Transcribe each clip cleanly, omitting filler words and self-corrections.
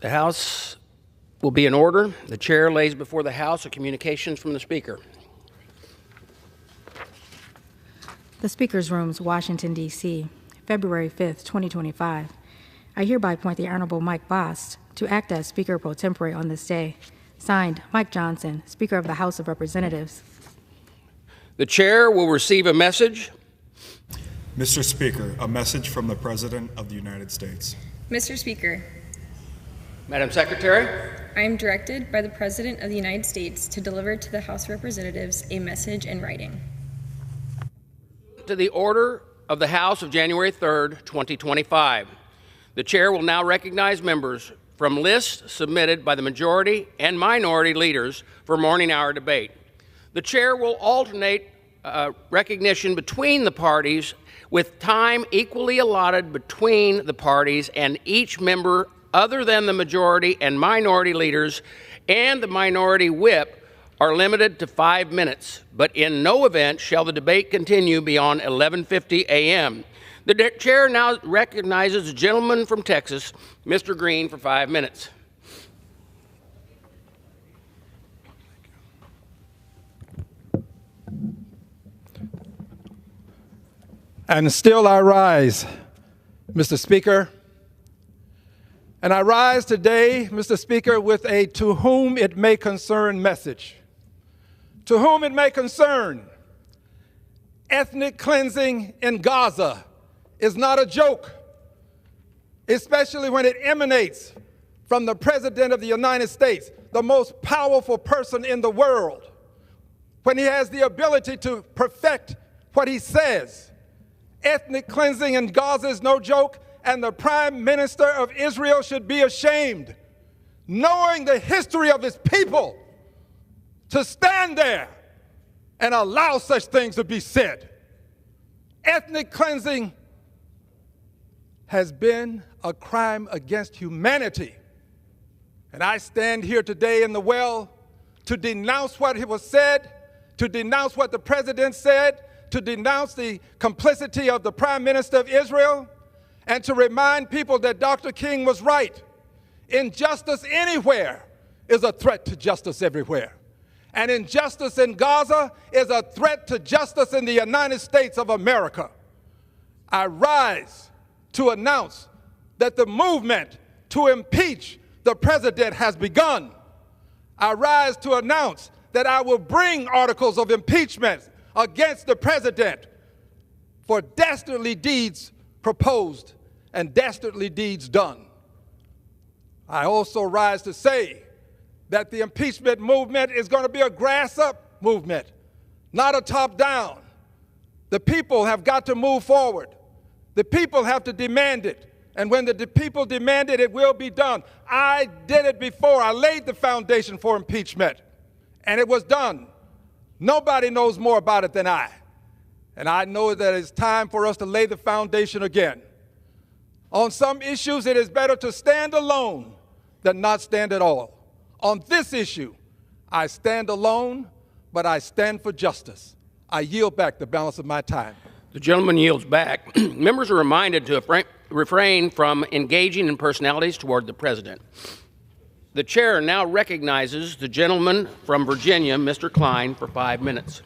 The House will be in order. The chair lays before the House a communication from the Speaker. The Speaker's Rooms, Washington, D.C., February 5th, 2025. I hereby appoint the Honorable Mike Bost to act as Speaker pro tempore on this day. Signed, Mike Johnson, Speaker of the House of Representatives. The chair will receive a message. Mr. Speaker, a message from the President of the United States. Mr. Speaker, Madam Secretary. I am directed by the President of the United States to deliver to the House of Representatives a message in writing. To the order of the House of January 3rd, 2025. The chair will now recognize members from lists submitted by the majority and minority leaders for morning hour debate. The chair will alternate recognition between the parties with time equally allotted between the parties, and each member other than the majority and minority leaders and the minority whip are limited to 5 minutes, but in no event shall the debate continue beyond 11:50 a.m. The chair now recognizes the gentleman from Texas, Mr. Green, for 5 minutes. And still I rise, Mr. Speaker. And I rise today, Mr. Speaker, with a to whom it may concern message. To whom it may concern, ethnic cleansing in Gaza is not a joke, especially when it emanates from the President of the United States, the most powerful person in the world, when he has the ability to perfect what he says. Ethnic cleansing in Gaza is no joke, and the Prime Minister of Israel should be ashamed, knowing the history of his people, to stand there and allow such things to be said. Ethnic cleansing has been a crime against humanity. And I stand here today in the well to denounce what was said, to denounce what the President said, to denounce the complicity of the Prime Minister of Israel, and to remind people that Dr. King was right. Injustice anywhere is a threat to justice everywhere. And injustice in Gaza is a threat to justice in the United States of America. I rise to announce that the movement to impeach the president has begun. I rise to announce that I will bring articles of impeachment against the president for dastardly deeds proposed and dastardly deeds done. I also rise to say that the impeachment movement is going to be a grass-up movement, not a top-down. The people have got to move forward. The people have to demand it. And when the people demand it, it will be done. I did it before. I laid the foundation for impeachment, and it was done. Nobody knows more about it than I. And I know that it's time for us to lay the foundation again. On some issues, it is better to stand alone than not stand at all. On this issue, I stand alone, but I stand for justice. I yield back the balance of my time. The gentleman yields back. Members are reminded to refrain from engaging in personalities toward the president. The chair now recognizes the gentleman from Virginia, Mr. Klein, for 5 minutes.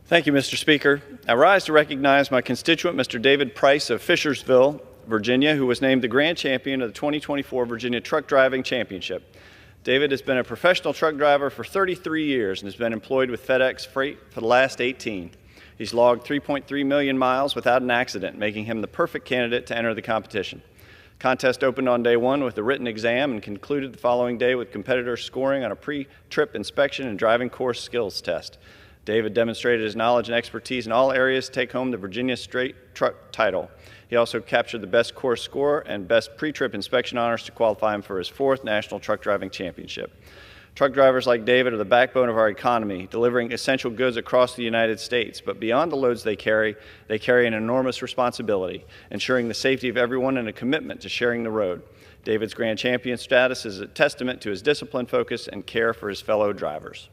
Thank you, Mr. Speaker. I rise to recognize my constituent, Mr. David Price of Fishersville, Virginia, who was named the grand champion of the 2024 Virginia Truck Driving Championship. David has been a professional truck driver for 33 years and has been employed with FedEx Freight for the last 18. He's logged 3.3 million miles without an accident, making him the perfect candidate to enter the competition. Contest opened on day one with a written exam and concluded the following day with competitors scoring on a pre-trip inspection and driving course skills test. David demonstrated his knowledge and expertise in all areas to take home the Virginia Straight Truck title. He also captured the best course score and best pre-trip inspection honors to qualify him for his 4th National Truck Driving Championship. Truck drivers like David are the backbone of our economy, delivering essential goods across the United States. But beyond the loads they carry an enormous responsibility, ensuring the safety of everyone and a commitment to sharing the road. David's grand champion status is a testament to his discipline, focus, and care for his fellow drivers.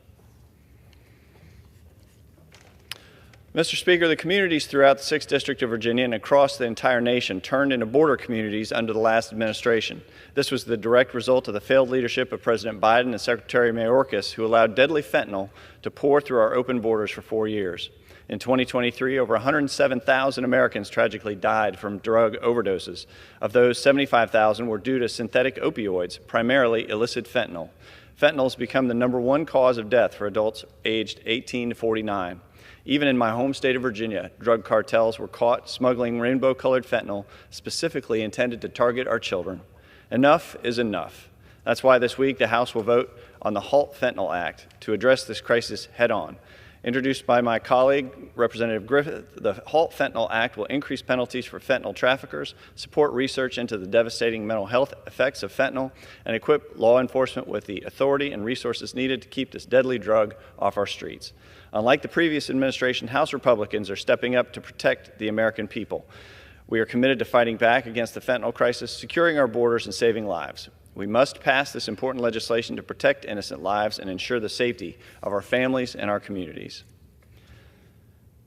Mr. Speaker, the communities throughout the 6th District of Virginia and across the entire nation turned into border communities under the last administration. This was the direct result of the failed leadership of President Biden and Secretary Mayorkas, who allowed deadly fentanyl to pour through our open borders for 4 years. In 2023, over 107,000 Americans tragically died from drug overdoses. Of those, 75,000 were due to synthetic opioids, primarily illicit fentanyl. Fentanyl has become the #1 cause of death for adults aged 18 to 49. Even in my home state of Virginia, drug cartels were caught smuggling rainbow-colored fentanyl specifically intended to target our children. Enough is enough. That's why this week the House will vote on the Halt Fentanyl Act to address this crisis head-on. Introduced by my colleague, Representative Griffith, the Halt Fentanyl Act will increase penalties for fentanyl traffickers, support research into the devastating mental health effects of fentanyl, and equip law enforcement with the authority and resources needed to keep this deadly drug off our streets. Unlike the previous administration, House Republicans are stepping up to protect the American people. We are committed to fighting back against the fentanyl crisis, securing our borders, and saving lives. We must pass this important legislation to protect innocent lives and ensure the safety of our families and our communities.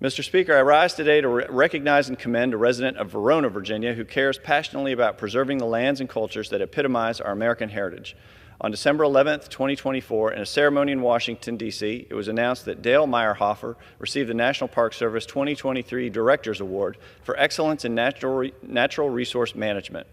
Mr. Speaker, I rise today to recognize and commend a resident of Verona, Virginia, who cares passionately about preserving the lands and cultures that epitomize our American heritage. On December 11, 2024, in a ceremony in Washington, D.C., it was announced that Dale Meyerhofer received the National Park Service 2023 Director's Award for Excellence in Natural Resource Management.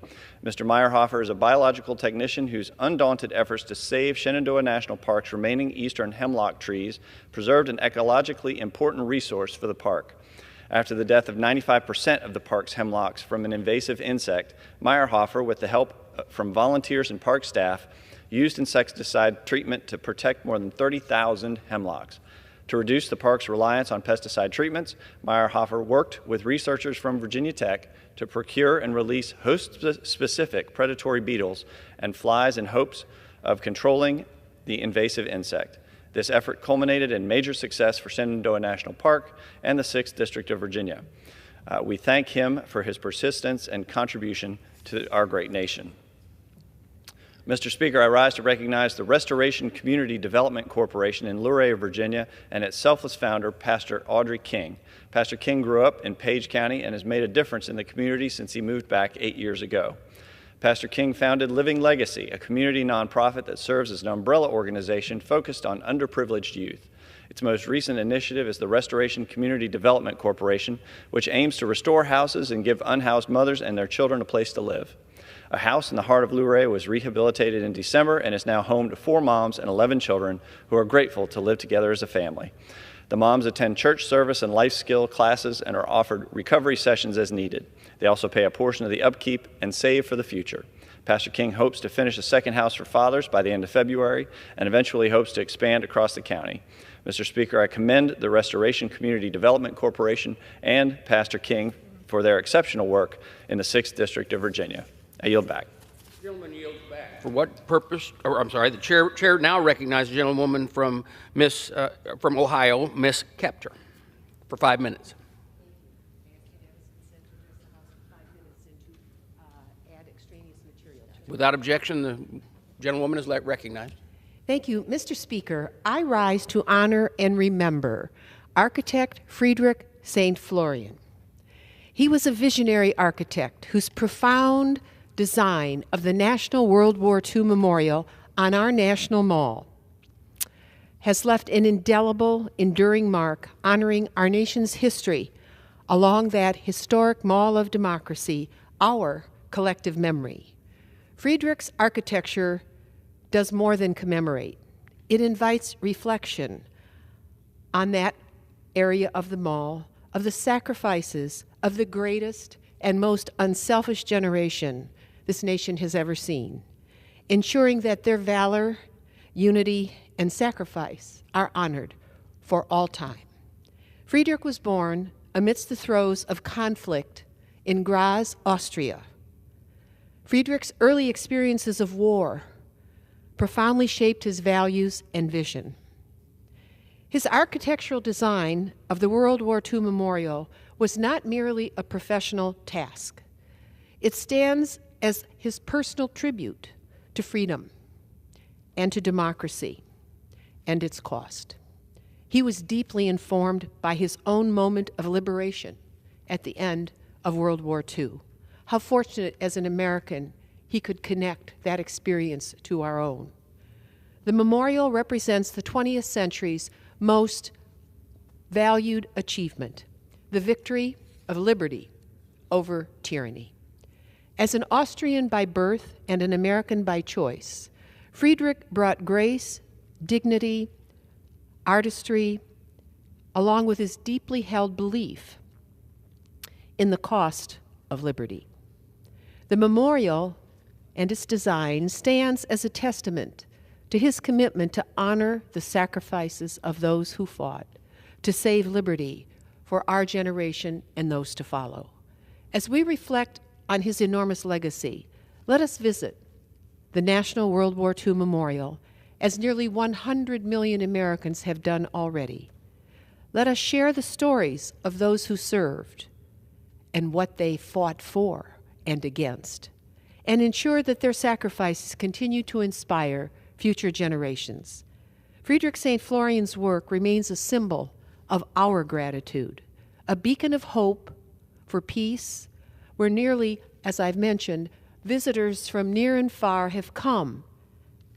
Mr. Meyerhofer is a biological technician whose undaunted efforts to save Shenandoah National Park's remaining eastern hemlock trees preserved an ecologically important resource for the park. After the death of 95% of the park's hemlocks from an invasive insect, Meyerhofer, with the help from volunteers and park staff, used insecticide treatment to protect more than 30,000 hemlocks. To reduce the park's reliance on pesticide treatments, Meyerhofer worked with researchers from Virginia Tech to procure and release host-specific predatory beetles and flies in hopes of controlling the invasive insect. This effort culminated in major success for Shenandoah National Park and the 6th District of Virginia. We thank him for his persistence and contribution to our great nation. Mr. Speaker, I rise to recognize the Restoration Community Development Corporation in Luray, Virginia, and its selfless founder, Pastor Audrey King. Pastor King grew up in Page County and has made a difference in the community since he moved back 8 years ago. Pastor King founded Living Legacy, a community nonprofit that serves as an umbrella organization focused on underprivileged youth. Its most recent initiative is the Restoration Community Development Corporation, which aims to restore houses and give unhoused mothers and their children a place to live. A house in the heart of Luray was rehabilitated in December and is now home to 4 moms and 11 children who are grateful to live together as a family. The moms attend church service and life skill classes and are offered recovery sessions as needed. They also pay a portion of the upkeep and save for the future. Pastor King hopes to finish a second house for fathers by the end of February and eventually hopes to expand across the county. Mr. Speaker, I commend the Restoration Community Development Corporation and Pastor King for their exceptional work in the 6th District of Virginia. I yield back. The gentleman yields back. For what purpose? Or I'm sorry. The chair now recognizes the gentlewoman from Ohio, Miss Kepter, for 5 minutes. Without objection, the gentlewoman is recognized. Thank you. Mr. Speaker, I rise to honor and remember architect Friedrich St. Florian. He was a visionary architect whose profound design of the National World War II Memorial on our National Mall has left an indelible, enduring mark honoring our nation's history along that historic Mall of Democracy, our collective memory. Friedrich's architecture does more than commemorate. It invites reflection on that area of the mall, of the sacrifices of the greatest and most unselfish generation this nation has ever seen, ensuring that their valor, unity, and sacrifice are honored for all time. Friedrich was born amidst the throes of conflict in Graz, Austria. Friedrich's early experiences of war profoundly shaped his values and vision. His architectural design of the World War II Memorial was not merely a professional task. It stands as his personal tribute to freedom and to democracy and its cost. He was deeply informed by his own moment of liberation at the end of World War II. How fortunate as an American he could connect that experience to our own. The memorial represents the 20th century's most valued achievement, the victory of liberty over tyranny. As an Austrian by birth and an American by choice, Friedrich brought grace, dignity, artistry, along with his deeply held belief in the cost of liberty. The memorial and its design stands as a testament to his commitment to honor the sacrifices of those who fought to save liberty for our generation and those to follow. As we reflect on his enormous legacy, let us visit the National World War II Memorial, as nearly 100 million Americans have done already. Let us share the stories of those who served and what they fought for and against, and ensure that their sacrifices continue to inspire future generations. Friedrich St. Florian's work remains a symbol of our gratitude, a beacon of hope for peace, where nearly, as I've mentioned, visitors from near and far have come.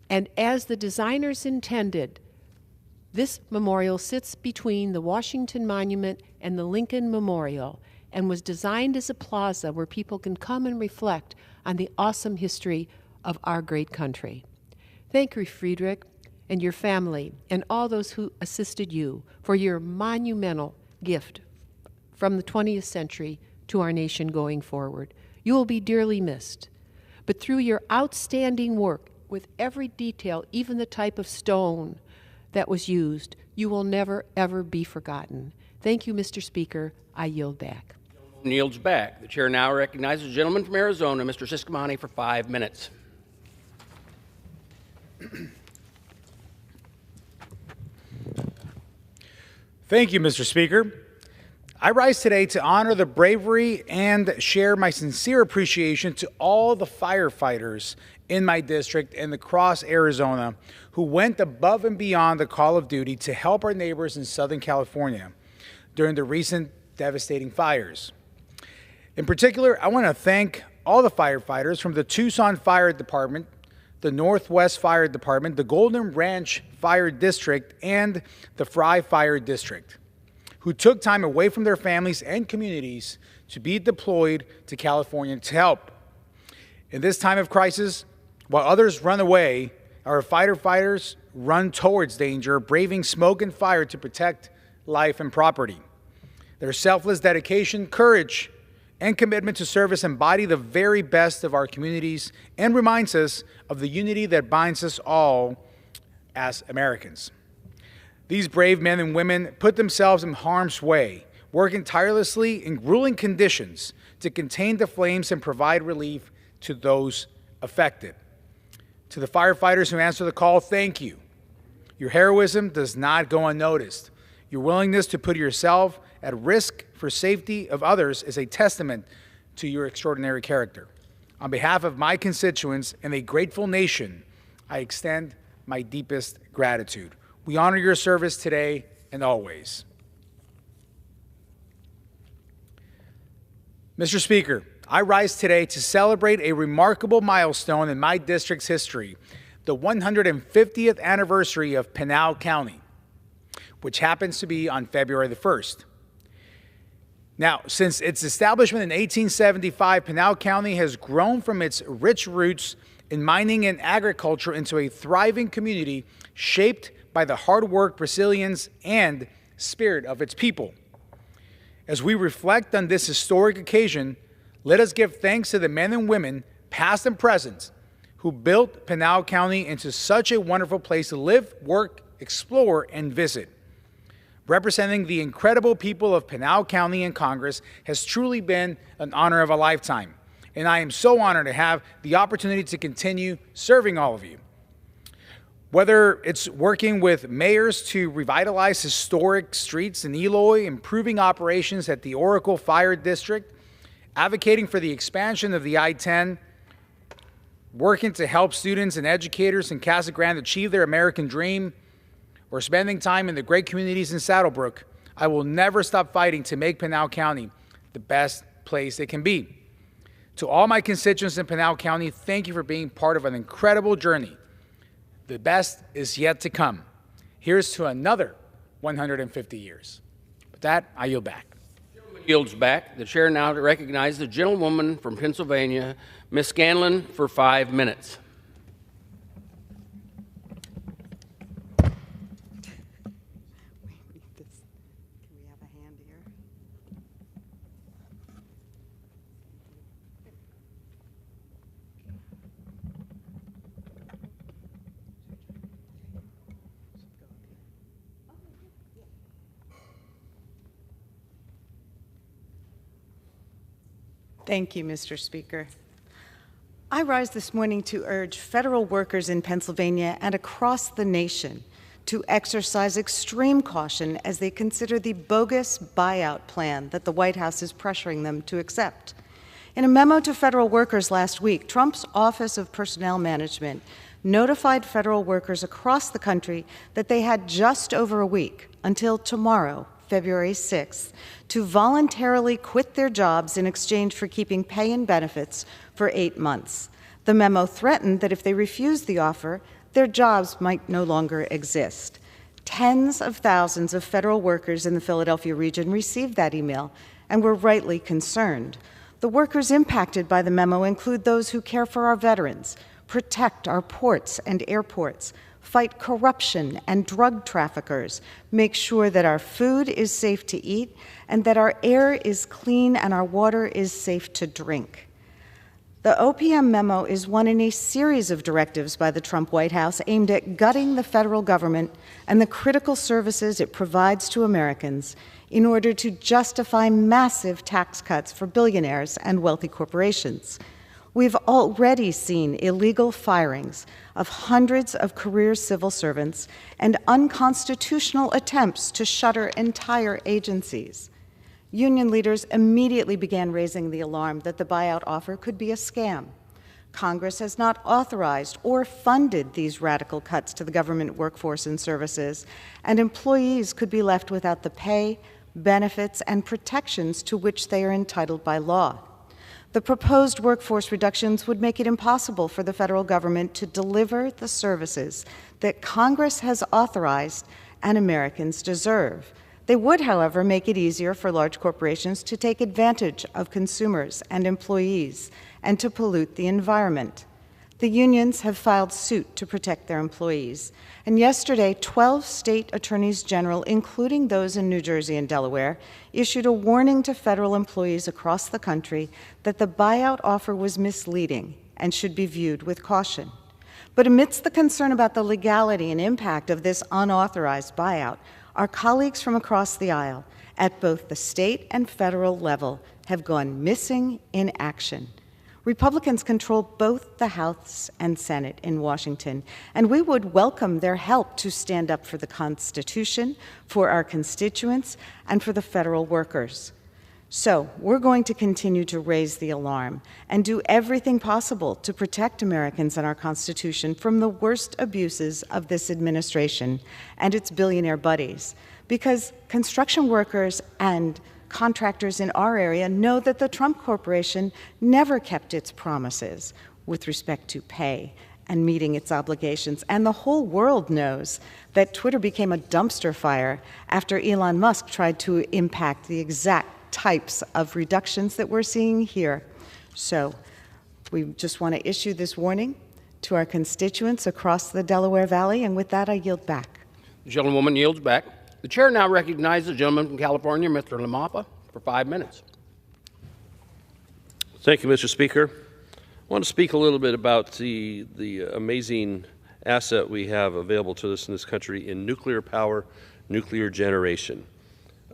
And as the designers intended, this memorial sits between the Washington Monument and the Lincoln Memorial and was designed as a plaza where people can come and reflect on the awesome history of our great country. Thank you, Friedrich, and your family, and all those who assisted you for your monumental gift from the 20th century to our nation going forward. You will be dearly missed, but through your outstanding work with every detail, even the type of stone that was used, you will never, ever be forgotten. Thank you, Mr. Speaker. I yield back. Yields back. The chair now recognizes the gentleman from Arizona, Mr. Siscomani, for 5 minutes. Thank you, Mr. Speaker. I rise today to honor the bravery and share my sincere appreciation to all the firefighters in my district and across Arizona who went above and beyond the call of duty to help our neighbors in Southern California during the recent devastating fires. In particular, I want to thank all the firefighters from the Tucson Fire Department, the Northwest Fire Department, the Golden Ranch Fire District, and the Fry Fire District, who took time away from their families and communities to be deployed to California to help. In this time of crisis, while others run away, our firefighters run towards danger, braving smoke and fire to protect life and property. Their selfless dedication, courage, and commitment to service embody the very best of our communities and reminds us of the unity that binds us all as Americans. These brave men and women put themselves in harm's way, working tirelessly in grueling conditions to contain the flames and provide relief to those affected. To the firefighters who answer the call, thank you. Your heroism does not go unnoticed. Your willingness to put yourself at risk for safety of others is a testament to your extraordinary character. On behalf of my constituents and a grateful nation, I extend my deepest gratitude. We honor your service today and always. Mr. Speaker, I rise today to celebrate a remarkable milestone in my district's history, the 150th anniversary of Pinal County, which happens to be on February the 1st. Now, since its establishment in 1875, Pinal County has grown from its rich roots in mining and agriculture into a thriving community shaped by the hard work, resilience, and spirit of its people. As we reflect on this historic occasion, let us give thanks to the men and women, past and present, who built Pinal County into such a wonderful place to live, work, explore, and visit. Representing the incredible people of Pinal County in Congress has truly been an honor of a lifetime, and I am so honored to have the opportunity to continue serving all of you. Whether it's working with mayors to revitalize historic streets in Eloy, improving operations at the Oracle Fire District, advocating for the expansion of the I-10, working to help students and educators in Casa Grande achieve their American dream, or spending time in the great communities in Saddlebrook, I will never stop fighting to make Pinal County the best place it can be. To all my constituents in Pinal County, thank you for being part of an incredible journey. The best is yet to come. Here's to another 150 years. With that, I yield back. Yields back. The chair now recognizes the gentlewoman from Pennsylvania, Ms. Scanlon, for 5 minutes. Thank you, Mr. Speaker. I rise this morning to urge federal workers in Pennsylvania and across the nation to exercise extreme caution as they consider the bogus buyout plan that the White House is pressuring them to accept. In a memo to federal workers last week, Trump's Office of Personnel Management notified federal workers across the country that they had just over a week until tomorrow, February 6th, to voluntarily quit their jobs in exchange for keeping pay and benefits for 8 months. The memo threatened that if they refused the offer, their jobs might no longer exist. Tens of thousands of federal workers in the Philadelphia region received that email and were rightly concerned. The workers impacted by the memo include those who care for our veterans, protect our ports and airports, fight corruption and drug traffickers, make sure that our food is safe to eat, and that our air is clean and our water is safe to drink. The OPM memo is one in a series of directives by the Trump White House aimed at gutting the federal government and the critical services it provides to Americans in order to justify massive tax cuts for billionaires and wealthy corporations. We've already seen illegal firings of hundreds of career civil servants and unconstitutional attempts to shutter entire agencies. Union leaders immediately began raising the alarm that the buyout offer could be a scam. Congress has not authorized or funded these radical cuts to the government workforce and services, and employees could be left without the pay, benefits, and protections to which they are entitled by law. The proposed workforce reductions would make it impossible for the federal government to deliver the services that Congress has authorized and Americans deserve. They would, however, make it easier for large corporations to take advantage of consumers and employees and to pollute the environment. The unions have filed suit to protect their employees. And yesterday, 12 state attorneys general, including those in New Jersey and Delaware, issued a warning to federal employees across the country that the buyout offer was misleading and should be viewed with caution. But amidst the concern about the legality and impact of this unauthorized buyout, our colleagues from across the aisle at both the state and federal level have gone missing in action. Republicans control both the House and Senate in Washington, and we would welcome their help to stand up for the Constitution, for our constituents, and for the federal workers. So we're going to continue to raise the alarm and do everything possible to protect Americans and our Constitution from the worst abuses of this administration and its billionaire buddies, because construction workers and contractors in our area know that the Trump Corporation never kept its promises with respect to pay and meeting its obligations. And the whole world knows that Twitter became a dumpster fire after Elon Musk tried to impact the exact types of reductions that we're seeing here. So we just want to issue this warning to our constituents across the Delaware Valley, and with that, I yield back. The gentlewoman yields back. The chair now recognizes the gentleman from California, Mr. Lamapa, for 5 minutes. Thank you, Mr. Speaker. I want to speak a little bit about the amazing asset we have available to us in this country in nuclear power, nuclear generation.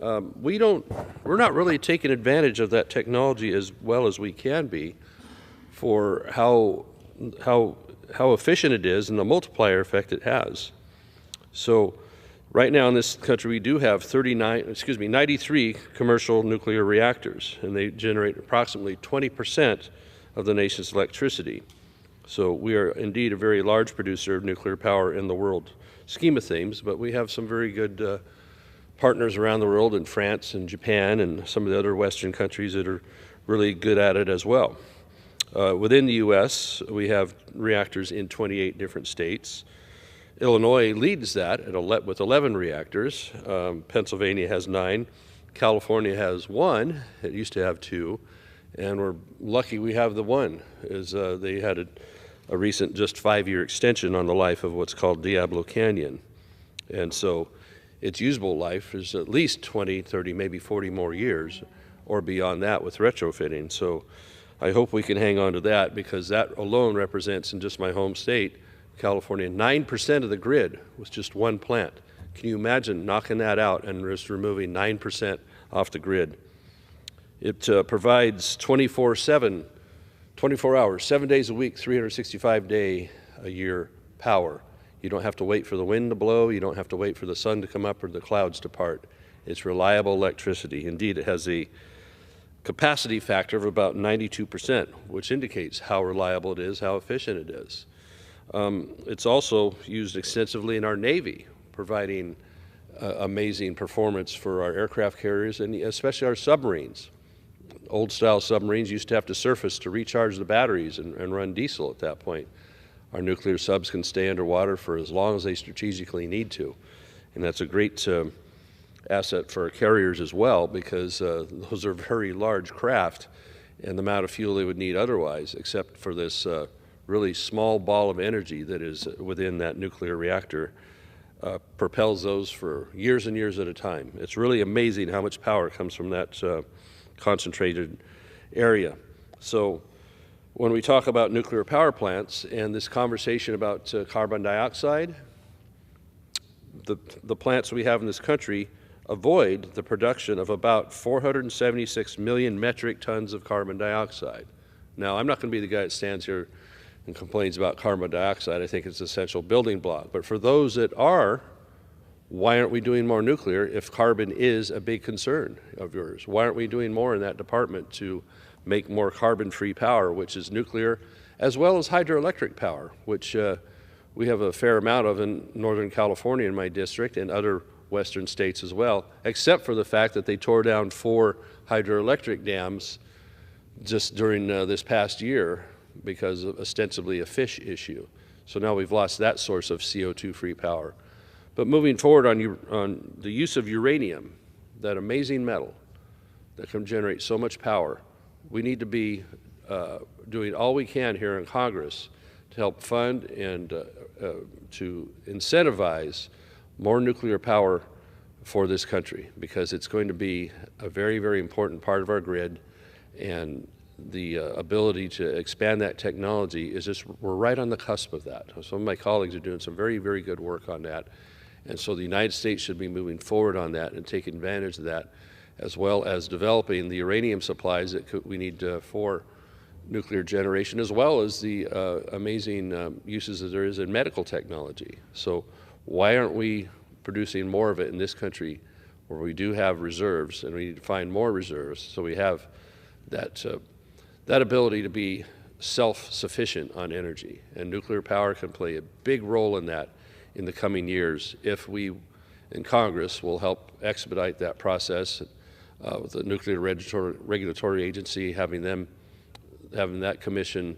We're not really taking advantage of that technology as well as we can be for how efficient it is and the multiplier effect it has. So right now in this country we do have 93 commercial nuclear reactors, and they generate approximately 20% of the nation's electricity. So we are indeed a very large producer of nuclear power in the world. scheme of things, but we have some very good partners around the world in France and Japan and some of the other Western countries that are really good at it as well. Within the U.S., we have reactors in 28 different states. Illinois leads that with 11 reactors. Pennsylvania has 9. California has 1. It used to have 2. And we're lucky we have the 1, as they had a recent just 5-year extension on the life of what's called Diablo Canyon. And so its usable life is at least 20, 30, maybe 40 more years, or beyond that with retrofitting. So I hope we can hang on to that, because that alone represents, in just my home state, California, 9% of the grid with just one plant. Can you imagine knocking that out and just removing 9% off the grid? It provides 24/7, 24 hours, 7 days a week, 365-day a year power. You don't have to wait for the wind to blow. You don't have to wait for the sun to come up or the clouds to part. It's reliable electricity. Indeed, it has a capacity factor of about 92%, which indicates how reliable it is, how efficient it is. It's also used extensively in our Navy, providing amazing performance for our aircraft carriers and especially our submarines. Old-style submarines used to have to surface to recharge the batteries and run diesel at that point. Our nuclear subs can stay underwater for as long as they strategically need to. And that's a great asset for our carriers as well, because those are very large craft, and the amount of fuel they would need otherwise, except for this really small ball of energy that is within that nuclear reactor, propels those for years and years at a time. It's really amazing how much power comes from that concentrated area. So when we talk about nuclear power plants and this conversation about carbon dioxide, the plants we have in this country avoid the production of about 476 million metric tons of carbon dioxide. Now, I'm not going to be the guy that stands here and complains about carbon dioxide. I think it's an essential building block. But for those that are, why aren't we doing more nuclear if carbon is a big concern of yours? Why aren't we doing more in that department to make more carbon-free power, which is nuclear, as well as hydroelectric power, which we have a fair amount of in Northern California in my district and other Western states as well, except for the fact that they tore down 4 hydroelectric dams just during this past year because of ostensibly a fish issue. So now we've lost that source of CO2-free power. But moving forward on the use of uranium, that amazing metal that can generate so much power, we need to be doing all we can here in Congress to help fund and to incentivize more nuclear power for this country, because it's going to be a very, very important part of our grid, and the ability to expand that technology is just, we're right on the cusp of that. Some of my colleagues are doing some very, very good work on that. And so the United States should be moving forward on that and taking advantage of that, as well as developing the uranium supplies that we need for nuclear generation, as well as the amazing uses that there is in medical technology. So why aren't we producing more of it in this country where we do have reserves, and we need to find more reserves so we have that, that ability to be self-sufficient on energy. And nuclear power can play a big role in that in the coming years if we in Congress will help expedite that process with the Nuclear Regulatory Agency, having that commission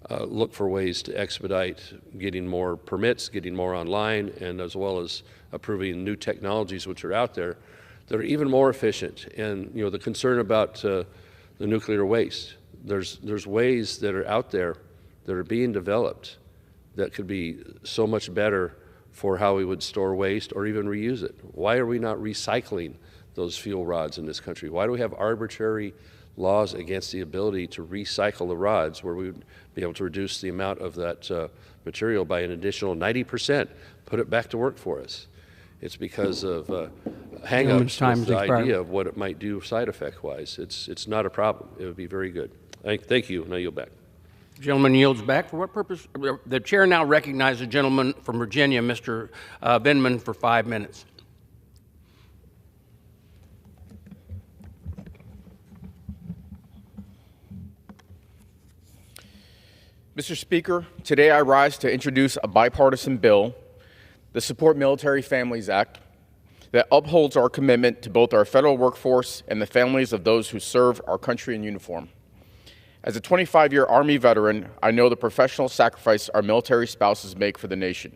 look for ways to expedite getting more permits, getting more online, and as well as approving new technologies which are out there that are even more efficient. And you know, the concern about the nuclear waste, there's ways that are out there that are being developed that could be so much better for how we would store waste or even reuse it. Why are we not recycling those fuel rods in this country? Why do we have arbitrary laws against the ability to recycle the rods, where we would be able to reduce the amount of that material by an additional 90%, put it back to work for us? It's because of hang-ups with the idea of what it might do side effect-wise. It's not a problem. It would be very good. Thank you, and I yield back. Gentleman yields back. For what purpose? The chair now recognizes the gentleman from Virginia, Mr. Vindman, for 5 minutes. Mr. Speaker, today I rise to introduce a bipartisan bill the Support Military Families Act, that upholds our commitment to both our federal workforce and the families of those who serve our country in uniform. As a 25-year Army veteran, I know the professional sacrifice our military spouses make for the nation.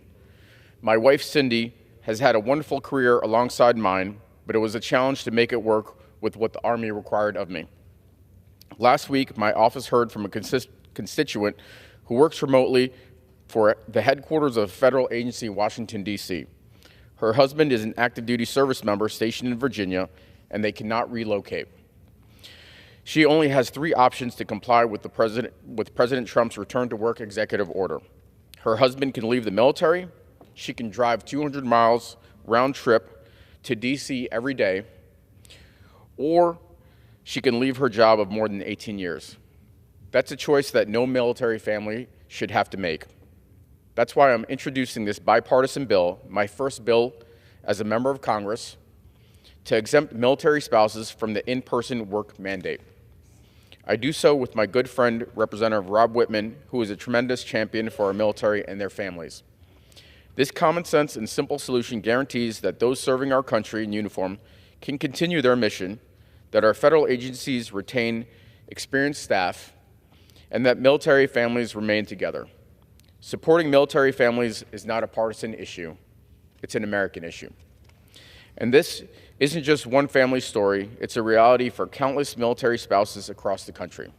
My wife, Cindy, has had a wonderful career alongside mine, but it was a challenge to make it work with what the Army required of me. Last week, my office heard from a constituent who works remotely for the headquarters of a federal agency in Washington, D.C. Her husband is an active duty service member stationed in Virginia, and they cannot relocate. She only has 3 options to comply with President Trump's return to work executive order. Her husband can leave the military, she can drive 200 miles round trip to D.C. every day, or she can leave her job of more than 18 years. That's a choice that no military family should have to make. That's why I'm introducing this bipartisan bill, my first bill as a member of Congress, to exempt military spouses from the in-person work mandate. I do so with my good friend, Representative Rob Whitman, who is a tremendous champion for our military and their families. This common sense and simple solution guarantees that those serving our country in uniform can continue their mission, that our federal agencies retain experienced staff, and that military families remain together. Supporting military families is not a partisan issue. It's an American issue. And this isn't just one family story. It's a reality for countless military spouses across the country.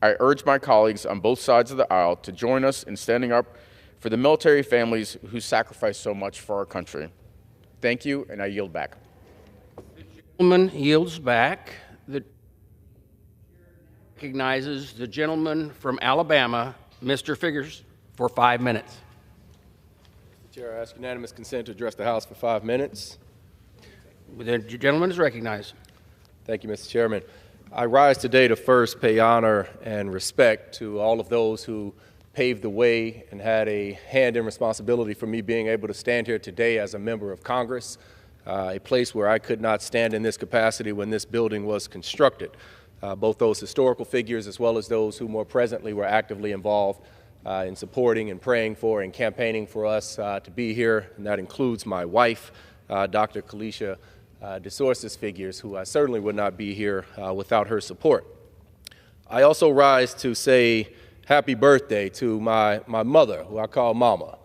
I urge my colleagues on both sides of the aisle to join us in standing up for the military families who sacrifice so much for our country. Thank you, and I yield back. The gentleman yields back. The chair recognizes the gentleman from Alabama, Mr. Figures, for 5 minutes. Mr. Chair, I ask unanimous consent to address the House for 5 minutes. The gentleman is recognized. Thank you, Mr. Chairman. I rise today to first pay honor and respect to all of those who paved the way and had a hand in responsibility for me being able to stand here today as a member of Congress, a place where I could not stand in this capacity when this building was constructed. Both those historical figures as well as those who more presently were actively involved in supporting and praying for and campaigning for us to be here, and that includes my wife, Dr. Kalisha DeSource's figures, who I certainly would not be here without her support. I also rise to say happy birthday to my mother, who I call Mama.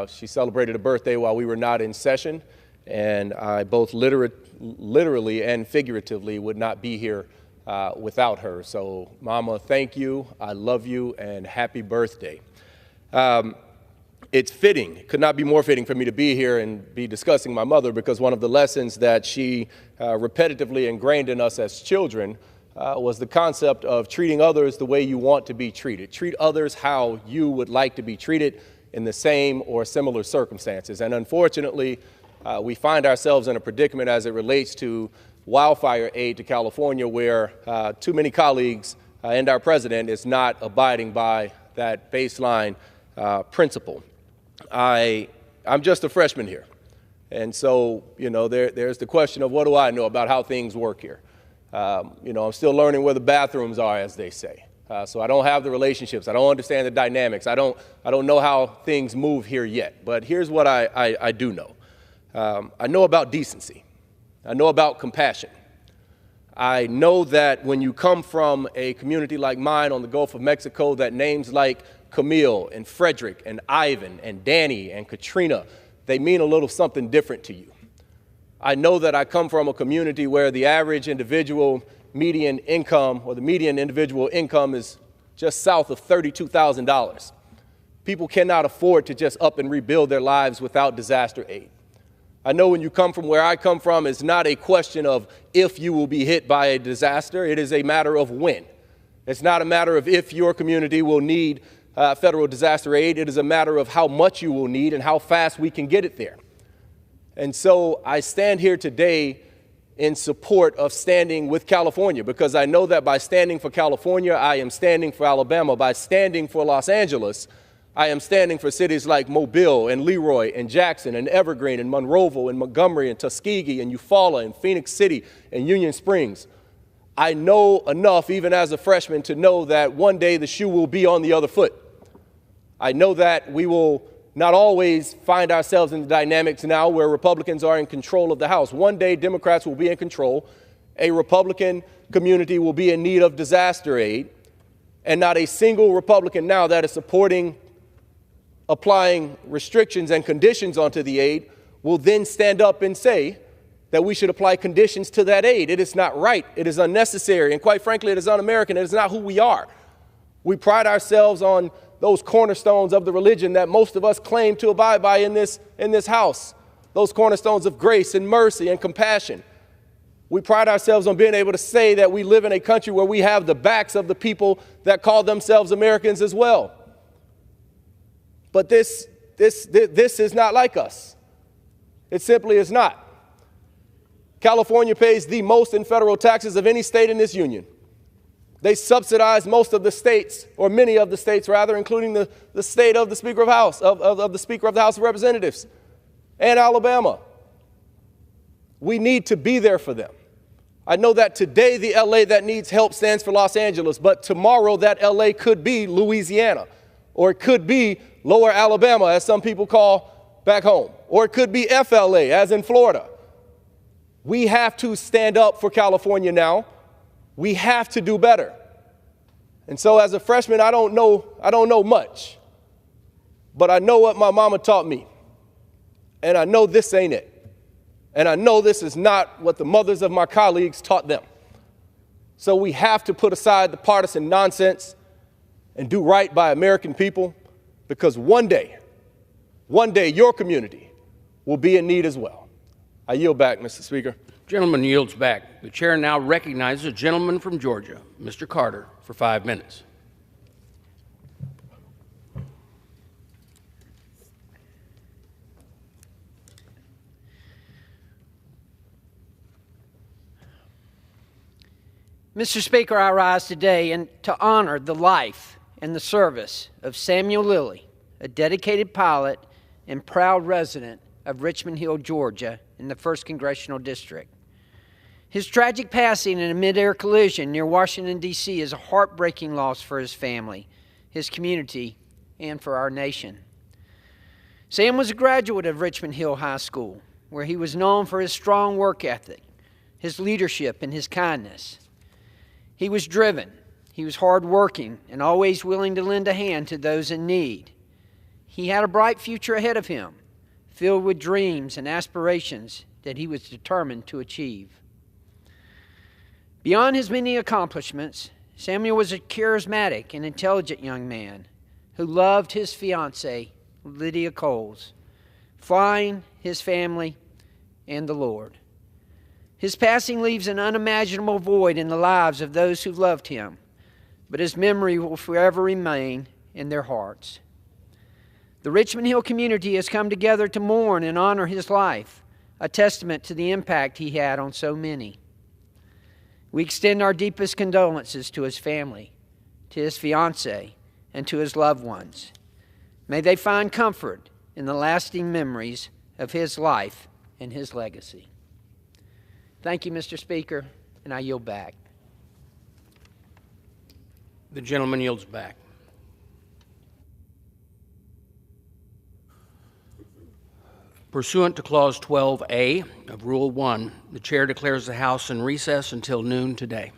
She celebrated a birthday while we were not in session, and I both literally and figuratively would not be here without her. So, Mama, thank you, I love you, and happy birthday. It's fitting, it could not be more fitting for me to be here and be discussing my mother, because one of the lessons that she repetitively ingrained in us as children was the concept of treating others the way you want to be treated. Treat others how you would like to be treated in the same or similar circumstances. And unfortunately, we find ourselves in a predicament as it relates to wildfire aid to California, where too many colleagues and our president is not abiding by that baseline principle. I'm just a freshman here. And so, there's the question of what do I know about how things work here? I'm still learning where the bathrooms are, as they say. So I don't have the relationships. I don't understand the dynamics. I don't know how things move here yet. But here's what I do know. I know about decency. I know about compassion. I know that when you come from a community like mine on the Gulf of Mexico, that names like Camille and Frederick and Ivan and Danny and Katrina, they mean a little something different to you. I know that I come from a community where the average individual median income, or the median individual income, is just south of $32,000. People cannot afford to just up and rebuild their lives without disaster aid. I know when you come from where I come from, it's not a question of if you will be hit by a disaster. It is a matter of when. It's not a matter of if your community will need federal disaster aid. It is a matter of how much you will need and how fast we can get it there. And so I stand here today in support of standing with California, because I know that by standing for California, I am standing for Alabama. By standing for Los Angeles, I am standing for cities like Mobile and Leroy and Jackson and Evergreen and Monroeville and Montgomery and Tuskegee and Eufaula and Phoenix City and Union Springs. I know enough, even as a freshman, to know that one day the shoe will be on the other foot. I know that we will not always find ourselves in the dynamics now where Republicans are in control of the House. One day, Democrats will be in control. A Republican community will be in need of disaster aid, and not a single Republican now that is supporting applying restrictions and conditions onto the aid will then stand up and say that we should apply conditions to that aid. It is not right. It is unnecessary. And quite frankly, it is un-American. It is not who we are. We pride ourselves on those cornerstones of the religion that most of us claim to abide by in this house, those cornerstones of grace and mercy and compassion. We pride ourselves on being able to say that we live in a country where we have the backs of the people that call themselves Americans as well. But this is not like us. It simply is not. California pays the most in federal taxes of any state in this union. They subsidize most of the states, or many of the states rather, including the state of the Speaker of House, of the Speaker of the House of Representatives, and Alabama. We need to be there for them. I know that today the LA that needs help stands for Los Angeles, but tomorrow that LA could be Louisiana, or it could be Lower Alabama, as some people call back home, or it could be FLA, as in Florida. We have to stand up for California now. We have to do better. And so as a freshman, I don't know much, but I know what my mama taught me. And I know this ain't it. And I know this is not what the mothers of my colleagues taught them. So we have to put aside the partisan nonsense and do right by American people, because one day your community will be in need as well. I yield back, Mr. Speaker. Gentleman yields back. The chair now recognizes a gentleman from Georgia, Mr. Carter, for 5 minutes. Mr. Speaker, I rise today to honor the life and the service of Samuel Lilly, a dedicated pilot and proud resident of Richmond Hill, Georgia, in the 1st Congressional District. His tragic passing in a mid-air collision near Washington, D.C. is a heartbreaking loss for his family, his community, and for our nation. Sam was a graduate of Richmond Hill High School, where he was known for his strong work ethic, his leadership, and his kindness. He was driven, he was hardworking, and always willing to lend a hand to those in need. He had a bright future ahead of him, filled with dreams and aspirations that he was determined to achieve. Beyond his many accomplishments, Samuel was a charismatic and intelligent young man who loved his fiancée, Lydia Coles, flying, his family, and the Lord. His passing leaves an unimaginable void in the lives of those who loved him, but his memory will forever remain in their hearts. The Richmond Hill community has come together to mourn and honor his life, a testament to the impact he had on so many. We extend our deepest condolences to his family, to his fiancée, and to his loved ones. May they find comfort in the lasting memories of his life and his legacy. Thank you, Mr. Speaker, and I yield back. The gentleman yields back. Pursuant to Clause 12A of Rule 1, the chair declares the House in recess until noon today.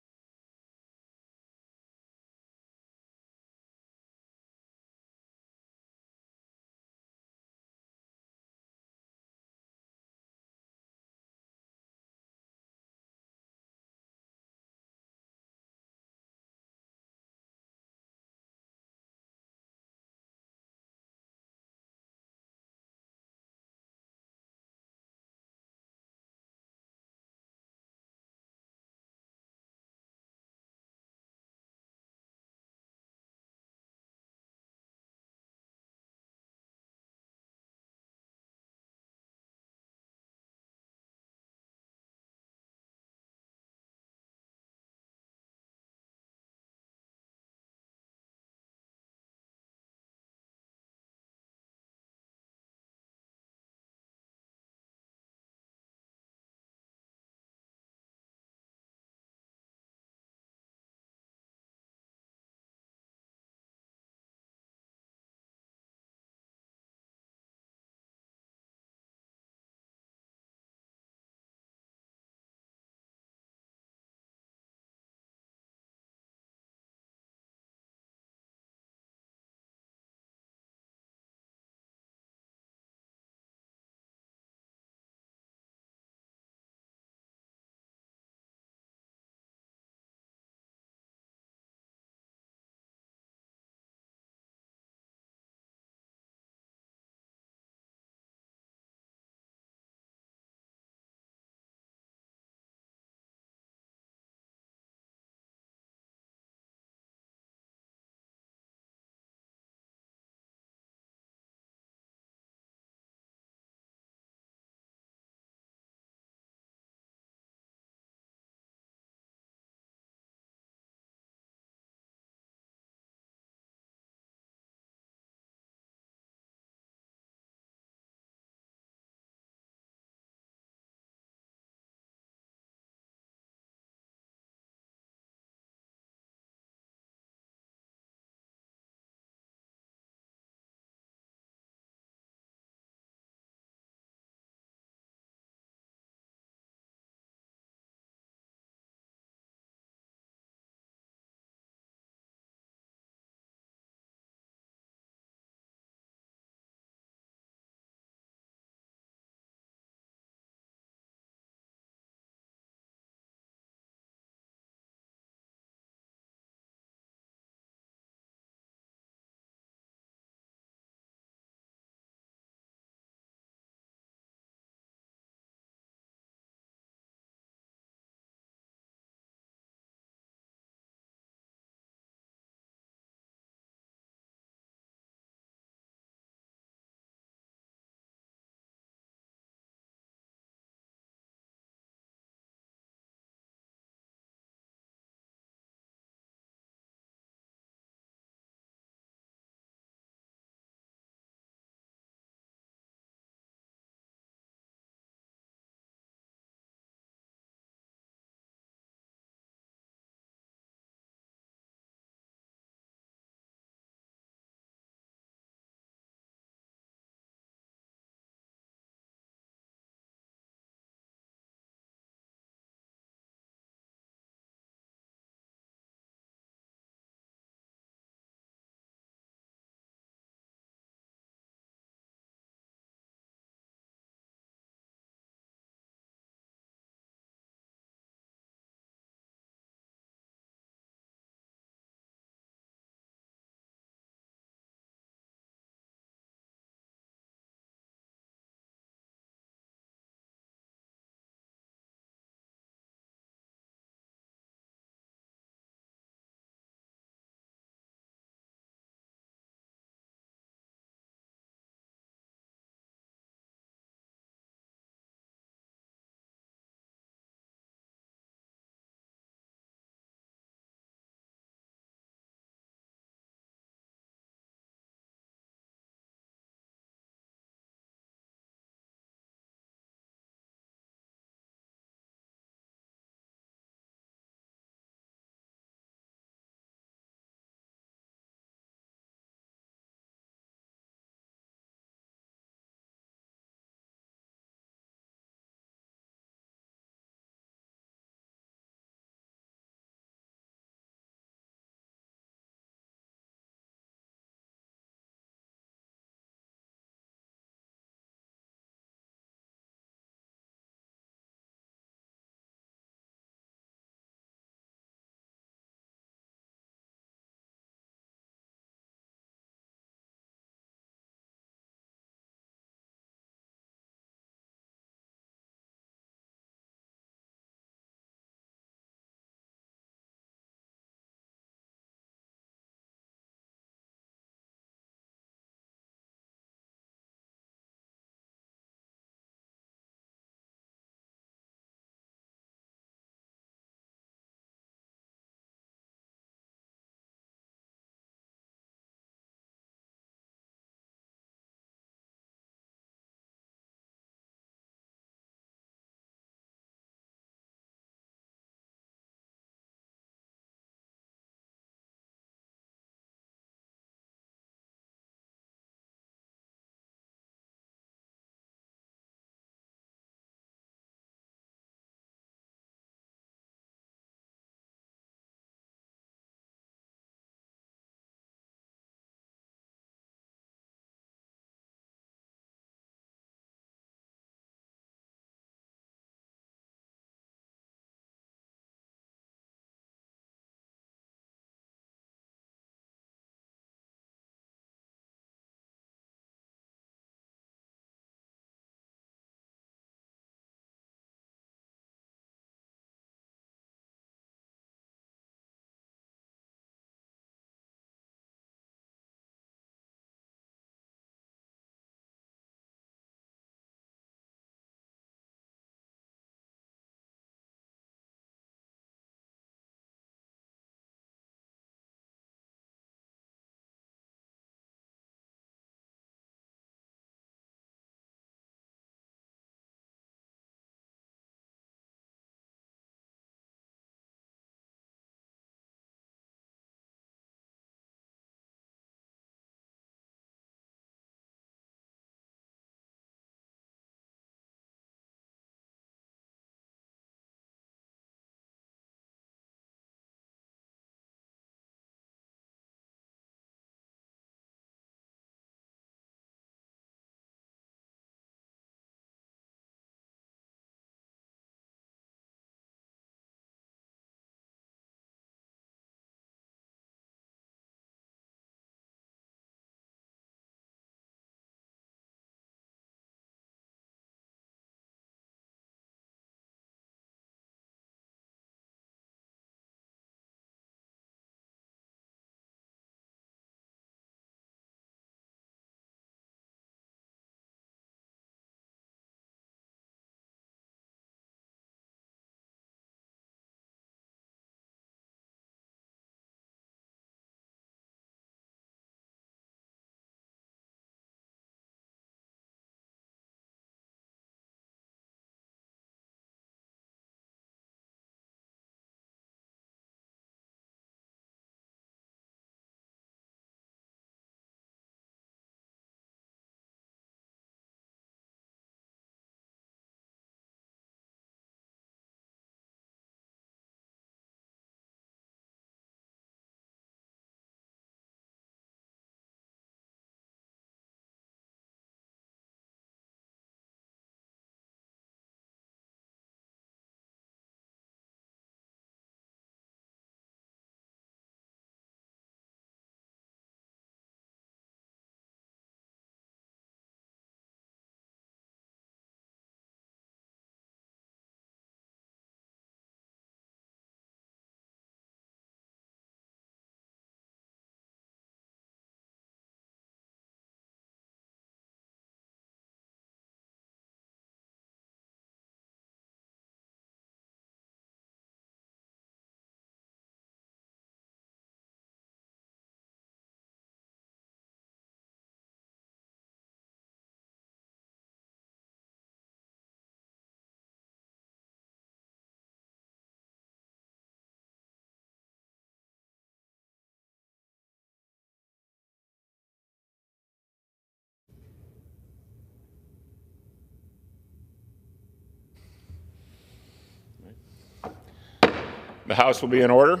The House will be in order.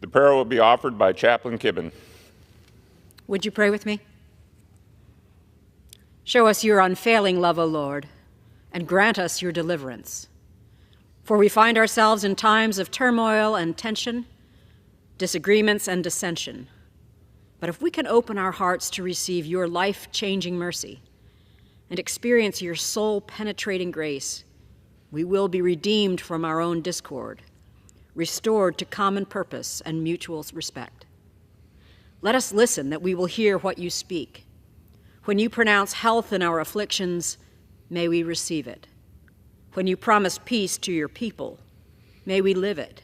The prayer will be offered by Chaplain Kibben. Would you pray with me? Show us your unfailing love, O Lord, and grant us your deliverance. For we find ourselves in times of turmoil and tension, disagreements and dissension. But if we can open our hearts to receive your life-changing mercy and experience your soul-penetrating grace, we will be redeemed from our own discord, restored to common purpose and mutual respect. Let us listen that we will hear what you speak. When you pronounce health in our afflictions, may we receive it. When you promise peace to your people, may we live it.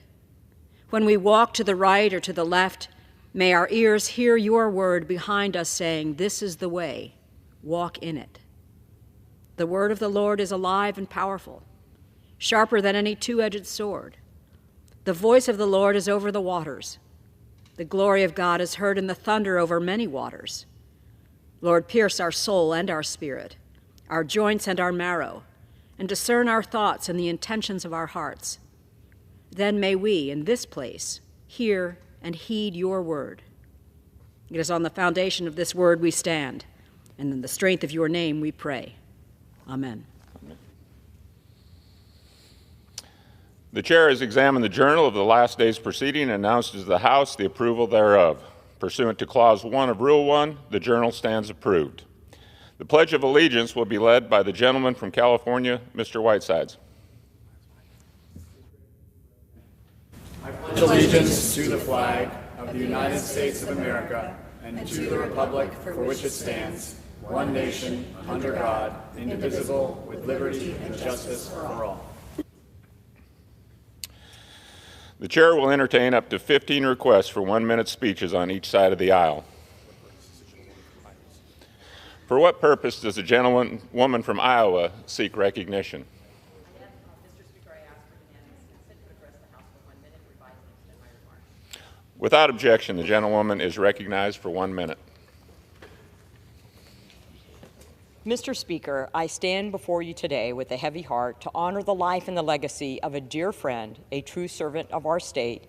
When we walk to the right or to the left, may our ears hear your word behind us saying, "This is the way, walk in it." The word of the Lord is alive and powerful, sharper than any two-edged sword. The voice of the Lord is over the waters. The glory of God is heard in the thunder over many waters. Lord, pierce our soul and our spirit, our joints and our marrow, and discern our thoughts and the intentions of our hearts. Then may we, in this place, hear and heed your word. It is on the foundation of this word we stand, and in the strength of your name we pray. Amen. The chair has examined the journal of the last day's proceeding and announced to the House the approval thereof. Pursuant to Clause 1 of Rule 1, the journal stands approved. The Pledge of Allegiance will be led by the gentleman from California, Mr. Whitesides. I pledge allegiance to the flag of the United States of America and to the republic for which it stands, one nation, under God, indivisible, with liberty and justice for all. The chair will entertain up to 15 requests for 1-minute speeches on each side of the aisle. For what purpose does the gentlewoman from Iowa seek recognition? Without objection, the gentlewoman is recognized for 1 minute. Mr. Speaker, I stand before you today with a heavy heart to honor the life and the legacy of a dear friend, a true servant of our state,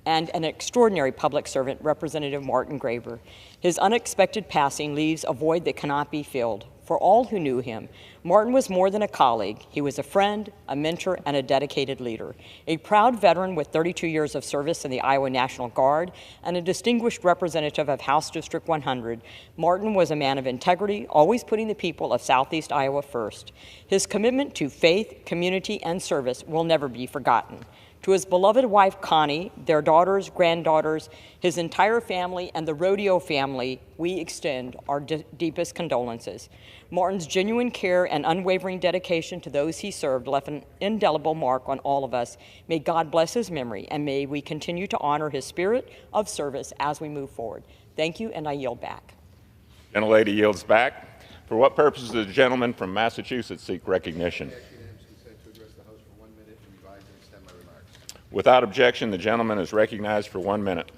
and an extraordinary public servant, Representative Martin Graber. His unexpected passing leaves a void that cannot be filled. For all who knew him, Martin was more than a colleague. He was a friend, a mentor, and a dedicated leader. A proud veteran with 32 years of service in the Iowa National Guard and a distinguished representative of House District 100, Martin was a man of integrity, always putting the people of Southeast Iowa first. His commitment to faith, community, and service will never be forgotten. To his beloved wife, Connie, their daughters, granddaughters, his entire family, and the rodeo family, we extend our deepest condolences. Martin's genuine care and unwavering dedication to those he served left an indelible mark on all of us. May God bless his memory, and may we continue to honor his spirit of service as we move forward. Thank you, and I yield back. Gentlelady yields back. For what purpose does the gentleman from Massachusetts seek recognition? Without objection, the gentleman is recognized for 1 minute.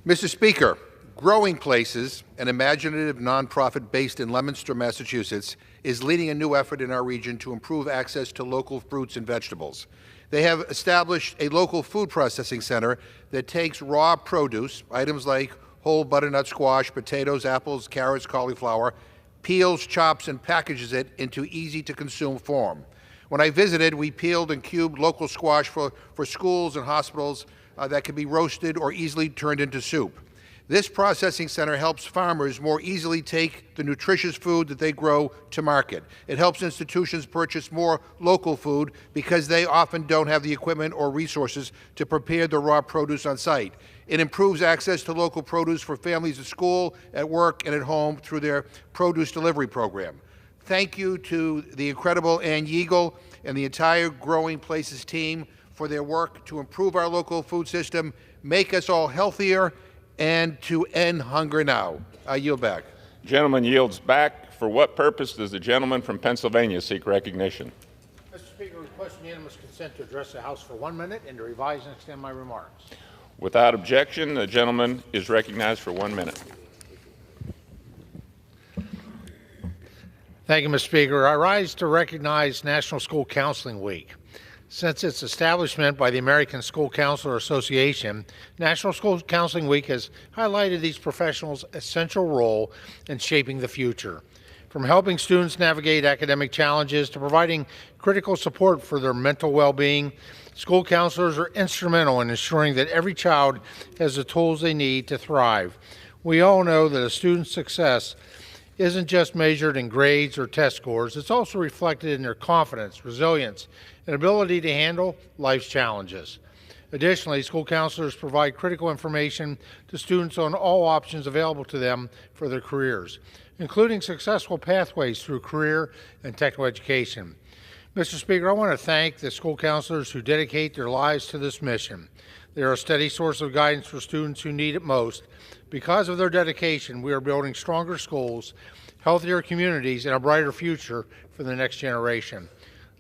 Mr. Speaker, Growing Places, an imaginative nonprofit based in Leominster, Massachusetts, is leading a new effort in our region to improve access to local fruits and vegetables. They have established a local food processing center that takes raw produce, items like whole butternut squash, potatoes, apples, carrots, cauliflower, peels, chops, and packages it into easy-to-consume form. When I visited, we peeled and cubed local squash for schools and hospitals that can be roasted or easily turned into soup. This processing center helps farmers more easily take the nutritious food that they grow to market. It helps institutions purchase more local food because they often don't have the equipment or resources to prepare the raw produce on site. It improves access to local produce for families at school, at work, and at home through their produce delivery program. Thank you to the incredible Ann Yeagle and the entire Growing Places team for their work to improve our local food system, make us all healthier, and to end hunger now. I yield back. Gentleman yields back. For what purpose does the gentleman from Pennsylvania seek recognition? Mr. Speaker, request unanimous consent to address the House for 1 minute and to revise and extend my remarks. Without objection, the gentleman is recognized for 1 minute. Thank you, Mr. Speaker. I rise to recognize National School Counseling Week. Since its establishment by the American School Counselor Association, National School Counseling Week has highlighted these professionals' essential role in shaping the future. From helping students navigate academic challenges to providing critical support for their mental well-being, school counselors are instrumental in ensuring that every child has the tools they need to thrive. We all know that a student's success isn't just measured in grades or test scores, it's also reflected in their confidence, resilience, and ability to handle life's challenges. Additionally, school counselors provide critical information to students on all options available to them for their careers, including successful pathways through career and technical education. Mr. Speaker, I want to thank the school counselors who dedicate their lives to this mission. They are a steady source of guidance for students who need it most. Because of their dedication, we are building stronger schools, healthier communities, and a brighter future for the next generation.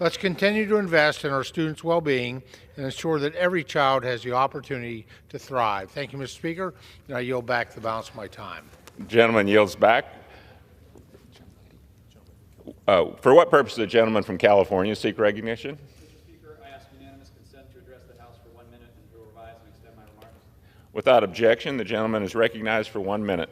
Let's continue to invest in our students' well-being and ensure that every child has the opportunity to thrive. Thank you, Mr. Speaker, and I yield back the balance of my time. The gentleman yields back. For what purpose does the gentleman from California seek recognition? Mr. Speaker, I ask unanimous consent to address the House for 1 minute and to revise and extend my remarks. Without objection, the gentleman is recognized for 1 minute.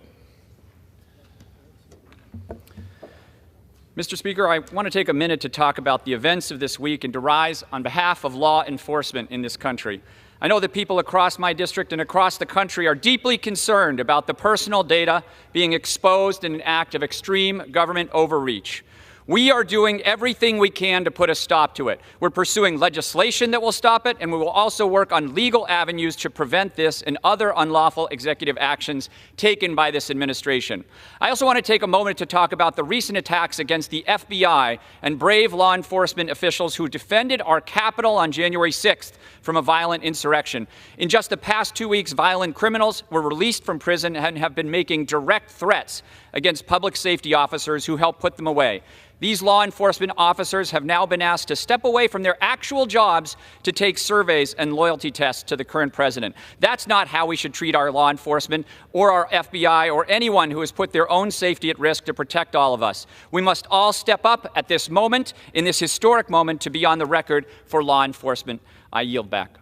Mr. Speaker, I want to take a minute to talk about the events of this week and to rise on behalf of law enforcement in this country. I know that people across my district and across the country are deeply concerned about the personal data being exposed in an act of extreme government overreach. We are doing everything we can to put a stop to it. We're pursuing legislation that will stop it, and we will also work on legal avenues to prevent this and other unlawful executive actions taken by this administration. I also want to take a moment to talk about the recent attacks against the FBI and brave law enforcement officials who defended our Capitol on January 6th from a violent insurrection. In just the past 2 weeks, violent criminals were released from prison and have been making direct threats against public safety officers who helped put them away. These law enforcement officers have now been asked to step away from their actual jobs to take surveys and loyalty tests to the current president. That's not how we should treat our law enforcement or our FBI or anyone who has put their own safety at risk to protect all of us. We must all step up at this moment, in this historic moment, to be on the record for law enforcement. I yield back.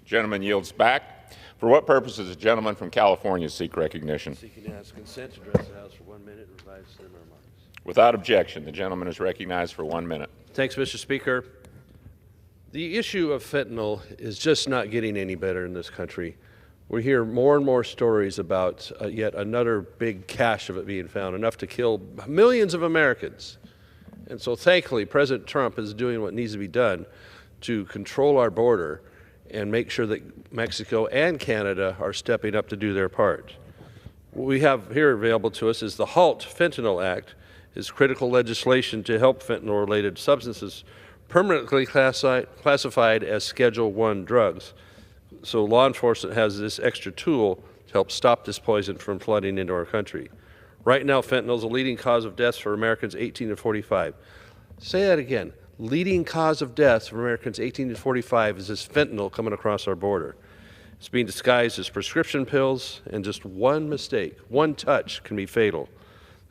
Gentleman yields back. For what purpose does the gentleman from California seek recognition? Seeking to ask consent to address the House for 1 minute and revise their remarks. Without objection, the gentleman is recognized for 1 minute. Thanks, Mr. Speaker. The issue of fentanyl is just not getting any better in this country. We hear more and more stories about yet another big cache of it being found, enough to kill millions of Americans. And so thankfully, President Trump is doing what needs to be done to control our border and make sure that Mexico and Canada are stepping up to do their part. What we have here available to us is the HALT Fentanyl Act, is critical legislation to help fentanyl-related substances permanently classified as Schedule I drugs. So law enforcement has this extra tool to help stop this poison from flooding into our country. Right now, fentanyl is a leading cause of deaths for Americans 18 to 45. Say that again. Leading cause of deaths for Americans 18 to 45 is this fentanyl coming across our border. It's being disguised as prescription pills, and just one mistake, one touch can be fatal.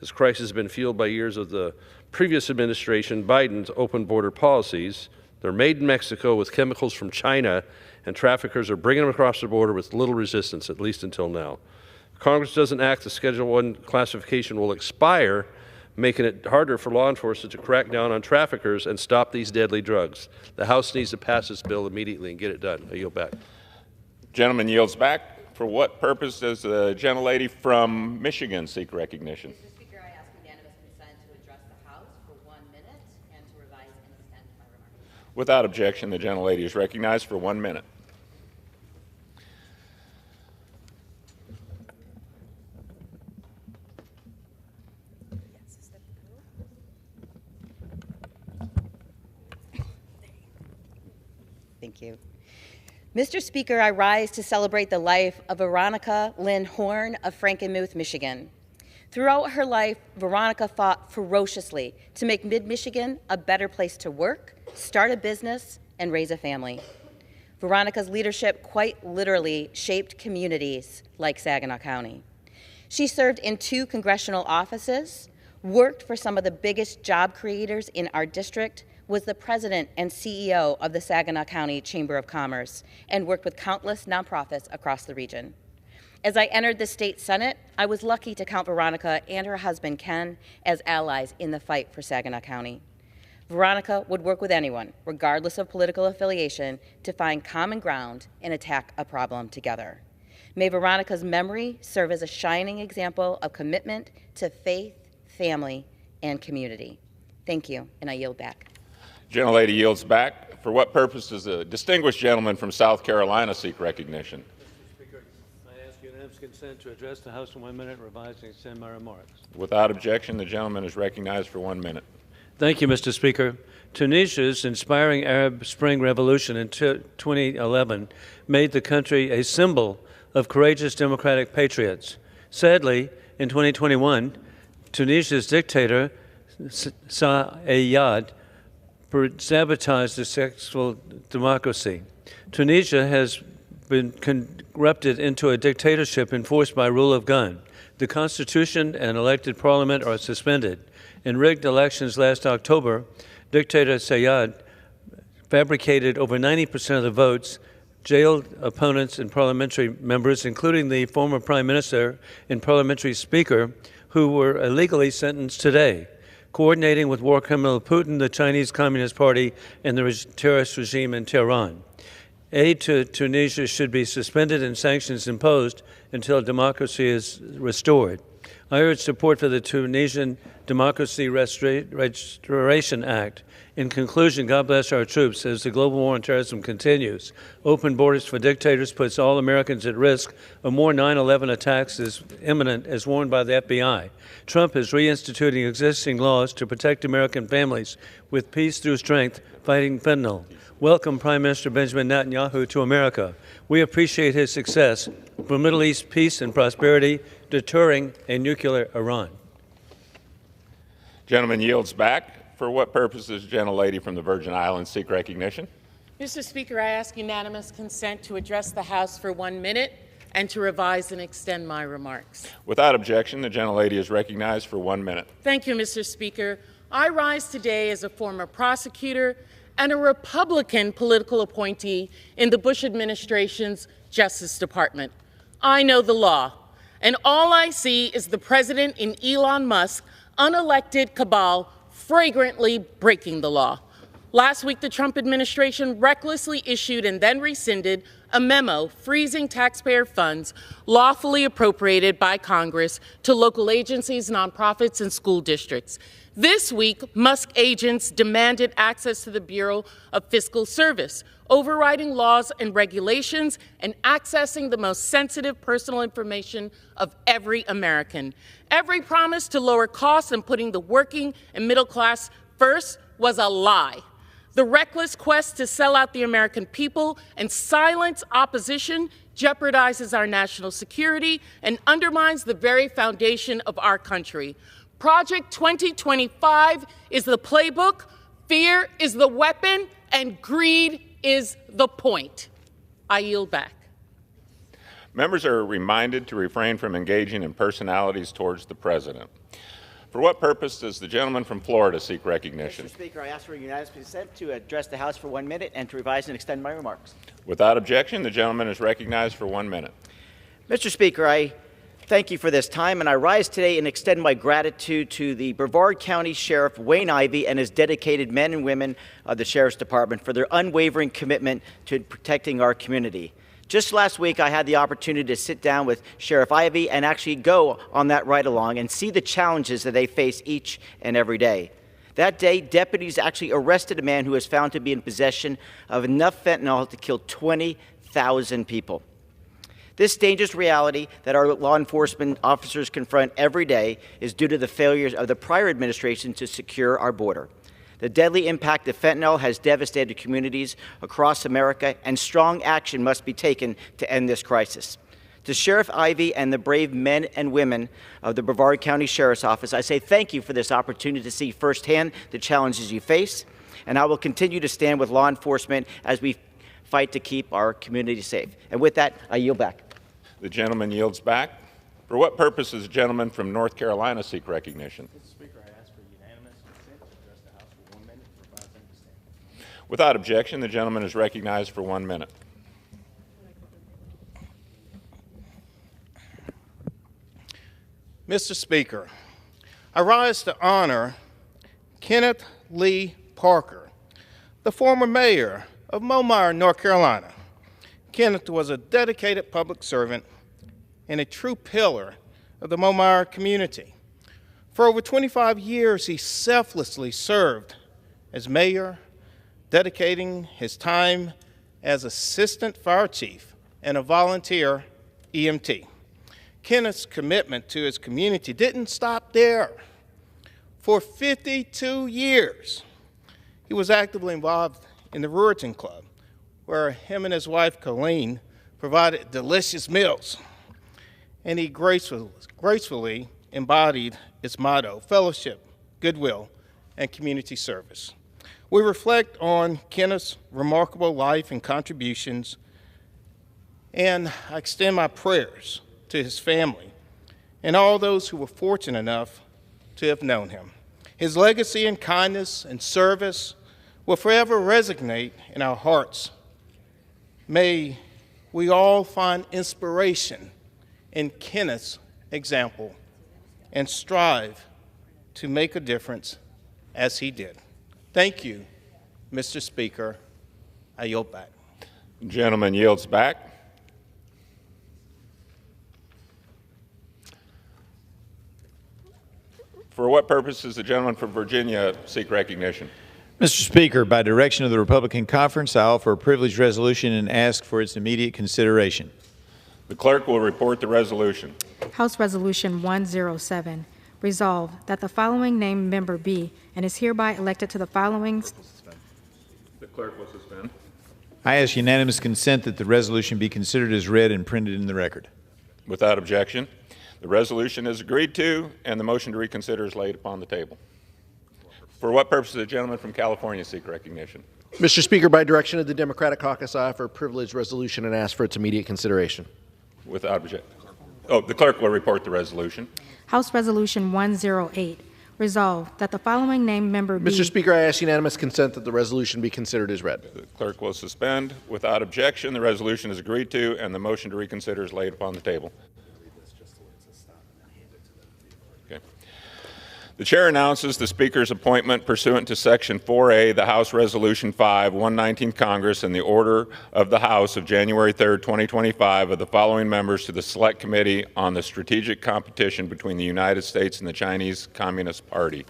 This crisis has been fueled by years of the previous administration, Biden's open border policies. They're made in Mexico with chemicals from China, and traffickers are bringing them across the border with little resistance, at least until now. If Congress doesn't act, the Schedule I classification will expire, making it harder for law enforcement to crack down on traffickers and stop these deadly drugs. The House needs to pass this bill immediately and get it done. I yield back. Gentleman yields back. For what purpose does the gentlelady from Michigan seek recognition? Without objection, the gentlelady is recognized for 1 minute. Thank you. Mr. Speaker, I rise to celebrate the life of Veronica Lynn Horn of Frankenmuth, Michigan. Throughout her life, Veronica fought ferociously to make Mid-Michigan a better place to work, start a business, and raise a family. Veronica's leadership quite literally shaped communities like Saginaw County. She served in 2 congressional offices, worked for some of the biggest job creators in our district, was the president and CEO of the Saginaw County Chamber of Commerce and worked with countless nonprofits across the region. As I entered the state Senate, I was lucky to count Veronica and her husband, Ken, as allies in the fight for Saginaw County. Veronica would work with anyone, regardless of political affiliation, to find common ground and attack a problem together. May Veronica's memory serve as a shining example of commitment to faith, family, and community. Thank you, and I yield back. Gentlelady yields back. For what purpose does a distinguished gentleman from South Carolina seek recognition? I ask unanimous consent to address the House in 1 minute, revise and extend my remarks. Without objection, the gentleman is recognized for 1 minute. Thank you, Mr. Speaker. Tunisia's inspiring Arab Spring Revolution in 2011 made the country a symbol of courageous democratic patriots. Sadly, in 2021, Tunisia's dictator, Sayyad, sabotaged the successful democracy. Tunisia has been corrupted into a dictatorship enforced by rule of gun. The constitution and elected parliament are suspended. In rigged elections last October, dictator Sayyad fabricated over 90% of the votes, jailed opponents and parliamentary members, including the former prime minister and parliamentary speaker, who were illegally sentenced today, coordinating with war criminal Putin, the Chinese Communist Party, and the terrorist regime in Tehran. Aid to Tunisia should be suspended and sanctions imposed until democracy is restored. I urge support for the Tunisian Democracy Restoration Act. In conclusion, God bless our troops as the global war on terrorism continues. Open borders for dictators puts all Americans at risk. A more 9/11 attacks is imminent, as warned by the FBI. Trump is reinstituting existing laws to protect American families with peace through strength, fighting fentanyl. Welcome Prime Minister Benjamin Netanyahu to America. We appreciate his success for Middle East peace and prosperity, deterring a nuclear Iran. Gentleman yields back. For what purpose does the gentlelady from the Virgin Islands seek recognition? Mr. Speaker, I ask unanimous consent to address the House for 1 minute and to revise and extend my remarks. Without objection, the gentlelady is recognized for 1 minute. Thank you, Mr. Speaker. I rise today as a former prosecutor and a Republican political appointee in the Bush administration's Justice Department. I know the law, and all I see is the president and Elon Musk unelected cabal flagrantly breaking the law. Last week, the Trump administration recklessly issued and then rescinded a memo freezing taxpayer funds lawfully appropriated by Congress to local agencies, nonprofits, and school districts. This week, Musk agents demanded access to the Bureau of Fiscal Service, overriding laws and regulations and accessing the most sensitive personal information of every American. Every promise to lower costs and putting the working and middle class first was a lie. The reckless quest to sell out the American people and silence opposition jeopardizes our national security and undermines the very foundation of our country. Project 2025 is the playbook, fear is the weapon, and greed is the point. I yield back. Members are reminded to refrain from engaging in personalities towards the President. For what purpose does the gentleman from Florida seek recognition? Mr. Speaker, I ask for unanimous consent to address the House for 1 minute and to revise and extend my remarks. Without objection, the gentleman is recognized for 1 minute. Mr. Speaker, I thank you for this time, and I rise today and extend my gratitude to the Brevard County Sheriff Wayne Ivey and his dedicated men and women of the Sheriff's Department for their unwavering commitment to protecting our community. Just last week, I had the opportunity to sit down with Sheriff Ivey and actually go on that ride-along and see the challenges that they face each and every day. That day, deputies actually arrested a man who was found to be in possession of enough fentanyl to kill 20,000 people. This dangerous reality that our law enforcement officers confront every day is due to the failures of the prior administration to secure our border. The deadly impact of fentanyl has devastated communities across America, and strong action must be taken to end this crisis. To Sheriff Ivey and the brave men and women of the Brevard County Sheriff's Office, I say thank you for this opportunity to see firsthand the challenges you face, and I will continue to stand with law enforcement as we fight to keep our community safe. And with that, I yield back. The gentleman yields back. For what purpose does the gentleman from North Carolina seek recognition? Mr. Speaker, I ask for unanimous consent to address the House for 1 minute, revise and Without objection, the gentleman is recognized for 1 minute. Mr. Speaker, I rise to honor Kenneth Lee Parker, the former mayor of Momire, North Carolina. Kenneth was a dedicated public servant and a true pillar of the Momire community. For over 25 years, he selflessly served as mayor, dedicating his time as assistant fire chief and a volunteer EMT. Kenneth's commitment to his community didn't stop there. For 52 years, he was actively involved in the Ruritan Club, where him and his wife, Colleen, provided delicious meals. And he gracefully embodied its motto, fellowship, goodwill, and community service. We reflect on Kenneth's remarkable life and contributions, and I extend my prayers to his family and all those who were fortunate enough to have known him. His legacy and kindness and service will forever resonate in our hearts. May we all find inspiration in Kenneth's example and strive to make a difference as he did. Thank you, Mr. Speaker. I yield back. The gentleman yields back. For what purpose does the gentleman from Virginia seek recognition? Mr. Speaker, by direction of the Republican Conference, I offer a privileged resolution and ask for its immediate consideration. The clerk will report the resolution. House Resolution 107, resolved that the following named member be and is hereby elected to the following. The clerk will suspend. I ask unanimous consent that the resolution be considered as read and printed in the record. Without objection, the resolution is agreed to, and the motion to reconsider is laid upon the table. For what purpose does the gentleman from California seek recognition? Mr. Speaker, by direction of the Democratic Caucus, I offer a privileged resolution and ask for its immediate consideration. Without objection. Oh, the clerk will report the resolution. House Resolution 108, resolved that the following named member be. Mr. Speaker, I ask unanimous consent that the resolution be considered as read. The clerk will suspend. Without objection, the resolution is agreed to, and the motion to reconsider is laid upon the table. The chair announces the Speaker's appointment pursuant to Section 4A, the House Resolution 5, 119th Congress, and the Order of the House of January 3, 2025, of the following members to the Select Committee on the Strategic Competition between the United States and the Chinese Communist Party.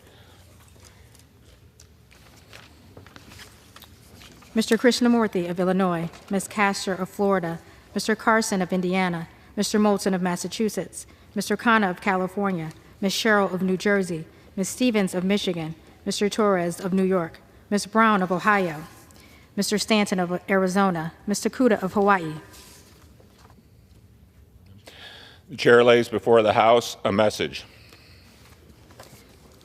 Mr. Krishnamurthy of Illinois, Ms. Castor of Florida, Mr. Carson of Indiana, Mr. Moulton of Massachusetts, Mr. Khanna of California, Ms. Sherrill of New Jersey, Ms. Stevens of Michigan, Mr. Torres of New York, Ms. Brown of Ohio, Mr. Stanton of Arizona, Mr. Kuda of Hawaii. The chair lays before the House a message.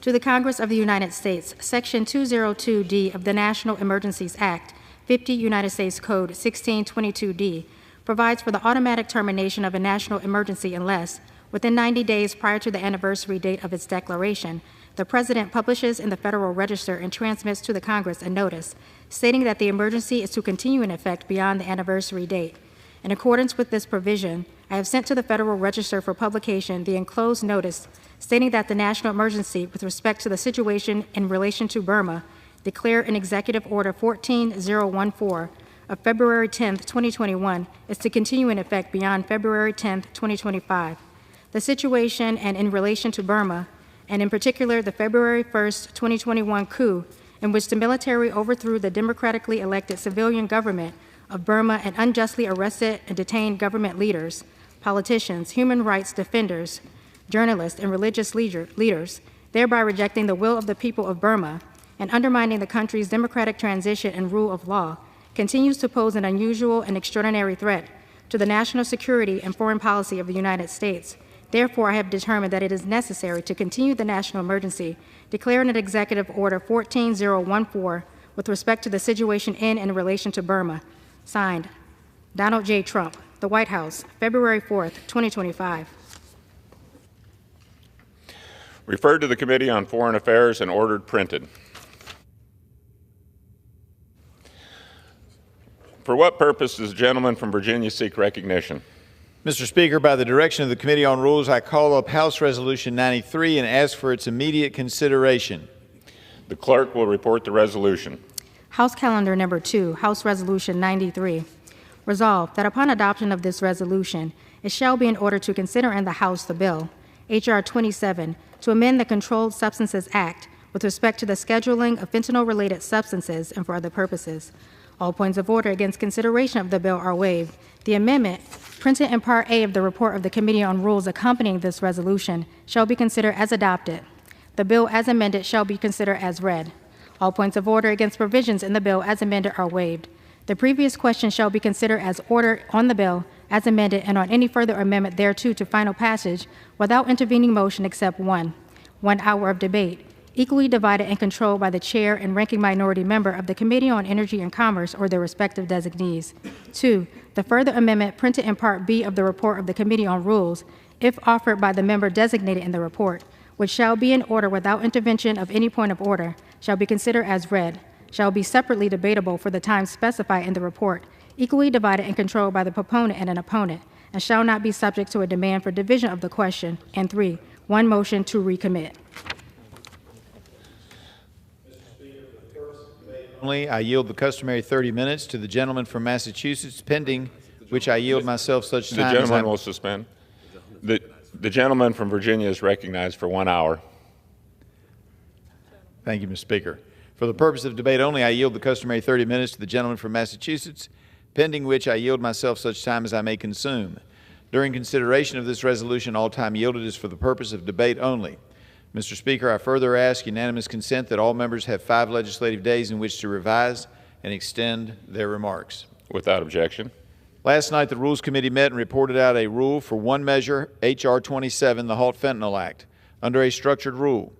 To the Congress of the United States, Section 202D of the National Emergencies Act, 50 United States Code 1622D, provides for the automatic termination of a national emergency unless, within 90 days prior to the anniversary date of its declaration, the President publishes in the Federal Register and transmits to the Congress a notice stating that the emergency is to continue in effect beyond the anniversary date. In accordance with this provision, I have sent to the Federal Register for publication the enclosed notice stating that the national emergency with respect to the situation in relation to Burma, declared in Executive Order 14014 of February 10, 2021, is to continue in effect beyond February 10, 2025. The situation and in relation to Burma, and in particular the February 1, 2021 coup, in which the military overthrew the democratically elected civilian government of Burma and unjustly arrested and detained government leaders, politicians, human rights defenders, journalists, and religious leaders, thereby rejecting the will of the people of Burma and undermining the country's democratic transition and rule of law, continues to pose an unusual and extraordinary threat to the national security and foreign policy of the United States. Therefore, I have determined that it is necessary to continue the national emergency declared in Executive Order 14014 with respect to the situation in and in relation to Burma. Signed, Donald J. Trump, the White House, February 4th, 2025. Referred to the Committee on Foreign Affairs and ordered printed. For what purpose does the gentleman from Virginia seek recognition? Mr. Speaker, by the direction of the Committee on Rules, I call up House Resolution 93 and ask for its immediate consideration. The clerk will report the resolution. House Calendar Number 2, House Resolution 93. Resolved that upon adoption of this resolution, it shall be in order to consider in the House the bill, H.R. 27, to amend the Controlled Substances Act with respect to the scheduling of fentanyl-related substances and for other purposes. All points of order against consideration of the bill are waived. The amendment, printed in Part A of the report of the Committee on Rules accompanying this resolution, shall be considered as adopted. The bill as amended shall be considered as read. All points of order against provisions in the bill as amended are waived. The previous question shall be considered as ordered on the bill as amended and on any further amendment thereto to final passage without intervening motion except 1 hour of debate, equally divided and controlled by the chair and ranking minority member of the Committee on Energy and Commerce or their respective designees. 2, the further amendment printed in Part B of the report of the Committee on Rules, if offered by the member designated in the report, which shall be in order without intervention of any point of order, shall be considered as read, shall be separately debatable for the time specified in the report, equally divided and controlled by the proponent and an opponent, and shall not be subject to a demand for division of the question. And 3, one motion to recommit. Only, I yield the customary 30 minutes to the gentleman from Massachusetts, pending which I yield myself such time The gentleman will suspend. The gentleman from Virginia is recognized for 1 hour. Thank you, Mr. Speaker. For the purpose of debate only, I yield the customary 30 minutes to the gentleman from Massachusetts, pending which I yield myself such time as I may consume. During consideration of this resolution, all time yielded is for the purpose of debate only. Mr. Speaker, I further ask unanimous consent that all members have 5 legislative days in which to revise and extend their remarks. Without objection. Last night, the Rules Committee met and reported out a rule for one measure, H.R. 27, the Halt Fentanyl Act, under a structured rule.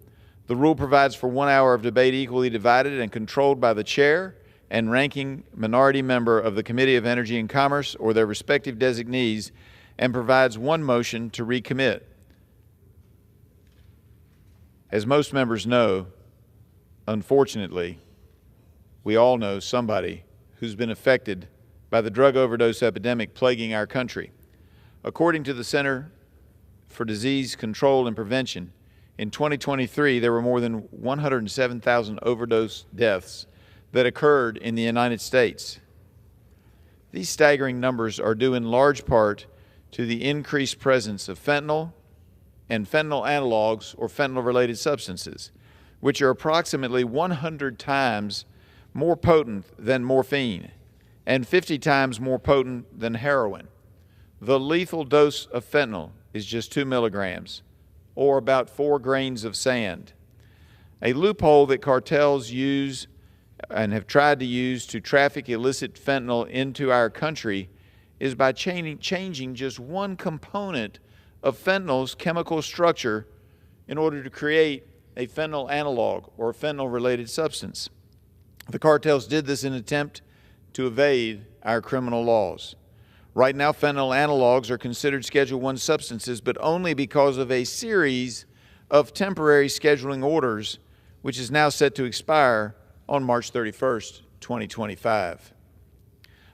The rule provides for 1 hour of debate equally divided and controlled by the chair and ranking minority member of the Committee of Energy and Commerce or their respective designees, and provides one motion to recommit. As most members know, unfortunately, we all know somebody who's been affected by the drug overdose epidemic plaguing our country. According to the Center for Disease Control and Prevention, in 2023, there were more than 107,000 overdose deaths that occurred in the United States. These staggering numbers are due in large part to the increased presence of fentanyl and fentanyl analogs or fentanyl-related substances, which are approximately 100 times more potent than morphine and 50 times more potent than heroin. The lethal dose of fentanyl is just 2 milligrams, or about 4 grains of sand. A loophole that cartels use and have tried to use to traffic illicit fentanyl into our country is by changing just one component of fentanyl's chemical structure in order to create a fentanyl analog or a fentanyl-related substance. The cartels did this in an attempt to evade our criminal laws. Right now, fentanyl analogs are considered Schedule I substances, but only because of a series of temporary scheduling orders, which is now set to expire on March 31st, 2025.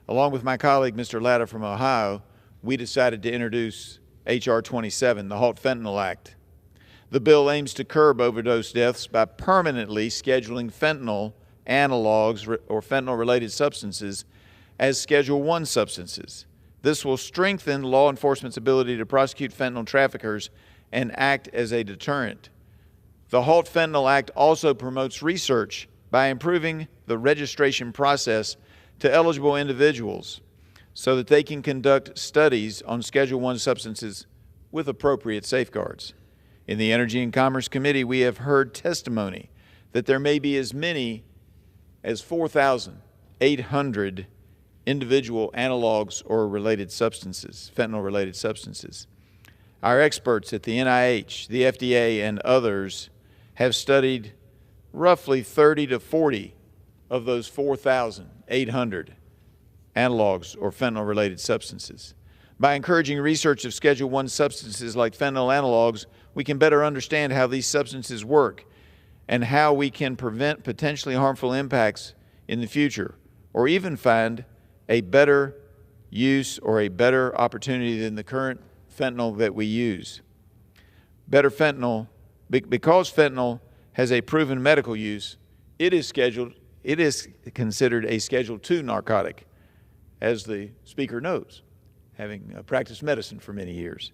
Along with my colleague, Mr. Latta from Ohio, we decided to introduce H.R. 27, the Halt Fentanyl Act. The bill aims to curb overdose deaths by permanently scheduling fentanyl analogs or fentanyl-related substances as Schedule I substances. This will strengthen law enforcement's ability to prosecute fentanyl traffickers and act as a deterrent. The Halt Fentanyl Act also promotes research by improving the registration process to eligible individuals so that they can conduct studies on Schedule I substances with appropriate safeguards. In the Energy and Commerce Committee, we have heard testimony that there may be as many as 4,800 individual analogs or related substances, fentanyl-related substances. Our experts at the NIH, the FDA, and others have studied roughly 30 to 40 of those 4,800 analogs or fentanyl-related substances. By encouraging research of Schedule I substances like fentanyl analogs, we can better understand how these substances work and how we can prevent potentially harmful impacts in the future, or even find a better use or a better opportunity than the current fentanyl that we use. Better fentanyl, because fentanyl has a proven medical use, it is considered a Schedule II narcotic, as the speaker knows, having practiced medicine for many years.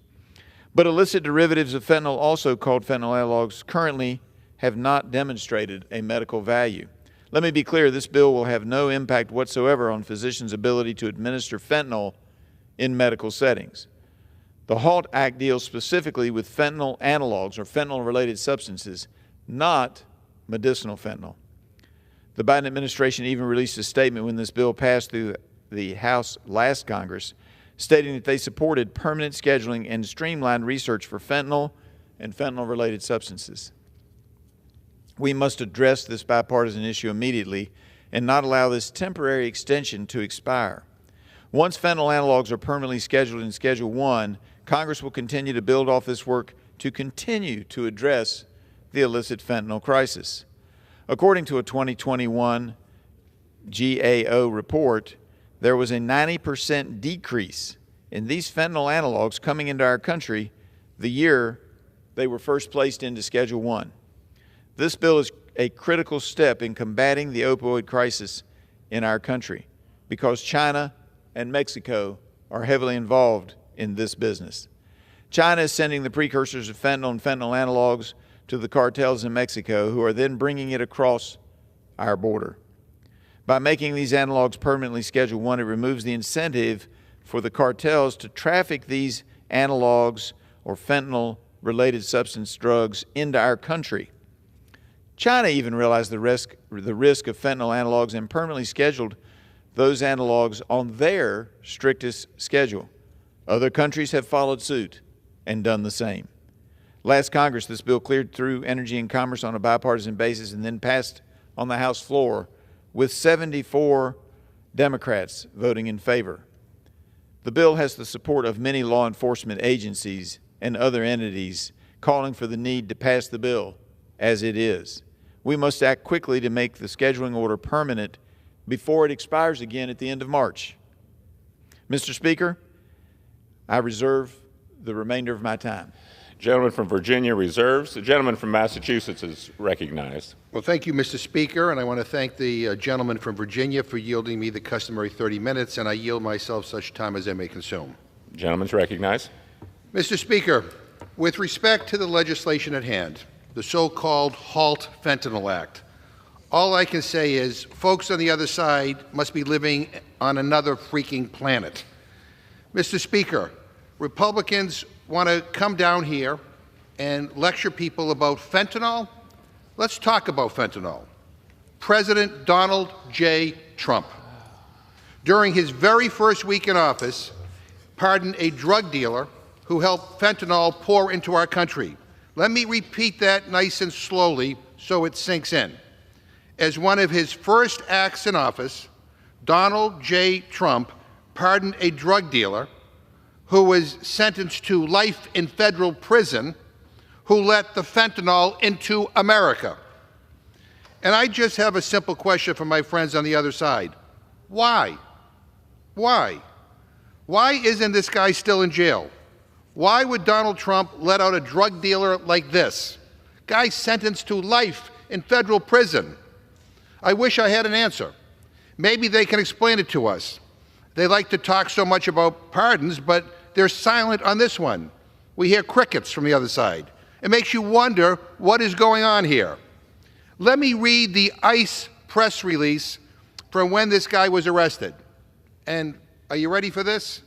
But illicit derivatives of fentanyl, also called fentanyl analogs, currently have not demonstrated a medical value. Let me be clear, this bill will have no impact whatsoever on physicians' ability to administer fentanyl in medical settings. The HALT Act deals specifically with fentanyl analogs or fentanyl-related substances, not medicinal fentanyl. The Biden administration even released a statement when this bill passed through the House last Congress, stating that they supported permanent scheduling and streamlined research for fentanyl and fentanyl-related substances. We must address this bipartisan issue immediately and not allow this temporary extension to expire. Once fentanyl analogs are permanently scheduled in Schedule I, Congress will continue to build off this work to continue to address the illicit fentanyl crisis. According to a 2021 GAO report, there was a 90% decrease in these fentanyl analogs coming into our country the year they were first placed into Schedule I. This bill is a critical step in combating the opioid crisis in our country because China and Mexico are heavily involved in this business. China is sending the precursors of fentanyl and fentanyl analogs to the cartels in Mexico, who are then bringing it across our border. By making these analogs permanently Schedule I, it removes the incentive for the cartels to traffic these analogs or fentanyl-related substance drugs into our country. China even realized the risk of fentanyl analogs and permanently scheduled those analogs on their strictest schedule. Other countries have followed suit and done the same. Last Congress, this bill cleared through Energy and Commerce on a bipartisan basis and then passed on the House floor with 74 Democrats voting in favor. The bill has the support of many law enforcement agencies and other entities calling for the need to pass the bill as it is. We must act quickly to make the scheduling order permanent before it expires again at the end of March. Mr. Speaker, I reserve the remainder of my time. Gentleman from Virginia reserves. The gentleman from Massachusetts is recognized. Well, thank you, Mr. Speaker, and I want to thank the gentleman from Virginia for yielding me the customary 30 minutes, and I yield myself such time as I may consume. The gentleman's recognized. Mr. Speaker, with respect to the legislation at hand, the so-called HALT Fentanyl Act, all I can say is folks on the other side must be living on another freaking planet. Mr. Speaker, Republicans want to come down here and lecture people about fentanyl. Let's talk about fentanyl. President Donald J. Trump, during his very first week in office, pardoned a drug dealer who helped fentanyl pour into our country. Let me repeat that nice and slowly so it sinks in. As one of his first acts in office, Donald J. Trump pardoned a drug dealer who was sentenced to life in federal prison who let the fentanyl into America. And I just have a simple question for my friends on the other side. Why? Why? Why isn't this guy still in jail? Why would Donald Trump let out a drug dealer like this? Guy sentenced to life in federal prison. I wish I had an answer. Maybe they can explain it to us. They like to talk so much about pardons, but they're silent on this one. We hear crickets from the other side. It makes you wonder what is going on here. Let me read the ICE press release from when this guy was arrested. And are you ready for this?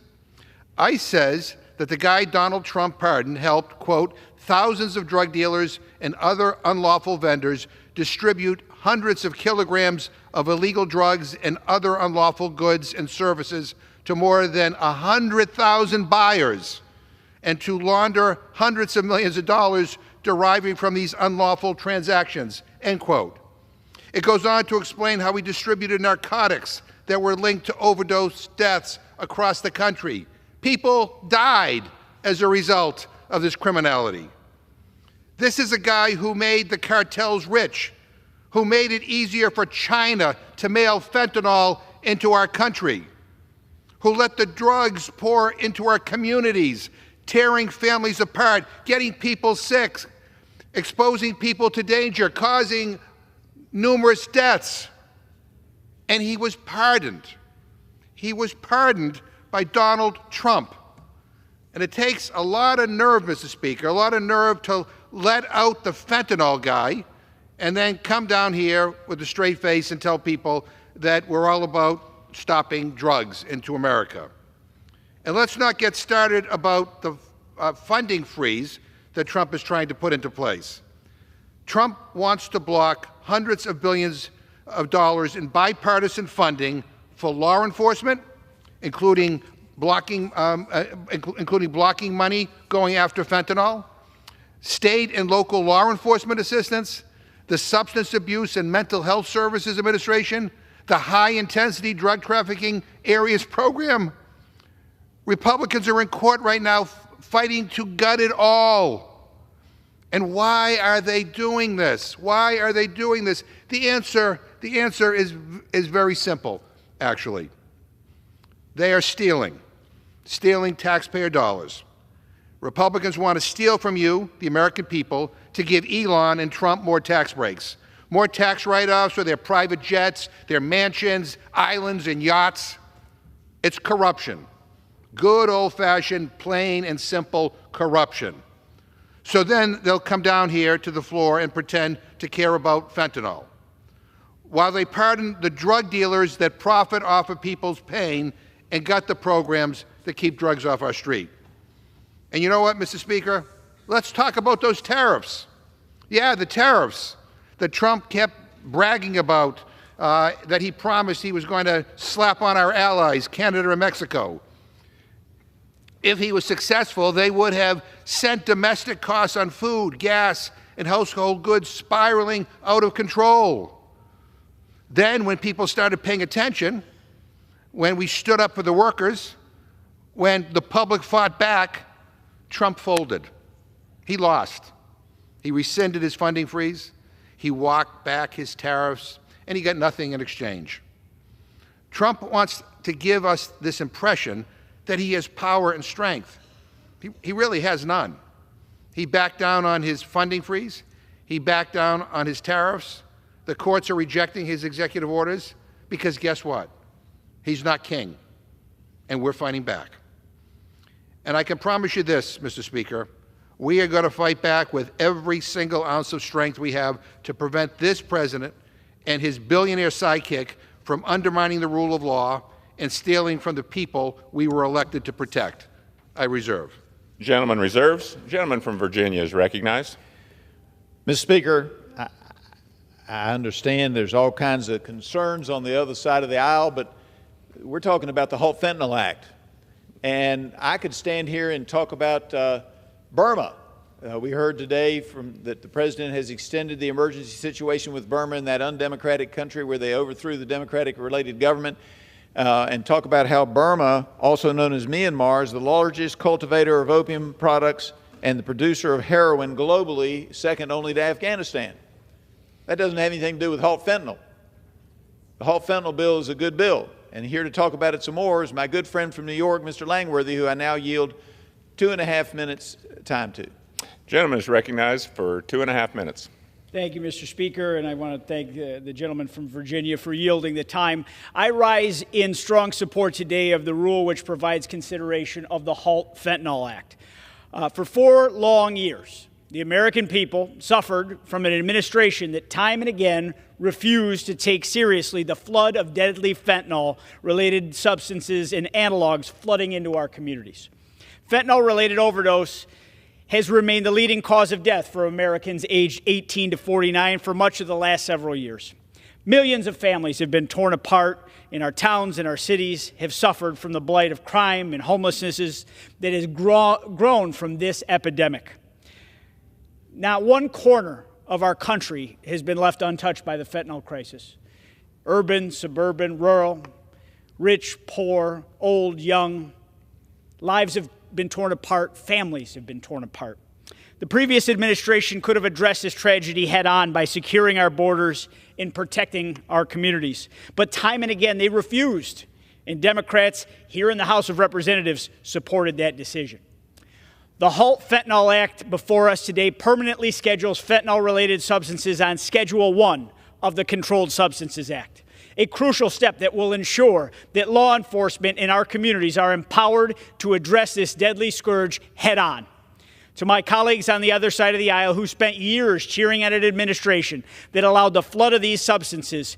ICE says that the guy Donald Trump pardoned helped, quote, thousands of drug dealers and other unlawful vendors distribute hundreds of kilograms of illegal drugs and other unlawful goods and services to more than 100,000 buyers and to launder hundreds of millions of dollars deriving from these unlawful transactions, end quote. It goes on to explain how he distributed narcotics that were linked to overdose deaths across the country. People died as a result of this criminality. This is a guy who made the cartels rich, who made it easier for China to mail fentanyl into our country. who let the drugs pour into our communities, tearing families apart, getting people sick, exposing people to danger, causing numerous deaths. And he was pardoned. He was pardoned by Donald Trump. And it takes a lot of nerve, Mr. Speaker, a lot of nerve to let out the fentanyl guy and then come down here with a straight face and tell people that we're all about stopping drugs into America. And let's not get started about the funding freeze that Trump is trying to put into place. Trump wants to block hundreds of billions of dollars in bipartisan funding for law enforcement, including blocking money going after fentanyl, state and local law enforcement assistance, the Substance Abuse and Mental Health Services Administration, the High-Intensity Drug Trafficking Areas Program. Republicans are in court right now fighting to gut it all. And why are they doing this? Why are they doing this? The answer is very simple, actually. They are stealing taxpayer dollars. Republicans want to steal from you, the American people, to give Elon and Trump more tax breaks, more tax write-offs for their private jets, their mansions, islands, and yachts. It's corruption. Good old-fashioned, plain and simple corruption. So then they'll come down here to the floor and pretend to care about fentanyl, while they pardon the drug dealers that profit off of people's pain and gut the programs that keep drugs off our street. And you know what, Mr. Speaker? Let's talk about those tariffs. Yeah, the tariffs that Trump kept bragging about, that he promised he was going to slap on our allies, Canada and Mexico. If he was successful, they would have sent domestic costs on food, gas, and household goods spiraling out of control. Then, when people started paying attention, when we stood up for the workers, when the public fought back, Trump folded. He lost. He rescinded his funding freeze. He walked back his tariffs, and he got nothing in exchange. Trump wants to give us this impression that he has power and strength. He really has none. He backed down on his funding freeze. He backed down on his tariffs. The courts are rejecting his executive orders because guess what? He's not king, and we're fighting back. And I can promise you this, Mr. Speaker, we are going to fight back with every single ounce of strength we have to prevent this president and his billionaire sidekick from undermining the rule of law and stealing from the people we were elected to protect. I reserve. Gentleman reserves. Gentleman from Virginia is recognized. Mr. Speaker, I understand there's all kinds of concerns on the other side of the aisle, but we're talking about the Halt Fentanyl Act. And I could stand here and talk about Burma. We heard today that the President has extended the emergency situation with Burma in that undemocratic country where they overthrew the democratic-related government, and talk about how Burma, also known as Myanmar, is the largest cultivator of opium products and the producer of heroin globally, second only to Afghanistan. That doesn't have anything to do with Halt Fentanyl. The Halt Fentanyl bill is a good bill. And here to talk about it some more is my good friend from New York, Mr. Langworthy, who I now yield 2.5 minutes time to. Gentleman is recognized for 2.5 minutes. Thank you, Mr. Speaker, and I want to thank the gentleman from Virginia for yielding the time. I rise in strong support today of the rule which provides consideration of the Halt Fentanyl Act. For 4 long years, the American people suffered from an administration that time and again refused to take seriously the flood of deadly fentanyl-related substances and analogs flooding into our communities. Fentanyl-related overdose has remained the leading cause of death for Americans aged 18 to 49 for much of the last several years. Millions of families have been torn apart in our towns and our cities, have suffered from the blight of crime and homelessness that has grown from this epidemic. Not one corner of our country has been left untouched by the fentanyl crisis. Urban, suburban, rural, rich, poor, old, young, lives have been torn apart, families have been torn apart. The previous administration could have addressed this tragedy head on by securing our borders and protecting our communities. But time and again, they refused. and Democrats here in the House of Representatives supported that decision. The HALT Fentanyl Act before us today permanently schedules fentanyl-related substances on Schedule 1 of the Controlled Substances Act, a crucial step that will ensure that law enforcement in our communities are empowered to address this deadly scourge head-on. To my colleagues on the other side of the aisle who spent years cheering at an administration that allowed the flood of these substances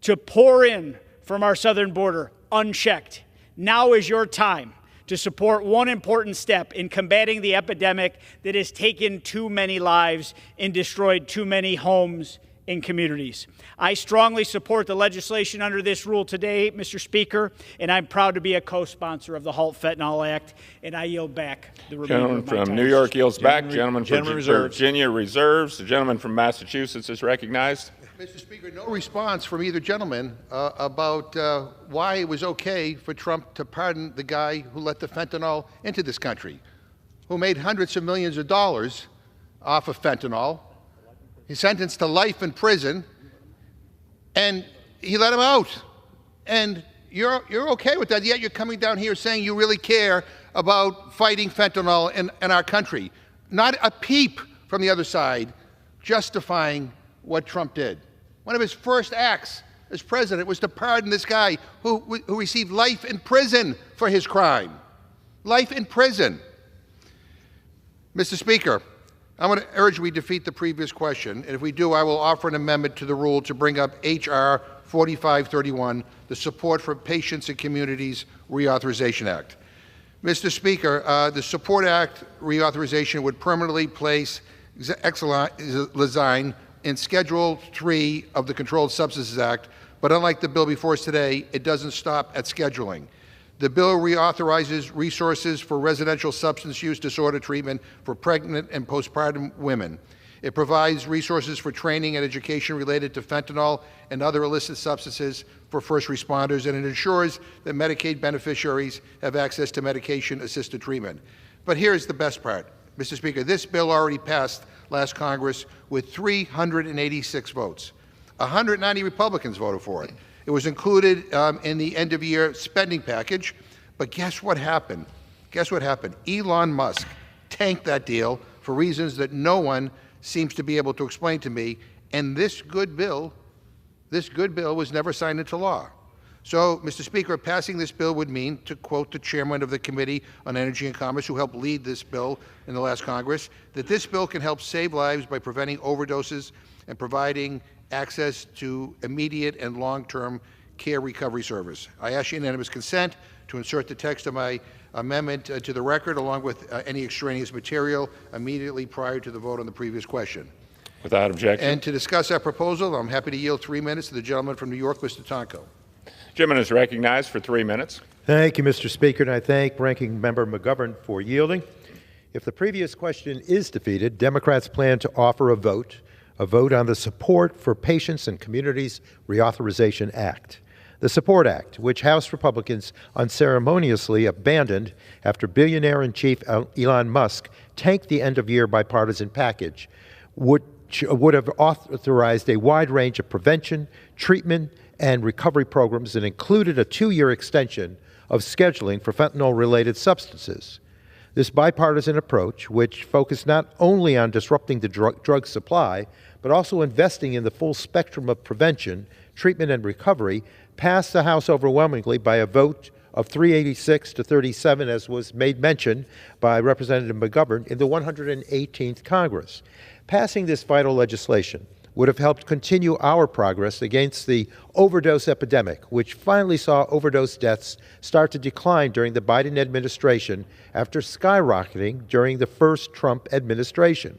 to pour in from our southern border unchecked, now is your time to support one important step in combating the epidemic that has taken too many lives and destroyed too many homes and communities. I strongly support the legislation under this rule today, Mr. Speaker, and I'm proud to be a co-sponsor of the HALT Fentanyl Act, and I yield back the remainder Gentleman of my time. from New York yields back. Gentleman from reserves. Virginia reserves. The gentleman from Massachusetts is recognized. Mr. Speaker, no response from either gentleman about why it was okay for Trump to pardon the guy who let the fentanyl into this country, who made hundreds of millions of dollars off of fentanyl. He's sentenced to life in prison, and he let him out. And you're okay with that, yet you're coming down here saying you really care about fighting fentanyl in our country. Not a peep from the other side justifying what Trump did. One of his first acts as president was to pardon this guy who received life in prison for his crime. Life in prison. Mr. Speaker, I'm going to urge we defeat the previous question, and if we do, I will offer an amendment to the rule to bring up H.R. 4531, the Support for Patients and Communities Reauthorization Act. Mr. Speaker, the Support Act reauthorization would permanently place Exelazine in Schedule 3 of the Controlled Substances Act, but unlike the bill before us today, it doesn't stop at scheduling. The bill reauthorizes resources for residential substance use disorder treatment for pregnant and postpartum women. It provides resources for training and education related to fentanyl and other illicit substances for first responders, and it ensures that Medicaid beneficiaries have access to medication-assisted treatment. But here's the best part, Mr. Speaker. This bill already passed last Congress with 386 votes. 190 Republicans voted for it. It was included in the end-of-year spending package, but guess what happened? Guess what happened? Elon Musk tanked that deal for reasons that no one seems to be able to explain to me, and this good bill was never signed into law. So, Mr. Speaker, passing this bill would mean, to quote the chairman of the Committee on Energy and Commerce, who helped lead this bill in the last Congress, that this bill can help save lives by preventing overdoses and providing access to immediate and long-term care recovery service. I ask unanimous consent to insert the text of my amendment to the record, along with any extraneous material, immediately prior to the vote on the previous question. Without objection. And to discuss our proposal, I'm happy to yield 3 minutes to the gentleman from New York, Mr. Tonko. Gentleman is recognized for 3 minutes. Thank you, Mr. Speaker, and I thank Ranking Member McGovern for yielding. If the previous question is defeated, Democrats plan to offer a vote on the Support for Patients and Communities Reauthorization Act. The Support Act, which House Republicans unceremoniously abandoned after billionaire-in-chief Elon Musk tanked the end-of-year bipartisan package, would have authorized a wide range of prevention, treatment, and recovery programs that included a 2-year extension of scheduling for fentanyl-related substances. This bipartisan approach, which focused not only on disrupting the drug supply, but also investing in the full spectrum of prevention, treatment, and recovery, passed the House overwhelmingly by a vote of 386 to 37, as was made mention by Representative McGovern in the 118th Congress. Passing this vital legislation would have helped continue our progress against the overdose epidemic, which finally saw overdose deaths start to decline during the Biden administration after skyrocketing during the first Trump administration.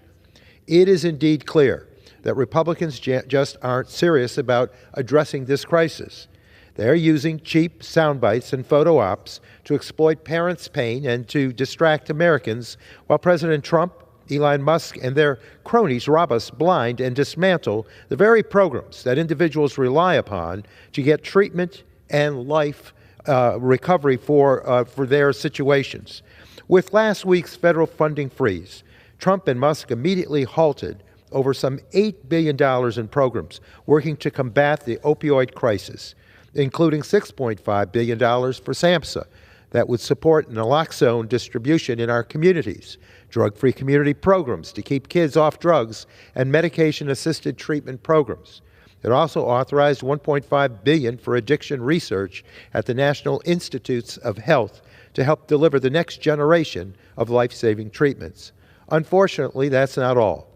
It is indeed clear that Republicans just aren't serious about addressing this crisis. They're using cheap sound bites and photo ops to exploit parents' pain and to distract Americans, while President Trump, Elon Musk, and their cronies rob us blind and dismantle the very programs that individuals rely upon to get treatment and life recovery for their situations. With last week's federal funding freeze, Trump and Musk immediately halted over some $8 billion in programs working to combat the opioid crisis. including $6.5 billion for SAMHSA that would support naloxone distribution in our communities, drug-free community programs to keep kids off drugs, and medication-assisted treatment programs. It also authorized $1.5 billion for addiction research at the National Institutes of Health to help deliver the next generation of life-saving treatments. Unfortunately, that's not all.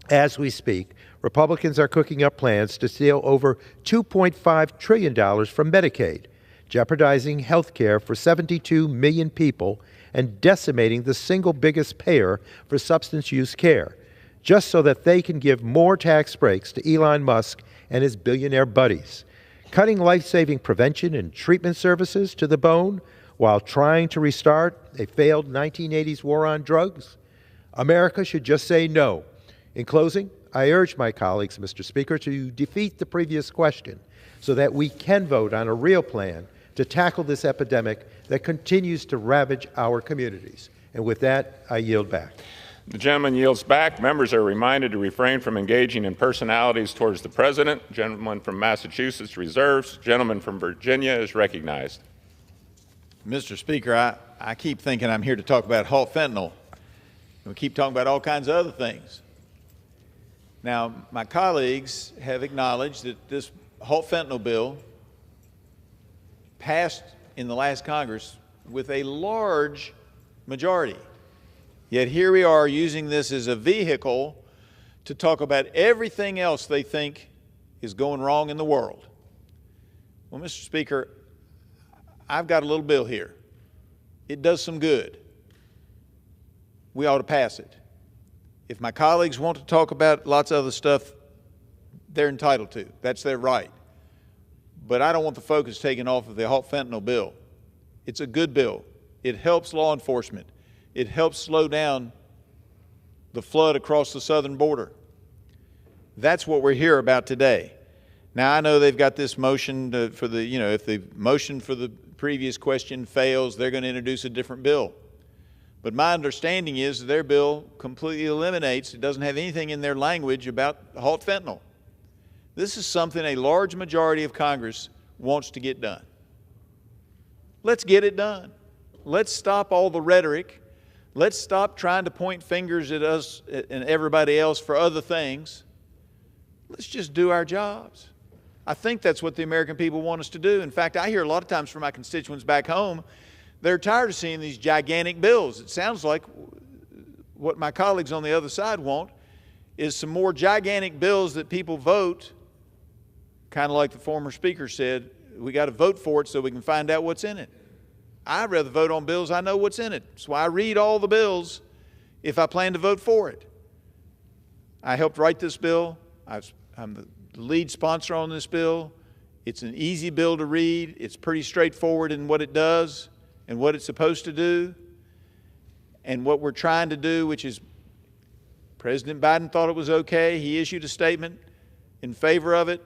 As we speak, Republicans are cooking up plans to steal over $2.5 trillion from Medicaid, jeopardizing health care for 72 million people and decimating the single biggest payer for substance use care, just so that they can give more tax breaks to Elon Musk and his billionaire buddies, cutting life-saving prevention and treatment services to the bone while trying to restart a failed 1980s war on drugs. America should just say no. In closing, I urge my colleagues, Mr. Speaker, to defeat the previous question so that we can vote on a real plan to tackle this epidemic that continues to ravage our communities. And with that, I yield back. The gentleman yields back. Members are reminded to refrain from engaging in personalities towards the President. Gentleman from Massachusetts reserves. Gentleman from Virginia is recognized. Mr. Speaker, I keep thinking I'm here to talk about halt fentanyl. We keep talking about all kinds of other things. Now, my colleagues have acknowledged that this halt fentanyl bill passed in the last Congress with a large majority. Yet here we are using this as a vehicle to talk about everything else they think is going wrong in the world. Well, Mr. Speaker, I've got a little bill here. It does some good. We ought to pass it. If my colleagues want to talk about lots of other stuff, they're entitled to. That's their right. But I don't want the focus taken off of the halt fentanyl bill. It's a good bill. It helps law enforcement. It helps slow down the flood across the southern border. That's what we're here about today. Now, I know they've got this motion for the, if the motion for the previous question fails, they're going to introduce a different bill. But my understanding is that their bill completely eliminates, it doesn't have anything in their language about halt fentanyl. This is something a large majority of Congress wants to get done. Let's get it done. Let's stop all the rhetoric. Let's stop trying to point fingers at us and everybody else for other things. Let's just do our jobs. I think that's what the American people want us to do. In fact, I hear a lot of times from my constituents back home, they're tired of seeing these gigantic bills. It sounds like what my colleagues on the other side want is some more gigantic bills that people vote, kind of like the former speaker said, we got to vote for it so we can find out what's in it. I'd rather vote on bills I know what's in it. That's why I read all the bills if I plan to vote for it. I helped write this bill. I'm the lead sponsor on this bill. It's an easy bill to read. It's pretty straightforward in what it does and what it's supposed to do, and what we're trying to do, which is President Biden thought it was okay. He issued a statement in favor of it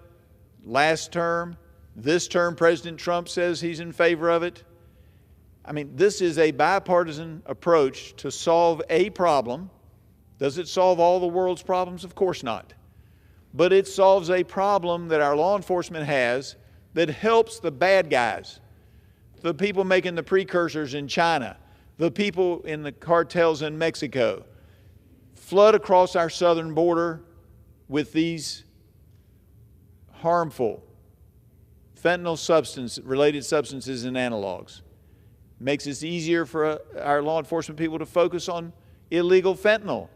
last term. This term, President Trump says he's in favor of it. I mean, this is a bipartisan approach to solve a problem. Does it solve all the world's problems? Of course not. But it solves a problem that our law enforcement has that helps the bad guys, the people making the precursors in China, the people in the cartels in Mexico, flood across our southern border with these harmful fentanyl-related substances and analogs. Makes it easier for our law enforcement people to focus on illegal fentanyl.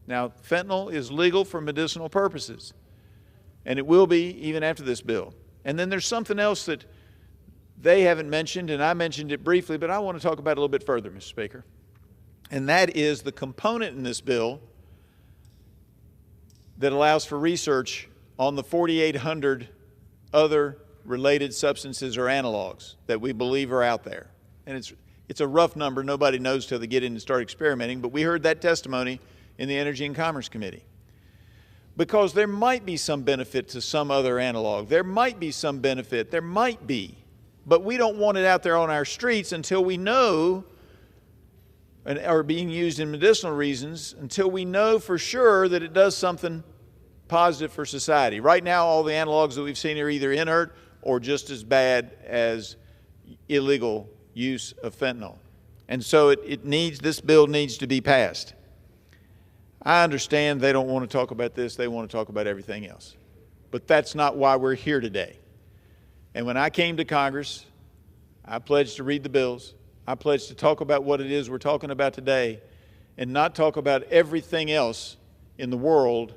Now, fentanyl is legal for medicinal purposes, and it will be even after this bill. And then there's something else that they haven't mentioned, and I mentioned it briefly, but I want to talk about it a little bit further, Mr. Speaker. And that is the component in this bill that allows for research on the 4,800 other related substances or analogs that we believe are out there. And it's a rough number. Nobody knows till they get in and start experimenting, but we heard that testimony in the Energy and Commerce Committee. Because there might be some benefit to some other analog. There might be some benefit. There might be. But we don't want it out there on our streets until we know, or being used in medicinal reasons, until we know for sure that it does something positive for society. Right now, all the analogs that we've seen are either inert or just as bad as illegal use of fentanyl. And so this bill needs to be passed. I understand they don't want to talk about this, they want to talk about everything else. But that's not why we're here today. And when I came to Congress, I pledged to read the bills. I pledged to talk about what it is we're talking about today and not talk about everything else in the world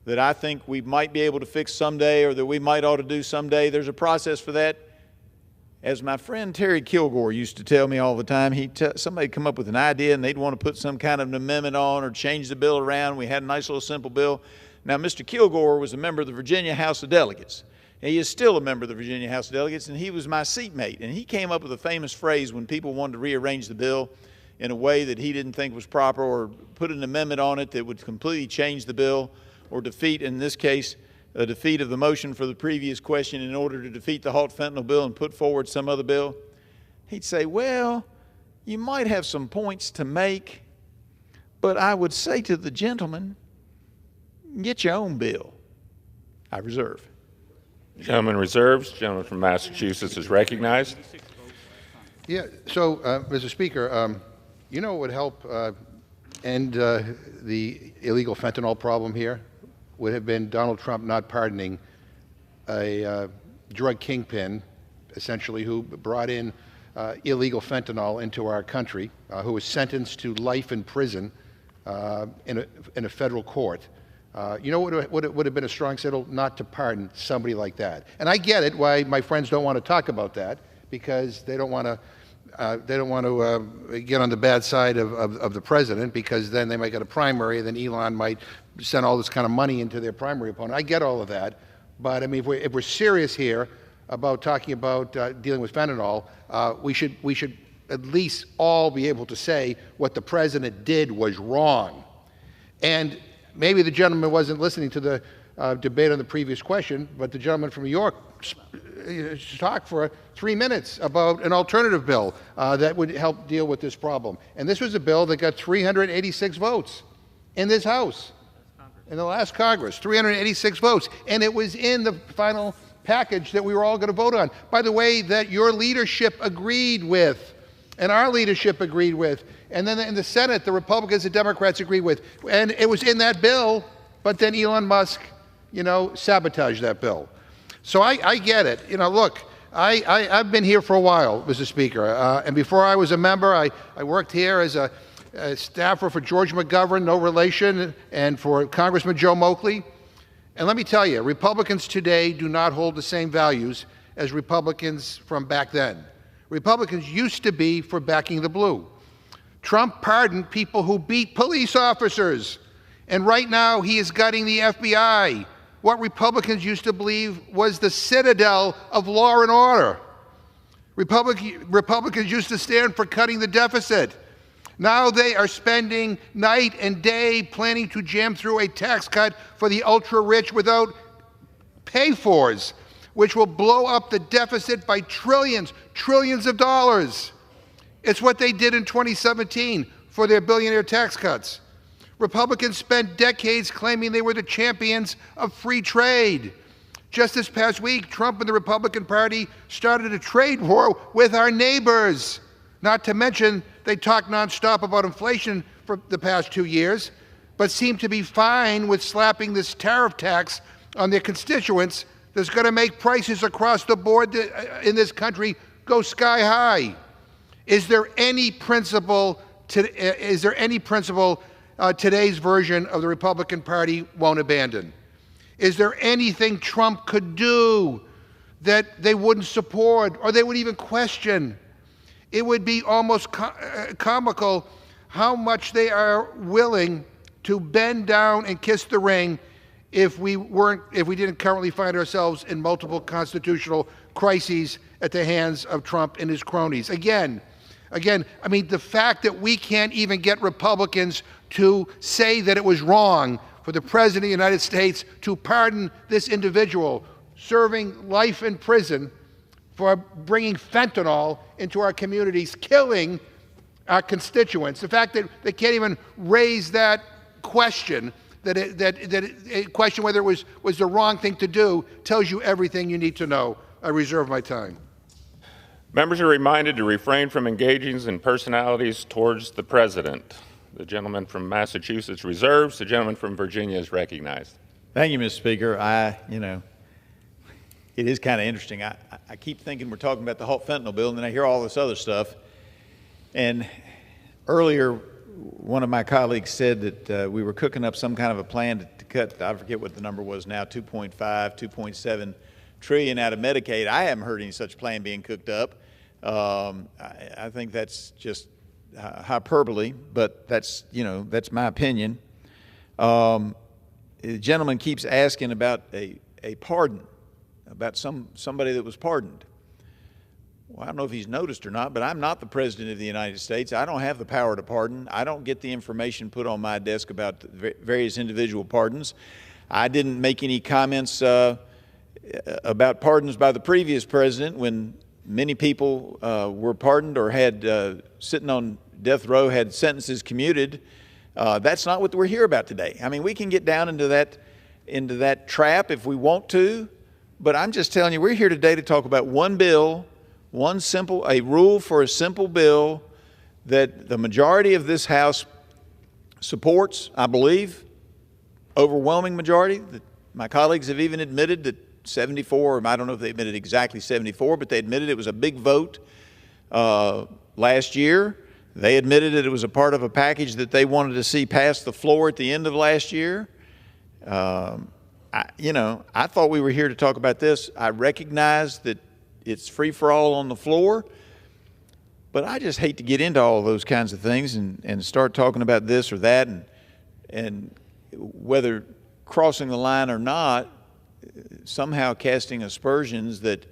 that I think we might be able to fix someday or that we might ought to do someday. There's a process for that. As my friend Terry Kilgore used to tell me all the time, somebody would come up with an idea and they'd want to put some kind of an amendment on or change the bill around. We had a nice little simple bill. Now, Mr. Kilgore was a member of the Virginia House of Delegates. He is still a member of the Virginia House of Delegates, and he was my seatmate. And he came up with a famous phrase when people wanted to rearrange the bill in a way that he didn't think was proper or put an amendment on it that would completely change the bill or defeat, in this case, a defeat of the motion for the previous question in order to defeat the halt fentanyl bill and put forward some other bill. He'd say, well, you might have some points to make, but I would say to the gentleman, get your own bill. I reserve. Gentleman reserves. Gentleman from Massachusetts is recognized. Yeah, so, Mr. Speaker, you know what would help end the illegal fentanyl problem here? Would have been Donald Trump not pardoning a drug kingpin, essentially, who brought in illegal fentanyl into our country, who was sentenced to life in prison in a federal court. You know what would have been a strong signal? Not to pardon somebody like that. And I get it why my friends don't want to talk about that, because they don't want to get on the bad side of the president, because then they might get a primary, and then Elon might send all this kind of money into their primary opponent. I get all of that, but I mean, if we're serious here about talking about dealing with fentanyl, we should at least all be able to say what the president did was wrong. And maybe the gentleman wasn't listening to the debate on the previous question, but the gentleman from New York talked for 3 minutes about an alternative bill that would help deal with this problem. And this was a bill that got 386 votes in this House, in the last Congress, 386 votes. And it was in the final package that we were all going to vote on, by the way, that your leadership agreed with, and our leadership agreed with. And then in the Senate, the Republicans and Democrats agreed with. And it was in that bill, but then Elon Musk, sabotaged that bill. So I get it. Look, I've been here for a while, Mr. Speaker. And before I was a member, I worked here as a staffer for George McGovern, no relation, and for Congressman Joe Moakley. And let me tell you, Republicans today do not hold the same values as Republicans from back then. Republicans used to be for backing the blue. Trump pardoned people who beat police officers, and right now he is gutting the FBI, what Republicans used to believe was the citadel of law and order. Republicans used to stand for cutting the deficit. Now they are spending night and day planning to jam through a tax cut for the ultra-rich without pay-fors, which will blow up the deficit by trillions of dollars. It's what they did in 2017 for their billionaire tax cuts. Republicans spent decades claiming they were the champions of free trade. Just this past week, Trump and the Republican Party started a trade war with our neighbors. Not to mention, they talk nonstop about inflation for the past 2 years, but seem to be fine with slapping this tariff tax on their constituents that's going to make prices across the board in this country go sky high. Is there any principle today's version of the Republican Party won't abandon? Is there anything Trump could do that they wouldn't support or they would even question? It would be almost comical how much they are willing to bend down and kiss the ring if we didn't currently find ourselves in multiple constitutional crises at the hands of Trump and his cronies. Again, I mean, the fact that we can't even get Republicans to say that it was wrong for the President of the United States to pardon this individual serving life in prison for bringing fentanyl into our communities, killing our constituents. The fact that they can't even raise that question, question whether it was the wrong thing to do, tells you everything you need to know. I reserve my time. Members are reminded to refrain from engaging in personalities towards the President. The gentleman from Massachusetts reserves. The gentleman from Virginia is recognized. Thank you, Mr. Speaker. It is kind of interesting. I keep thinking we're talking about the halt fentanyl bill, and then I hear all this other stuff. And earlier, one of my colleagues said that we were cooking up some kind of a plan to cut, I forget what the number was now, 2.5, 2.7 trillion out of Medicaid. I haven't heard any such plan being cooked up. I think that's just hyperbole, but that's my opinion. The gentleman keeps asking about a pardon, about somebody that was pardoned. Well, I don't know if he's noticed or not, but I'm not the President of the United States. I don't have the power to pardon. I don't get the information put on my desk about various individual pardons. I didn't make any comments about pardons by the previous president when many people were pardoned or had sitting on death row had sentences commuted. That's not what we're here about today. I mean, we can get down into that trap if we want to, but I'm just telling you, we're here today to talk about one bill, a rule for a simple bill that the majority of this House supports, I believe, overwhelming majority. My colleagues have even admitted that 74, or I don't know if they admitted exactly 74, but they admitted it was a big vote last year. They admitted that it was a part of a package that they wanted to see pass the floor at the end of last year. I thought we were here to talk about this. I recognize that it's free for all on the floor, but I just hate to get into all those kinds of things and start talking about this or that and whether crossing the line or not, somehow casting aspersions that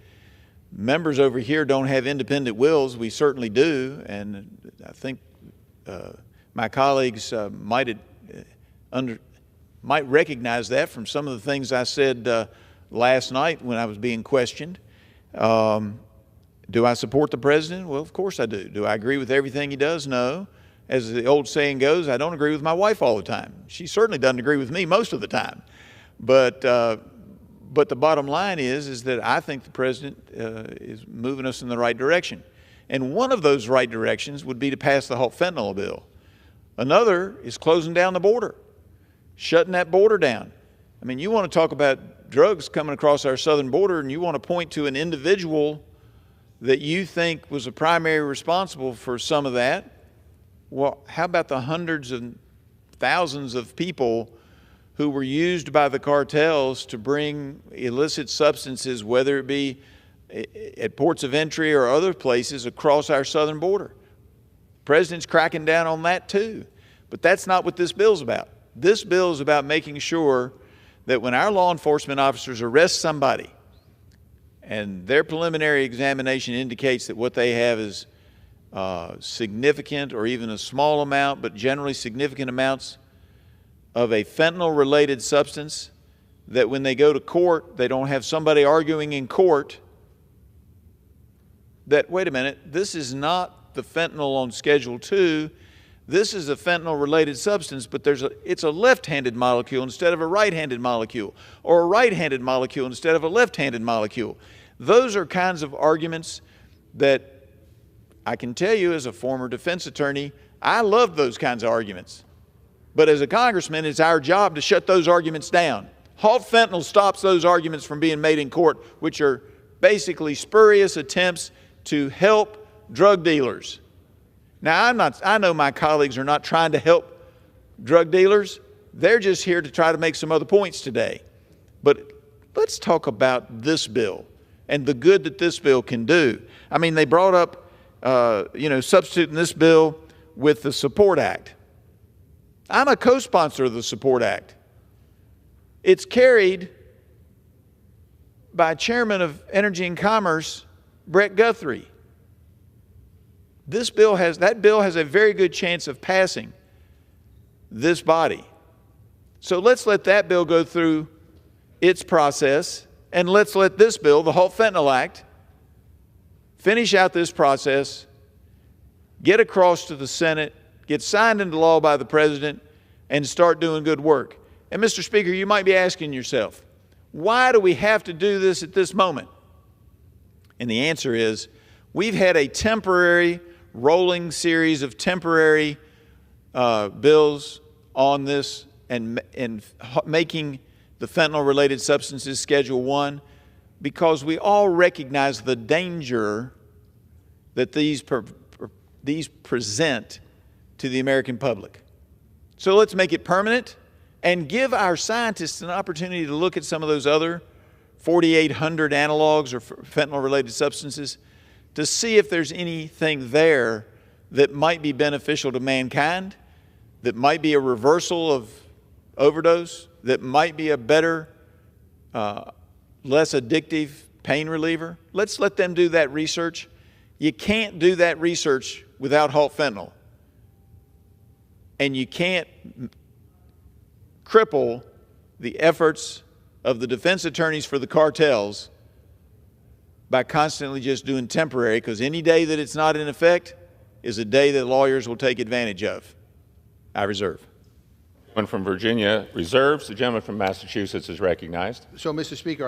members over here don't have independent wills. We certainly do, and I think my colleagues might recognize that from some of the things I said last night when I was being questioned. Do I support the President? Well, of course I do. Do I agree with everything he does? No. As the old saying goes, I don't agree with my wife all the time. She certainly doesn't agree with me most of the time. But the bottom line is that I think the President is moving us in the right direction. And one of those right directions would be to pass the halt fentanyl bill. Another is closing down the border, shutting that border down. I mean, you want to talk about drugs coming across our southern border and you want to point to an individual that you think was a primary responsible for some of that. Well, how about the hundreds and thousands of people who were used by the cartels to bring illicit substances, whether it be at ports of entry or other places across our southern border? The President's cracking down on that too. But that's not what this bill's about. This bill is about making sure that when our law enforcement officers arrest somebody and their preliminary examination indicates that what they have is significant or even a small amount, but generally significant amounts of a fentanyl-related substance, that when they go to court, they don't have somebody arguing in court that, wait a minute, this is not the fentanyl on Schedule 2, this is a fentanyl-related substance, but it's a left-handed molecule instead of a right-handed molecule, or a right-handed molecule instead of a left-handed molecule. Those are kinds of arguments that I can tell you as a former defense attorney, I love those kinds of arguments. But as a congressman, it's our job to shut those arguments down. Halt fentanyl stops those arguments from being made in court, which are basically spurious attempts to help drug dealers. Now, I know my colleagues are not trying to help drug dealers. They're just here to try to make some other points today. But let's talk about this bill and the good that this bill can do. I mean, they brought up, substituting this bill with the Support Act. I'm a co-sponsor of the Support Act. It's carried by Chairman of Energy and Commerce, Brett Guthrie. That bill has a very good chance of passing this body. So let's let that bill go through its process, and let's let this bill, the Halt Fentanyl Act, finish out this process, get across to the Senate, get signed into law by the President, and start doing good work. And Mr. Speaker, you might be asking yourself, why do we have to do this at this moment? And the answer is, we've had a temporary rolling series of temporary bills on this and making the fentanyl-related substances Schedule 1 because we all recognize the danger that these present to the American public. So let's make it permanent and give our scientists an opportunity to look at some of those other 4,800 analogs or fentanyl-related substances to see if there's anything there that might be beneficial to mankind, that might be a reversal of overdose, that might be a better, less addictive pain reliever. Let's let them do that research. You can't do that research without halt fentanyl. And you can't cripple the efforts of the defense attorneys for the cartels by constantly just doing temporary, because any day that it's not in effect is a day that lawyers will take advantage of. I reserve. The gentleman from Virginia reserves. The gentleman from Massachusetts is recognized. So, Mr. Speaker,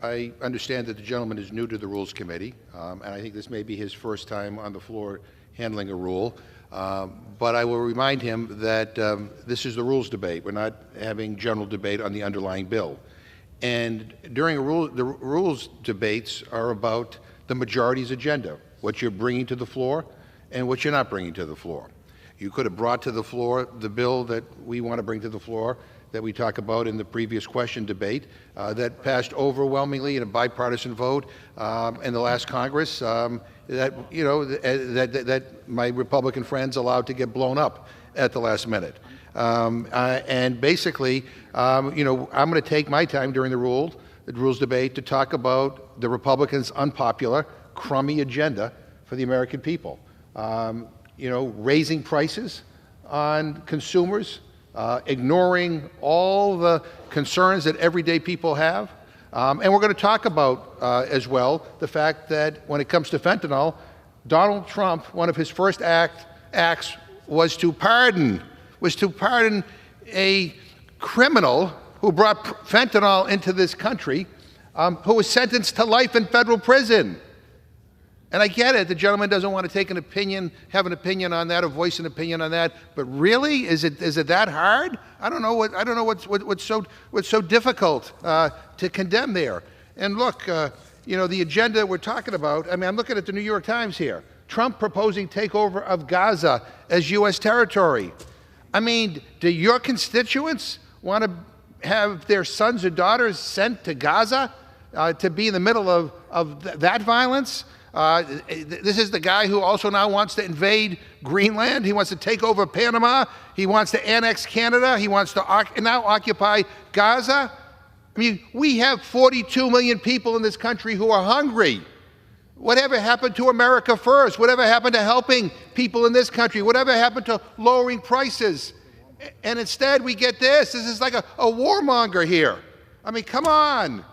I understand that the gentleman is new to the Rules Committee, and I think this may be his first time on the floor handling a rule. But I will remind him that this is the rules debate. We're not having general debate on the underlying bill. And during the rules debates are about the majority's agenda, what you're bringing to the floor and what you're not bringing to the floor. You could have brought to the floor the bill that we want to bring to the floor that we talked about in the previous question debate that passed overwhelmingly in a bipartisan vote in the last Congress that my Republican friends allowed to get blown up at the last minute. And basically, I'm going to take my time during the rules debate to talk about the Republicans' unpopular, crummy agenda for the American people. Raising prices on consumers, ignoring all the concerns that everyday people have. And we're going to talk about, as well, the fact that when it comes to fentanyl, Donald Trump, one of his first acts was to pardon a criminal who brought fentanyl into this country, who was sentenced to life in federal prison. And I get it, the gentleman doesn't want to take an opinion, have an opinion on that, or voice an opinion on that. But really, is it that hard? I don't know what's so difficult to condemn there. And look, the agenda we're talking about. I mean, I'm looking at the New York Times here. Trump proposing takeover of Gaza as U.S. territory. I mean, do your constituents want to have their sons or daughters sent to Gaza to be in the middle of that violence? This is the guy who also now wants to invade Greenland. He wants to take over Panama. He wants to annex Canada. He wants to now occupy Gaza. I mean, we have 42 million people in this country who are hungry. Whatever happened to America First? Whatever happened to helping people in this country? Whatever happened to lowering prices? And instead we get this. This is like a warmonger here. I mean, come on.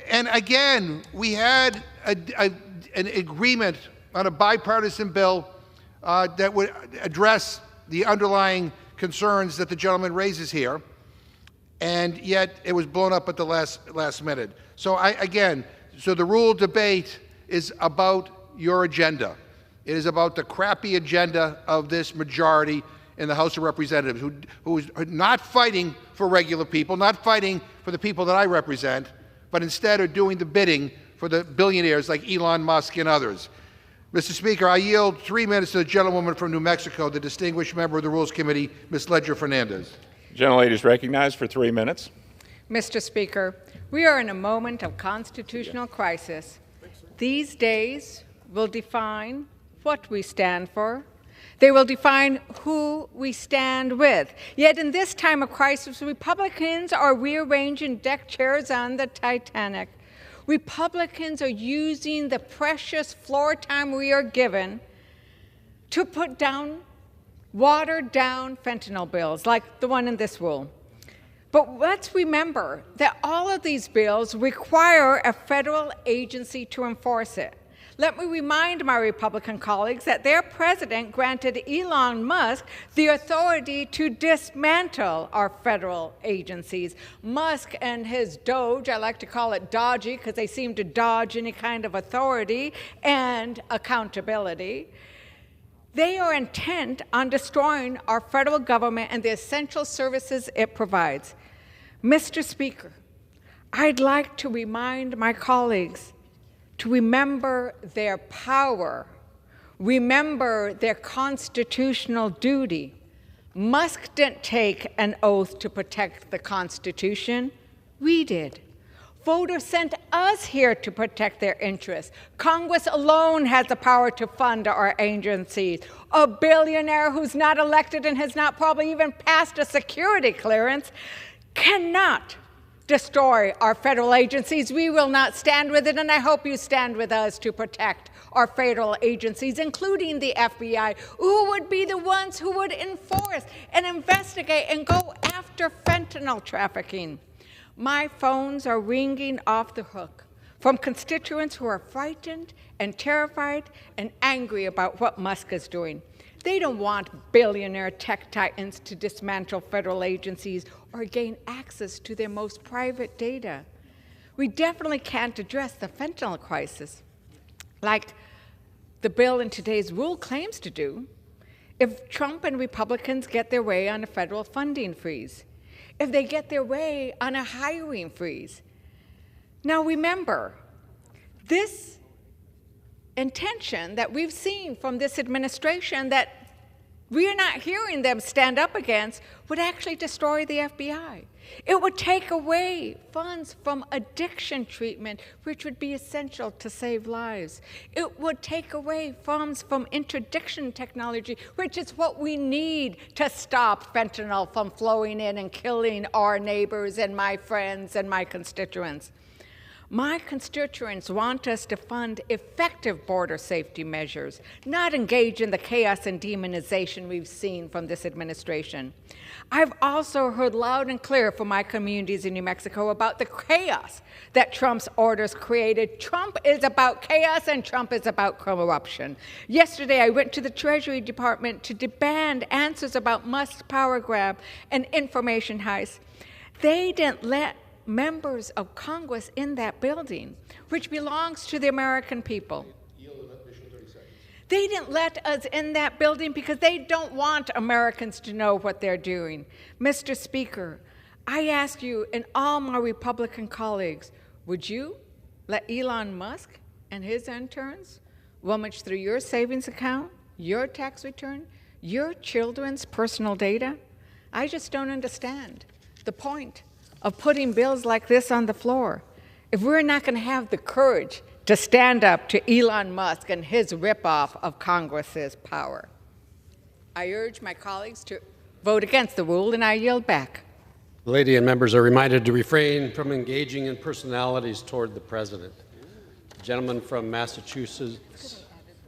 And again, we had an agreement on a bipartisan bill that would address the underlying concerns that the gentleman raises here, and yet it was blown up at the last minute. So so the rule debate is about your agenda. It is about the crappy agenda of this majority in the House of Representatives who is not fighting for regular people, not fighting for the people that I represent, but instead are doing the bidding for the billionaires like Elon Musk and others. Mr. Speaker, I yield 3 minutes to the gentlewoman from New Mexico, the distinguished member of the Rules Committee, Ms. Ledger-Fernandez. The gentlelady is recognized for 3 minutes. Mr. Speaker, we are in a moment of constitutional crisis. These days will define what we stand for. They will define who we stand with. Yet in this time of crisis, Republicans are rearranging deck chairs on the Titanic. Republicans are using the precious floor time we are given to put down watered-down fentanyl bills like the one in this rule. But let's remember that all of these bills require a federal agency to enforce it. Let me remind my Republican colleagues that their president granted Elon Musk the authority to dismantle our federal agencies. Musk and his Doge, I like to call it dodgy because they seem to dodge any kind of authority and accountability. They are intent on destroying our federal government and the essential services it provides. Mr. Speaker, I'd like to remind my colleagues to remember their power, remember their constitutional duty. Musk didn't take an oath to protect the Constitution. We did. Voters sent us here to protect their interests. Congress alone has the power to fund our agencies. A billionaire who's not elected and has not probably even passed a security clearance cannot destroy our federal agencies. We will not stand with it, and I hope you stand with us to protect our federal agencies, including the FBI, who would be the ones who would enforce and investigate and go after fentanyl trafficking. My phones are ringing off the hook from constituents who are frightened and terrified and angry about what Musk is doing. They don't want billionaire tech titans to dismantle federal agencies or gain access to their most private data. We definitely can't address the fentanyl crisis like the bill in today's rule claims to do if Trump and Republicans get their way on a federal funding freeze, if they get their way on a hiring freeze. Now remember, this intention that we've seen from this administration that we are not hearing them stand up against would actually destroy the FBI. It would take away funds from addiction treatment, which would be essential to save lives. It would take away funds from interdiction technology, which is what we need to stop fentanyl from flowing in and killing our neighbors and my friends and my constituents. My constituents want us to fund effective border safety measures, not engage in the chaos and demonization we've seen from this administration. I've also heard loud and clear from my communities in New Mexico about the chaos that Trump's orders created. Trump is about chaos and Trump is about corruption. Yesterday, I went to the Treasury Department to demand answers about Musk's power grab and information heist. They didn't let members of Congress in that building, which belongs to the American people. They didn't let us in that building because they don't want Americans to know what they're doing. Mr. Speaker, I ask you and all my Republican colleagues, would you let Elon Musk and his interns rummage through your savings account, your tax return, your children's personal data? I just don't understand the point of putting bills like this on the floor if we're not going to have the courage to stand up to Elon Musk and his ripoff of Congress's power. I urge my colleagues to vote against the rule, and I yield back. The lady and members are reminded to refrain from engaging in personalities toward the president. The gentleman from Massachusetts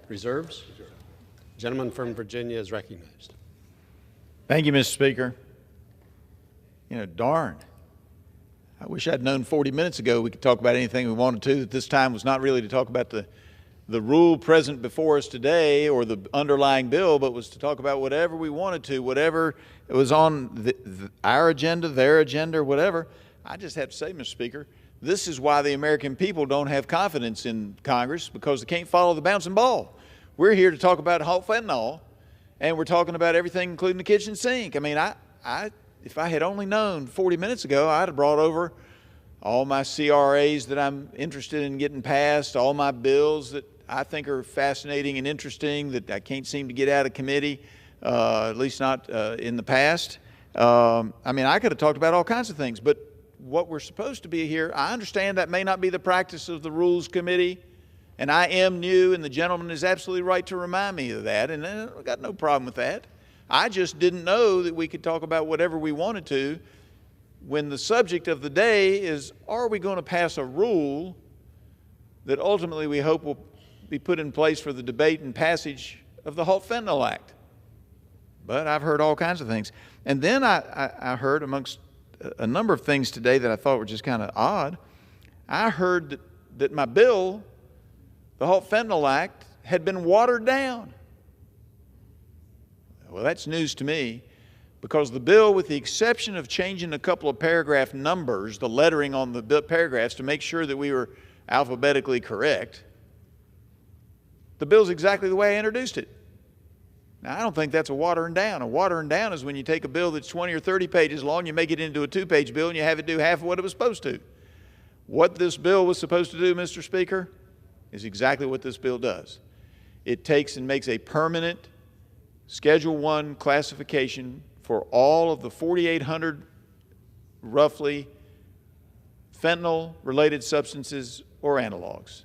reserves. The gentleman from Virginia is recognized. Thank you, Mr. Speaker. Darn. I wish I'd known 40 minutes ago we could talk about anything we wanted to, that this time was not really to talk about the rule present before us today or the underlying bill, but was to talk about whatever we wanted to, whatever was on our agenda, their agenda, or whatever. I just have to say, Mr. Speaker, this is why the American people don't have confidence in Congress, because they can't follow the bouncing ball. We're here to talk about hot fentanyl, and we're talking about everything, including the kitchen sink. I mean, if I had only known 40 minutes ago, I'd have brought over all my CRAs that I'm interested in getting passed, all my bills that I think are fascinating and interesting that I can't seem to get out of committee, at least not in the past. I mean, I could have talked about all kinds of things, but what we're supposed to be here, I understand that may not be the practice of the Rules Committee, and I am new, and the gentleman is absolutely right to remind me of that, and I've got no problem with that. I just didn't know that we could talk about whatever we wanted to when the subject of the day is, are we going to pass a rule that ultimately we hope will be put in place for the debate and passage of the Halt Fentanyl Act? But I've heard all kinds of things. And then I heard, amongst a number of things today that I thought were just kind of odd, I heard that my bill the Halt Fentanyl Act had been watered down. Well, that's news to me, because the bill, with the exception of changing a couple of paragraph numbers, the lettering on the paragraphs to make sure that we were alphabetically correct, the bill's exactly the way I introduced it. Now, I don't think that's a watering down. A watering down is when you take a bill that's 20 or 30 pages long, you make it into a 2-page bill, and you have it do half of what it was supposed to. What this bill was supposed to do, Mr. Speaker, is exactly what this bill does. It takes and makes a permanent Schedule I classification for all of the 4,800 roughly fentanyl-related substances or analogs.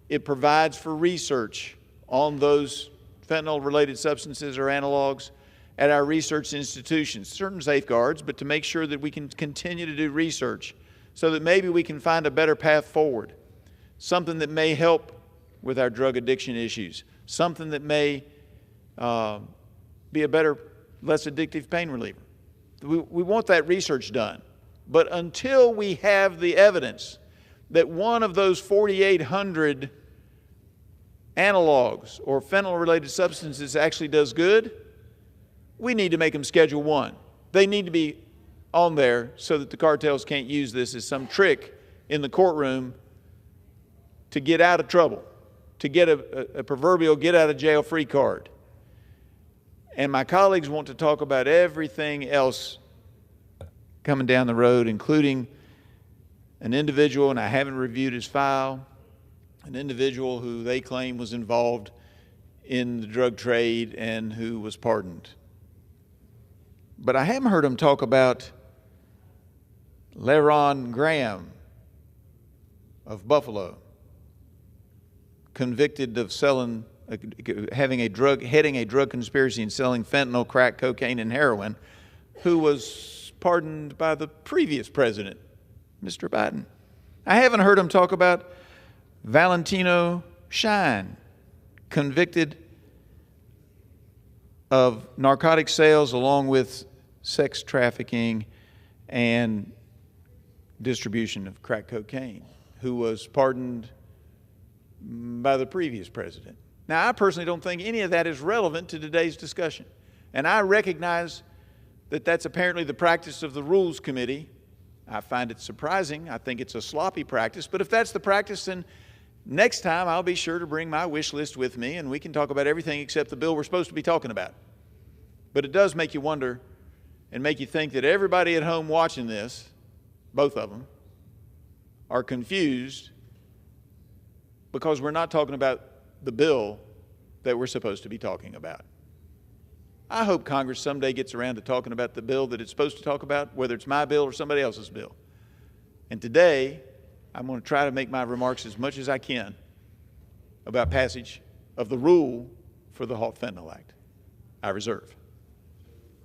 It provides for research on those fentanyl-related substances or analogs at our research institutions. Certain safeguards, but to make sure that we can continue to do research so that maybe we can find a better path forward, something that may help with our drug addiction issues, something that may be a better, less addictive pain reliever. We want that research done. But until we have the evidence that one of those 4,800 analogs or fentanyl-related substances actually does good, we need to make them Schedule I. They need to be on there so that the cartels can't use this as some trick in the courtroom to get out of trouble, to get a proverbial get-out-of-jail-free card. And my colleagues want to talk about everything else coming down the road, including an individual, and I haven't reviewed his file, an individual who they claim was involved in the drug trade and who was pardoned. But I haven't heard them talk about LaRon Graham of Buffalo, convicted of heading a drug conspiracy and selling fentanyl, crack, cocaine, and heroin, who was pardoned by the previous president, Mr. Biden. I haven't heard him talk about Valentino Shine, convicted of narcotic sales along with sex trafficking and distribution of crack cocaine, who was pardoned by the previous president. Now, I personally don't think any of that is relevant to today's discussion. And I recognize that that's apparently the practice of the Rules Committee. I find it surprising. I think it's a sloppy practice. But if that's the practice, then next time I'll be sure to bring my wish list with me, and we can talk about everything except the bill we're supposed to be talking about. But it does make you wonder and make you think that everybody at home watching this, both of them, are confused because we're not talking about the bill that we're supposed to be talking about. I hope Congress someday gets around to talking about the bill that it's supposed to talk about, whether it's my bill or somebody else's bill. And today, I'm going to try to make my remarks as much as I can about passage of the rule for the Halt Fentanyl Act. I reserve.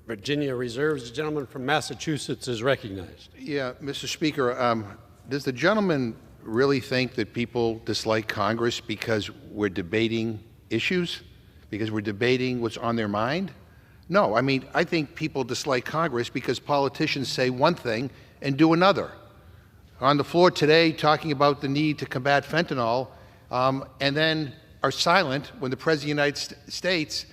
Virginia reserves. The gentleman from Massachusetts is recognized. Yeah, Mr. Speaker, does the gentleman really think that people dislike Congress because we're debating issues, because we're debating what's on their mind? No, I mean, I think people dislike Congress because politicians say one thing and do another. On the floor today, talking about the need to combat fentanyl, and then are silent when the President of the United States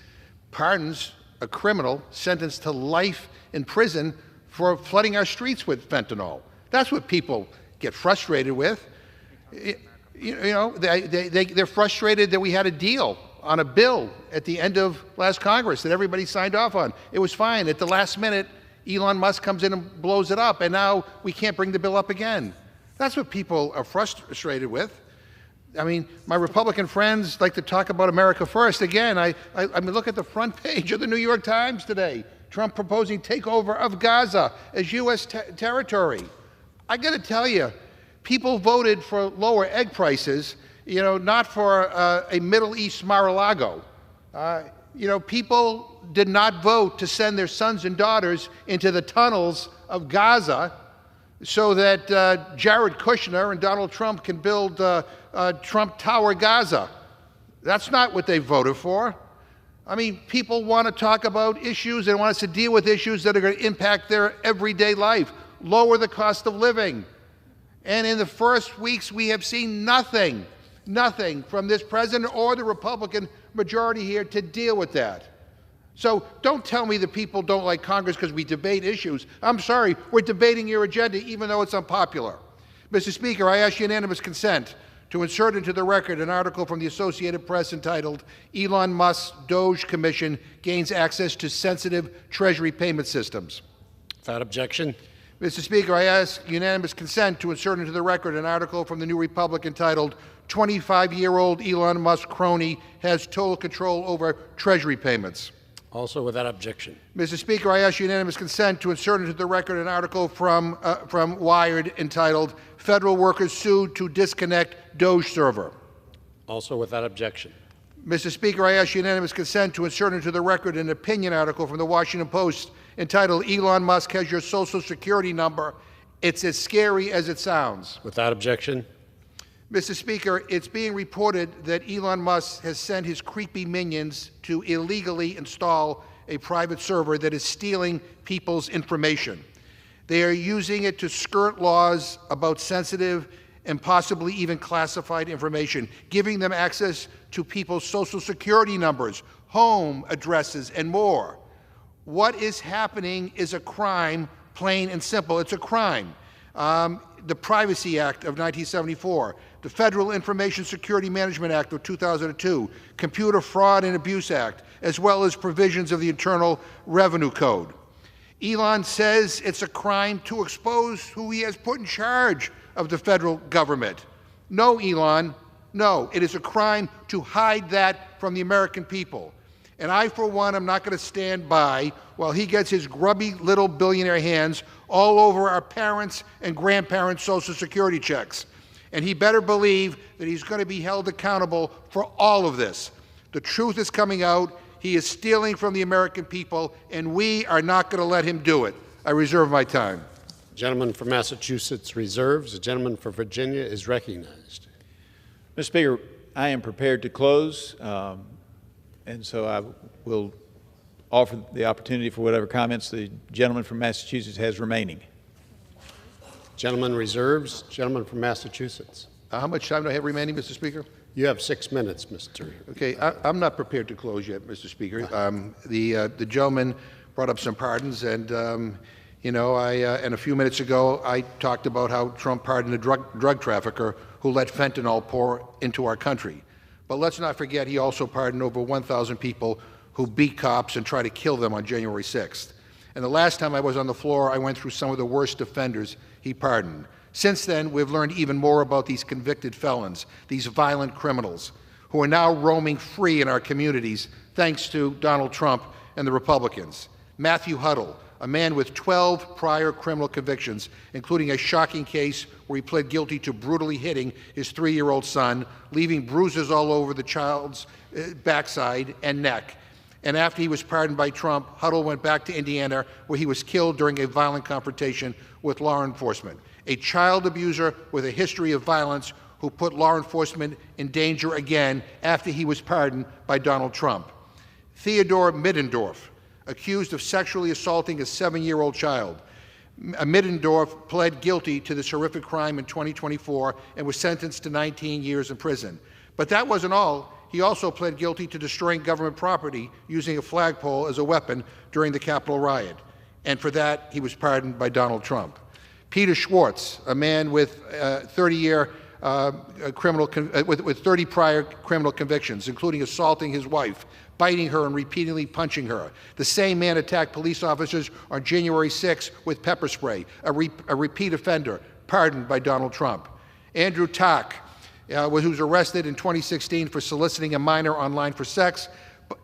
pardons a criminal sentenced to life in prison for flooding our streets with fentanyl. That's what people get frustrated with. They're frustrated that we had a deal on a bill at the end of last Congress that everybody signed off on. It was fine. At the last minute, Elon Musk comes in and blows it up, and now we can't bring the bill up again. That's what people are frustrated with. I mean, my Republican friends like to talk about America first. Again, I mean, look at the front page of the New York Times today. Trump proposing takeover of Gaza as U.S. territory. I got to tell you, people voted for lower egg prices, not for a Middle East Mar-a-Lago. People did not vote to send their sons and daughters into the tunnels of Gaza so that Jared Kushner and Donald Trump can build Trump Tower Gaza. That's not what they voted for. I mean, people want to talk about issues and want us to deal with issues that are going to impact their everyday life, lower the cost of living. And in the first weeks, we have seen nothing Nothing from this president or the Republican majority here to deal with that. So don't tell me that people don't like Congress because we debate issues. I'm sorry, we're debating your agenda even though it's unpopular. Mr. Speaker, I ask unanimous consent to insert into the record an article from the Associated Press entitled Elon Musk's Doge Commission Gains Access to Sensitive Treasury Payment Systems. Without objection. Mr. Speaker, I ask unanimous consent to insert into the record an article from the New Republic entitled 25-year-old Elon Musk crony has total control over Treasury payments. Also without objection. Mr. Speaker, I ask unanimous consent to insert into the record an article from Wired entitled Federal Workers Sued to Disconnect Doge Server. Also without objection. Mr. Speaker, I ask unanimous consent to insert into the record an opinion article from the Washington Post entitled Elon Musk Has Your Social Security Number. It's as scary as it sounds. Without objection. Mr. Speaker, it's being reported that Elon Musk has sent his creepy minions to illegally install a private server that is stealing people's information. They are using it to skirt laws about sensitive and possibly even classified information, giving them access to people's social security numbers, home addresses, and more. What is happening is a crime, plain and simple. It's a crime. The Privacy Act of 1974, the Federal Information Security Management Act of 2002, Computer Fraud and Abuse Act, as well as provisions of the Internal Revenue Code. Elon says it's a crime to expose who he has put in charge of the federal government. No, Elon, no. It is a crime to hide that from the American people. And I, for one, am not going to stand by while he gets his grubby little billionaire hands all over our parents' and grandparents' Social Security checks. And he better believe that he's going to be held accountable for all of this. The truth is coming out. He is stealing from the American people, and we are not going to let him do it. I reserve my time. The gentleman from Massachusetts reserves. The gentleman from Virginia is recognized. Mr. Speaker, I am prepared to close, and so I will offer the opportunity for whatever comments the gentleman from Massachusetts has remaining. Gentleman reserves. Gentleman from Massachusetts. How much time do I have remaining, Mr. Speaker? You have 6 minutes, Mr. Okay, I'm not prepared to close yet, Mr. Speaker. The gentleman brought up some pardons, and you know, and a few minutes ago I talked about how Trump pardoned a drug trafficker who let fentanyl pour into our country. But let's not forget he also pardoned over 1,000 people who beat cops and tried to kill them on January 6th. And the last time I was on the floor, I went through some of the worst offenders he pardoned. Since then, we've learned even more about these convicted felons, these violent criminals, who are now roaming free in our communities thanks to Donald Trump and the Republicans. Matthew Huddle, a man with 12 prior criminal convictions, including a shocking case where he pled guilty to brutally hitting his 3-year-old son, leaving bruises all over the child's backside and neck. And after he was pardoned by Trump, Huddle went back to Indiana, where he was killed during a violent confrontation with law enforcement. A child abuser with a history of violence who put law enforcement in danger again after he was pardoned by Donald Trump. Theodore Middendorf, accused of sexually assaulting a 7-year-old child. Middendorf pled guilty to this horrific crime in 2024 and was sentenced to 19 years in prison. But that wasn't all. He also pled guilty to destroying government property using a flagpole as a weapon during the Capitol riot. And for that, he was pardoned by Donald Trump. Peter Schwartz, a man with 30 prior criminal convictions, including assaulting his wife, biting her, and repeatedly punching her. The same man attacked police officers on January 6 with pepper spray, a repeat offender, pardoned by Donald Trump. Andrew Tack, who was arrested in 2016 for soliciting a minor online for sex,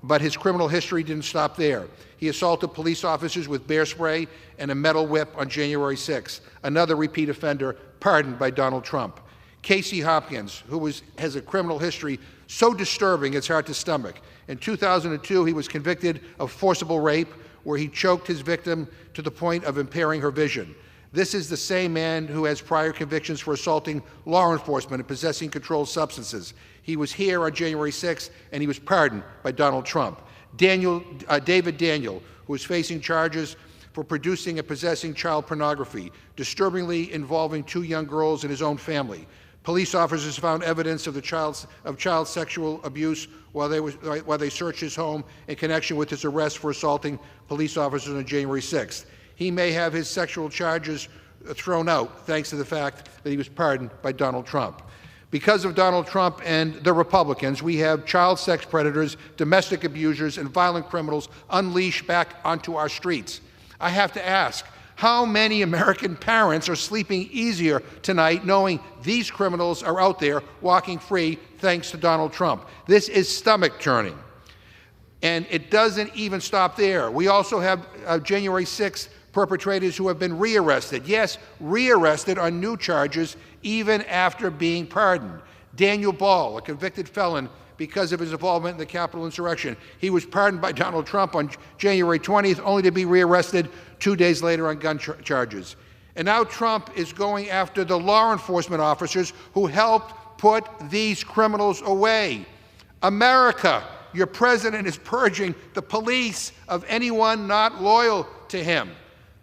but his criminal history didn't stop there. He assaulted police officers with bear spray and a metal whip on January 6, another repeat offender, pardoned by Donald Trump. Casey Hopkins, who has a criminal history so disturbing it's hard to stomach. In 2002, he was convicted of forcible rape, where he choked his victim to the point of impairing her vision. This is the same man who has prior convictions for assaulting law enforcement and possessing controlled substances. He was here on January 6th, and he was pardoned by Donald Trump. David Daniel, who is facing charges for producing and possessing child pornography, disturbingly involving 2 young girls in his own family. Police officers found evidence of child sexual abuse while they searched his home in connection with his arrest for assaulting police officers on January 6th. He may have his sexual charges thrown out thanks to the fact that he was pardoned by Donald Trump. Because of Donald Trump and the Republicans, we have child sex predators, domestic abusers, and violent criminals unleashed back onto our streets. I have to ask, how many American parents are sleeping easier tonight knowing these criminals are out there walking free thanks to Donald Trump? This is stomach-turning. And it doesn't even stop there. We also have January 6th perpetrators who have been rearrested. Yes, rearrested on new charges even after being pardoned. Daniel Ball, a convicted felon because of his involvement in the Capitol insurrection. He was pardoned by Donald Trump on January 20th, only to be rearrested 2 days later on gun charges. And now Trump is going after the law enforcement officers who helped put these criminals away. America, your president is purging the police of anyone not loyal to him.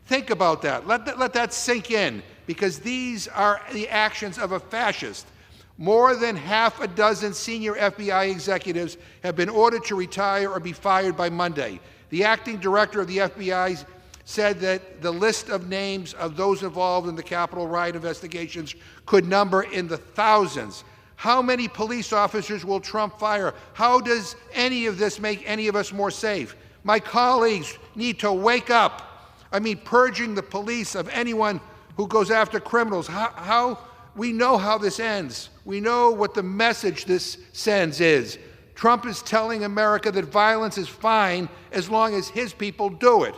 Think about that. Let that sink in, because these are the actions of a fascist. More than half a dozen senior FBI executives have been ordered to retire or be fired by Monday. The acting director of the FBI said that the list of names of those involved in the Capitol riot investigations could number in the thousands. How many police officers will Trump fire? How does any of this make any of us more safe? My colleagues need to wake up. I mean, purging the police of anyone who goes after criminals. We know how this ends. We know what the message this sends is. Trump is telling America that violence is fine as long as his people do it.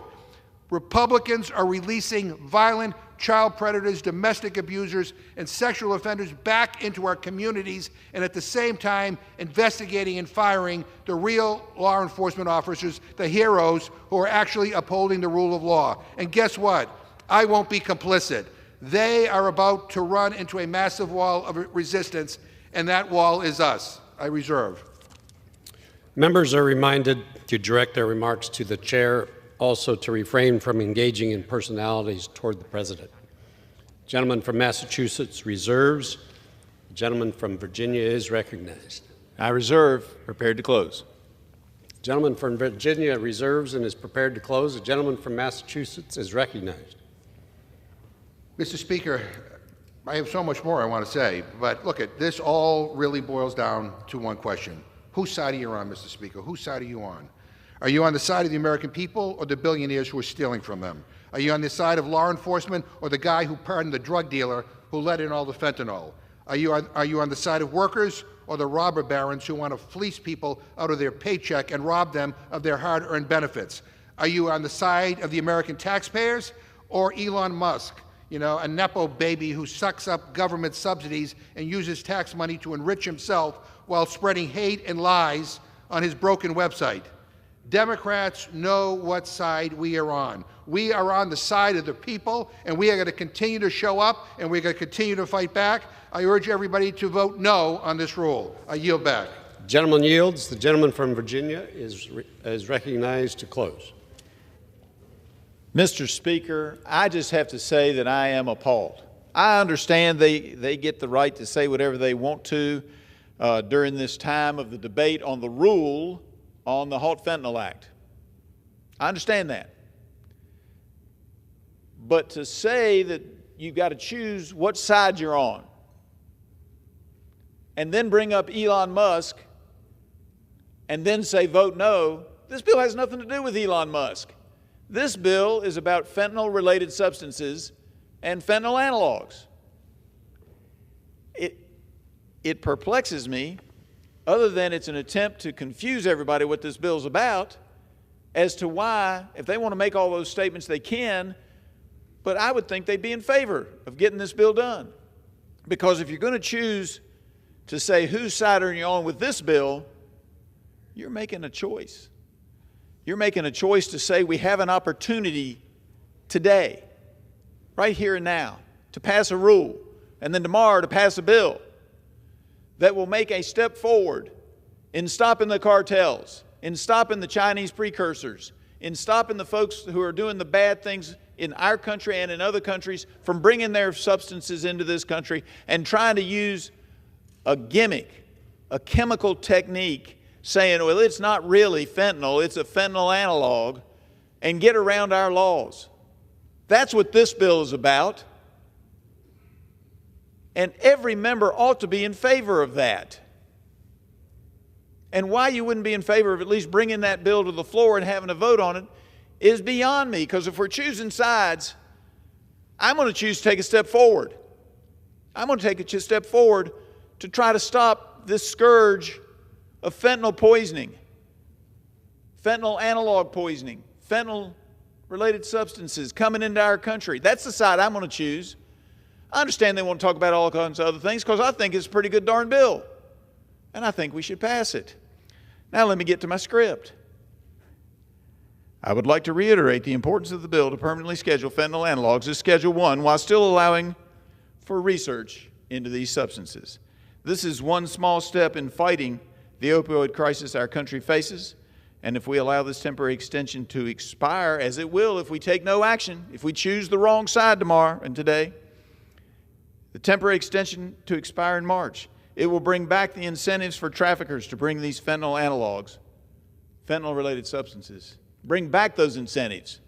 Republicans are releasing violent child predators, domestic abusers, and sexual offenders back into our communities, and at the same time investigating and firing the real law enforcement officers, the heroes who are actually upholding the rule of law. And guess what? I won't be complicit. They are about to run into a massive wall of resistance, and that wall is us. I reserve. Members are reminded to direct their remarks to the chair, also to refrain from engaging in personalities toward the president. Gentleman from Massachusetts reserves. The gentleman from Virginia is recognized. I reserve. Prepared to close. Gentleman from Virginia reserves and is prepared to close. The gentleman from Massachusetts is recognized. Mr. Speaker, I have so much more I want to say, but look, this all really boils down to one question. Whose side are you on, Mr. Speaker? Whose side are you on? Are you on the side of the American people or the billionaires who are stealing from them? Are you on the side of law enforcement or the guy who pardoned the drug dealer who let in all the fentanyl? Are you on the side of workers or the robber barons who want to fleece people out of their paycheck and rob them of their hard-earned benefits? Are you on the side of the American taxpayers or Elon Musk, a Nepo baby who sucks up government subsidies and uses tax money to enrich himself while spreading hate and lies on his broken website? Democrats know what side we are on. We are on the side of the people, and we are going to continue to show up, and we're going to continue to fight back. I urge everybody to vote no on this rule. I yield back. The gentleman yields. The gentleman from Virginia is recognized to close. Mr. Speaker, I just have to say that I am appalled. I understand they get the right to say whatever they want to during this time of the debate on the rule on the Halt Fentanyl Act. I understand that. But to say that you've got to choose what side you're on and then bring up Elon Musk and then say vote no, this bill has nothing to do with Elon Musk. This bill is about fentanyl-related substances and fentanyl analogs. It perplexes me, other than it's an attempt to confuse everybody what this bill's about, as to why, if they want to make all those statements, they can, but I would think they'd be in favor of getting this bill done. Because if you're going to choose to say whose side are you on with this bill, you're making a choice. You're making a choice to say we have an opportunity today, right here and now, to pass a rule, and then tomorrow to pass a bill that will make a step forward in stopping the cartels, in stopping the Chinese precursors, in stopping the folks who are doing the bad things in our country and in other countries from bringing their substances into this country and trying to use a gimmick, a chemical technique saying, well, it's not really fentanyl, it's a fentanyl analog, and get around our laws. That's what this bill is about. And every member ought to be in favor of that. And why you wouldn't be in favor of at least bringing that bill to the floor and having a vote on it is beyond me, because if we're choosing sides, I'm going to choose to take a step forward. I'm going to take a step forward to try to stop this scourge of fentanyl poisoning, fentanyl analog poisoning, fentanyl-related substances coming into our country. That's the side I'm going to choose. I understand they want to talk about all kinds of other things because I think it's a pretty good darn bill, and I think we should pass it. Now let me get to my script. I would like to reiterate the importance of the bill to permanently schedule fentanyl analogs as Schedule 1 while still allowing for research into these substances. This is one small step in fighting the opioid crisis our country faces, and if we allow this temporary extension to expire, as it will if we take no action, if we choose the wrong side tomorrow and today, the temporary extension to expire in March, it will bring back the incentives for traffickers to bring these fentanyl analogs, fentanyl-related substances, bring back those incentives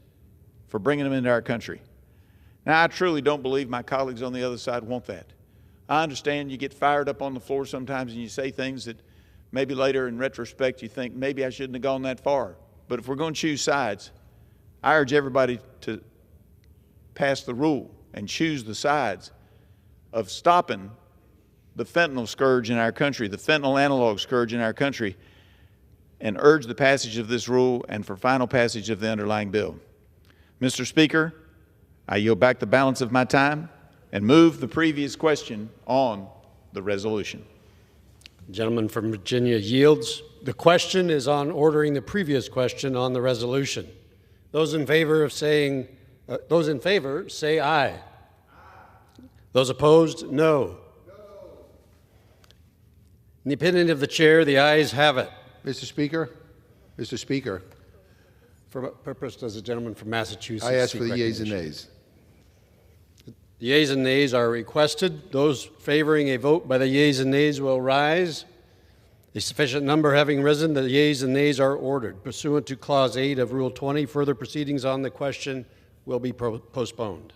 for bringing them into our country. Now, I truly don't believe my colleagues on the other side want that. I understand you get fired up on the floor sometimes and you say things that maybe later in retrospect you think, maybe I shouldn't have gone that far. But if we're going to choose sides, I urge everybody to pass the rule and choose the sides of stopping the fentanyl scourge in our country, the fentanyl analog scourge in our country, and urge the passage of this rule and for final passage of the underlying bill. Mr. Speaker, I yield back the balance of my time and move the previous question on the resolution. The gentleman from Virginia yields. The question is on ordering the previous question on the resolution. Those in favor say aye. Those opposed, no. In the opinion of the chair, the ayes have it. Mr. Speaker. For what purpose does the gentleman from Massachusetts I ask seek for the yeas and recognition? nays. The yeas and nays are requested. Those favoring a vote by the yeas and nays will rise. A sufficient number having risen, the yeas and nays are ordered. Pursuant to Clause 8 of Rule 20, further proceedings on the question will be postponed.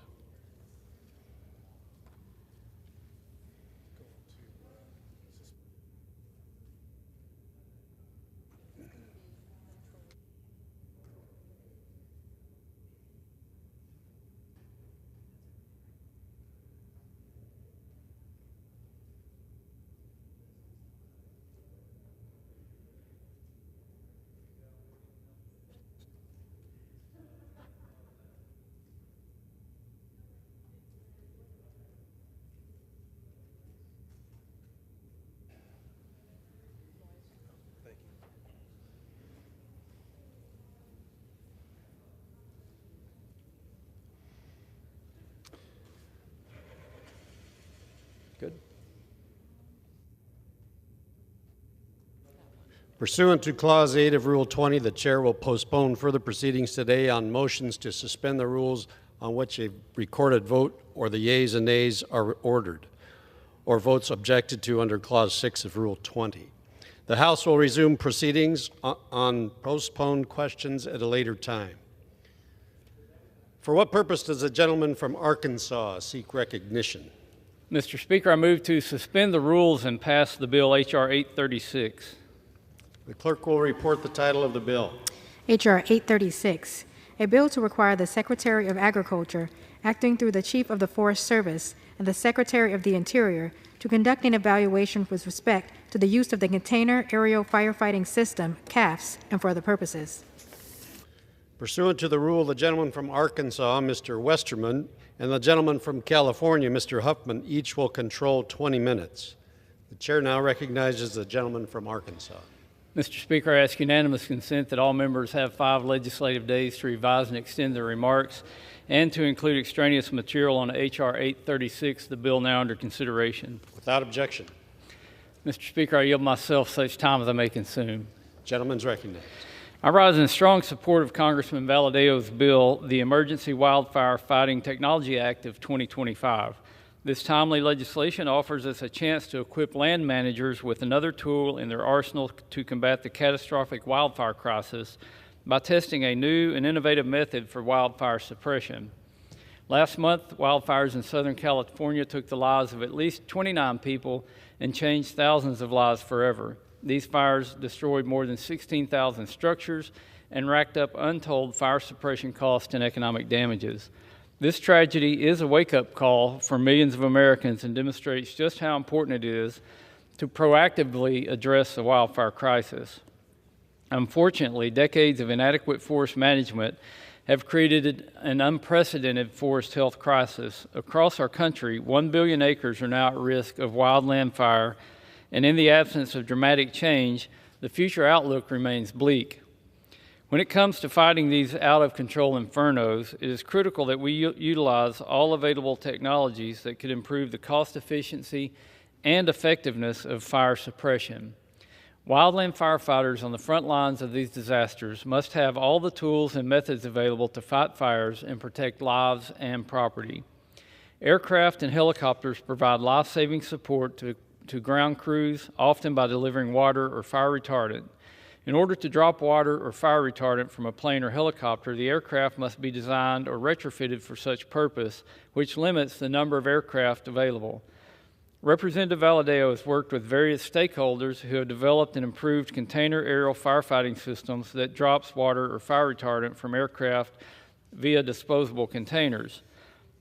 Good. Pursuant to Clause 8 of Rule 20, the chair will postpone further proceedings today on motions to suspend the rules on which a recorded vote or the yeas and nays are ordered, or votes objected to under Clause 6 of Rule 20. The House will resume proceedings on postponed questions at a later time. For what purpose does the gentleman from Arkansas seek recognition? Mr. Speaker, I move to suspend the rules and pass the bill H.R. 836. The clerk will report the title of the bill. H.R. 836, a bill to require the Secretary of Agriculture, acting through the Chief of the Forest Service and the Secretary of the Interior, to conduct an evaluation with respect to the use of the Container Aerial Firefighting System, CAFS, and for other purposes. Pursuant to the rule, the gentleman from Arkansas, Mr. Westerman, and the gentleman from California, Mr. Huffman, each will control 20 minutes. The chair now recognizes the gentleman from Arkansas. Mr. Speaker, I ask unanimous consent that all members have 5 legislative days to revise and extend their remarks and to include extraneous material on H.R. 836, the bill now under consideration. Without objection. Mr. Speaker, I yield myself such time as I may consume. Gentleman's recognized. I rise in strong support of Congressman Valadeo's bill, the Emergency Wildfire Fighting Technology Act of 2025. This timely legislation offers us a chance to equip land managers with another tool in their arsenal to combat the catastrophic wildfire crisis by testing a new and innovative method for wildfire suppression. Last month, wildfires in Southern California took the lives of at least 29 people and changed thousands of lives forever. These fires destroyed more than 16,000 structures and racked up untold fire suppression costs and economic damages. This tragedy is a wake-up call for millions of Americans and demonstrates just how important it is to proactively address the wildfire crisis. Unfortunately, decades of inadequate forest management have created an unprecedented forest health crisis. Across our country, 1 billion acres are now at risk of wildland fire, and in the absence of dramatic change, the future outlook remains bleak. When it comes to fighting these out-of-control infernos, it is critical that we utilize all available technologies that could improve the cost efficiency and effectiveness of fire suppression. Wildland firefighters on the front lines of these disasters must have all the tools and methods available to fight fires and protect lives and property. Aircraft and helicopters provide life-saving support to ground crews, often by delivering water or fire retardant. In order to drop water or fire retardant from a plane or helicopter, the aircraft must be designed or retrofitted for such purpose, which limits the number of aircraft available. Representative Valadeo has worked with various stakeholders who have developed and improved container aerial firefighting systems that drops water or fire retardant from aircraft via disposable containers.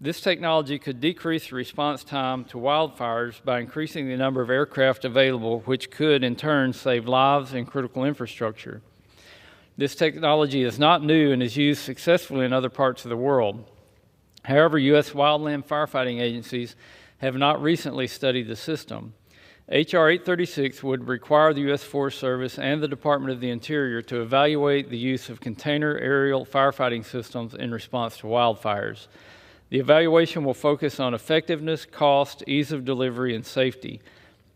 This technology could decrease the response time to wildfires by increasing the number of aircraft available, which could, in turn, save lives and critical infrastructure. This technology is not new and is used successfully in other parts of the world. However, U.S. wildland firefighting agencies have not recently studied the system. H.R. 836 would require the U.S. Forest Service and the Department of the Interior to evaluate the use of container aerial firefighting systems in response to wildfires. The evaluation will focus on effectiveness, cost, ease of delivery, and safety.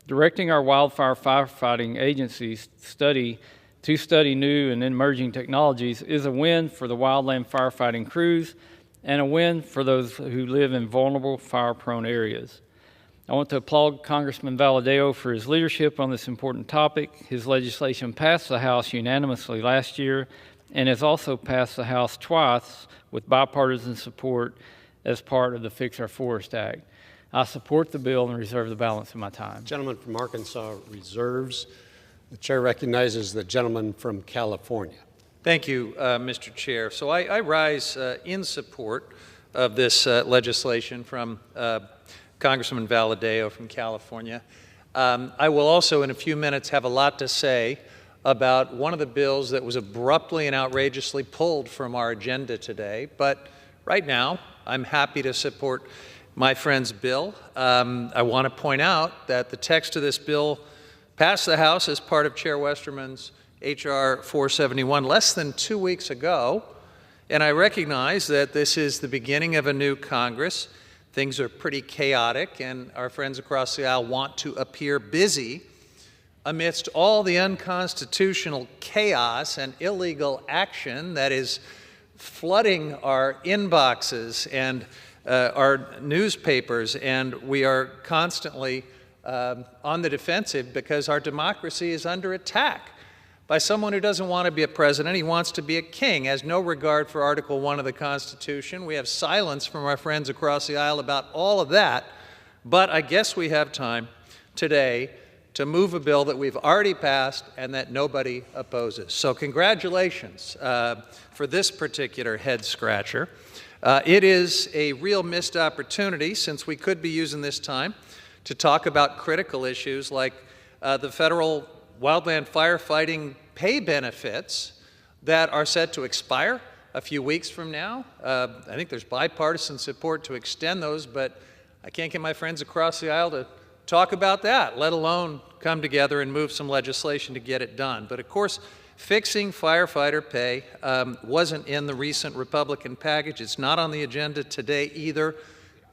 Directing our wildfire firefighting agencies to study new and emerging technologies is a win for the wildland firefighting crews and a win for those who live in vulnerable, fire-prone areas. I want to applaud Congressman Valadeo for his leadership on this important topic. His legislation passed the House unanimously last year and has also passed the House twice with bipartisan support as part of the Fix Our Forest Act. I support the bill and reserve the balance of my time. Gentleman from Arkansas reserves. The chair recognizes the gentleman from California. Thank you, Mr. Chair. So I rise in support of this legislation from Congressman Valadeo from California. I will also, in a few minutes, have a lot to say about one of the bills that was abruptly and outrageously pulled from our agenda today. But right now, I'm happy to support my friend's bill. I want to point out that the text of this bill passed the House as part of Chair Westerman's H.R. 471 less than 2 weeks ago, and I recognize that this is the beginning of a new Congress. Things are pretty chaotic, and our friends across the aisle want to appear busy amidst all the unconstitutional chaos and illegal action that is flooding our inboxes and our newspapers, and we are constantly on the defensive because our democracy is under attack by someone who doesn't want to be a president. He wants to be a king, has no regard for Article 1 of the Constitution. We have silence from our friends across the aisle about all of that, but I guess we have time today to move a bill that we've already passed and that nobody opposes. So congratulations for this particular head-scratcher. It is a real missed opportunity, since we could be using this time to talk about critical issues like the federal wildland firefighting pay benefits that are set to expire a few weeks from now. I think there's bipartisan support to extend those, but I can't get my friends across the aisle to talk about that, let alone come together and move some legislation to get it done. But of course, fixing firefighter pay wasn't in the recent Republican package. It's not on the agenda today either.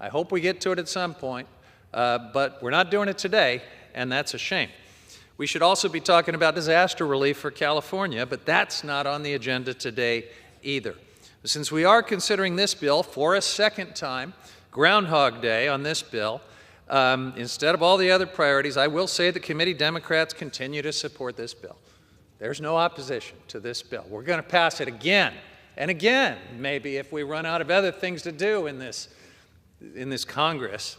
I hope we get to it at some point, but we're not doing it today, and that's a shame. We should also be talking about disaster relief for California, but that's not on the agenda today either. Since we are considering this bill for a second time, Groundhog Day on this bill. Instead of all the other priorities, I will say the committee Democrats continue to support this bill. There's no opposition to this bill. We're going to pass it again and again, maybe if we run out of other things to do in this Congress.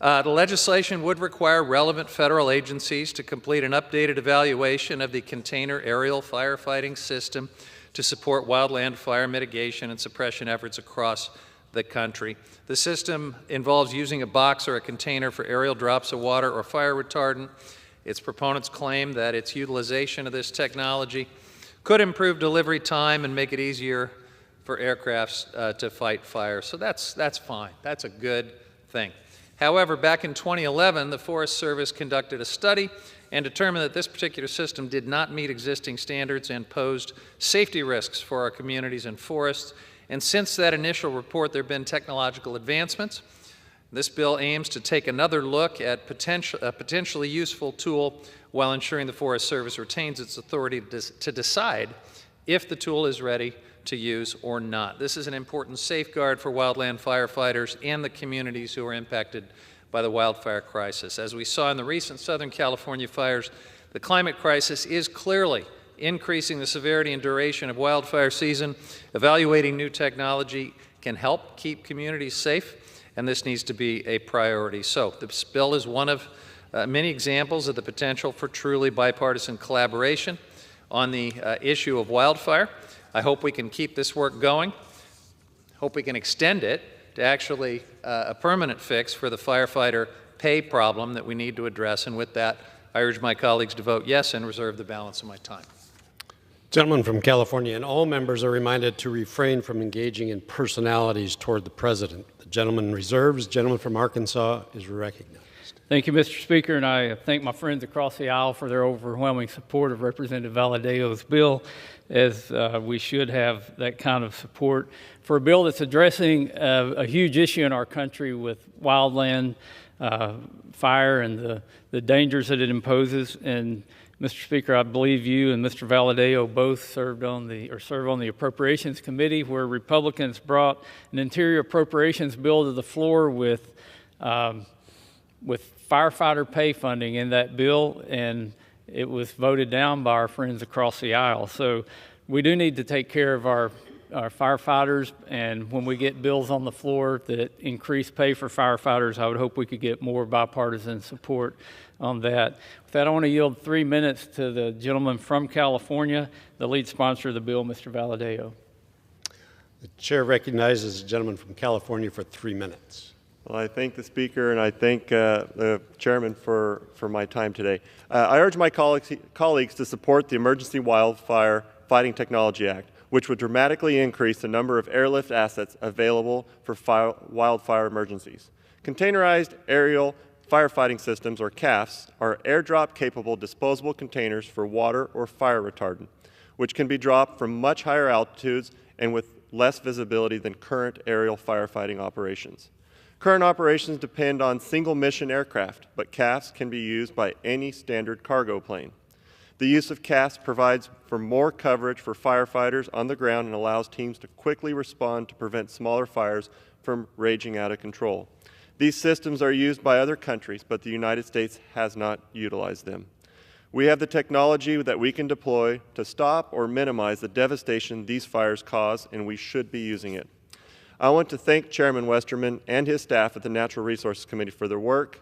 The legislation would require relevant federal agencies to complete an updated evaluation of the container aerial firefighting system to support wildland fire mitigation and suppression efforts across the country. The system involves using a box or a container for aerial drops of water or fire retardant. Its proponents claim that its utilization of this technology could improve delivery time and make it easier for aircrafts to fight fire. So that's fine. That's a good thing. However, back in 2011, the Forest Service conducted a study and determined that this particular system did not meet existing standards and posed safety risks for our communities and forests. And since that initial report, there have been technological advancements. This bill aims to take another look at a potentially useful tool while ensuring the Forest Service retains its authority to decide if the tool is ready to use or not. This is an important safeguard for wildland firefighters and the communities who are impacted by the wildfire crisis. As we saw in the recent Southern California fires, the climate crisis is clearly increasing the severity and duration of wildfire season. Evaluating new technology can help keep communities safe, and this needs to be a priority. So this bill is one of many examples of the potential for truly bipartisan collaboration on the issue of wildfire. I hope we can keep this work going. Hope we can extend it to actually a permanent fix for the firefighter pay problem that we need to address. And with that, I urge my colleagues to vote yes and reserve the balance of my time. Gentleman from California, and all members are reminded to refrain from engaging in personalities toward the president. The gentleman reserves. Gentleman from Arkansas is recognized. Thank you, Mr. Speaker, and I thank my friends across the aisle for their overwhelming support of Representative Valadeo's bill, as we should have that kind of support for a bill that's addressing a huge issue in our country with wildland fire and the dangers that it imposes. And Mr. Speaker, I believe you and Mr. Valadeo both serve on the Appropriations Committee, where Republicans brought an Interior Appropriations bill to the floor with firefighter pay funding in that bill, and it was voted down by our friends across the aisle. So we do need to take care of our firefighters, and when we get bills on the floor that increase pay for firefighters, I would hope we could get more bipartisan support on that. With that, I want to yield 3 minutes to the gentleman from California, the lead sponsor of the bill, Mr. Valadeo. The chair recognizes the gentleman from California for 3 minutes. Well, I thank the Speaker and I thank the Chairman for my time today. I urge my colleagues to support the Emergency Wildfire Fighting Technology Act, which would dramatically increase the number of airlift assets available for wildfire emergencies. Containerized aerial firefighting systems, or CAFs, are airdrop-capable disposable containers for water or fire retardant, which can be dropped from much higher altitudes and with less visibility than current aerial firefighting operations. Current operations depend on single-mission aircraft, but CAFs can be used by any standard cargo plane. The use of CAFs provides for more coverage for firefighters on the ground and allows teams to quickly respond to prevent smaller fires from raging out of control. These systems are used by other countries, but the United States has not utilized them. We have the technology that we can deploy to stop or minimize the devastation these fires cause, and we should be using it. I want to thank Chairman Westerman and his staff at the Natural Resources Committee for their work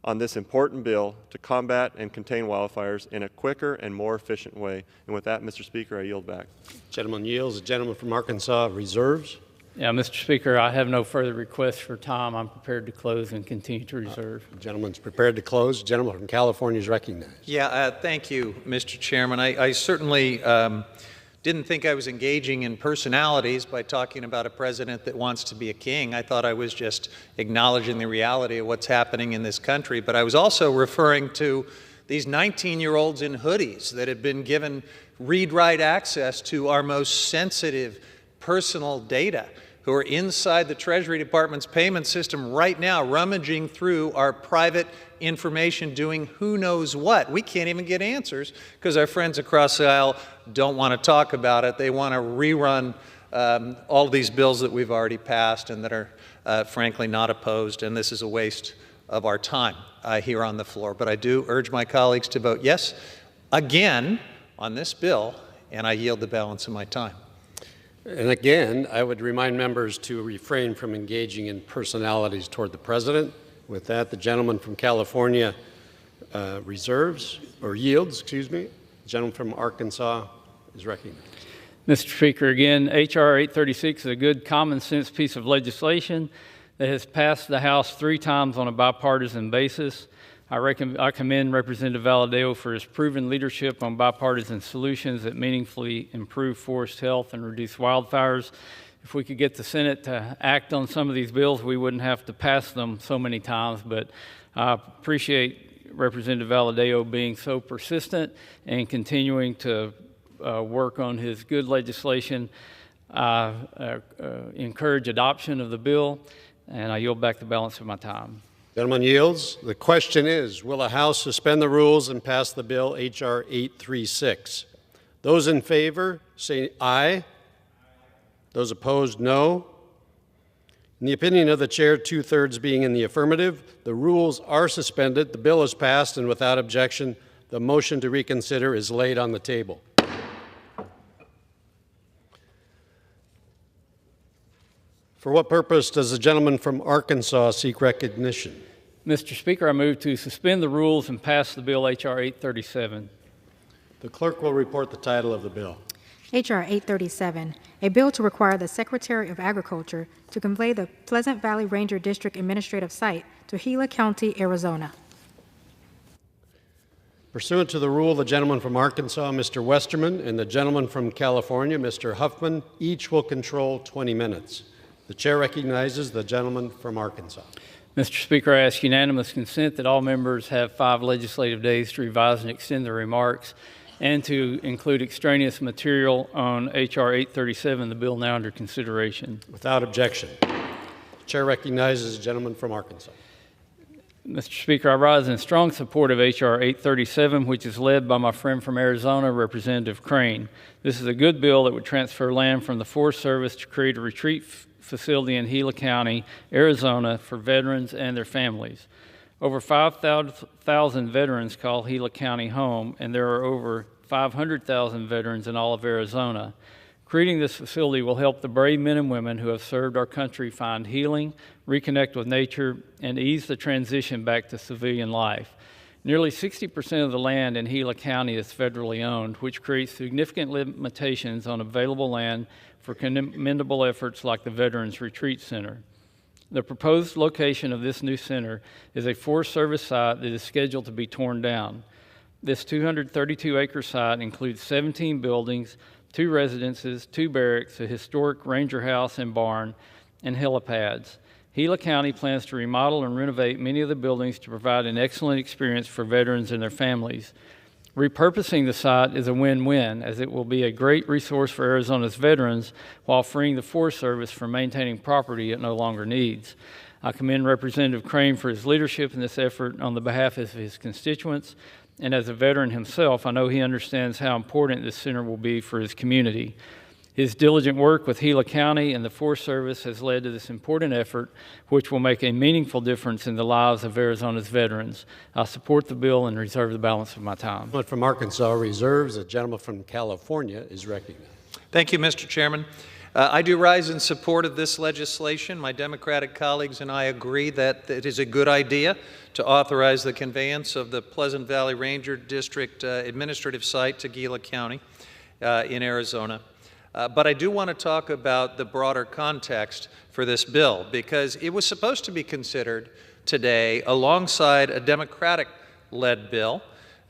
on this important bill to combat and contain wildfires in a quicker and more efficient way. And with that, Mr. Speaker, I yield back. Gentleman yields. The gentleman from Arkansas reserves. Yeah, Mr. Speaker, I have no further requests for time. I'm prepared to close and continue to reserve. The gentleman's prepared to close. The gentleman from California is recognized. Yeah, thank you, Mr. Chairman. I certainly didn't think I was engaging in personalities by talking about a president that wants to be a king. I thought I was just acknowledging the reality of what's happening in this country. But I was also referring to these 19-year-olds in hoodies that have been given read-write access to our most sensitive personal data, who are inside the Treasury Department's payment system right now, rummaging through our private information, doing who knows what. We can't even get answers because our friends across the aisle don't want to talk about it. They want to rerun all of these bills that we've already passed and that are frankly not opposed, and this is a waste of our time here on the floor. But I do urge my colleagues to vote yes again on this bill, and I yield the balance of my time. And again, I would remind members to refrain from engaging in personalities toward the President. With that, the gentleman from California yields. The gentleman from Arkansas is recognized. Mr. Speaker, again, H.R. 836 is a good common sense piece of legislation that has passed the House 3 times on a bipartisan basis. I commend Representative Valadao for his proven leadership on bipartisan solutions that meaningfully improve forest health and reduce wildfires. If we could get the Senate to act on some of these bills, we wouldn't have to pass them so many times. But I appreciate Representative Valadao being so persistent and continuing to work on his good legislation. I encourage adoption of the bill, and I yield back the balance of my time. Gentleman yields. The question is, will the House suspend the rules and pass the bill H.R. 836? Those in favor say aye. Those opposed, no. In the opinion of the chair, 2/3 being in the affirmative, the rules are suspended, the bill is passed, and without objection, the motion to reconsider is laid on the table. For what purpose does the gentleman from Arkansas seek recognition? Mr. Speaker, I move to suspend the rules and pass the bill H.R. 837. The clerk will report the title of the bill. H.R. 837, a bill to require the Secretary of Agriculture to convey the Pleasant Valley Ranger District administrative site to Gila County, Arizona. Pursuant to the rule, the gentleman from Arkansas, Mr. Westerman, and the gentleman from California, Mr. Huffman, each will control 20 minutes. The chair recognizes the gentleman from Arkansas. Mr. Speaker, I ask unanimous consent that all members have 5 legislative days to revise and extend their remarks and to include extraneous material on H.R. 837, the bill now under consideration. Without objection. The chair recognizes the gentleman from Arkansas. Mr. Speaker, I rise in strong support of H.R. 837, which is led by my friend from Arizona, Representative Crane. This is a good bill that would transfer land from the Forest Service to create a retreat facility in Gila County, Arizona, for veterans and their families. Over 5,000 veterans call Gila County home, and there are over 500,000 veterans in all of Arizona. Creating this facility will help the brave men and women who have served our country find healing, reconnect with nature, and ease the transition back to civilian life. Nearly 60% of the land in Gila County is federally owned, which creates significant limitations on available land for commendable efforts like the Veterans Retreat Center. The proposed location of this new center is a Forest Service site that is scheduled to be torn down. This 232-acre site includes 17 buildings, 2 residences, 2 barracks, a historic ranger house and barn, and helipads. Gila County plans to remodel and renovate many of the buildings to provide an excellent experience for veterans and their families. Repurposing the site is a win-win, as it will be a great resource for Arizona's veterans while freeing the Forest Service from maintaining property it no longer needs. I commend Representative Crane for his leadership in this effort on the behalf of his constituents, and as a veteran himself, I know he understands how important this center will be for his community. His diligent work with Gila County and the Forest Service has led to this important effort, which will make a meaningful difference in the lives of Arizona's veterans. I support the bill and reserve the balance of my time. The gentleman from Arkansas reserves. The gentleman from California is recognized. Thank you, Mr. Chairman. I do rise in support of this legislation. My Democratic colleagues and I agree that it is a good idea to authorize the conveyance of the Pleasant Valley Ranger District administrative site to Gila County in Arizona. But I do want to talk about the broader context for this bill, because it was supposed to be considered today alongside a Democratic-led bill,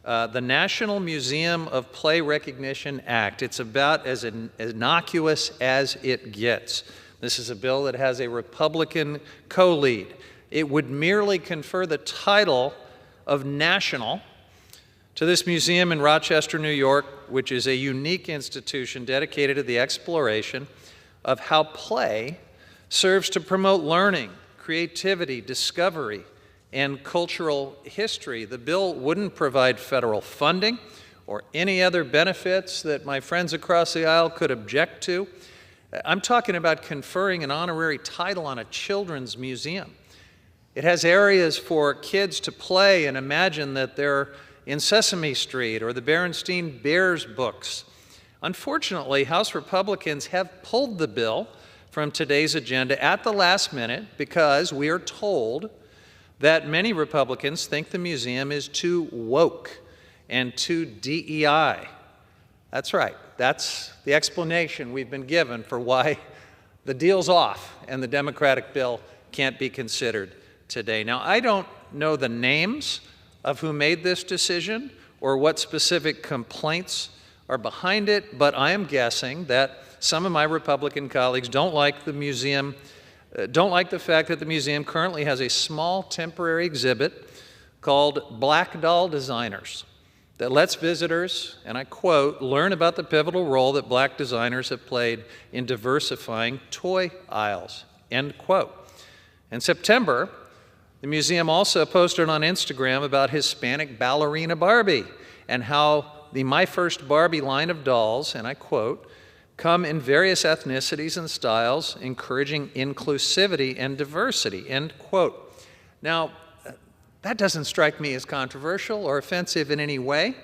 the National Museum of Play Recognition Act. It's about as innocuous as it gets. This is a bill that has a Republican co-lead. It would merely confer the title of national to this museum in Rochester, New York, which is a unique institution dedicated to the exploration of how play serves to promote learning, creativity, discovery, and cultural history. The bill wouldn't provide federal funding or any other benefits that my friends across the aisle could object to. I'm talking about conferring an honorary title on a children's museum. It has areas for kids to play and imagine that they're in Sesame Street or the Berenstain Bears books. Unfortunately, House Republicans have pulled the bill from today's agenda at the last minute because we are told that many Republicans think the museum is too woke and too DEI. That's right. That's the explanation we've been given for why the deal's off and the Democratic bill can't be considered today. Now, I don't know the names of who made this decision or what specific complaints are behind it, but I am guessing that some of my Republican colleagues don't like the museum, don't like the fact that the museum currently has a small temporary exhibit called Black Doll Designers that lets visitors, and I quote, learn about the pivotal role that black designers have played in diversifying toy aisles, end quote. In September, the museum also posted on Instagram about Hispanic ballerina Barbie and how the My First Barbie line of dolls, and I quote, come in various ethnicities and styles, encouraging inclusivity and diversity, end quote. Now, that doesn't strike me as controversial or offensive in any way,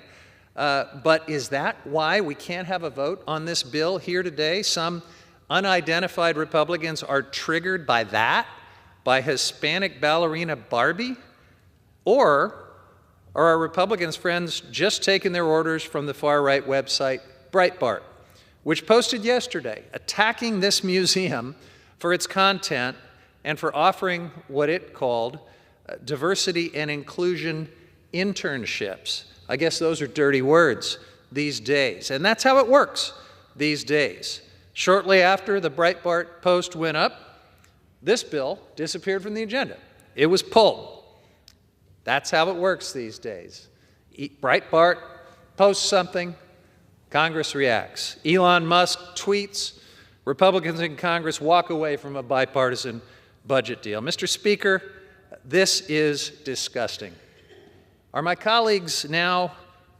but is that why we can't have a vote on this bill here today? Some unidentified Republicans are triggered by that, by Hispanic ballerina Barbie? Or are our Republicans' friends just taking their orders from the far-right website Breitbart, which posted yesterday attacking this museum for its content and for offering what it called diversity and inclusion internships. I guess those are dirty words these days, and that's how it works these days. Shortly after the Breitbart post went up, this bill disappeared from the agenda. It was pulled. That's how it works these days. Breitbart posts something, Congress reacts. Elon Musk tweets, Republicans in Congress walk away from a bipartisan budget deal. Mr. Speaker, this is disgusting. Are my colleagues now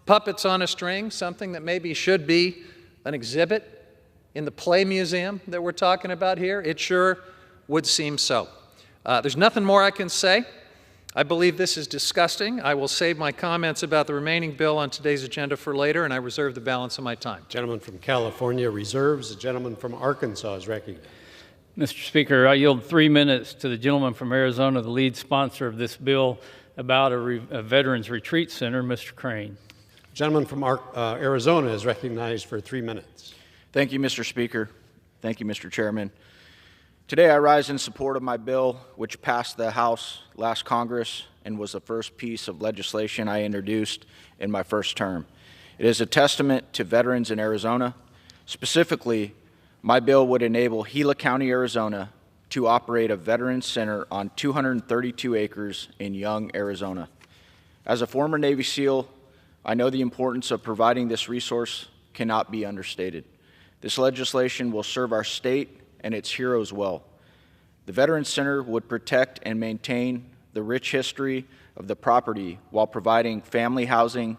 puppets on a string, something that maybe should be an exhibit in the Play Museum that we're talking about here? It sure would seem so. There's nothing more I can say. I believe this is disgusting. I will save my comments about the remaining bill on today's agenda for later, and I reserve the balance of my time. Gentleman from California reserves. The gentleman from Arkansas is recognized. Mr. Speaker, I yield 3 minutes to the gentleman from Arizona, the lead sponsor of this bill about a Veterans Retreat Center, Mr. Crane. Gentleman from Arizona is recognized for 3 minutes. Thank you, Mr. Speaker. Thank you, Mr. Chairman. Today I rise in support of my bill, which passed the House last Congress and was the first piece of legislation I introduced in my first term. It is a testament to veterans in Arizona. Specifically, my bill would enable Gila County, Arizona, to operate a Veterans Center on 232 acres in Young, Arizona. As a former Navy SEAL, I know the importance of providing this resource cannot be understated. This legislation will serve our state and its heroes well. The Veterans Center would protect and maintain the rich history of the property while providing family housing,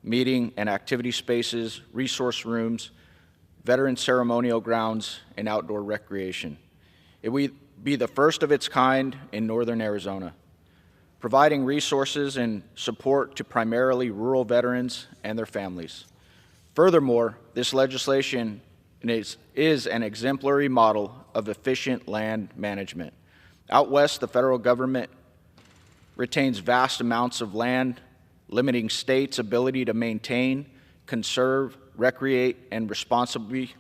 meeting and activity spaces, resource rooms, veteran ceremonial grounds, and outdoor recreation. It would be the first of its kind in northern Arizona, providing resources and support to primarily rural veterans and their families. Furthermore, this legislation is an exemplary model of efficient land management. Out west, the federal government retains vast amounts of land, limiting states' ability to maintain, conserve, recreate, and responsibly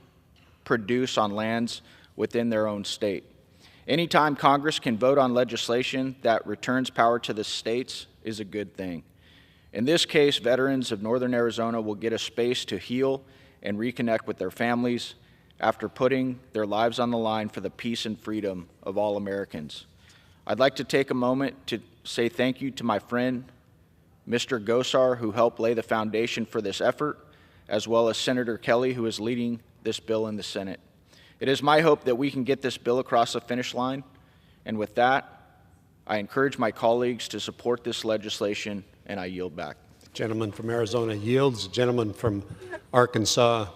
produce on lands within their own state. Anytime Congress can vote on legislation that returns power to the states is a good thing. In this case, veterans of northern Arizona will get a space to heal and reconnect with their families after putting their lives on the line for the peace and freedom of all Americans. I'd like to take a moment to say thank you to my friend, Mr. Gosar, who helped lay the foundation for this effort, as well as Senator Kelly, who is leading this bill in the Senate. It is my hope that we can get this bill across the finish line, and with that, I encourage my colleagues to support this legislation, and I yield back. The gentleman from Arizona yields. The gentleman from Arkansas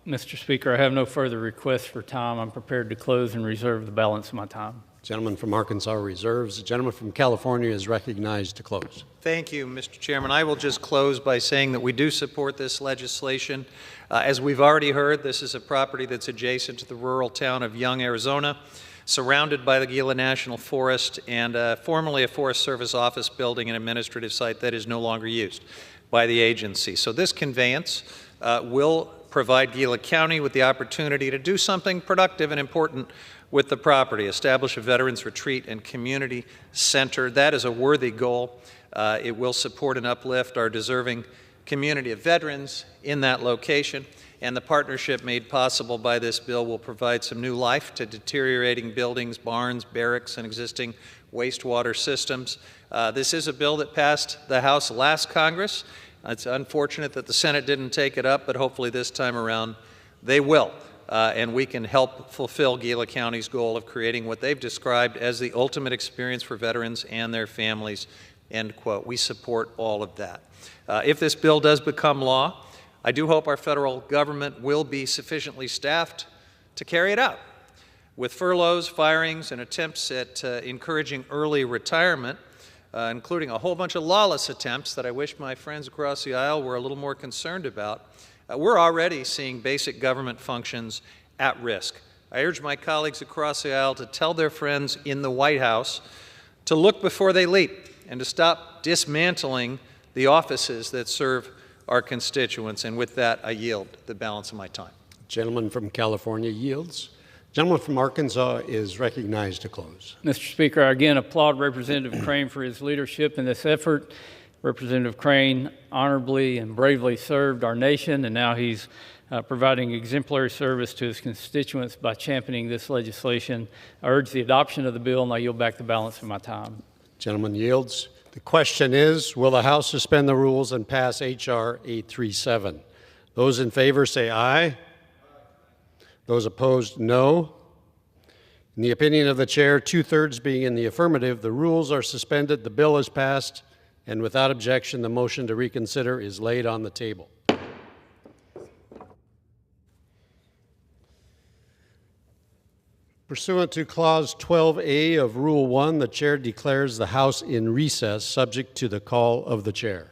Mr. Speaker, I have no further requests for time. I'm prepared to close and reserve the balance of my time. Gentleman from Arkansas reserves. The gentleman from California is recognized to close. Thank you, Mr. Chairman. I will just close by saying that we do support this legislation. As we've already heard, this is a property that's adjacent to the rural town of Young, Arizona, surrounded by the Gila National Forest and formerly a Forest Service office building and administrative site that is no longer used by the agency. So this conveyance will provide Gila County with the opportunity to do something productive and important with the property, establish a veterans retreat and community center. That is a worthy goal. It will support and uplift our deserving community of veterans in that location, and the partnership made possible by this bill will provide some new life to deteriorating buildings, barns, barracks, and existing wastewater systems. This is a bill that passed the House last Congress. It's unfortunate that the Senate didn't take it up, but hopefully this time around they will. And we can help fulfill Gila County's goal of creating what they've described as the ultimate experience for veterans and their families, end quote. We support all of that. If this bill does become law, I do hope our federal government will be sufficiently staffed to carry it out. With furloughs, firings, and attempts at encouraging early retirement, including a whole bunch of lawless attempts that I wish my friends across the aisle were a little more concerned about, we're already seeing basic government functions at risk. I urge my colleagues across the aisle to tell their friends in the White House to look before they leap and to stop dismantling the offices that serve our constituents. And with that, I yield the balance of my time. Gentleman from California yields. Gentleman from Arkansas is recognized to close. Mr. Speaker, I again applaud Representative Crane for his leadership in this effort. Representative Crane honorably and bravely served our nation, and now he's providing exemplary service to his constituents by championing this legislation. I urge the adoption of the bill, and I yield back the balance of my time. Gentleman yields. The question is, will the House suspend the rules and pass H.R. 837? Those in favor say aye. Those opposed, no. In the opinion of the chair, 2/3 being in the affirmative, the rules are suspended, the bill is passed, and without objection, the motion to reconsider is laid on the table. Pursuant to Clause 12A of Rule 1, the chair declares the House in recess, subject to the call of the chair.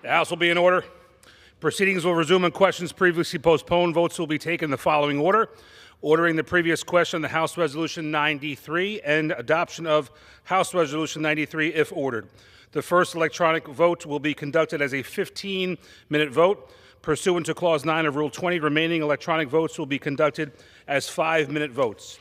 The House will be in order. Proceedings will resume on questions previously postponed. Votes will be taken in the following order. Ordering the previous question, the House Resolution 93, and adoption of House Resolution 93 if ordered. The first electronic vote will be conducted as a 15-minute vote. Pursuant to Clause 9 of Rule 20, remaining electronic votes will be conducted as 5-minute votes.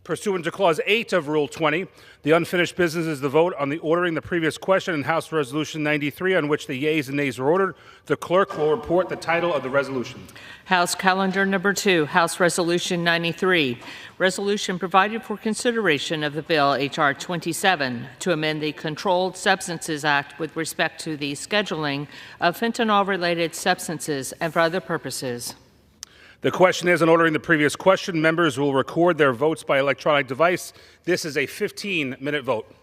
Pursuant to Clause 8 of Rule 20, the unfinished business is the vote on the ordering the previous question in House Resolution 93, on which the yeas and nays are ordered. The clerk will report the title of the resolution. House Calendar Number 2, House Resolution 93, resolution provided for consideration of the bill H.R. 27 to amend the Controlled Substances Act with respect to the scheduling of fentanyl-related substances and for other purposes. The question is, in ordering the previous question, members will record their votes by electronic device. This is a 15-minute vote.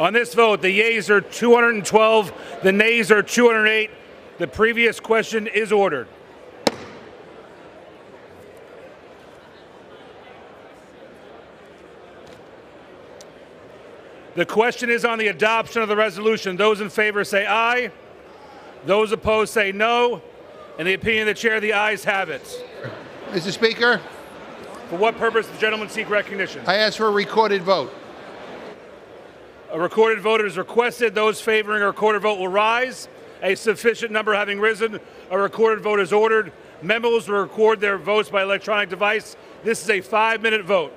On this vote, the yeas are 212, the nays are 208. The previous question is ordered. The question is on the adoption of the resolution. Those in favor say aye. Those opposed say no. In the opinion of the chair, the ayes have it. Mr. Speaker, For what purpose does the gentleman seek recognition? I ask for a recorded vote. A recorded vote is requested. Those favoring a recorded vote will rise. A sufficient number having risen, a recorded vote is ordered. Members will record their votes by electronic device. This is a 5-minute vote.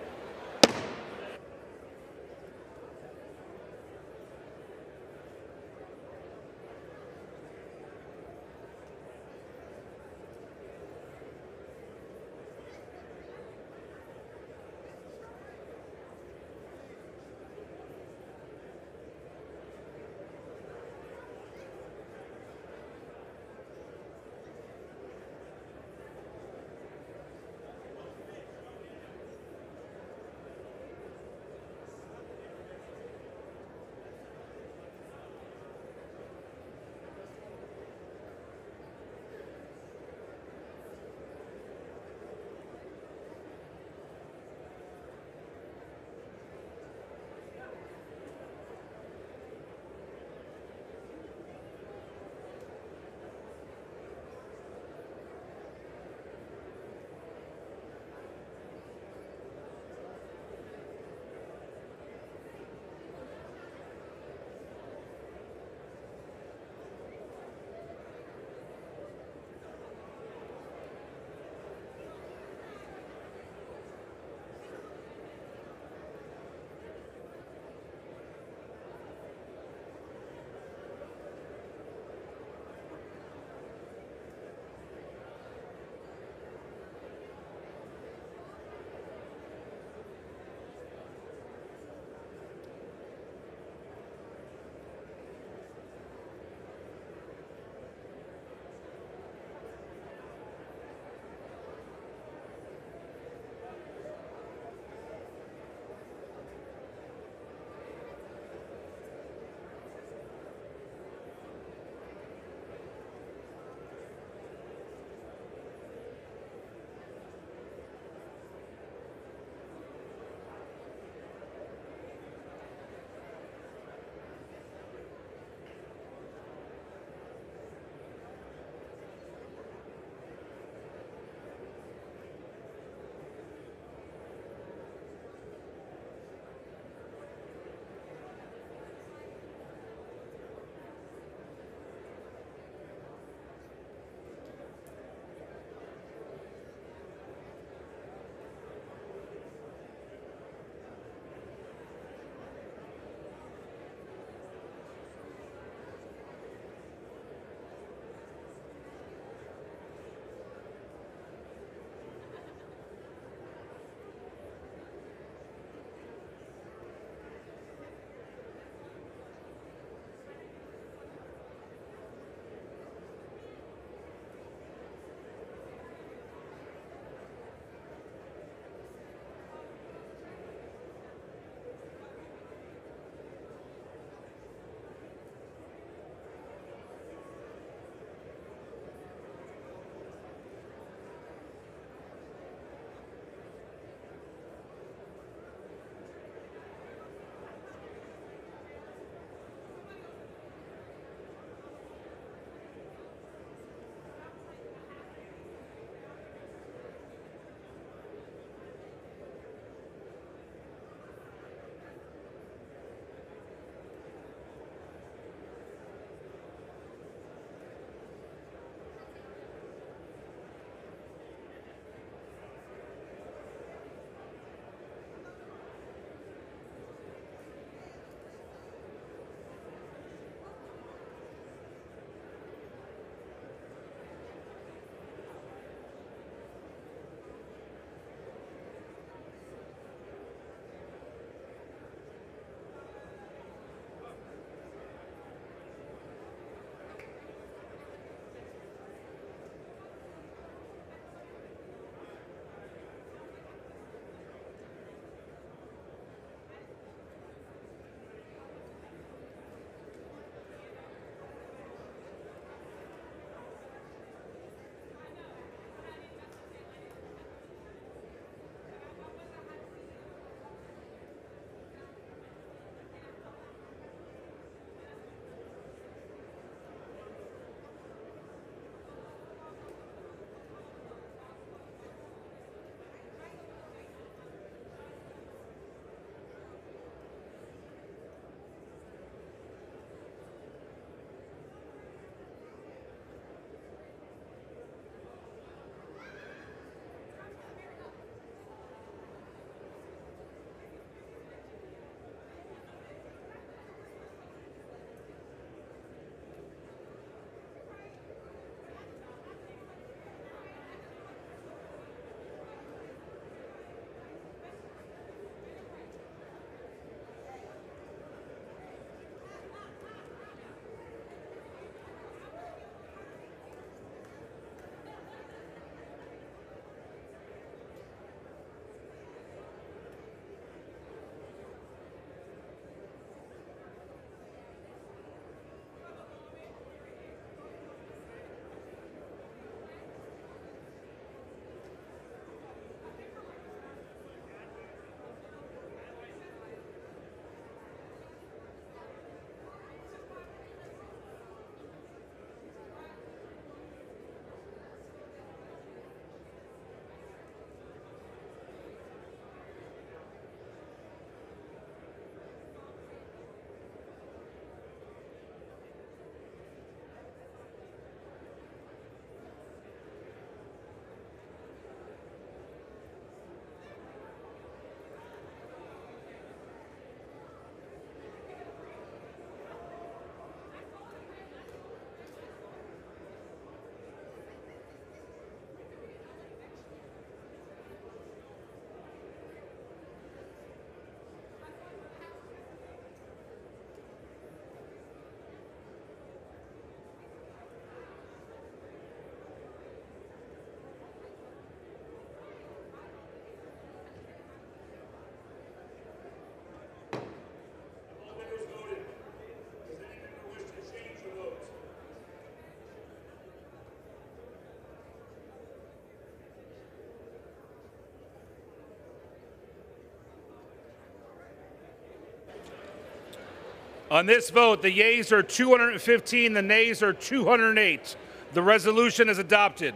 On this vote, the yeas are 215, the nays are 208. The resolution is adopted.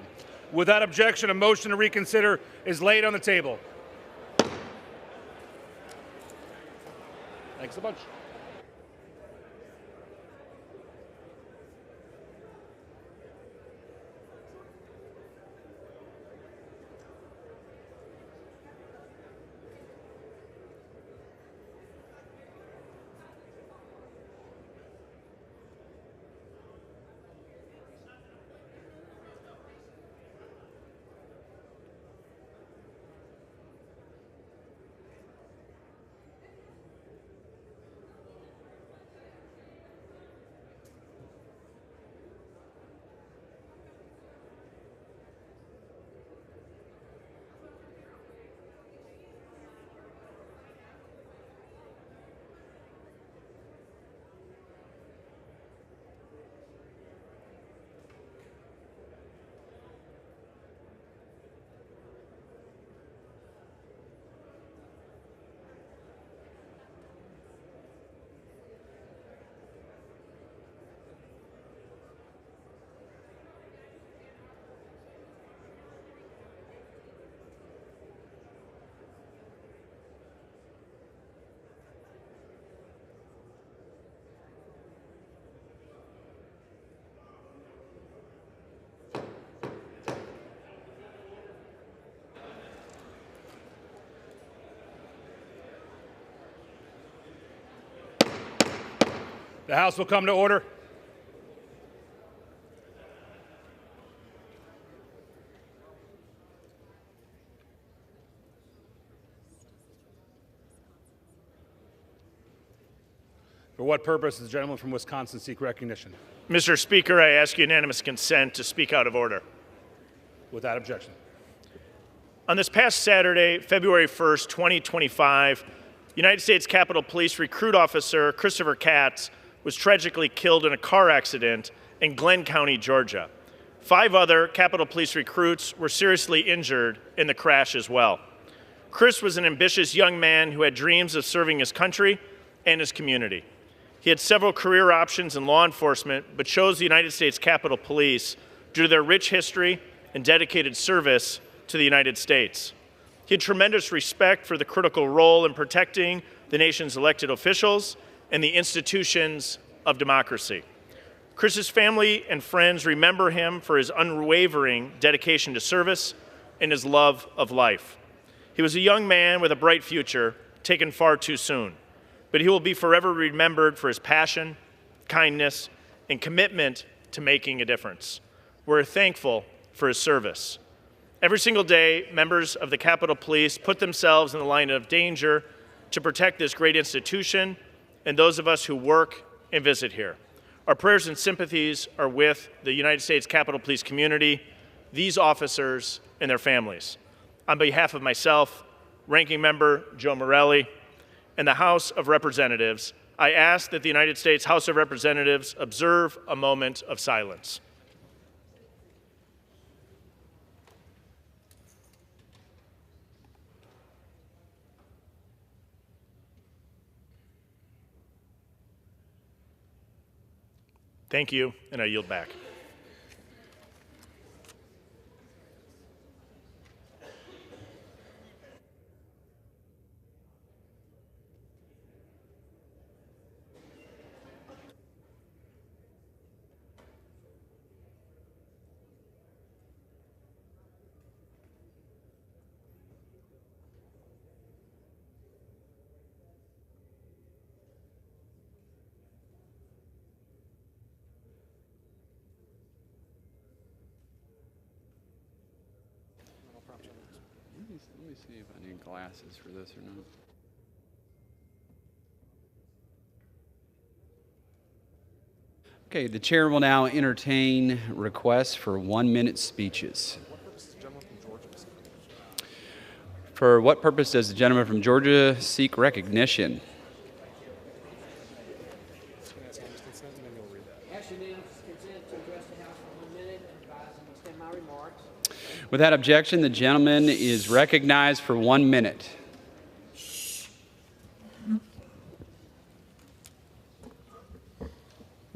Without objection, a motion to reconsider is laid on the table. Thanks a bunch. The House will come to order. For what purpose does the gentleman from Wisconsin seek recognition? Mr. Speaker, I ask unanimous consent to speak out of order. Without objection. On this past Saturday, February 1st, 2025, United States Capitol Police recruit officer Christopher Katz was tragically killed in a car accident in Glenn County, Georgia. 5 other Capitol Police recruits were seriously injured in the crash as well. Chris was an ambitious young man who had dreams of serving his country and his community. He had several career options in law enforcement, but chose the United States Capitol Police due to their rich history and dedicated service to the United States. He had tremendous respect for the critical role in protecting the nation's elected officials and the institutions of democracy. Chris's family and friends remember him for his unwavering dedication to service and his love of life. He was a young man with a bright future, taken far too soon, but he will be forever remembered for his passion, kindness, and commitment to making a difference. We're thankful for his service. Every single day, members of the Capitol Police put themselves in the line of danger to protect this great institution and those of us who work and visit here. Our prayers and sympathies are with the United States Capitol Police community, these officers, and their families. On behalf of myself, Ranking Member Joe Morelli, and the House of Representatives, I ask that the United States House of Representatives observe a moment of silence. Thank you, and I yield back. Let me see if I need glasses for this or not. Okay, the chair will now entertain requests for 1-minute speeches. For what purpose does the gentleman from Georgia seek recognition? Without objection, the gentleman is recognized for 1 minute.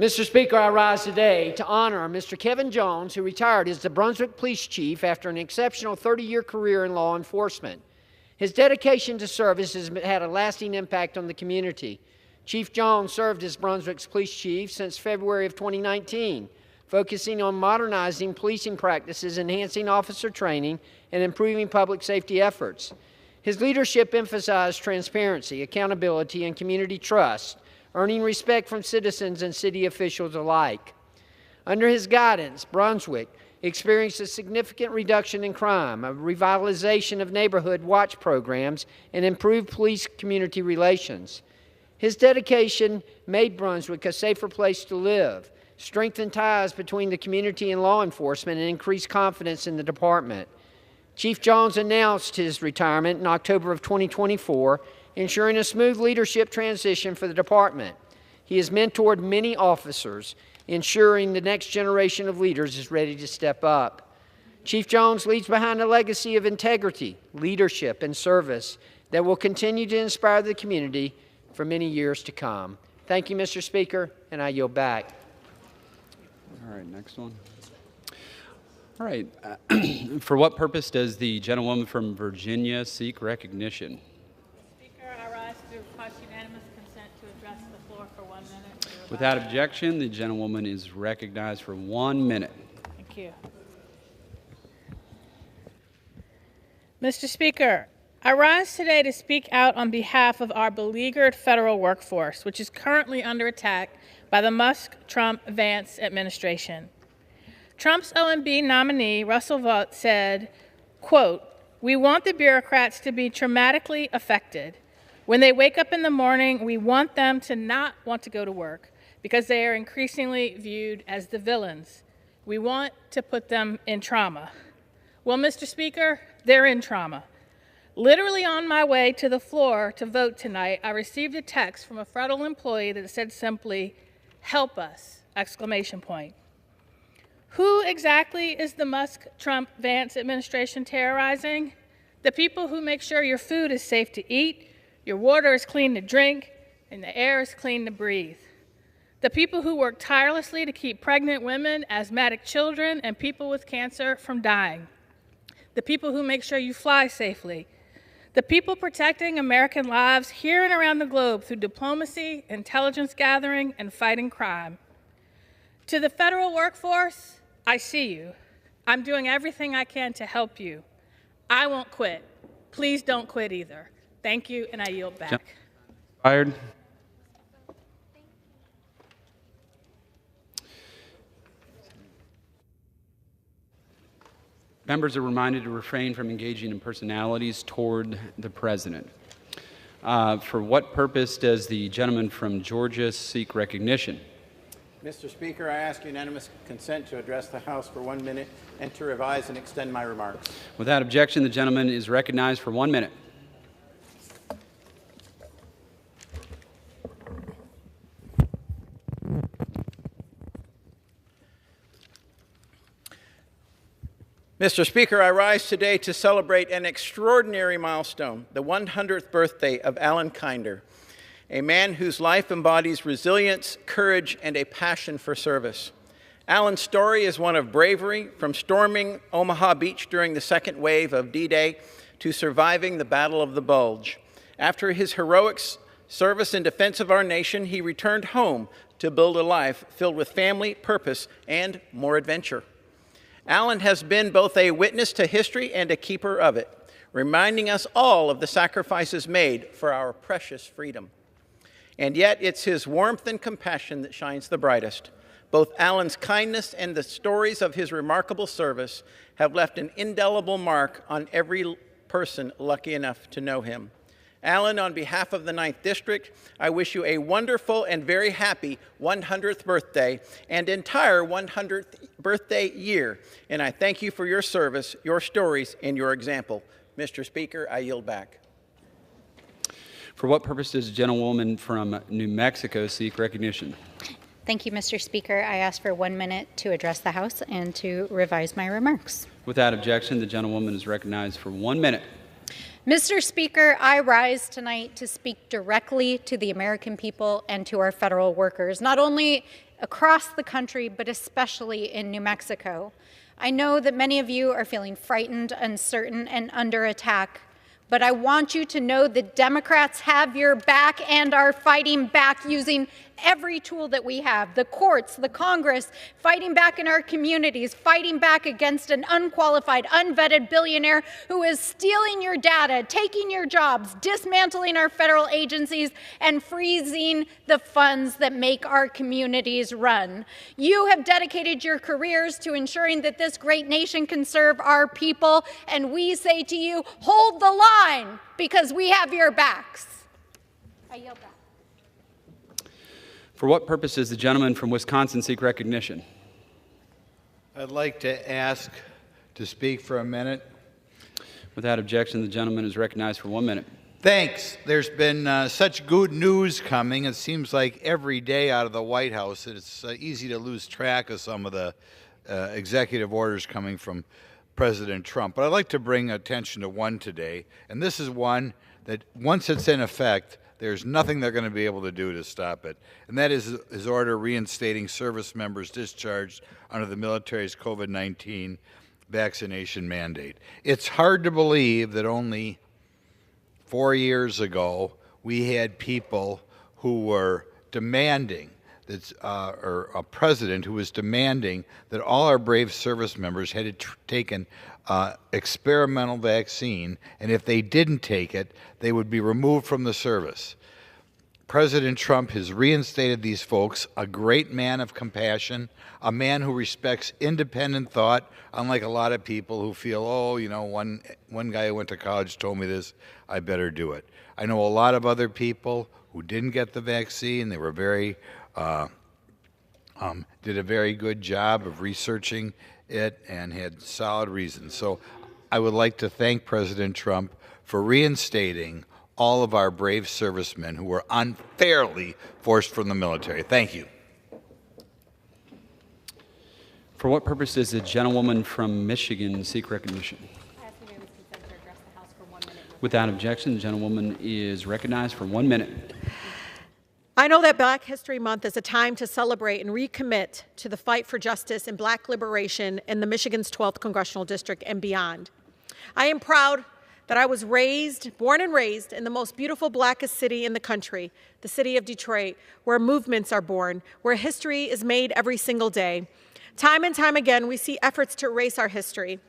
Mr. Speaker, I rise today to honor Mr. Kevin Jones, who retired as the Brunswick Police Chief after an exceptional 30-year career in law enforcement. His dedication to service has had a lasting impact on the community. Chief Jones served as Brunswick's police chief since February of 2019, focusing on modernizing policing practices, enhancing officer training, and improving public safety efforts. His leadership emphasized transparency, accountability, and community trust, earning respect from citizens and city officials alike. Under his guidance, Brunswick experienced a significant reduction in crime, a revitalization of neighborhood watch programs, and improved police-community relations. His dedication made Brunswick a safer place to live, strengthened ties between the community and law enforcement, and increased confidence in the department. Chief Jones announced his retirement in October of 2024, ensuring a smooth leadership transition for the department. He has mentored many officers, ensuring the next generation of leaders is ready to step up. Chief Jones leaves behind a legacy of integrity, leadership, and service that will continue to inspire the community for many years to come. Thank you, Mr. Speaker, and I yield back. All right, next one. All right. For what purpose does the gentlewoman from Virginia seek recognition? Speaker, I rise to request unanimous consent to address the floor for 1 minute. Without objection, the gentlewoman is recognized for 1 minute. Thank you. Mr. Speaker, I rise today to speak out on behalf of our beleaguered federal workforce, which is currently under attack by the Musk-Trump-Vance administration. Trump's OMB nominee, Russell Vought, said, quote, "We want the bureaucrats to be traumatically affected. When they wake up in the morning, we want them to not want to go to work because they are increasingly viewed as the villains. We want to put them in trauma." Well, Mr. Speaker, they're in trauma. Literally on my way to the floor to vote tonight, I received a text from a federal employee that said simply, "Help us!" exclamation point. Who exactly is the Musk-Trump-Vance administration terrorizing? The people who make sure your food is safe to eat, your water is clean to drink, and the air is clean to breathe. The people who work tirelessly to keep pregnant women, asthmatic children, and people with cancer from dying. The people who make sure you fly safely. The people protecting American lives here and around the globe through diplomacy, intelligence gathering, and fighting crime. To the federal workforce, I see you. I'm doing everything I can to help you. I won't quit. Please don't quit either. Thank you, and I yield back. Fired. Members are reminded to refrain from engaging in personalities toward the president. For what purpose does the gentleman from Georgia seek recognition? Mr. Speaker, I ask unanimous consent to address the House for 1 minute and to revise and extend my remarks. Without objection, the gentleman is recognized for 1 minute. Mr. Speaker, I rise today to celebrate an extraordinary milestone, the 100th birthday of Alan Kinder, a man whose life embodies resilience, courage, and a passion for service. Alan's story is one of bravery, from storming Omaha Beach during the second wave of D-Day to surviving the Battle of the Bulge. After his heroic service in defense of our nation, he returned home to build a life filled with family, purpose, and more adventure. Alan has been both a witness to history and a keeper of it, reminding us all of the sacrifices made for our precious freedom. And yet, it's his warmth and compassion that shines the brightest. Both Alan's kindness and the stories of his remarkable service have left an indelible mark on every person lucky enough to know him. Alan, on behalf of the 9th District, I wish you a wonderful and very happy 100th birthday and entire 100th birthday year. And I thank you for your service, your stories, and your example. Mr. Speaker, I yield back. For what purpose does the gentlewoman from New Mexico seek recognition? Thank you, Mr. Speaker. I ask for 1 minute to address the House and to revise my remarks. Without objection, the gentlewoman is recognized for 1 minute. Mr. Speaker, I rise tonight to speak directly to the American people and to our federal workers, not only across the country, but especially in New Mexico. I know that many of you are feeling frightened, uncertain, and under attack, but I want you to know that Democrats have your back and are fighting back using every tool that we have, the courts, the Congress, fighting back in our communities, fighting back against an unqualified, unvetted billionaire who is stealing your data, taking your jobs, dismantling our federal agencies, and freezing the funds that make our communities run. You have dedicated your careers to ensuring that this great nation can serve our people, and we say to you, hold the line, because we have your backs. I yield back. For what purpose does the gentleman from Wisconsin seek recognition? I'd like to ask to speak for a minute. Without objection, the gentleman is recognized for 1 minute. Thanks. There's been such good news coming. It seems like every day out of the White House, it's easy to lose track of some of the executive orders coming from President Trump. But I'd like to bring attention to one today, and this is one that once it's in effect, there's nothing they're going to be able to do to stop it, and that is his order reinstating service members discharged under the military's COVID-19 vaccination mandate. It's hard to believe that only 4 years ago we had people who were demanding that, or a president who was demanding that all our brave service members had taken experimental vaccine, and if they didn't take it, they would be removed from the service. President Trump has reinstated these folks, a great man of compassion, a man who respects independent thought, unlike a lot of people who feel, oh, you know, one guy who went to college told me this, I better do it. I know a lot of other people who didn't get the vaccine. They were did a very good job of researching it and had solid reasons. So I would like to thank President Trump for reinstating all of our brave servicemen who were unfairly forced from the military. Thank you. For what purpose does the gentlewoman from Michigan seek recognition? Without objection, the gentlewoman is recognized for 1 minute. I know that Black History Month is a time to celebrate and recommit to the fight for justice and Black liberation in the Michigan's 12th Congressional District and beyond. I am proud that I was born and raised in the most beautiful, blackest city in the country, the city of Detroit, where movements are born, where history is made every single day. Time and time again, we see efforts to erase our history.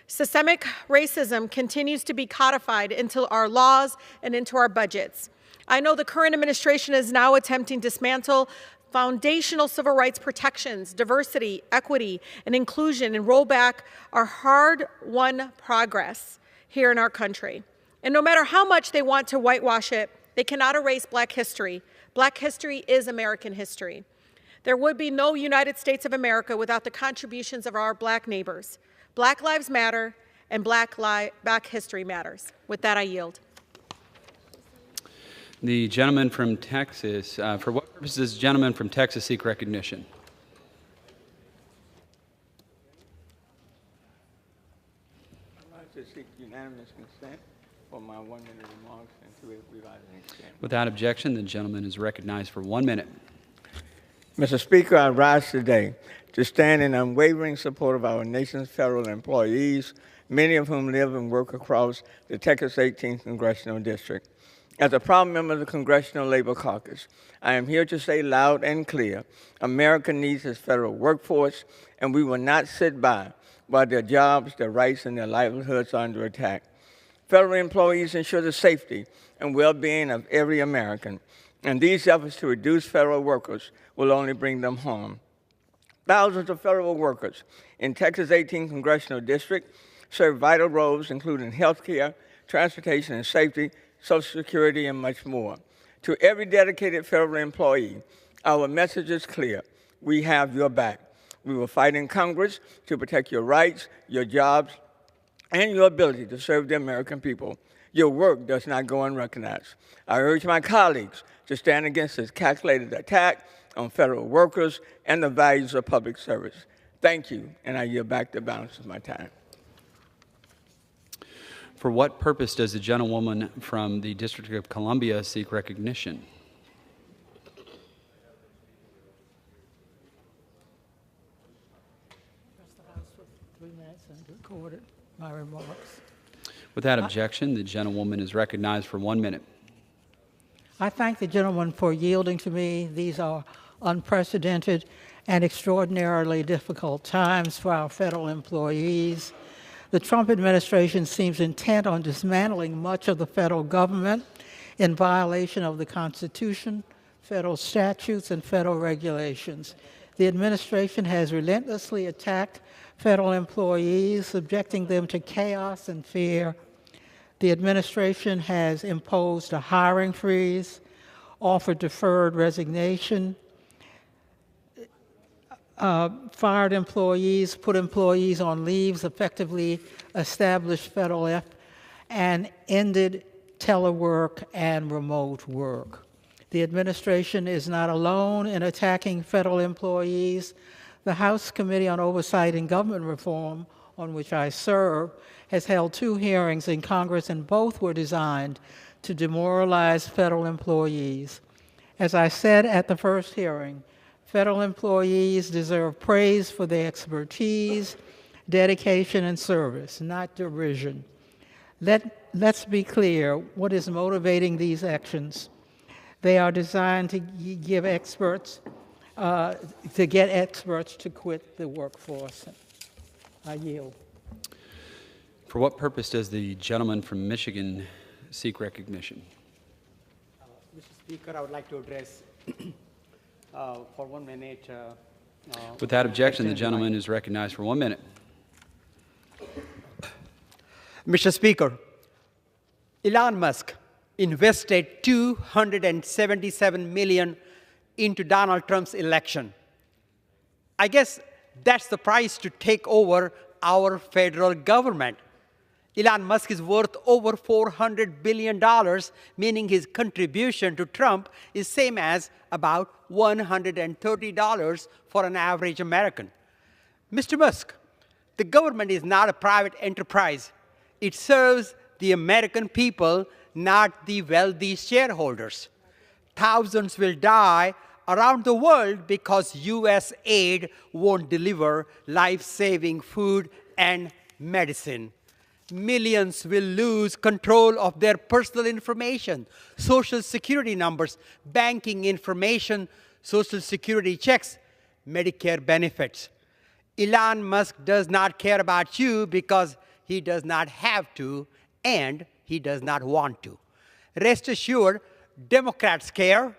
Systemic racism continues to be codified into our laws and into our budgets. I know the current administration is now attempting to dismantle foundational civil rights protections, diversity, equity, and inclusion, and roll back our hard-won progress here in our country. And no matter how much they want to whitewash it, they cannot erase Black history. Black history is American history. There would be no United States of America without the contributions of our Black neighbors. Black lives matter, and Black history matters. With that, I yield. The gentleman from Texas, for what purpose does the gentleman from Texas seek recognition? I'd like to seek unanimous consent for my 1 minute remarks and to revise and extend. Without objection, the gentleman is recognized for 1 minute. Mr. Speaker, I rise today to stand in unwavering support of our nation's federal employees, many of whom live and work across the Texas 18th Congressional District. As a proud member of the Congressional Labor Caucus, I am here to say loud and clear, America needs its federal workforce, and we will not sit by while their jobs, their rights, and their livelihoods are under attack. Federal employees ensure the safety and well-being of every American, and these efforts to reduce federal workers will only bring them harm. Thousands of federal workers in Texas' 18th Congressional District serve vital roles, including health care, transportation and safety, Social Security, and much more. To every dedicated federal employee, our message is clear. We have your back. We will fight in Congress to protect your rights, your jobs, and your ability to serve the American people. Your work does not go unrecognized. I urge my colleagues to stand against this calculated attack on federal workers and the values of public service. Thank you, and I yield back the balance of my time. For what purpose does the gentlewoman from the District of Columbia seek recognition? Recorded my remarks. Without objection, the gentlewoman is recognized for 1 minute. I thank the gentleman for yielding to me. These are unprecedented and extraordinarily difficult times for our federal employees. The Trump administration seems intent on dismantling much of the federal government in violation of the Constitution, federal statutes, and federal regulations. The administration has relentlessly attacked federal employees, subjecting them to chaos and fear. The administration has imposed a hiring freeze, offered deferred resignation, fired employees, put employees on leaves, effectively established federal and ended telework and remote work. The administration is not alone in attacking federal employees. The House Committee on Oversight and Government Reform, on which I serve, has held 2 hearings in Congress, and both were designed to demoralize federal employees. As I said at the first hearing, federal employees deserve praise for their expertise, dedication, and service, not derision. Let's be clear what is motivating these actions. They are designed to give experts to get experts to quit the workforce. I yield. For what purpose does the gentleman from Michigan seek recognition? Mr. Speaker, I would like to address for 1 minute. Without objection, the gentleman is recognized for 1 minute. Mr. Speaker, Elon Musk invested $277 million into Donald Trump's election. I guess that's the price to take over our federal government. Elon Musk is worth over $400 billion, meaning his contribution to Trump is same as about $130 for an average American. Mr. Musk, the government is not a private enterprise. It serves the American people, not the wealthy shareholders. Thousands will die around the world because U.S. aid won't deliver life-saving food and medicine. Millions will lose control of their personal information, social security numbers, banking information, social security checks, Medicare benefits. Elon Musk does not care about you because he does not have to and he does not want to. Rest assured, Democrats care,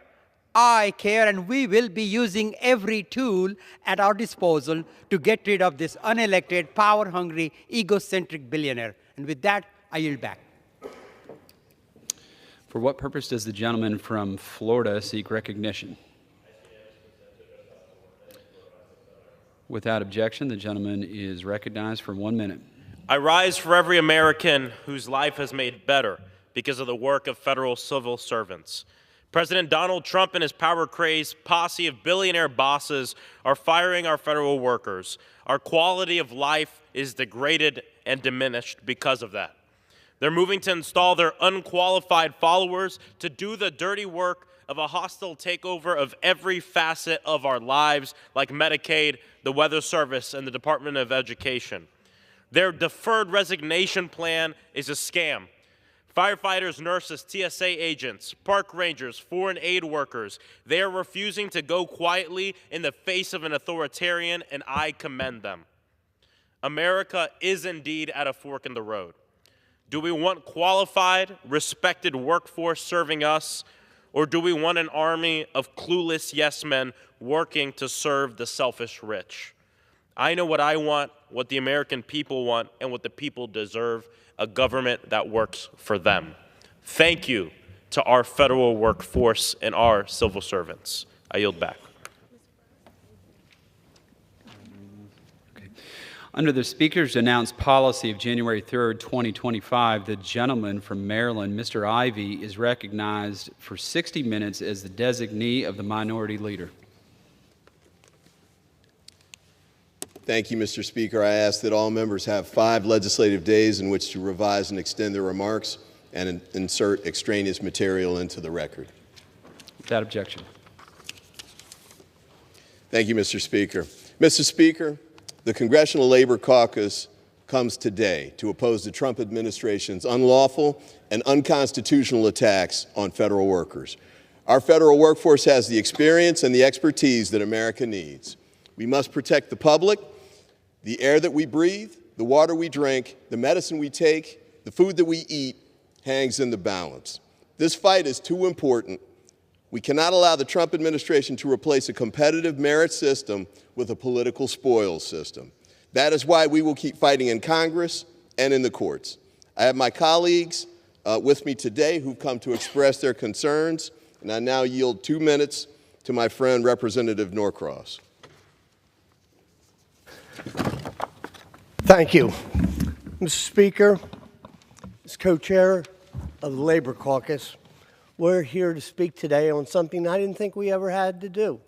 I care, and we will be using every tool at our disposal to get rid of this unelected, power-hungry, egocentric billionaire. And with that, I yield back. For what purpose does the gentleman from Florida seek recognition? Without objection, the gentleman is recognized for 1 minute. I rise for every American whose life is made better because of the work of federal civil servants. President Donald Trump and his power-crazed posse of billionaire bosses are firing our federal workers. Our quality of life is degraded and diminished because of that. They're moving to install their unqualified followers to do the dirty work of a hostile takeover of every facet of our lives, like Medicaid, the Weather Service, and the Department of Education. Their deferred resignation plan is a scam. Firefighters, nurses, TSA agents, park rangers, foreign aid workers, they are refusing to go quietly in the face of an authoritarian, and I commend them. America is indeed at a fork in the road. Do we want qualified, respected workforce serving us, or do we want an army of clueless yes men working to serve the selfish rich? I know what I want, what the American people want, and what the people deserve: a government that works for them. Thank you to our federal workforce and our civil servants. I yield back. Under the Speaker's announced policy of January 3rd, 2025, the gentleman from Maryland, Mr. Ivey, is recognized for 60 minutes as the designee of the Minority Leader. Thank you, Mr. Speaker. I ask that all members have 5 legislative days in which to revise and extend their remarks and insert extraneous material into the record. Without objection. Thank you, Mr. Speaker. Mr. Speaker, the Congressional Labor Caucus comes today to oppose the Trump administration's unlawful and unconstitutional attacks on federal workers. Our federal workforce has the experience and the expertise that America needs. We must protect the public, the air that we breathe, the water we drink, the medicine we take, the food that we eat hangs in the balance. This fight is too important. We cannot allow the Trump administration to replace a competitive merit system with a political spoils system. That is why we will keep fighting in Congress and in the courts. I have my colleagues with me today who've come to express their concerns, and I now yield 2 minutes to my friend, Representative Norcross. Thank you. Mr. Speaker, as co-chair of the Labor Caucus, we're here to speak today on something I didn't think we ever had to do.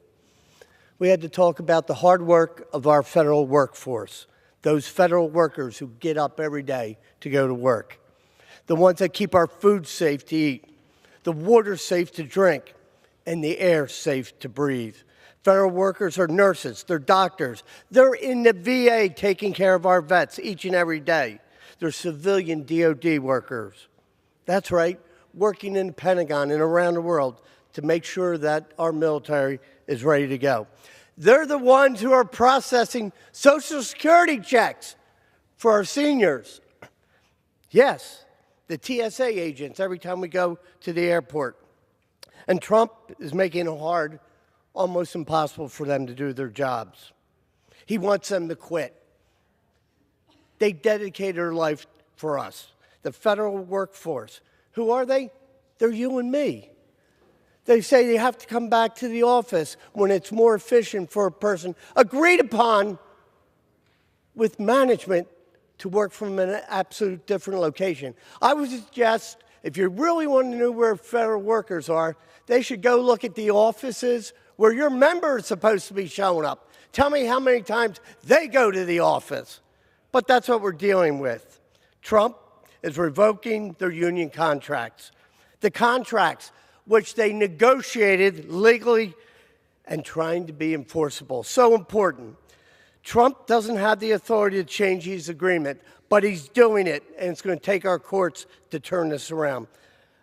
We had to talk about the hard work of our federal workforce, those federal workers who get up every day to go to work, the ones that keep our food safe to eat, the water safe to drink, and the air safe to breathe. Federal workers are nurses, they're doctors, they're in the VA taking care of our vets each and every day. They're civilian DOD workers. That's right, working in the Pentagon and around the world to make sure that our military is ready to go. They're the ones who are processing Social Security checks for our seniors. Yes, the TSA agents every time we go to the airport. And Trump is making it hard, almost impossible for them to do their jobs. He wants them to quit. They dedicated their life for us, the federal workforce. Who are they? They're you and me. They say they have to come back to the office when it's more efficient for a person agreed upon with management to work from an absolute different location. I would suggest, if you really want to know where federal workers are, they should go look at the offices where your member is supposed to be showing up. Tell me how many times they go to the office. But that's what we're dealing with. Trump is revoking their union contracts. The contracts which they negotiated legally and trying to be enforceable. So important. Trump doesn't have the authority to change his agreement, but he's doing it, and it's going to take our courts to turn this around.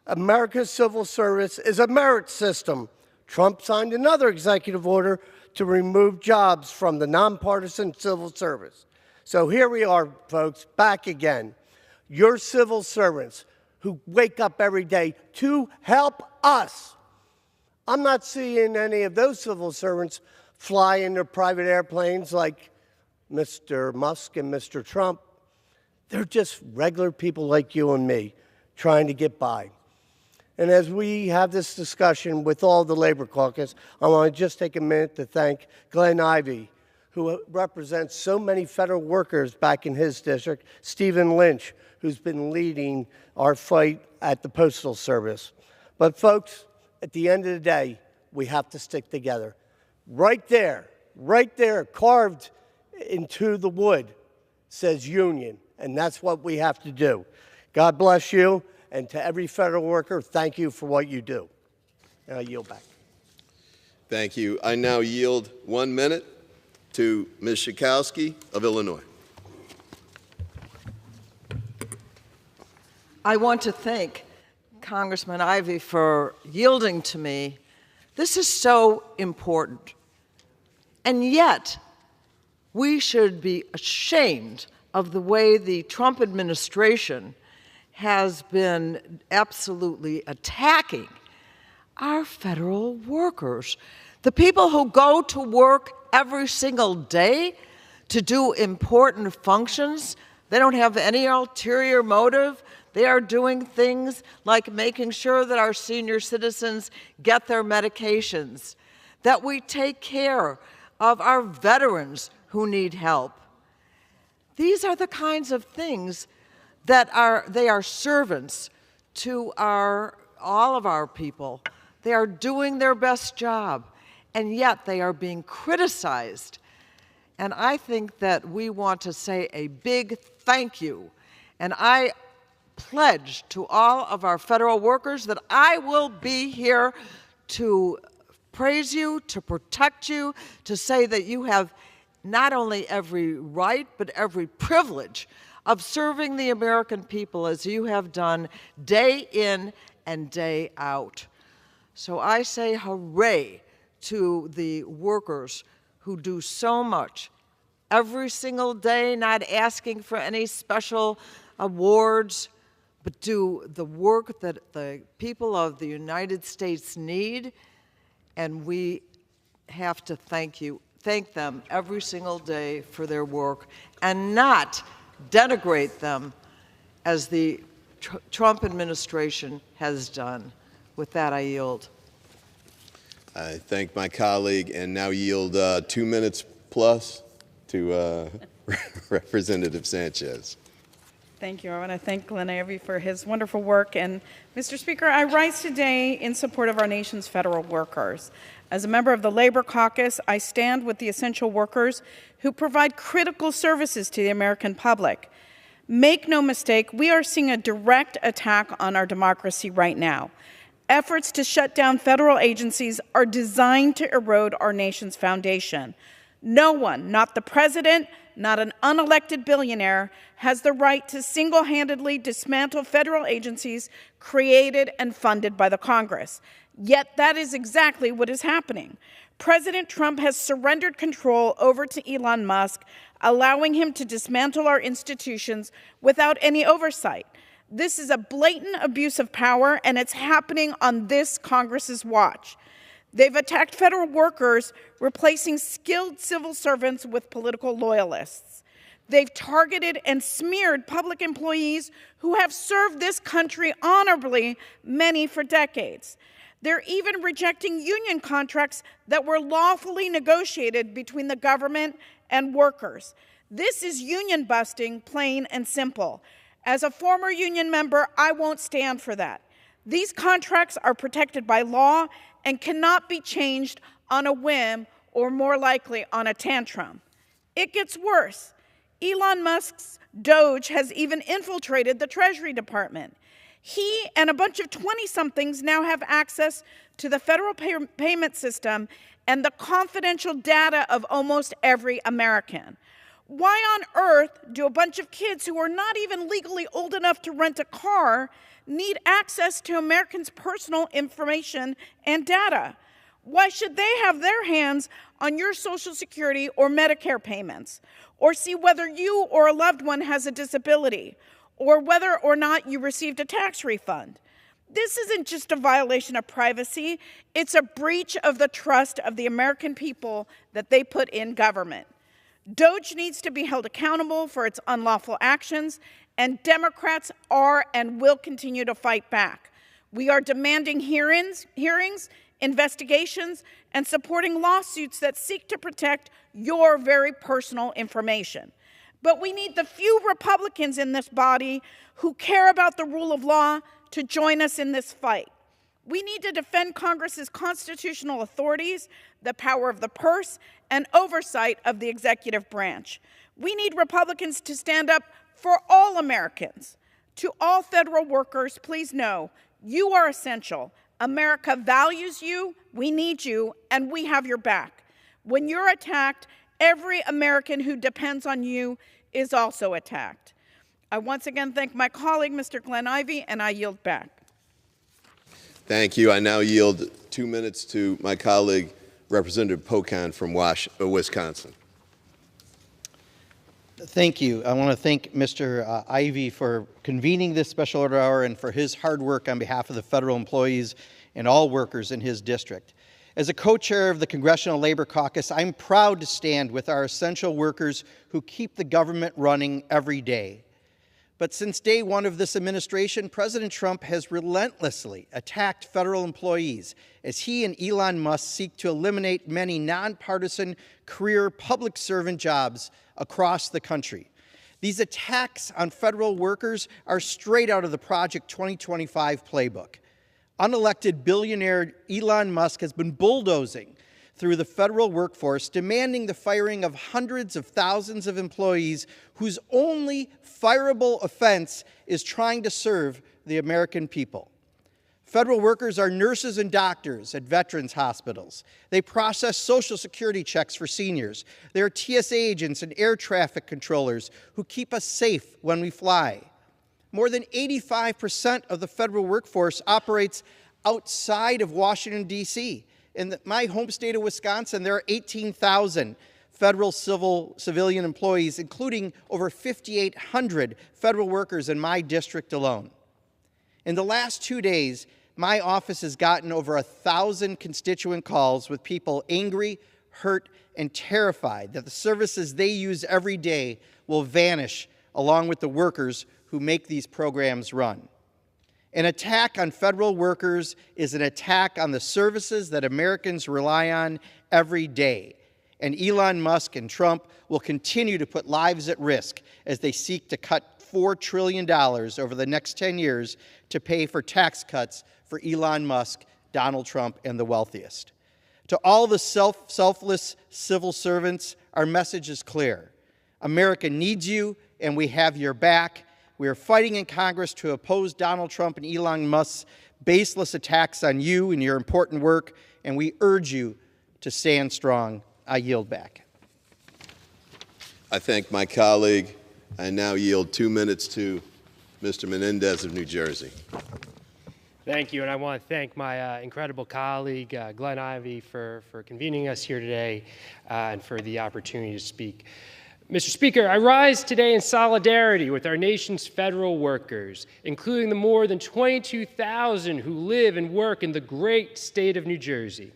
America's civil service is a merit system. Trump signed another executive order to remove jobs from the nonpartisan civil service. So here we are, folks, back again. Your civil servants who wake up every day to help us. I'm not seeing any of those civil servants fly in their private airplanes like Mr. Musk and Mr. Trump. They're just regular people like you and me trying to get by. And as we have this discussion with all the Labor Caucus, I want to just take a minute to thank Glenn Ivey, who represents so many federal workers back in his district, Stephen Lynch, who's been leading our fight at the Postal Service. But folks, at the end of the day, we have to stick together. Right there, carved into the wood, says union, and that's what we have to do. God bless you. And to every federal worker, thank you for what you do. And I yield back. Thank you. I now yield 1 minute to Ms. Schakowsky of Illinois. I want to thank Congressman Ivey for yielding to me. This is so important. And yet, we should be ashamed of the way the Trump administration has been absolutely attacking our federal workers, the people who go to work every single day to do important functions. They don't have any ulterior motive. They are doing things like making sure that our senior citizens get their medications, that we take care of our veterans who need help. These are the kinds of things that they are servants to all of our people. They are doing their best job, and yet they are being criticized. And I think that we want to say a big thank you. And I pledge to all of our federal workers that I will be here to praise you, to protect you, to say that you have not only every right, but every privilege of serving the American people as you have done day in and day out. So I say hooray to the workers who do so much every single day, not asking for any special awards, but do the work that the people of the United States need, and we have to thank them every single day for their work and not denigrate them as the Trump administration has done. With that, I yield. I thank my colleague and now yield 2 minutes plus to Representative Sanchez. Thank you. I want to thank Glenn Ivey for his wonderful work. And Mr. Speaker, I rise today in support of our nation's federal workers. As a member of the Labor Caucus, I stand with the essential workers who provide critical services to the American public. Make no mistake, we are seeing a direct attack on our democracy right now. Efforts to shut down federal agencies are designed to erode our nation's foundation. No one, not the president, not an unelected billionaire, has the right to single-handedly dismantle federal agencies created and funded by the Congress. Yet that is exactly what is happening. President Trump has surrendered control over to Elon Musk, allowing him to dismantle our institutions without any oversight. This is a blatant abuse of power, and it's happening on this Congress's watch. They've attacked federal workers, replacing skilled civil servants with political loyalists. They've targeted and smeared public employees who have served this country honorably, many for decades. They're even rejecting union contracts that were lawfully negotiated between the government and workers. This is union busting, plain and simple. As a former union member, I won't stand for that. These contracts are protected by law and cannot be changed on a whim or, more likely, on a tantrum. It gets worse. Elon Musk's Doge has even infiltrated the Treasury Department. He and a bunch of 20-somethings now have access to the federal payment system and the confidential data of almost every American. Why on earth do a bunch of kids who are not even legally old enough to rent a car need access to Americans' personal information and data? Why should they have their hands on your Social Security or Medicare payments, or see whether you or a loved one has a disability, or whether or not you received a tax refund? This isn't just a violation of privacy, it's a breach of the trust of the American people that they put in government. Doge needs to be held accountable for its unlawful actions, and Democrats are and will continue to fight back. We are demanding hearings, investigations, and supporting lawsuits that seek to protect your very personal information. But we need the few Republicans in this body who care about the rule of law to join us in this fight. We need to defend Congress's constitutional authorities, the power of the purse, and oversight of the executive branch. We need Republicans to stand up for all Americans. To all federal workers, please know, you are essential. America values you, we need you, and we have your back. When you're attacked, every American who depends on you is also attacked. I once again thank my colleague, Mr. Glenn Ivey, and I yield back. Thank you. I now yield 2 minutes to my colleague, Representative Pocan from Wisconsin. Thank you. I want to thank Mr. Ivey for convening this special order hour and for his hard work on behalf of the federal employees and all workers in his district. As a co-chair of the Congressional Labor Caucus, I'm proud to stand with our essential workers who keep the government running every day. But since day one of this administration, President Trump has relentlessly attacked federal employees as he and Elon Musk seek to eliminate many nonpartisan career public servant jobs across the country. These attacks on federal workers are straight out of the Project 2025 playbook. Unelected billionaire Elon Musk has been bulldozing through the federal workforce, demanding the firing of hundreds of thousands of employees whose only fireable offense is trying to serve the American people. Federal workers are nurses and doctors at veterans hospitals. They process Social Security checks for seniors. They are TSA agents and air traffic controllers who keep us safe when we fly. More than 85% of the federal workforce operates outside of Washington, D.C. In my home state of Wisconsin, there are 18,000 federal civilian employees, including over 5,800 federal workers in my district alone. In the last 2 days, my office has gotten over 1,000 constituent calls with people angry, hurt, and terrified that the services they use every day will vanish along with the workers who make these programs run. An attack on federal workers is an attack on the services that Americans rely on every day. And Elon Musk and Trump will continue to put lives at risk as they seek to cut $4 trillion over the next 10 years to pay for tax cuts for Elon Musk, Donald Trump, and the wealthiest. To all the selfless civil servants, our message is clear. America needs you, and we have your back. We are fighting in Congress to oppose Donald Trump and Elon Musk's baseless attacks on you and your important work, and we urge you to stand strong. I yield back. I thank my colleague. I now yield 2 minutes to Mr. Menendez of New Jersey. Thank you, and I want to thank my incredible colleague, Glenn Ivey, for convening us here today and for the opportunity to speak. Mr. Speaker, I rise today in solidarity with our nation's federal workers, including the more than 22,000 who live and work in the great state of New Jersey.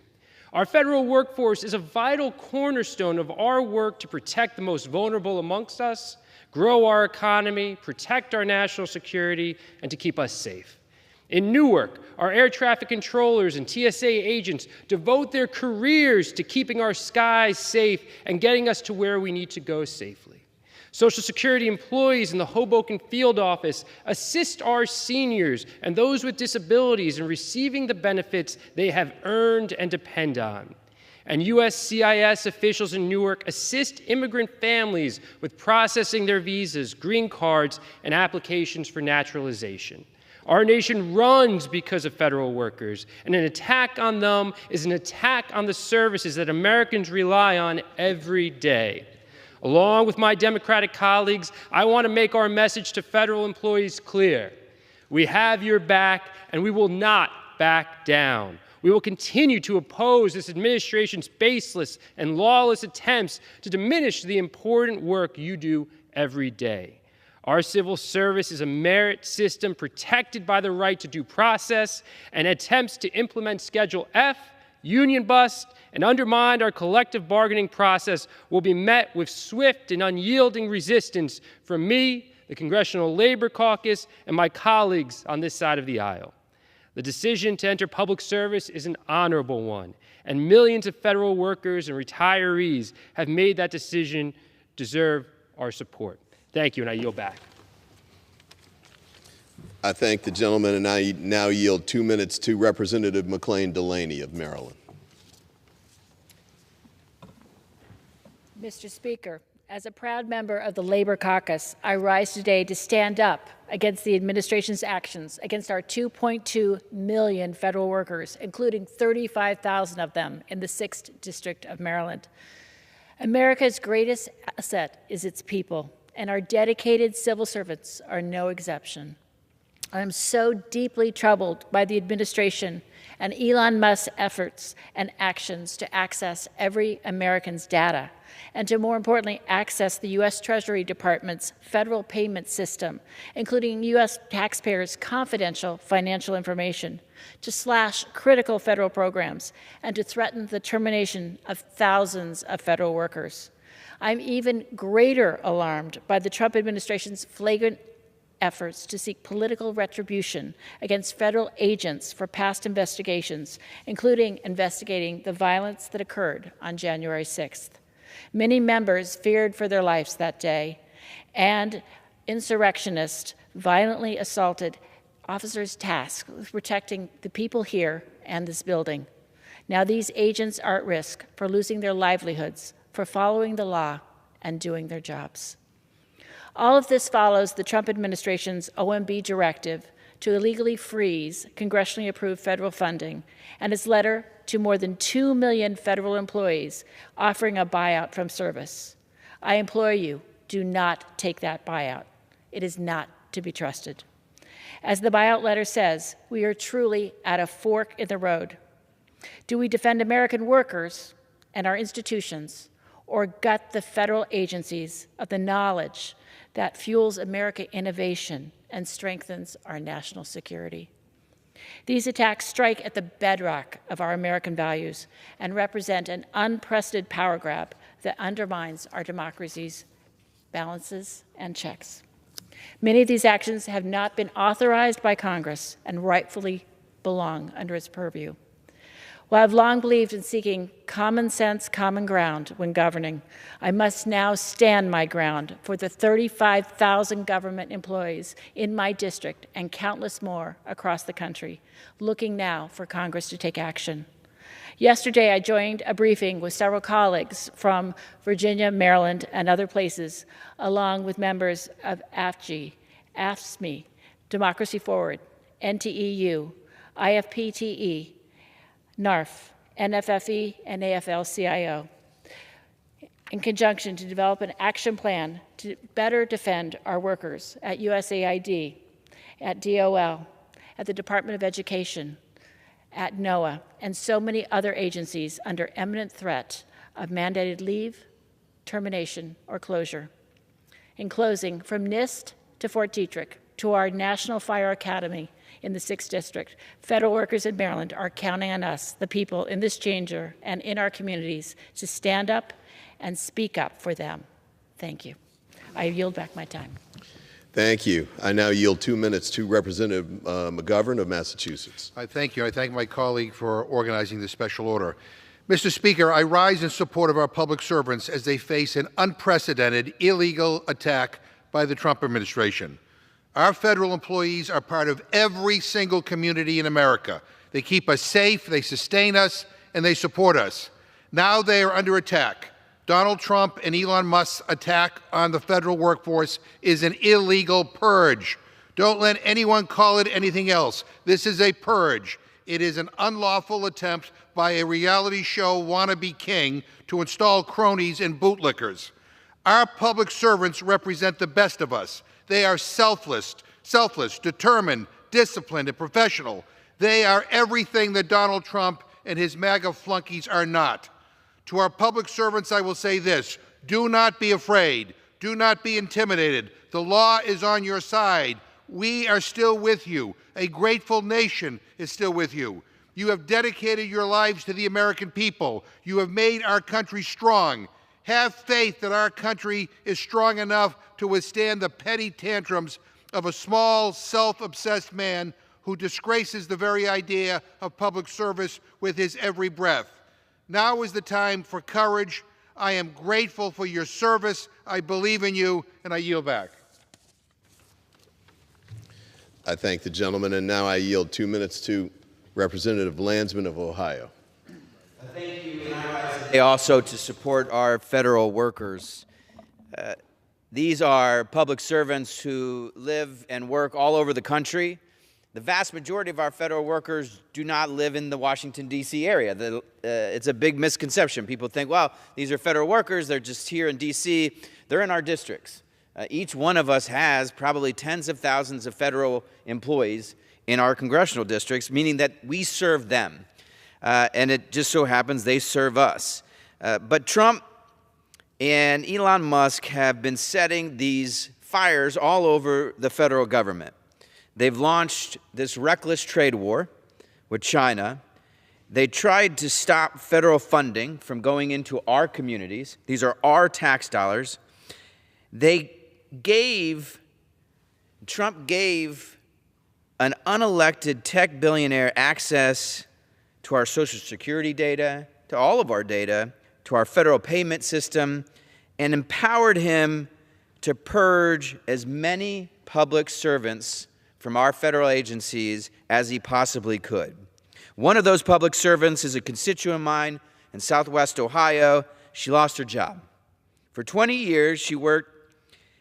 Our federal workforce is a vital cornerstone of our work to protect the most vulnerable amongst us, grow our economy, protect our national security, and to keep us safe. In Newark, our air traffic controllers and TSA agents devote their careers to keeping our skies safe and getting us to where we need to go safely. Social Security employees in the Hoboken field office assist our seniors and those with disabilities in receiving the benefits they have earned and depend on. And USCIS officials in Newark assist immigrant families with processing their visas, green cards, and applications for naturalization. Our nation runs because of federal workers, and an attack on them is an attack on the services that Americans rely on every day. Along with my Democratic colleagues, I want to make our message to federal employees clear. We have your back, and we will not back down. We will continue to oppose this administration's baseless and lawless attempts to diminish the important work you do every day. Our civil service is a merit system protected by the right to due process, and attempts to implement Schedule F, union bust, and undermine our collective bargaining process will be met with swift and unyielding resistance from me, the Congressional Labor Caucus, and my colleagues on this side of the aisle. The decision to enter public service is an honorable one, and millions of federal workers and retirees have made that decision deserve our support. Thank you, and I yield back. I thank the gentleman, and I now yield 2 minutes to Representative McLean Delaney of Maryland. Mr. Speaker, as a proud member of the Labor Caucus, I rise today to stand up against the administration's actions against our 2.2 million federal workers, including 35,000 of them in the 6th District of Maryland. America's greatest asset is its people, and our dedicated civil servants are no exception. I am so deeply troubled by the administration and Elon Musk's efforts and actions to access every American's data, and to, more importantly, access the U.S. Treasury Department's federal payment system, including U.S. taxpayers' confidential financial information, to slash critical federal programs, and to threaten the termination of thousands of federal workers. I'm even greater alarmed by the Trump administration's flagrant efforts to seek political retribution against federal agents for past investigations, including investigating the violence that occurred on January 6th. Many members feared for their lives that day, and insurrectionists violently assaulted officers tasked with protecting the people here and this building. Now these agents are at risk for losing their livelihoods, for following the law and doing their jobs. All of this follows the Trump administration's OMB directive to illegally freeze congressionally approved federal funding and its letter to more than 2 million federal employees offering a buyout from service. I implore you, do not take that buyout. It is not to be trusted. As the buyout letter says, we are truly at a fork in the road. Do we defend American workers and our institutions, or gut the federal agencies of the knowledge that fuels American innovation and strengthens our national security? These attacks strike at the bedrock of our American values and represent an unprecedented power grab that undermines our democracy's balances and checks. Many of these actions have not been authorized by Congress and rightfully belong under its purview. While I've long believed in seeking common sense, common ground when governing, I must now stand my ground for the 35,000 government employees in my district and countless more across the country, looking now for Congress to take action. Yesterday, I joined a briefing with several colleagues from Virginia, Maryland, and other places, along with members of AFG, AFSCME, Democracy Forward, NTEU, IFPTE, NARF, NFFE, and AFL-CIO, in conjunction to develop an action plan to better defend our workers at USAID, at DOL, at the Department of Education, at NOAA, and so many other agencies under imminent threat of mandated leave, termination, or closure. In closing, from NIST to Fort Detrick to our National Fire Academy in the 6th District, federal workers in Maryland are counting on us, the people in this chamber and in our communities, to stand up and speak up for them. Thank you. I yield back my time. Thank you. I now yield 2 minutes to Representative McGovern of Massachusetts. I thank you. I thank my colleague for organizing this special order. Mr. Speaker, I rise in support of our public servants as they face an unprecedented illegal attack by the Trump administration. Our federal employees are part of every single community in America. They keep us safe, they sustain us, and they support us. Now they are under attack. Donald Trump and Elon Musk's attack on the federal workforce is an illegal purge. Don't let anyone call it anything else. This is a purge. It is an unlawful attempt by a reality show wannabe king to install cronies and bootlickers. Our public servants represent the best of us. They are selfless, determined, disciplined, and professional. They are everything that Donald Trump and his MAGA flunkies are not. To our public servants, I will say this: do not be afraid. Do not be intimidated. The law is on your side. We are still with you. A grateful nation is still with you. You have dedicated your lives to the American people. You have made our country strong. Have faith that our country is strong enough to withstand the petty tantrums of a small, self-obsessed man who disgraces the very idea of public service with his every breath. Now is the time for courage. I am grateful for your service. I believe in you, and I yield back. I thank the gentleman, and now I yield 2 minutes to Representative Landsman of Ohio. Thank you, and I rise today also to support our federal workers. These are public servants who live and work all over the country. The vast majority of our federal workers do not live in the Washington, D.C. area. It's a big misconception. People think, well, these are federal workers. They're just here in D.C. They're in our districts. Each one of us has probably tens of thousands of federal employees in our congressional districts, meaning that we serve them. And it just so happens they serve us. But Trump and Elon Musk have been setting these fires all over the federal government. They've launched this reckless trade war with China. They tried to stop federal funding from going into our communities. These are our tax dollars. Trump gave an unelected tech billionaire access to our Social Security data, to all of our data, to our federal payment system, and empowered him to purge as many public servants from our federal agencies as he possibly could. One of those public servants is a constituent of mine in Southwest Ohio. She lost her job. For 20 years, she worked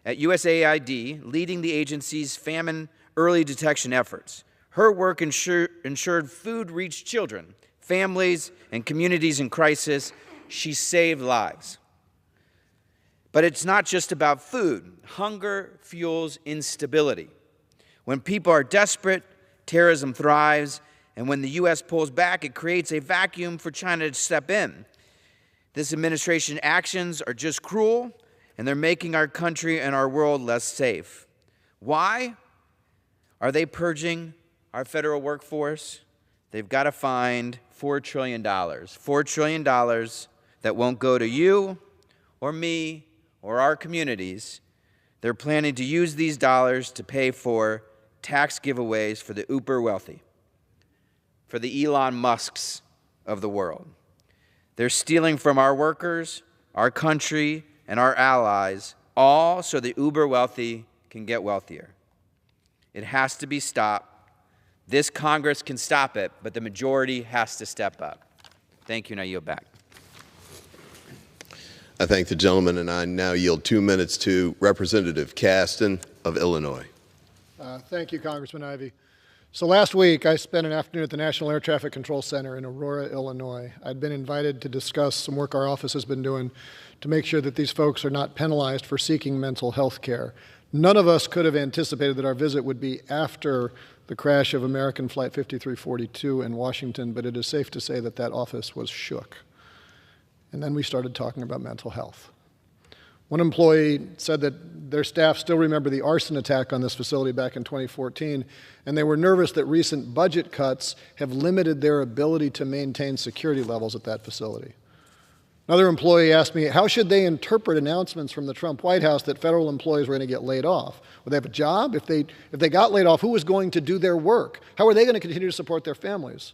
at USAID, leading the agency's famine early detection efforts. Her work ensured food reached children, families, and communities in crisis. She saved lives. But it's not just about food. Hunger fuels instability. When people are desperate, terrorism thrives, and when the U.S. pulls back, it creates a vacuum for China to step in. This administration's actions are just cruel, and they're making our country and our world less safe. Why are they purging our federal workforce? They've got to find $4 trillion. $4 trillion that won't go to you or me or our communities. They're planning to use these dollars to pay for tax giveaways for the uber wealthy, for the Elon Musks of the world. They're stealing from our workers, our country, and our allies, all so the uber wealthy can get wealthier. It has to be stopped. This Congress can stop it, but the majority has to step up. Thank you, and I yield back. I thank the gentleman, and I now yield 2 minutes to Representative Caston of Illinois. Thank you, Congressman Ivey. So last week, I spent an afternoon at the National Air Traffic Control Center in Aurora, Illinois. I'd been invited to discuss some work our office has been doing to make sure that these folks are not penalized for seeking mental health care. None of us could have anticipated that our visit would be after the crash of American Flight 5342 in Washington, but it is safe to say that that office was shook. And then we started talking about mental health. One employee said that their staff still remember the arson attack on this facility back in 2014, and they were nervous that recent budget cuts have limited their ability to maintain security levels at that facility. Another employee asked me, how should they interpret announcements from the Trump White House that federal employees were going to get laid off? Would they have a job? If they got laid off, who was going to do their work? How are they going to continue to support their families?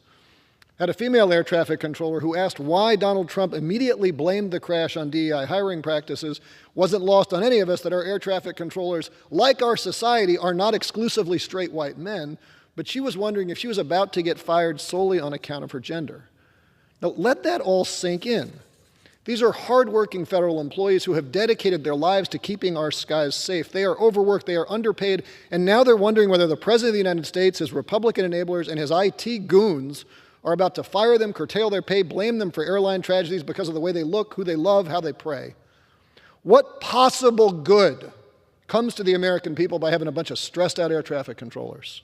I had a female air traffic controller who asked why Donald Trump immediately blamed the crash on DEI hiring practices. Wasn't lost on any of us that our air traffic controllers, like our society, are not exclusively straight white men, but she was wondering if she was about to get fired solely on account of her gender. Now, let that all sink in. These are hardworking federal employees who have dedicated their lives to keeping our skies safe. They are overworked, they are underpaid, and now they're wondering whether the President of the United States, his Republican enablers, and his IT goons are about to fire them, curtail their pay, blame them for airline tragedies because of the way they look, who they love, how they pray. What possible good comes to the American people by having a bunch of stressed out air traffic controllers?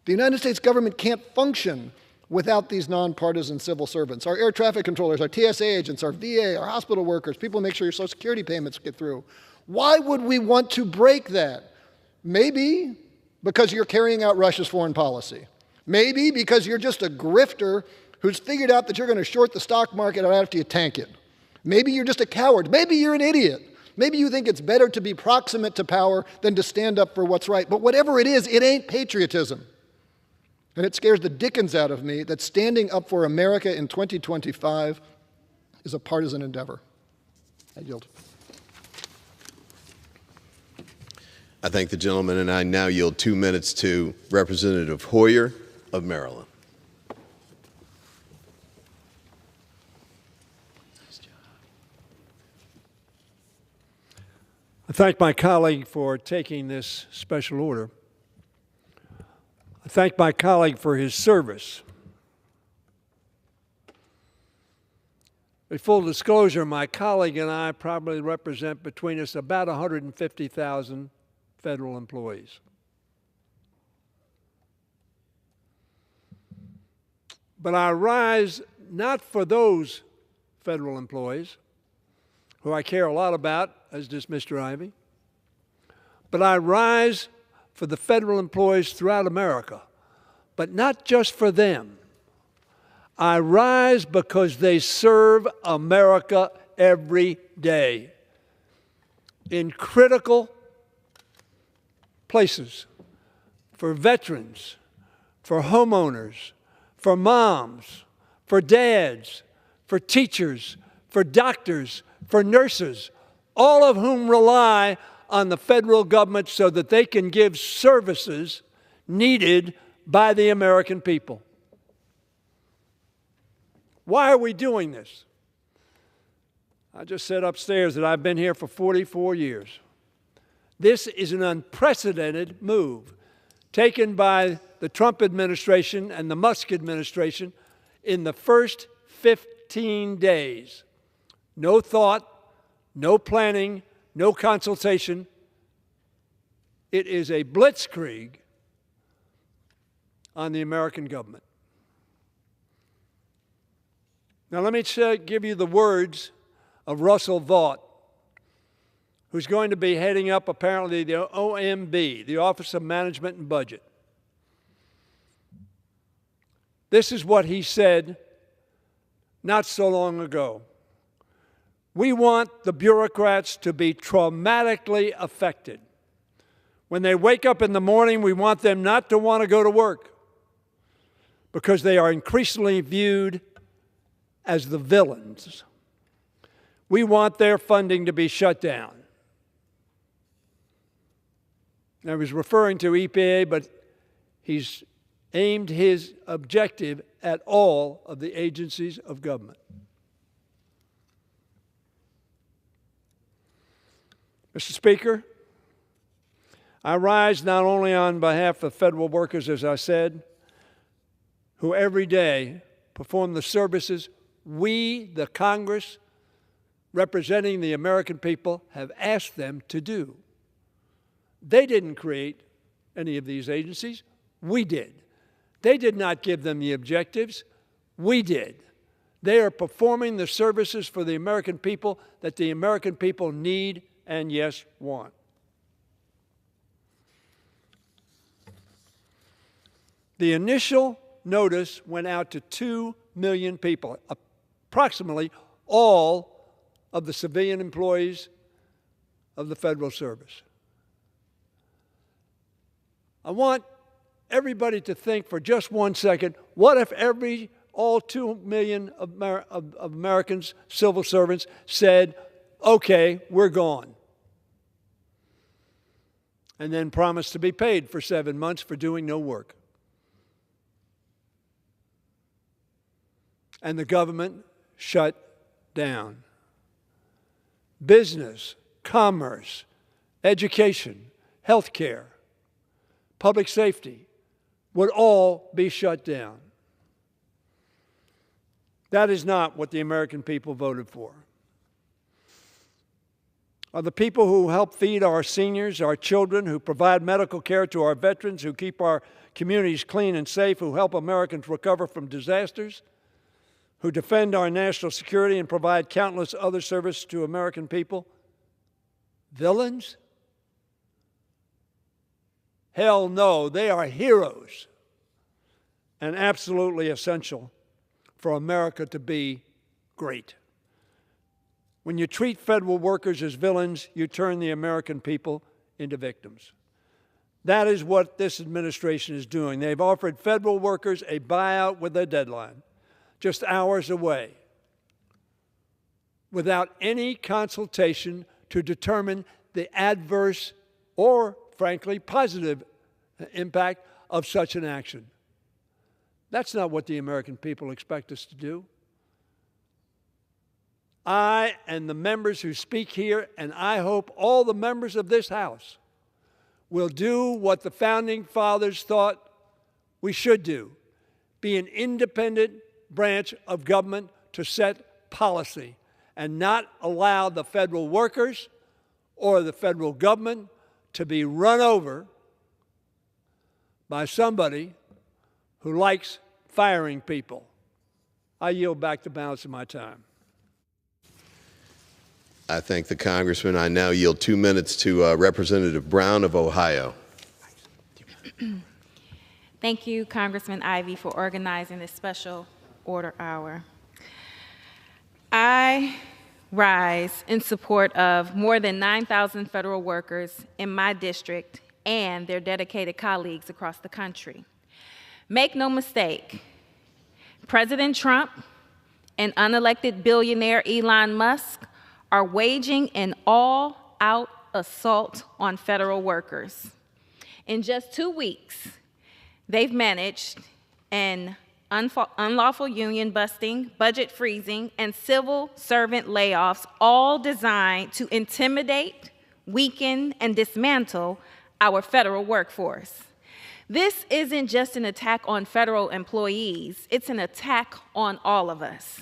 The United States government can't function without these nonpartisan civil servants. Our air traffic controllers, our TSA agents, our VA, our hospital workers, people who make sure your Social Security payments get through. Why would we want to break that? Maybe because you're carrying out Russia's foreign policy. Maybe because you're just a grifter who's figured out that you're going to short the stock market after you tank it. Maybe you're just a coward. Maybe you're an idiot. Maybe you think it's better to be proximate to power than to stand up for what's right. But whatever it is, it ain't patriotism. And it scares the dickens out of me that standing up for America in 2025 is a partisan endeavor. I yield. I thank the gentleman, and I now yield 2 minutes to Representative Hoyer of Maryland. I thank my colleague for taking this special order. I thank my colleague for his service. In full disclosure, my colleague and I probably represent between us about 150,000 federal employees. But I rise not for those federal employees, who I care a lot about, as does Mr. Ivey, but I rise for the federal employees throughout America, but not just for them. I rise because they serve America every day in critical places for veterans, for homeowners, for moms, for dads, for teachers, for doctors, for nurses, all of whom rely on the federal government so that they can give services needed by the American people. Why are we doing this? I just said upstairs that I've been here for 44 years. This is an unprecedented move taken by the Trump administration and the Musk administration in the first 15 days. No thought, no planning, no consultation. It is a blitzkrieg on the American government. Now let me give you the words of Russell Vought, who's going to be heading up apparently the OMB, the Office of Management and Budget. This is what he said not so long ago. We want the bureaucrats to be traumatically affected. When they wake up in the morning, we want them not to want to go to work because they are increasingly viewed as the villains. We want their funding to be shut down. I was referring to EPA, but he's aimed his objective at all of the agencies of government. Mr. Speaker, I rise not only on behalf of federal workers, as I said, who every day perform the services we, the Congress, representing the American people, have asked them to do. They didn't create any of these agencies. We did. They did not give them the objectives. We did. They are performing the services for the American people that the American people need and, yes, want. The initial notice went out to 2 million people, approximately all of the civilian employees of the Federal Service. I want everybody to think for just 1 second, what if all 2 million of Americans, civil servants, said, okay, we're gone, and then promised to be paid for 7 months for doing no work? And the government shut down. Business, commerce, education, health care, public safety would all be shut down. That is not what the American people voted for. Are the people who help feed our seniors, our children, who provide medical care to our veterans, who keep our communities clean and safe, who help Americans recover from disasters, who defend our national security and provide countless other services to American people, villains? Hell no, they are heroes and absolutely essential for America to be great. When you treat federal workers as villains, you turn the American people into victims. That is what this administration is doing. They've offered federal workers a buyout with a deadline, just hours away, without any consultation to determine the adverse or, frankly, positive impact of such an action. That's not what the American people expect us to do. I and the members who speak here, and I hope all the members of this House, will do what the Founding Fathers thought we should do: be an independent branch of government to set policy and not allow the federal workers or the federal government to be run over by somebody who likes firing people. I yield back the balance of my time. I thank the congressman. I now yield 2 minutes to Representative Brown of Ohio. Thank you, Congressman Ivey, for organizing this special order hour. I rise in support of more than 9,000 federal workers in my district and their dedicated colleagues across the country. Make no mistake, President Trump and unelected billionaire Elon Musk are waging an all-out assault on federal workers. In just 2 weeks, they've managed an unlawful union busting, budget freezing, and civil servant layoffs, all designed to intimidate, weaken, and dismantle our federal workforce. This isn't just an attack on federal employees, it's an attack on all of us.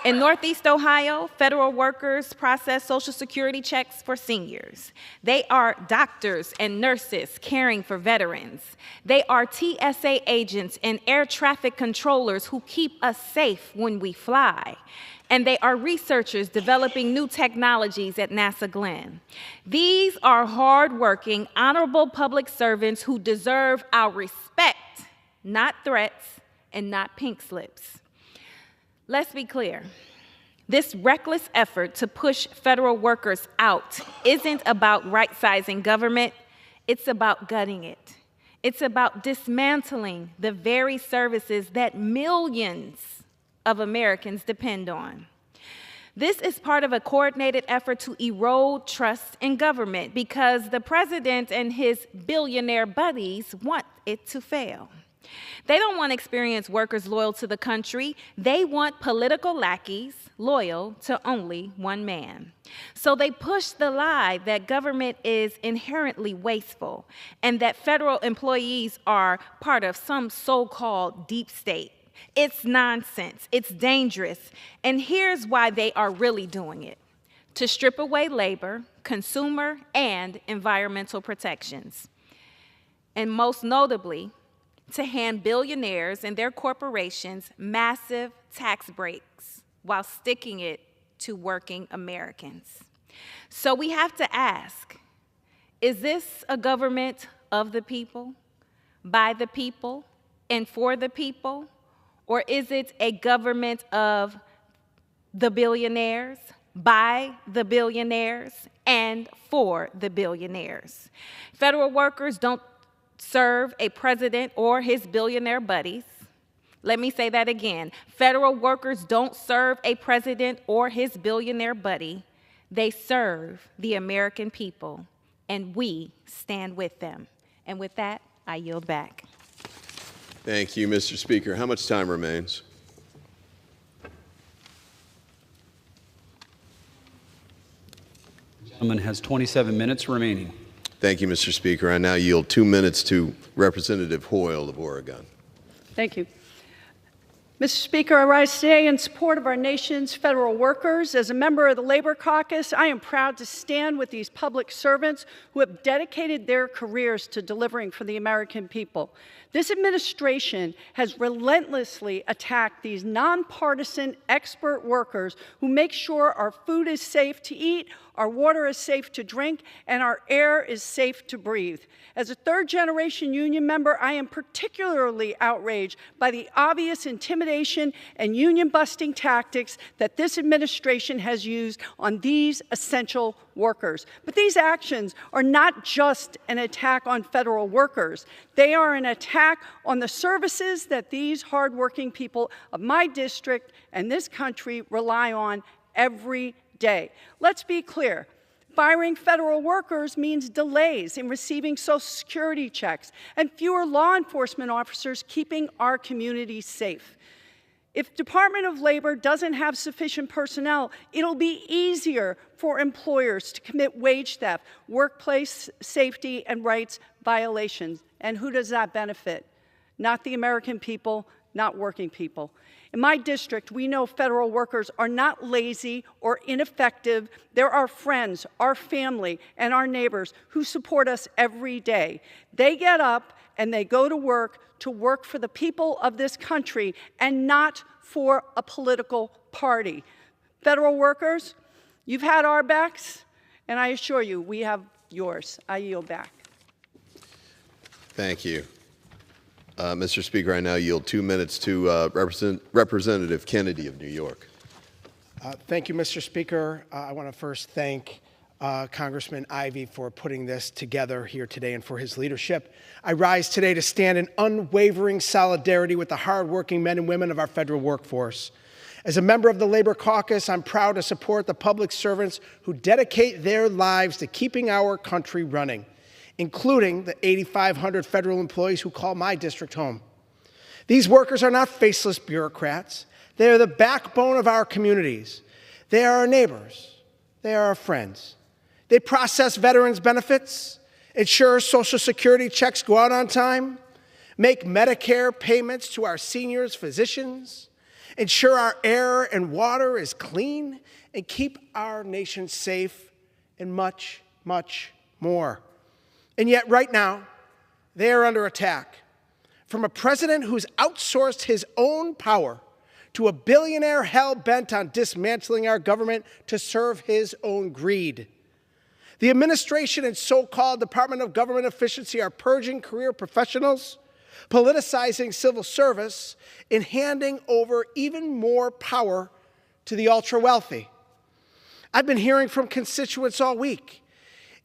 In Northeast Ohio, federal workers process Social Security checks for seniors. They are doctors and nurses caring for veterans. They are TSA agents and air traffic controllers who keep us safe when we fly. And they are researchers developing new technologies at NASA Glenn. These are hardworking, honorable public servants who deserve our respect, not threats and not pink slips. Let's be clear. This reckless effort to push federal workers out isn't about right-sizing government, it's about gutting it. It's about dismantling the very services that millions of Americans depend on. This is part of a coordinated effort to erode trust in government because the president and his billionaire buddies want it to fail. They don't want experienced workers loyal to the country. They want political lackeys loyal to only one man. So they push the lie that government is inherently wasteful and that federal employees are part of some so-called deep state. It's nonsense. It's dangerous. And here's why they are really doing it: to strip away labor, consumer, and environmental protections. And most notably, to hand billionaires and their corporations massive tax breaks while sticking it to working Americans. So we have to ask, is this a government of the people, by the people, and for the people? Or is it a government of the billionaires, by the billionaires, and for the billionaires? Federal workers don't serve a president or his billionaire buddies. Let me say that again. Federal workers don't serve a president or his billionaire buddy. They serve the American people, and we stand with them. And with that, I yield back. Thank you, Mr. Speaker. How much time remains? The gentleman has 27 minutes remaining. Thank you, Mr. Speaker. I now yield 2 minutes to Representative Hoyle of Oregon. Thank you. Mr. Speaker, I rise today in support of our nation's federal workers. As a member of the Labor Caucus, I am proud to stand with these public servants who have dedicated their careers to delivering for the American people. This administration has relentlessly attacked these nonpartisan expert workers who make sure our food is safe to eat, our water is safe to drink, and our air is safe to breathe. As a third-generation union member, I am particularly outraged by the obvious intimidation and union-busting tactics that this administration has used on these essential workers. But these actions are not just an attack on federal workers. They are an attack on the services that these hardworking people of my district and this country rely on every day. Let's be clear. Firing federal workers means delays in receiving Social Security checks and fewer law enforcement officers keeping our communities safe. If Department of Labor doesn't have sufficient personnel, it'll be easier for employers to commit wage theft, workplace safety and rights violations. And who does that benefit? Not the American people, not working people. In my district, we know federal workers are not lazy or ineffective. They're our friends, our family, and our neighbors who support us every day. They get up and they go to work for the people of this country and not for a political party. Federal workers, you've had our backs, and I assure you, we have yours. I yield back. Thank you. Mr. Speaker, I now yield 2 minutes to Representative Kennedy of New York. Thank you, Mr. Speaker. I want to first thank Congressman Ivey for putting this together here today and for his leadership. I rise today to stand in unwavering solidarity with the hardworking men and women of our federal workforce. As a member of the Labor Caucus, I'm proud to support the public servants who dedicate their lives to keeping our country running, including the 8,500 federal employees who call my district home. These workers are not faceless bureaucrats. They are the backbone of our communities. They are our neighbors. They are our friends. They process veterans' benefits, ensure Social Security checks go out on time, make Medicare payments to our seniors' physicians, ensure our air and water is clean, and keep our nation safe, and much, much more. And yet right now, they are under attack from a president who's outsourced his own power to a billionaire hell-bent on dismantling our government to serve his own greed. The administration and so-called Department of Government Efficiency are purging career professionals, politicizing civil service, and handing over even more power to the ultra-wealthy. I've been hearing from constituents all week,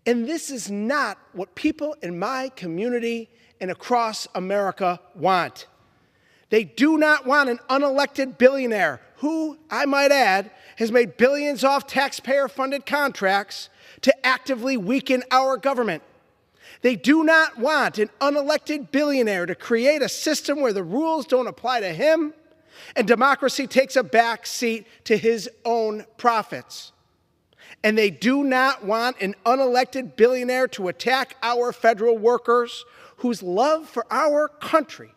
and this is not what people in my community and across America want. They do not want an unelected billionaire who, I might add, has made billions off taxpayer-funded contracts to actively weaken our government. They do not want an unelected billionaire to create a system where the rules don't apply to him and democracy takes a back seat to his own profits. And they do not want an unelected billionaire to attack our federal workers whose love for our country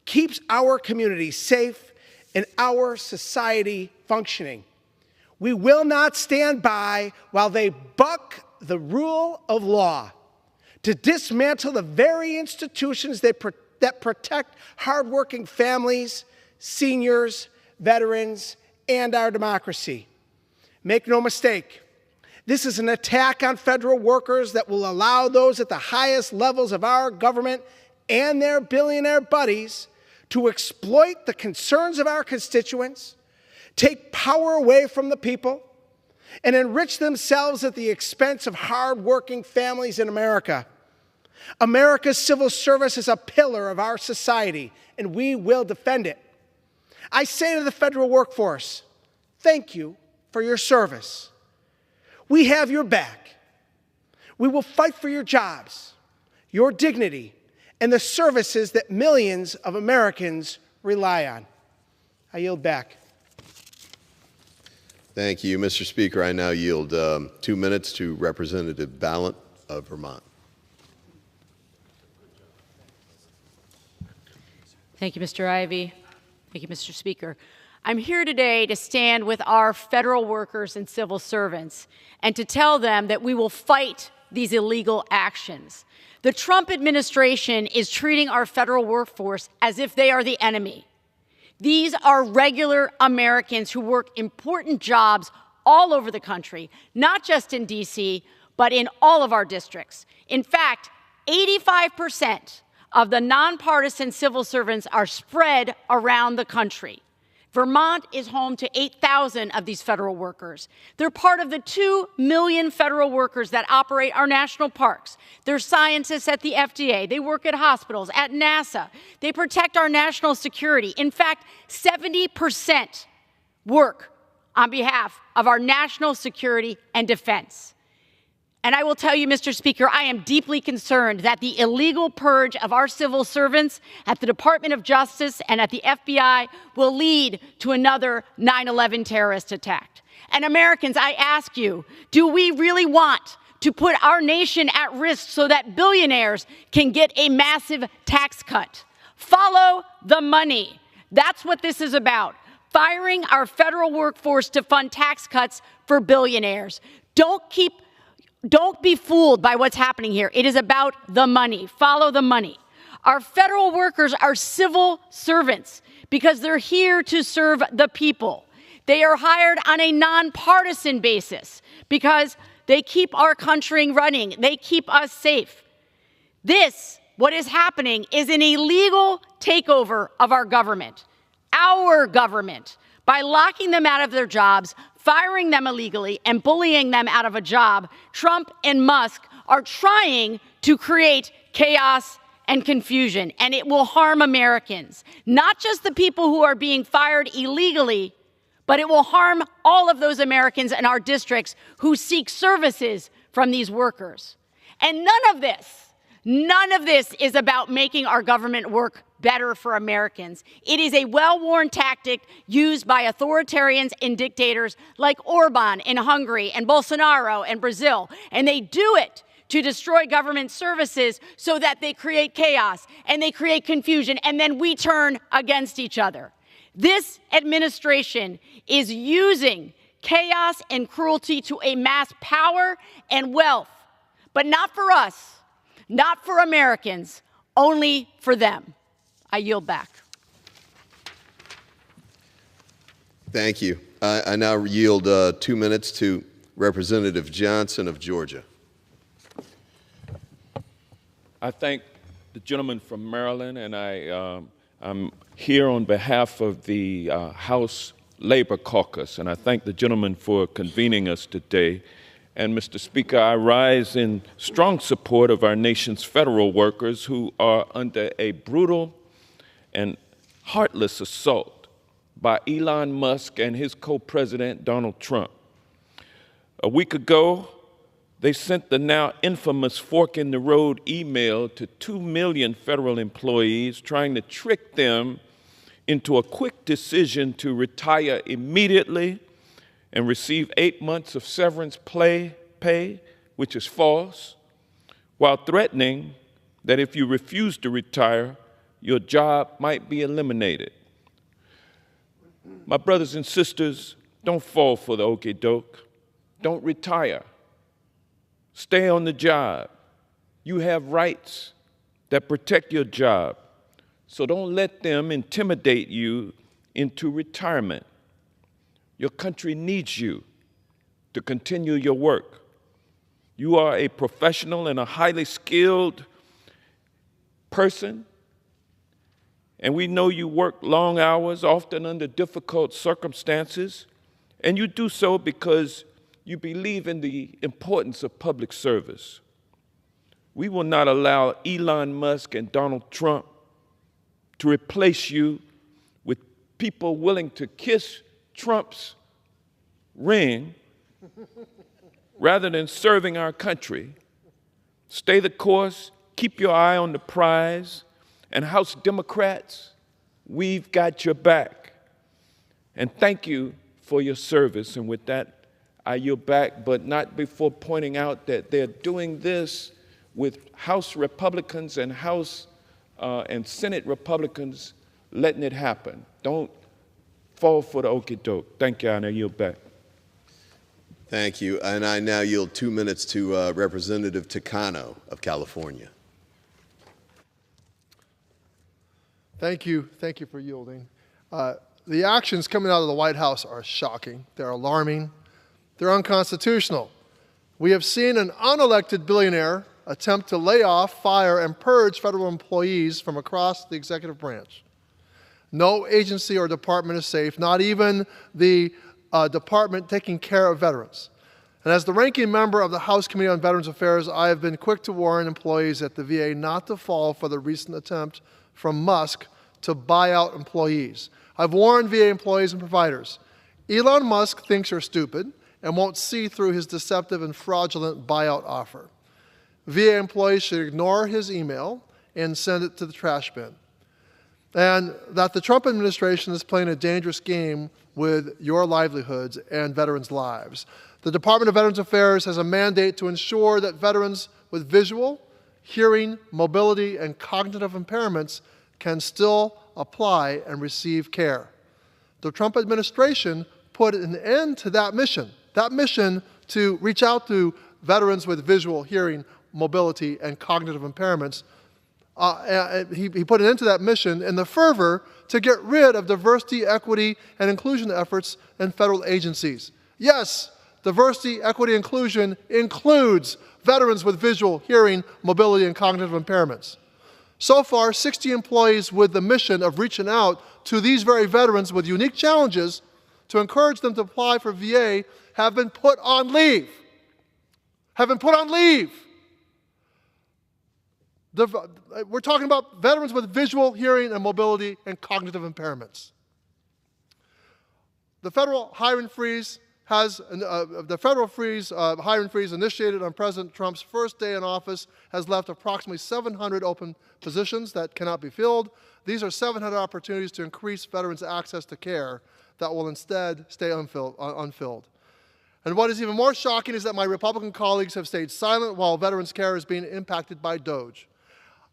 keeps our community safe and our society functioning. We will not stand by while they buck the rule of law to dismantle the very institutions that protect hardworking families, seniors, veterans, and our democracy. Make no mistake, this is an attack on federal workers that will allow those at the highest levels of our government and their billionaire buddies to exploit the concerns of our constituents, take power away from the people, and enrich themselves at the expense of hardworking families in America. America's civil service is a pillar of our society, and we will defend it. I say to the federal workforce, thank you for your service. We have your back. We will fight for your jobs, your dignity, and the services that millions of Americans rely on. I yield back. Thank you, Mr. Speaker. I now yield 2 minutes to Representative Ballant of Vermont. Thank you, Mr. Ivey. Thank you, Mr. Speaker. I'm here today to stand with our federal workers and civil servants and to tell them that we will fight these illegal actions. The Trump administration is treating our federal workforce as if they are the enemy. These are regular Americans who work important jobs all over the country, not just in D.C., but in all of our districts. In fact, 85% of the nonpartisan civil servants are spread around the country. Vermont is home to 8,000 of these federal workers. They're part of the 2 million federal workers that operate our national parks. They're scientists at the FDA. They work at hospitals, at NASA. They protect our national security. In fact, 70% work on behalf of our national security and defense. And I will tell you, Mr. Speaker, I am deeply concerned that the illegal purge of our civil servants at the Department of Justice and at the FBI will lead to another 9/11 terrorist attack. And Americans, I ask you, do we really want to put our nation at risk so that billionaires can get a massive tax cut? Follow the money. That's what this is about. Firing our federal workforce to fund tax cuts for billionaires. Don't be fooled by what's happening here. It is about the money. Follow the money. Our federal workers are civil servants because they're here to serve the people. They are hired on a nonpartisan basis because they keep our country running. They keep us safe. What is happening, is an illegal takeover of our government, by locking them out of their jobs, firing them illegally, and bullying them out of a job. Trump and Musk are trying to create chaos and confusion, and it will harm Americans. Not just the people who are being fired illegally, but it will harm all of those Americans in our districts who seek services from these workers. And none of this is about making our government work better for Americans. It is a well-worn tactic used by authoritarians and dictators like Orban in Hungary and Bolsonaro in Brazil. And they do it to destroy government services so that they create chaos and they create confusion, and then we turn against each other. This administration is using chaos and cruelty to amass power and wealth, but not for us, not for Americans, only for them. I yield back. Thank you. I now yield 2 minutes to Representative Johnson of Georgia. I thank the gentleman from Maryland, and I'm here on behalf of the House Labor Caucus, and I thank the gentleman for convening us today. And Mr. Speaker, I rise in strong support of our nation's federal workers who are under a brutal and heartless assault by Elon Musk and his co-president, Donald Trump. A week ago, they sent the now infamous fork in the road email to 2 million federal employees, trying to trick them into a quick decision to retire immediately and receive 8 months of severance pay, which is false, while threatening that if you refuse to retire, your job might be eliminated. My brothers and sisters, don't fall for the okey-doke. Don't retire. Stay on the job. You have rights that protect your job. So don't let them intimidate you into retirement. Your country needs you to continue your work. You are a professional and a highly skilled person, and we know you work long hours, often under difficult circumstances, and you do so because you believe in the importance of public service. We will not allow Elon Musk and Donald Trump to replace you with people willing to kiss Trump's ring rather than serving our country. Stay the course, keep your eye on the prize, and House Democrats, we've got your back. And thank you for your service. And with that, I yield back, but not before pointing out that they're doing this with House Republicans and House and Senate Republicans letting it happen. Don't fall for the okey-doke. Thank you, and I yield back. Thank you. And I now yield 2 minutes to Representative Takano of California. Thank you for yielding. The actions coming out of the White House are shocking. They're alarming. They're unconstitutional. We have seen an unelected billionaire attempt to lay off, fire, and purge federal employees from across the executive branch. No agency or department is safe, not even the department taking care of veterans. And as the ranking member of the House Committee on Veterans Affairs, I have been quick to warn employees at the VA not to fall for the recent attempt from Musk to buy out employees. I've warned VA employees and providers. Elon Musk thinks you're stupid and won't see through his deceptive and fraudulent buyout offer. VA employees should ignore his email and send it to the trash bin. And that the Trump administration is playing a dangerous game with your livelihoods and veterans' lives. The Department of Veterans Affairs has a mandate to ensure that veterans with visual, hearing, mobility, and cognitive impairments can still apply and receive care. The Trump administration put an end to that mission to reach out to veterans with visual, hearing, mobility, and cognitive impairments. He put an end to that mission in the fervor to get rid of diversity, equity, and inclusion efforts in federal agencies. Yes, diversity, equity, inclusion includes veterans with visual, hearing, mobility, and cognitive impairments. So far, 60 employees with the mission of reaching out to these very veterans with unique challenges to encourage them to apply for VA have been put on leave. We're talking about veterans with visual, hearing, and mobility and cognitive impairments. The federal hiring freeze has the federal hiring freeze initiated on President Trump's first day in office has left approximately 700 open positions that cannot be filled. These are 700 opportunities to increase veterans' access to care that will instead stay unfilled. And what is even more shocking is that my Republican colleagues have stayed silent while veterans' care is being impacted by DOGE.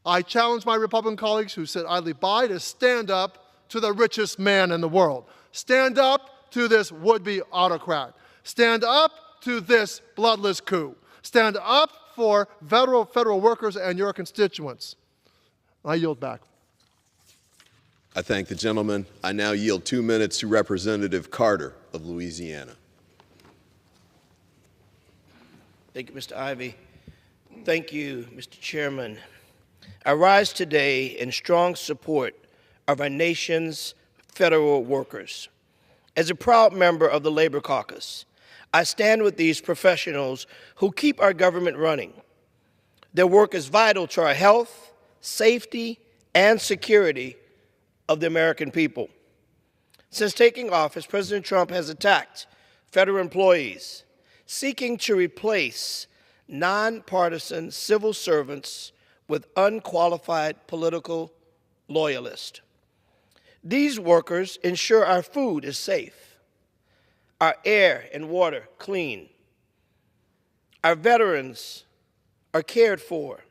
I challenge my Republican colleagues who sit idly by to stand up to the richest man in the world. Stand up to this would-be autocrat. Stand up to this bloodless coup. Stand up for federal workers and your constituents. I yield back. I thank the gentleman. I now yield 2 minutes to Representative Carter of Louisiana. Thank you, Mr. Ivey. Thank you, Mr. Chairman. I rise today in strong support of our nation's federal workers. As a proud member of the Labor Caucus, I stand with these professionals who keep our government running. Their work is vital to our health, safety, and security of the American people. Since taking office, President Trump has attacked federal employees, seeking to replace nonpartisan civil servants with unqualified political loyalists. These workers ensure our food is safe, our air and water clean, our veterans are cared for.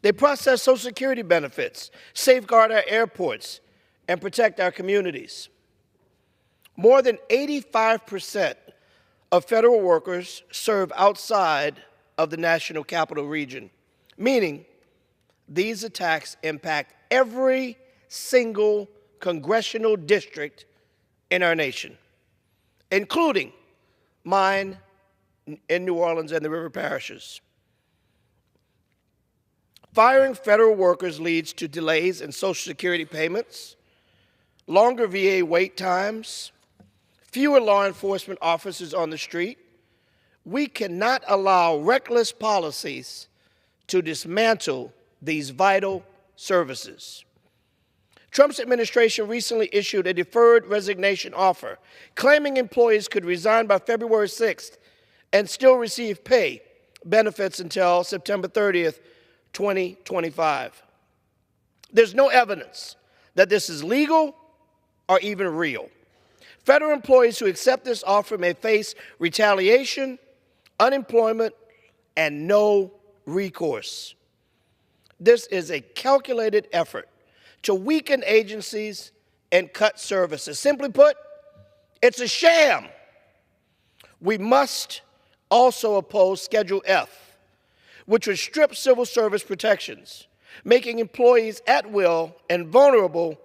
They process Social Security benefits, safeguard our airports, and protect our communities. More than 85% of federal workers serve outside of the national capital region, meaning these attacks impact every single congressional district in our nation, including mine in New Orleans and the river parishes. Firing federal workers leads to delays in Social Security payments, longer VA wait times, fewer law enforcement officers on the street. We cannot allow reckless policies to dismantle these vital services. Trump's administration recently issued a deferred resignation offer, claiming employees could resign by February 6th and still receive pay benefits until September 30th, 2025. There's no evidence that this is legal or even real. Federal employees who accept this offer may face retaliation, unemployment, and no recourse. This is a calculated effort to weaken agencies and cut services. Simply put, it's a sham. We must also oppose Schedule F, which would strip civil service protections, making employees at will and vulnerable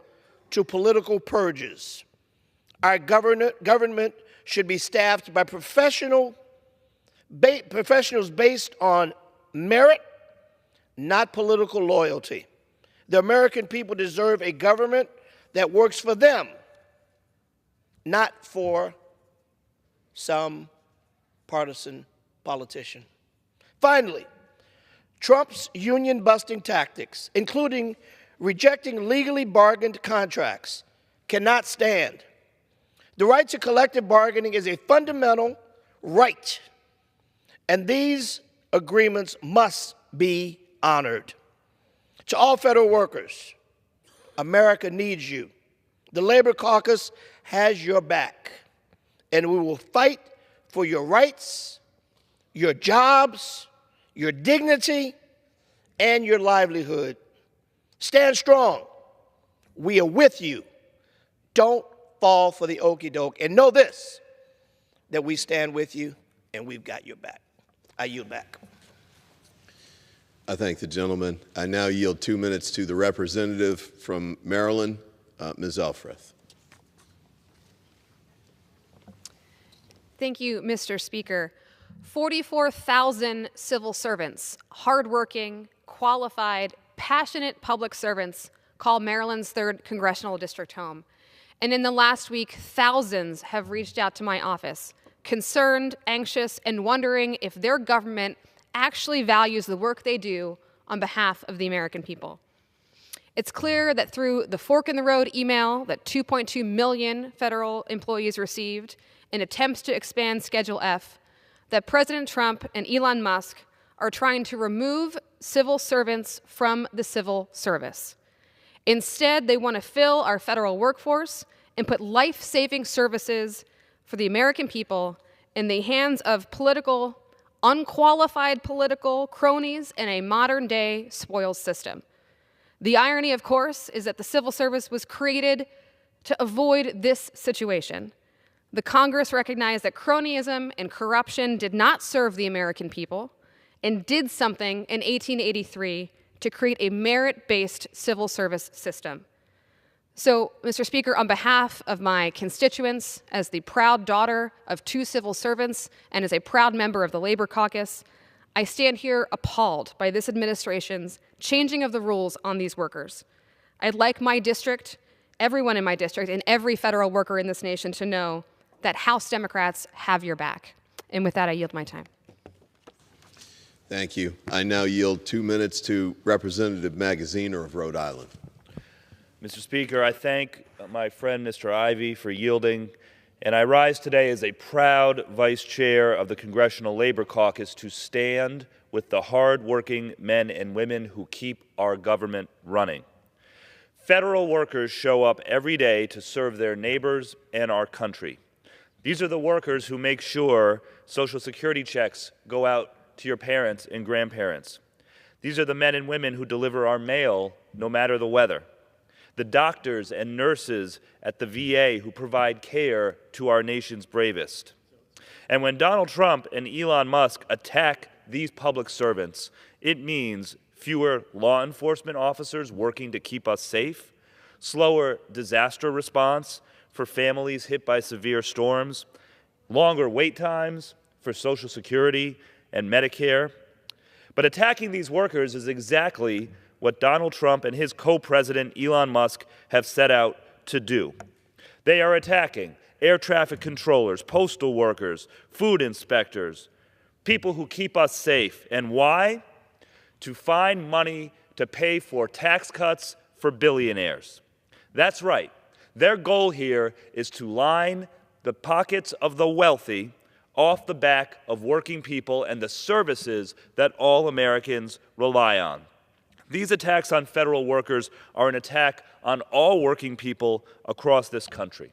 to political purges. Our government should be staffed by professionals based on merit, not political loyalty. The American people deserve a government that works for them, not for some partisan politician. Finally, Trump's union-busting tactics, including rejecting legally bargained contracts, cannot stand. The right to collective bargaining is a fundamental right, and these agreements must be honored. To all federal workers, America needs you. The Labor Caucus has your back, and we will fight for your rights, your jobs, your dignity, and your livelihood. Stand strong. We are with you. Don't fall for the okey doke. And know this, that we stand with you and we've got your back. I yield back. I thank the gentleman. I now yield 2 minutes to the representative from Maryland, Ms. Elfreth. Thank you, Mr. Speaker. 44,000 civil servants, hardworking, qualified, passionate public servants call Maryland's 3rd Congressional District home. And in the last week, thousands have reached out to my office, concerned, anxious, and wondering if their government actually values the work they do on behalf of the American people. It's clear that through the fork in the road email that 2.2 million federal employees received in attempts to expand Schedule F that President Trump and Elon Musk are trying to remove civil servants from the civil service. Instead, they want to fill our federal workforce and put life-saving services for the American people in the hands of unqualified political cronies in a modern-day spoils system. The irony, of course, is that the civil service was created to avoid this situation. The Congress recognized that cronyism and corruption did not serve the American people and did something in 1883 to create a merit-based civil service system. So, Mr. Speaker, on behalf of my constituents, as the proud daughter of 2 civil servants and as a proud member of the Labor Caucus, I stand here appalled by this administration's changing of the rules on these workers. I'd like my district, everyone in my district, and every federal worker in this nation to know that House Democrats have your back. And with that, I yield my time. Thank you. I now yield 2 minutes to Representative Magaziner of Rhode Island. Mr. Speaker, I thank my friend Mr. Ivey for yielding, and I rise today as a proud Vice Chair of the Congressional Labor Caucus to stand with the hard-working men and women who keep our government running. Federal workers show up every day to serve their neighbors and our country. These are the workers who make sure Social Security checks go out to your parents and grandparents. These are the men and women who deliver our mail no matter the weather. The doctors and nurses at the VA who provide care to our nation's bravest. And when Donald Trump and Elon Musk attack these public servants, it means fewer law enforcement officers working to keep us safe, slower disaster response for families hit by severe storms, longer wait times for Social Security and Medicare. But attacking these workers is exactly what Donald Trump and his co-president Elon Musk have set out to do. They are attacking air traffic controllers, postal workers, food inspectors, people who keep us safe. And why? To find money to pay for tax cuts for billionaires. That's right. Their goal here is to line the pockets of the wealthy off the back of working people and the services that all Americans rely on. These attacks on federal workers are an attack on all working people across this country.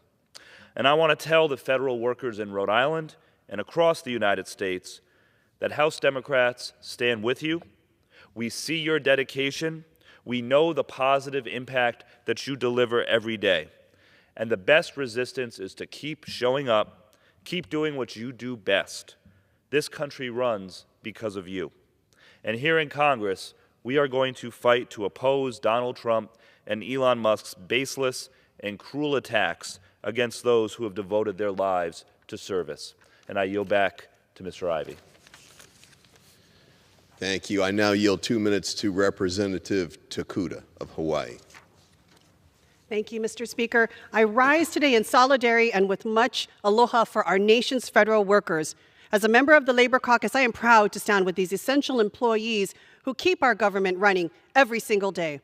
And I want to tell the federal workers in Rhode Island and across the United States that House Democrats stand with you. We see your dedication. We know the positive impact that you deliver every day. And the best resistance is to keep showing up, keep doing what you do best. This country runs because of you. And here in Congress, we are going to fight to oppose Donald Trump and Elon Musk's baseless and cruel attacks against those who have devoted their lives to service. And I yield back to Mr. Ivey. Thank you. I now yield 2 minutes to Representative Takuda of Hawaii. Thank you, Mr. Speaker. I rise today in solidarity and with much aloha for our nation's federal workers. As a member of the Labor Caucus, I am proud to stand with these essential employees who keep our government running every single day.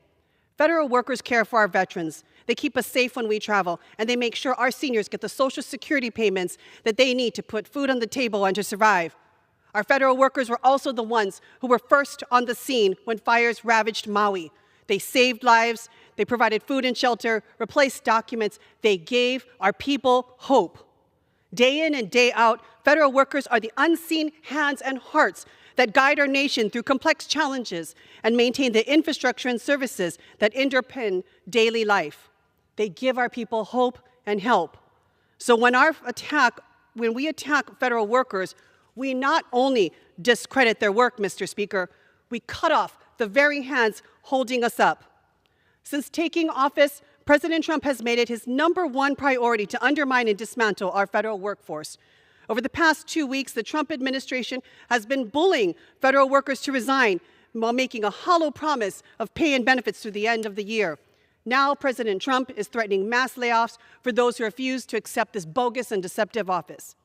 Federal workers care for our veterans. They keep us safe when we travel, and they make sure our seniors get the Social Security payments that they need to put food on the table and to survive. Our federal workers were also the ones who were first on the scene when fires ravaged Maui. They saved lives, they provided food and shelter, replaced documents, they gave our people hope. Day in and day out, federal workers are the unseen hands and hearts that guide our nation through complex challenges and maintain the infrastructure and services that underpin daily life. They give our people hope and help. So when we attack federal workers, we not only discredit their work, Mr. Speaker, we cut off the very hands holding us up. Since taking office, President Trump has made it his #1 priority to undermine and dismantle our federal workforce. Over the past 2 weeks, the Trump administration has been bullying federal workers to resign while making a hollow promise of pay and benefits through the end of the year. Now, President Trump is threatening mass layoffs for those who refuse to accept this bogus and deceptive office.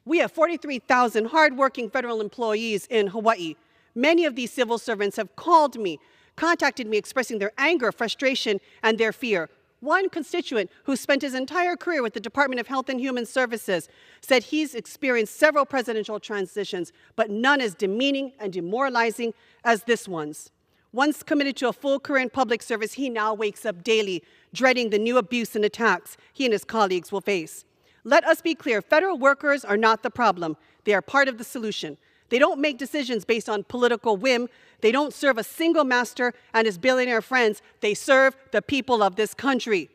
We have 43,000 hardworking federal employees in Hawaii. Many of these civil servants have contacted me expressing their anger, frustration, and their fear. One constituent who spent his entire career with the Department of Health and Human Services said he's experienced several presidential transitions, but none as demeaning and demoralizing as this one's. Once committed to a full career in public service, he now wakes up daily, dreading the new abuse and attacks he and his colleagues will face. Let us be clear, federal workers are not the problem. They are part of the solution. They don't make decisions based on political whim. They don't serve a single master and his billionaire friends. They serve the people of this country.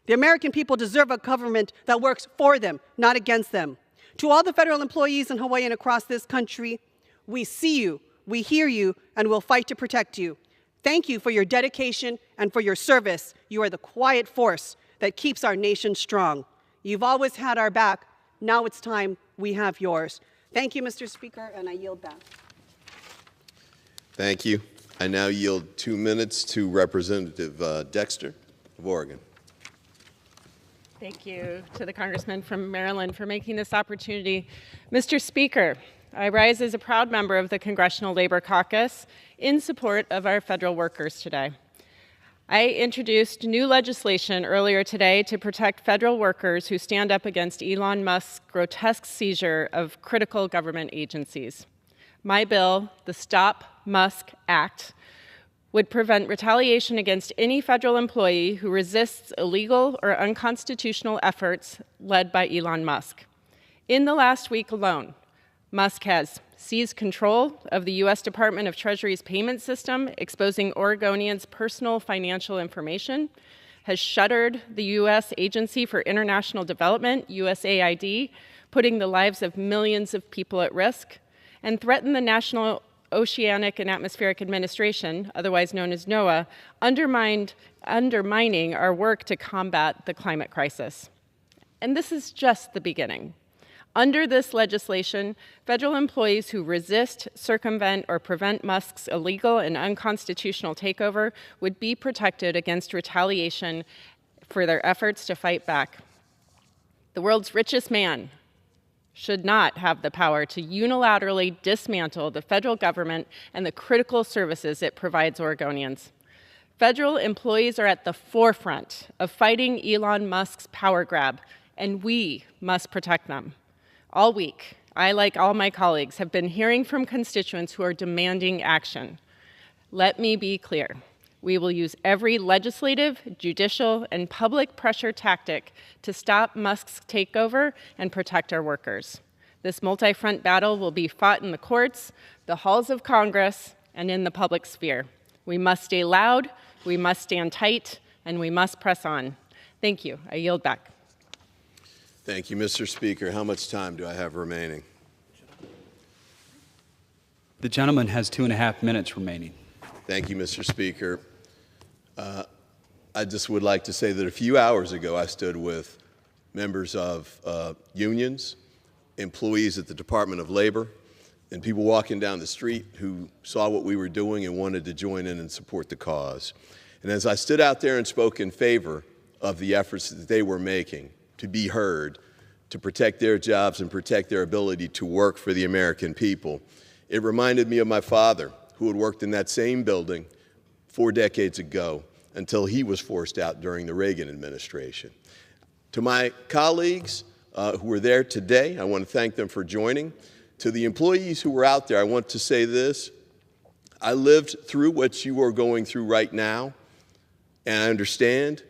The American people deserve a government that works for them, not against them. To all the federal employees in Hawaii and across this country, we see you, we hear you, and we'll fight to protect you. Thank you for your dedication and for your service. You are the quiet force that keeps our nation strong. You've always had our back. Now it's time we have yours. Thank you, Mr. Speaker, and I yield back. Thank you. I now yield 2 minutes to Representative Dexter of Oregon. Thank you to the Congressman from Maryland for making this opportunity. Mr. Speaker, I rise as a proud member of the Congressional Labor Caucus in support of our federal workers today. I introduced new legislation earlier today to protect federal workers who stand up against Elon Musk's grotesque seizure of critical government agencies. My bill, the Stop Musk Act, would prevent retaliation against any federal employee who resists illegal or unconstitutional efforts led by Elon Musk. In the last week alone, Musk has seized control of the U.S. Department of Treasury's payment system, exposing Oregonians' personal financial information, has shuttered the U.S. Agency for International Development, USAID, putting the lives of millions of people at risk, and threatened the National Oceanic and Atmospheric Administration, otherwise known as NOAA, undermining our work to combat the climate crisis. And this is just the beginning. Under this legislation, federal employees who resist, circumvent, or prevent Musk's illegal and unconstitutional takeover would be protected against retaliation for their efforts to fight back. The world's richest man should not have the power to unilaterally dismantle the federal government and the critical services it provides Oregonians. Federal employees are at the forefront of fighting Elon Musk's power grab, and we must protect them. All week, I, like all my colleagues, have been hearing from constituents who are demanding action. Let me be clear. We will use every legislative, judicial, and public pressure tactic to stop Musk's takeover and protect our workers. This multi-front battle will be fought in the courts, the halls of Congress, and in the public sphere. We must stay loud, we must stand tight, and we must press on. Thank you. I yield back. Thank you, Mr. Speaker. How much time do I have remaining? The gentleman has 2.5 minutes remaining. Thank you, Mr. Speaker. I just would like to say that a few hours ago I stood with members of unions, employees at the Department of Labor, and people walking down the street who saw what we were doing and wanted to join in and support the cause. And as I stood out there and spoke in favor of the efforts that they were making to be heard, to protect their jobs and protect their ability to work for the American people, it reminded me of my father, who had worked in that same building 4 decades ago until he was forced out during the Reagan administration. To my colleagues who were there today, I want to thank them for joining. To the employees who were out there, I want to say this. I lived through what you are going through right now, and I understand.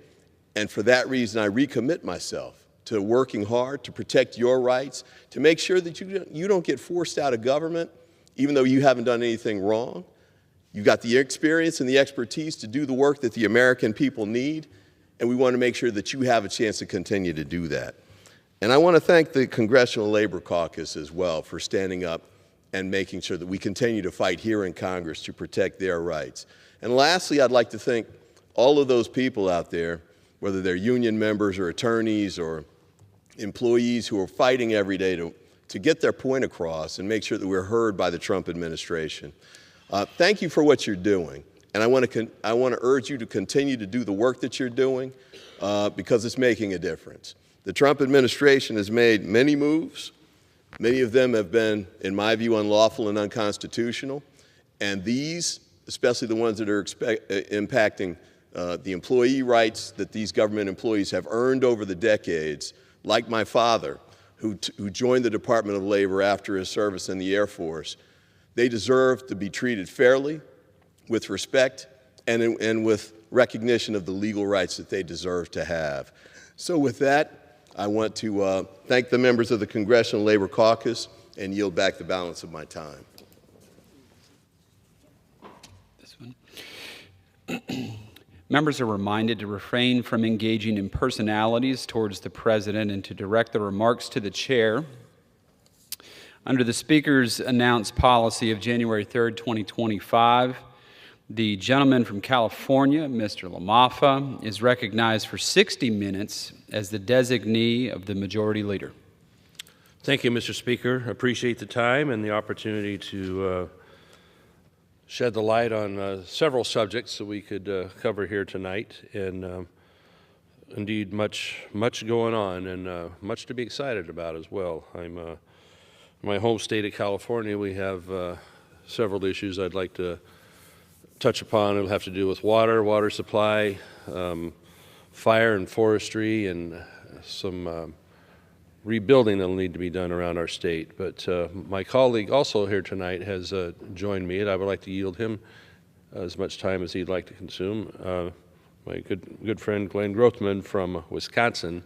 And for that reason, I recommit myself to working hard to protect your rights, to make sure that you don't get forced out of government, even though you haven't done anything wrong. You've got the experience and the expertise to do the work that the American people need, and we want to make sure that you have a chance to continue to do that. And I want to thank the Congressional Labor Caucus as well for standing up and making sure that we continue to fight here in Congress to protect their rights. And lastly, I'd like to thank all of those people out there, whether they're union members or attorneys or employees who are fighting every day to get their point across and make sure that we're heard by the Trump administration. Thank you for what you're doing. And I want to urge you to continue to do the work that you're doing because it's making a difference. The Trump administration has made many moves. Many of them have been, in my view, unlawful and unconstitutional. And these, especially the ones that are impacting the employee rights that these government employees have earned over the decades, like my father, who joined the Department of Labor after his service in the Air Force, they deserve to be treated fairly, with respect, and with recognition of the legal rights that they deserve to have. So with that, I want to thank the members of the Congressional Labor Caucus and yield back the balance of my time. This one. Members are reminded to refrain from engaging in personalities towards the President and to direct their remarks to the Chair. Under the Speaker's announced policy of January 3rd, 2025, the gentleman from California, Mr. LaMaffa, is recognized for 60 minutes as the designee of the Majority Leader. Thank you, Mr. Speaker. I appreciate the time and the opportunity to shed the light on several subjects that we could cover here tonight, and indeed much going on and much to be excited about as well. In my home state of California, we have several issues I'd like to touch upon. It'll have to do with water supply, fire and forestry, and some rebuilding that'll need to be done around our state. But my colleague also here tonight has joined me, and I would like to yield him as much time as he'd like to consume. My good friend Glenn Grothman from Wisconsin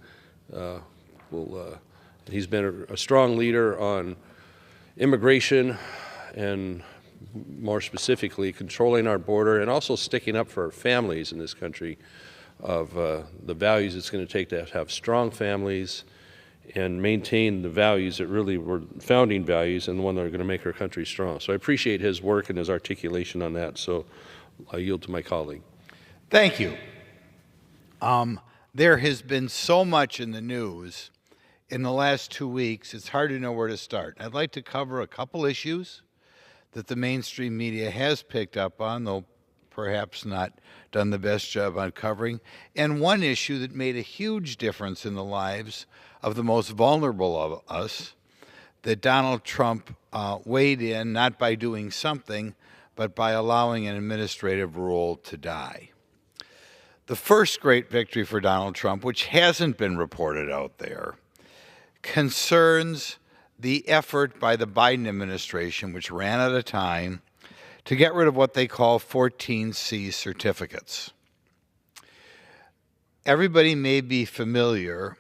he's been a strong leader on immigration and more specifically controlling our border and also sticking up for our families in this country, of the values it's going to take to have strong families and maintain the values that really were founding values and the one that are going to make our country strong. So I appreciate his work and his articulation on that. So I yield to my colleague. Thank you. There has been so much in the news in the last 2 weeks, it's hard to know where to start. I'd like to cover a couple issues that the mainstream media has picked up on, though perhaps not done the best job on covering, and one issue that made a huge difference in the lives of the most vulnerable of us, that Donald Trump weighed in, not by doing something, but by allowing an administrative rule to die. The first great victory for Donald Trump, which hasn't been reported out there, concerns the effort by the Biden administration, which ran out of time, to get rid of what they call 14C certificates. Everybody may be familiar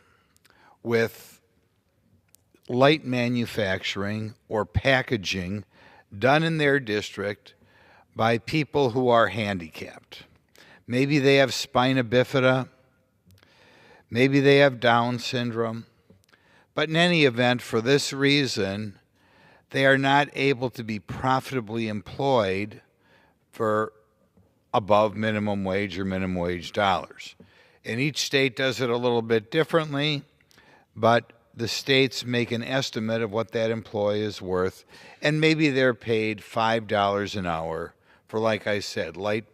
with light manufacturing or packaging done in their district by people who are handicapped. Maybe they have spina bifida, maybe they have Down syndrome, but in any event, for this reason, they are not able to be profitably employed for above minimum wage or minimum wage dollars. And each state does it a little bit differently, but the states make an estimate of what that employee is worth, and maybe they're paid $5 an hour for, like I said, light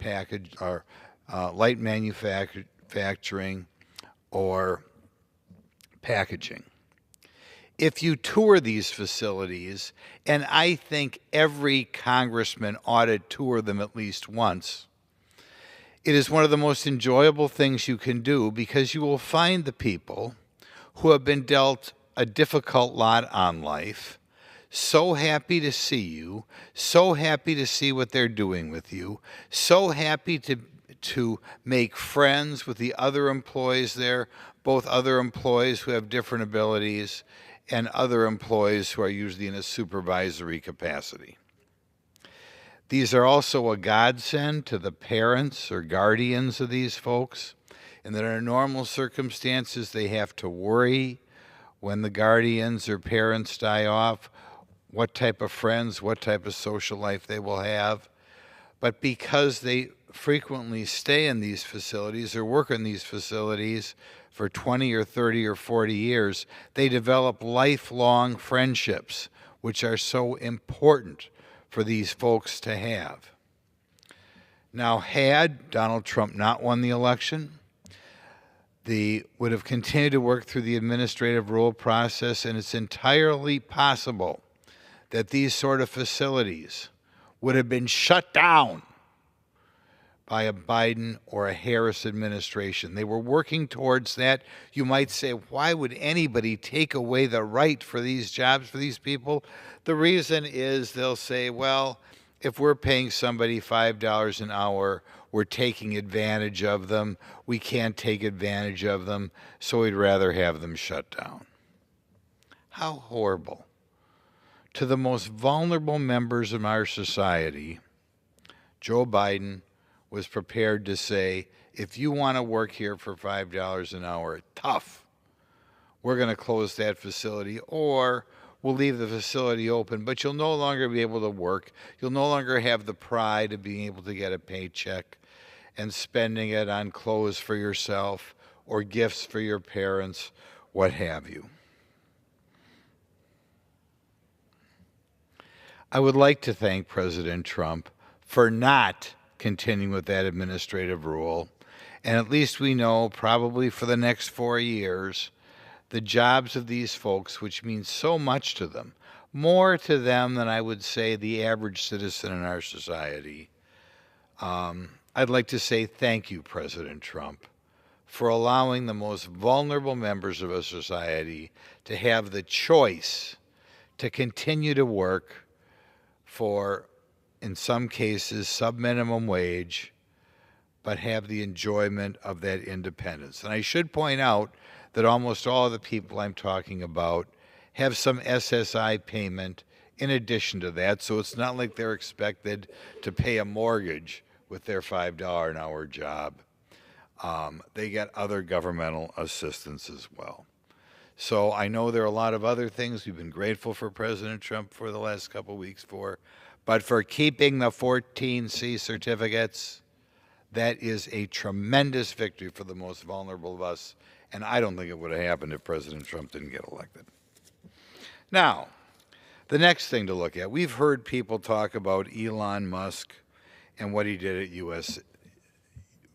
manufacturing or packaging. If you tour these facilities, and I think every congressman ought to tour them at least once, it is one of the most enjoyable things you can do, because you will find the people who have been dealt a difficult lot on life so happy to see you, so happy to see what they're doing with you, so happy to make friends with the other employees there, both other employees who have different abilities and other employees who are usually in a supervisory capacity. These are also a godsend to the parents or guardians of these folks, and that under normal circumstances they have to worry when the guardians or parents die off what type of friends, what type of social life they will have. But because they frequently stay in these facilities or work in these facilities for 20 or 30 or 40 years, they develop lifelong friendships, which are so important for these folks to have. Now, had Donald Trump not won the election, they would have continued to work through the administrative rule process, and it's entirely possible that these sort of facilities would have been shut down by a Biden or a Harris administration. They were working towards that. You might say, why would anybody take away the right for these jobs for these people? The reason is they'll say, well, if we're paying somebody $5 an hour, we're taking advantage of them. We can't take advantage of them, so we'd rather have them shut down. How horrible. To the most vulnerable members of our society, Joe Biden was prepared to say, if you want to work here for $5 an hour, tough, we're going to close that facility, or we'll leave the facility open, but you'll no longer be able to work. You'll no longer have the pride of being able to get a paycheck and spending it on clothes for yourself or gifts for your parents, what have you. I would like to thank President Trump for not continuing with that administrative rule. And at least we know, probably for the next 4 years, the jobs of these folks, which means so much to them, more to them than I would say the average citizen in our society. I'd like to say thank you, President Trump, for allowing the most vulnerable members of our society to have the choice to continue to work for, in some cases, sub-minimum wage, but have the enjoyment of that independence. And I should point out that almost all of the people I'm talking about have some SSI payment in addition to that, so it's not like they're expected to pay a mortgage with their $5 an hour job. They get other governmental assistance as well. So I know there are a lot of other things we've been grateful for President Trump for the last couple of weeks for, but for keeping the 14C certificates, that is a tremendous victory for the most vulnerable of us, and I don't think it would have happened if President Trump didn't get elected. Now, the next thing to look at, we've heard people talk about Elon Musk and what he did at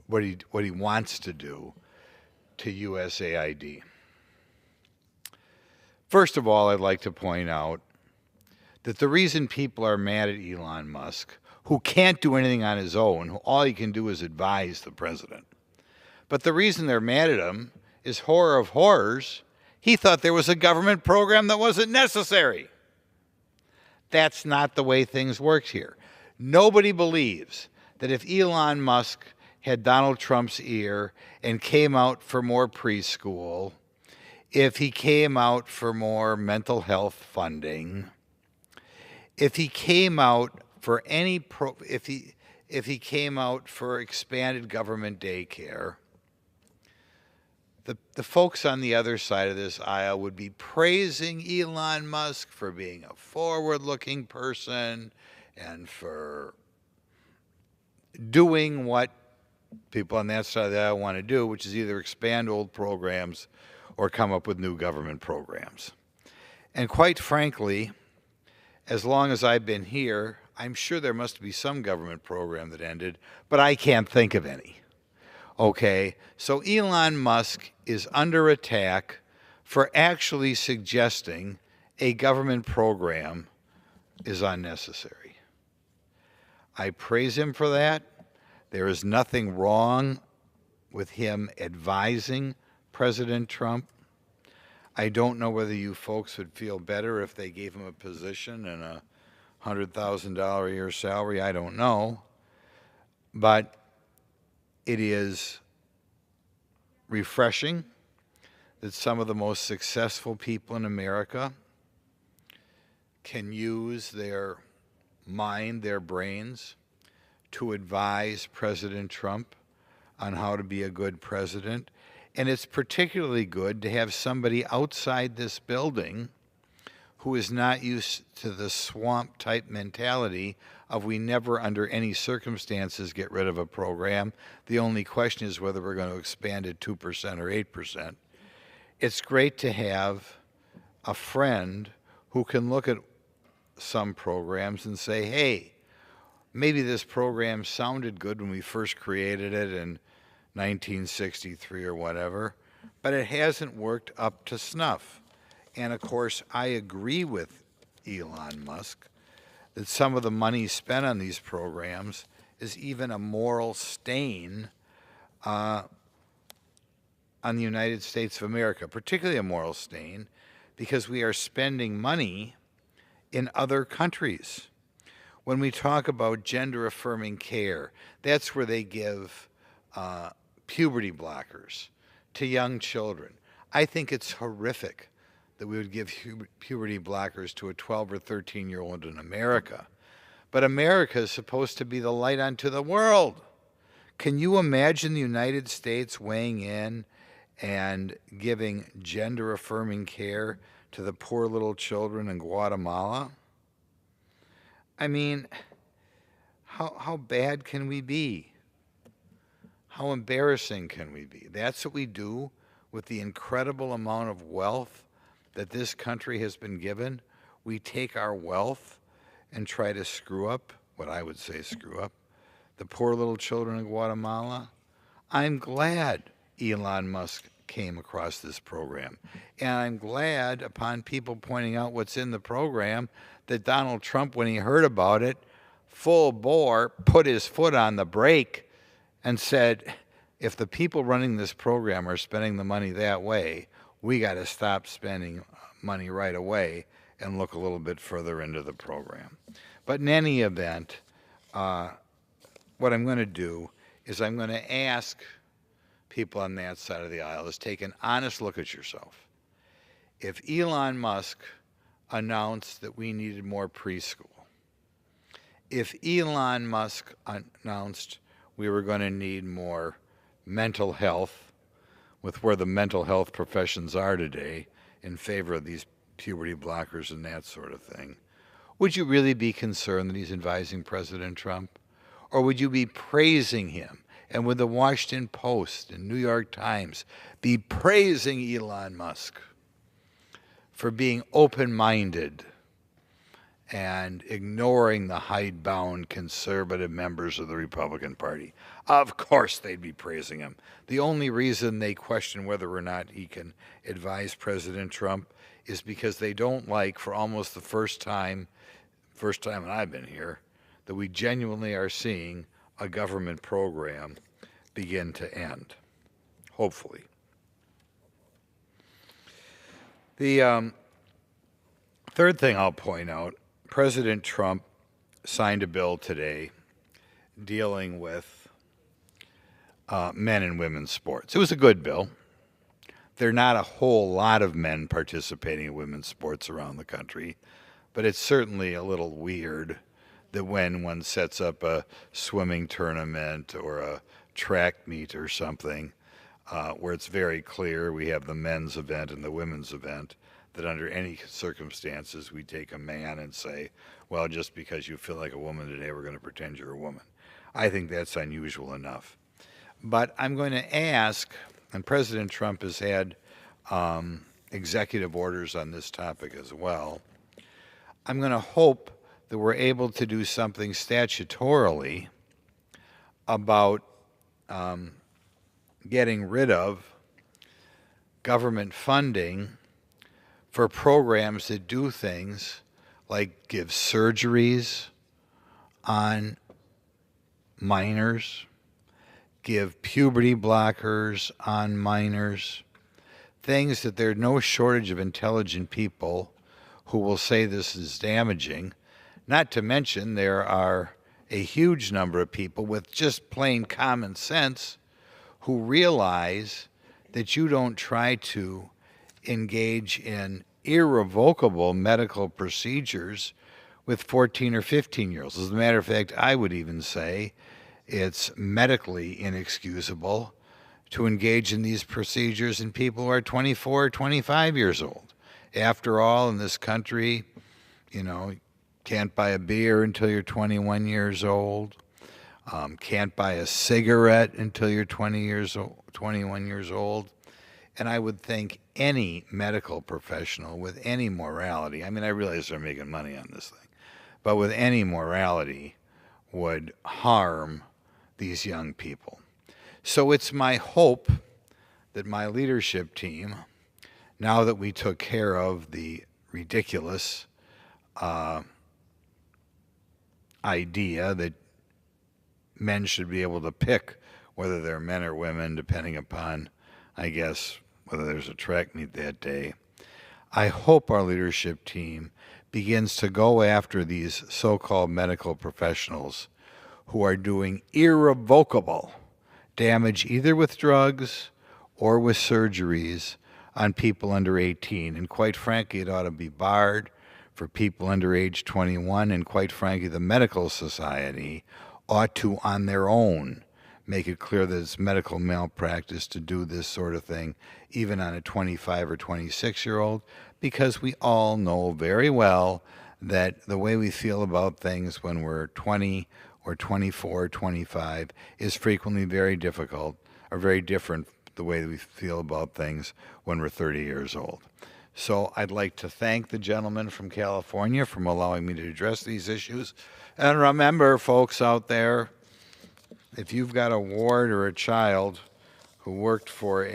what he wants to do to USAID. First of all, I'd like to point out that the reason people are mad at Elon Musk, who can't do anything on his own, who all he can do is advise the president, but the reason they're mad at him is horror of horrors, he thought there was a government program that wasn't necessary. That's not the way things work here. Nobody believes that if Elon Musk had Donald Trump's ear and came out for more preschool, if he came out for more mental health funding, if he came out for any if he came out for expanded government daycare, the folks on the other side of this aisle would be praising Elon Musk for being a forward-looking person and for doing what people on that side of the aisle want to do, which is either expand old programs or come up with new government programs. And quite frankly, as long as I've been here, I'm sure there must be some government program that ended, but I can't think of any. Okay, so Elon Musk is under attack for actually suggesting a government program is unnecessary. I praise him for that. There is nothing wrong with him advising President Trump. I don't know whether you folks would feel better if they gave him a position and a $100,000 a year salary. I don't know. But it is refreshing that some of the most successful people in America can use their mind, their brains, to advise President Trump on how to be a good president. And it's particularly good to have somebody outside this building who is not used to the swamp-type mentality of we never under any circumstances get rid of a program. The only question is whether we're going to expand it 2% or 8%. It's great to have a friend who can look at some programs and say, hey, maybe this program sounded good when we first created it in 1963 or whatever, but it hasn't worked up to snuff. And of course, I agree with Elon Musk that some of the money spent on these programs is even a moral stain on the United States of America, particularly a moral stain because we are spending money in other countries. When we talk about gender-affirming care, that's where they give puberty blockers to young children. I think it's horrific that we would give puberty blockers to a 12 or 13-year-old in America. But America is supposed to be the light unto the world. Can you imagine the United States weighing in and giving gender-affirming care to the poor little children in Guatemala? I mean, how bad can we be? How embarrassing can we be? That's what we do with the incredible amount of wealth that this country has been given. We take our wealth and try to screw up, what I would say screw up, the poor little children in Guatemala. I'm glad Elon Musk came across this program. And I'm glad, upon people pointing out what's in the program, that Donald Trump, when he heard about it, full bore, put his foot on the brake and said, if the people running this program are spending the money that way, we got to stop spending money right away and look a little bit further into the program. But in any event, what I'm going to do is I'm going to ask people on that side of the aisle is take an honest look at yourself. If Elon Musk announced that we needed more preschool, if Elon Musk announced we were going to need more mental health, with where the mental health professions are today in favor of these puberty blockers and that sort of thing, would you really be concerned that he's advising President Trump? Or would you be praising him? And would the Washington Post and New York Times be praising Elon Musk for being open-minded and ignoring the hidebound conservative members of the Republican Party? Of course they'd be praising him. The only reason they question whether or not he can advise President Trump is because they don't like, for almost the first time that I've been here, that we genuinely are seeing a government program begin to end, hopefully. The third thing I'll point out, President Trump signed a bill today dealing with men and women's sports. It was a good bill. There are not a whole lot of men participating in women's sports around the country, but it's certainly a little weird that when one sets up a swimming tournament or a track meet or something, where it's very clear we have the men's event and the women's event, that under any circumstances we take a man and say, well, just because you feel like a woman today, we're going to pretend you're a woman. I think that's unusual enough. But I'm going to ask, and President Trump has had executive orders on this topic as well, I'm going to hope that we're able to do something statutorily about getting rid of government funding for programs that do things like give surgeries on minors, give puberty blockers on minors, things that there's no shortage of intelligent people who will say this is damaging. Not to mention there are a huge number of people with just plain common sense who realize that you don't try to engage in irrevocable medical procedures with 14 or 15-year-olds. As a matter of fact, I would even say it's medically inexcusable to engage in these procedures in people who are 24 or 25 years old. After all, in this country, you know, can't buy a beer until you're 21 years old. Can't buy a cigarette until you're 21 years old. And I would think any medical professional with any morality, I mean, I realize they're making money on this thing, but with any morality would harm these young people. So it's my hope that my leadership team, now that we took care of the ridiculous idea that men should be able to pick whether they're men or women, depending upon, I guess, whether there's a track meet that day. I hope our leadership team begins to go after these so-called medical professionals who are doing irrevocable damage either with drugs or with surgeries on people under 18. And quite frankly, it ought to be barred for people under age 21. And quite frankly, the medical society ought to, on their own, make it clear that it's medical malpractice to do this sort of thing, even on a 25 or 26-year-old, because we all know very well that the way we feel about things when we're 20 or 24 or 25 is frequently very difficult or very different the way we feel about things when we're 30 years old. So I'd like to thank the gentleman from California for allowing me to address these issues. And remember, folks out there, if you've got a ward or a child who worked for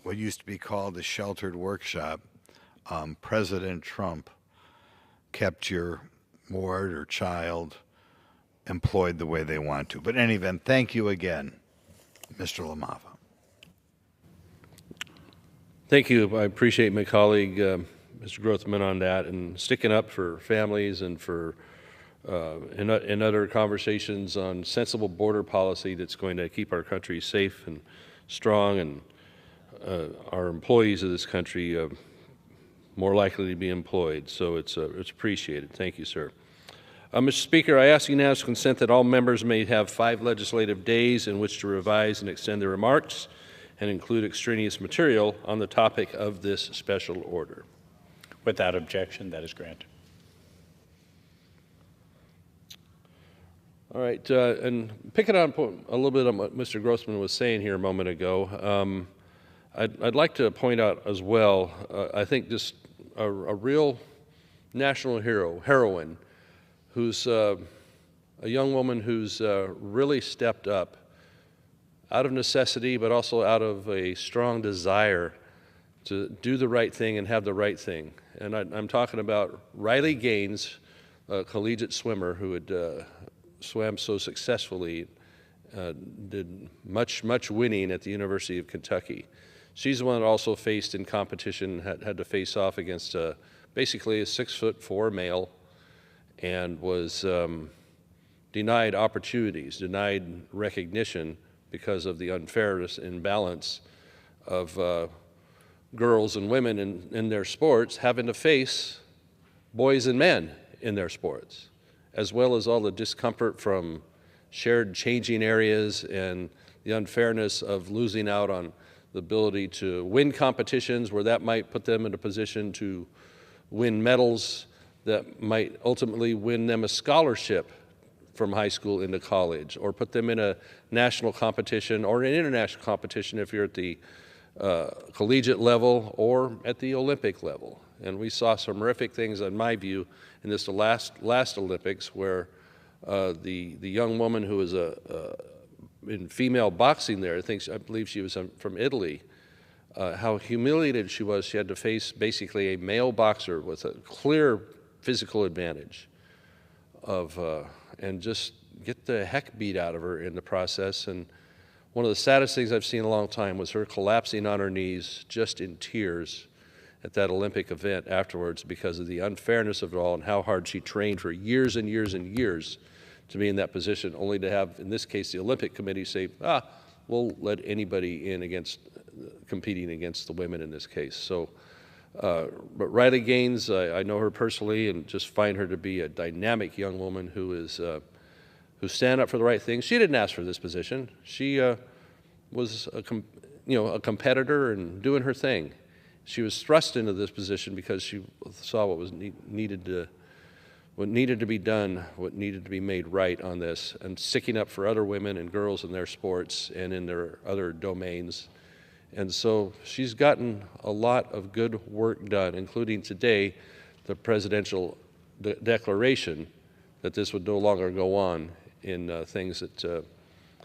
what used to be called a sheltered workshop, President Trump kept your ward or child employed the way they want to. But in any event, thank you again, Mr. LaMava. Thank you. I appreciate my colleague, Mr. Grothman, on that, and sticking up for families and for in other conversations on sensible border policy that's going to keep our country safe and strong, and our employees of this country more likely to be employed. So it's appreciated. Thank you, sir. Mr. Speaker, I ask unanimous consent that all members may have 5 legislative days in which to revise and extend their remarks and include extraneous material on the topic of this special order. Without objection, that is granted. All right, and picking up a little bit on what Mr. Grossman was saying here a moment ago, I'd like to point out as well, I think just a real national heroine, who's a young woman who's really stepped up out of necessity, but also out of a strong desire to do the right thing and have the right thing. And I'm talking about Riley Gaines, a collegiate swimmer who had swam so successfully, did much winning at the University of Kentucky. She's the one that also faced in competition, had to face off against basically a 6'4" male, and was denied opportunities, denied recognition because of the unfairness and imbalance of girls and women in their sports having to face boys and men in their sports, as well as all the discomfort from shared changing areas and the unfairness of losing out on the ability to win competitions where that might put them in a position to win medals that might ultimately win them a scholarship from high school into college, or put them in a national competition or an international competition if you're at the collegiate level or at the Olympic level. And we saw some horrific things, in my view, in this last Olympics, where the young woman who was in female boxing there, I believe she was from Italy, how humiliated she was. She had to face basically a male boxer with a clear physical advantage and just get the heck beat out of her in the process. And one of the saddest things I've seen in a long time was her collapsing on her knees, just in tears, at that Olympic event afterwards because of the unfairness of it all and how hard she trained for years and years and years to be in that position, only to have, in this case, the Olympic Committee say, we'll let anybody in competing against the women in this case. So, but Riley Gaines, I know her personally and just find her to be a dynamic young woman who stand up for the right things. She didn't ask for this position. She was a competitor and doing her thing. She was thrust into this position because she saw what was needed to be done, what needed to be made right on this, and sticking up for other women and girls in their sports and in their other domains. And so she's gotten a lot of good work done, including today the presidential declaration that this would no longer go on in things that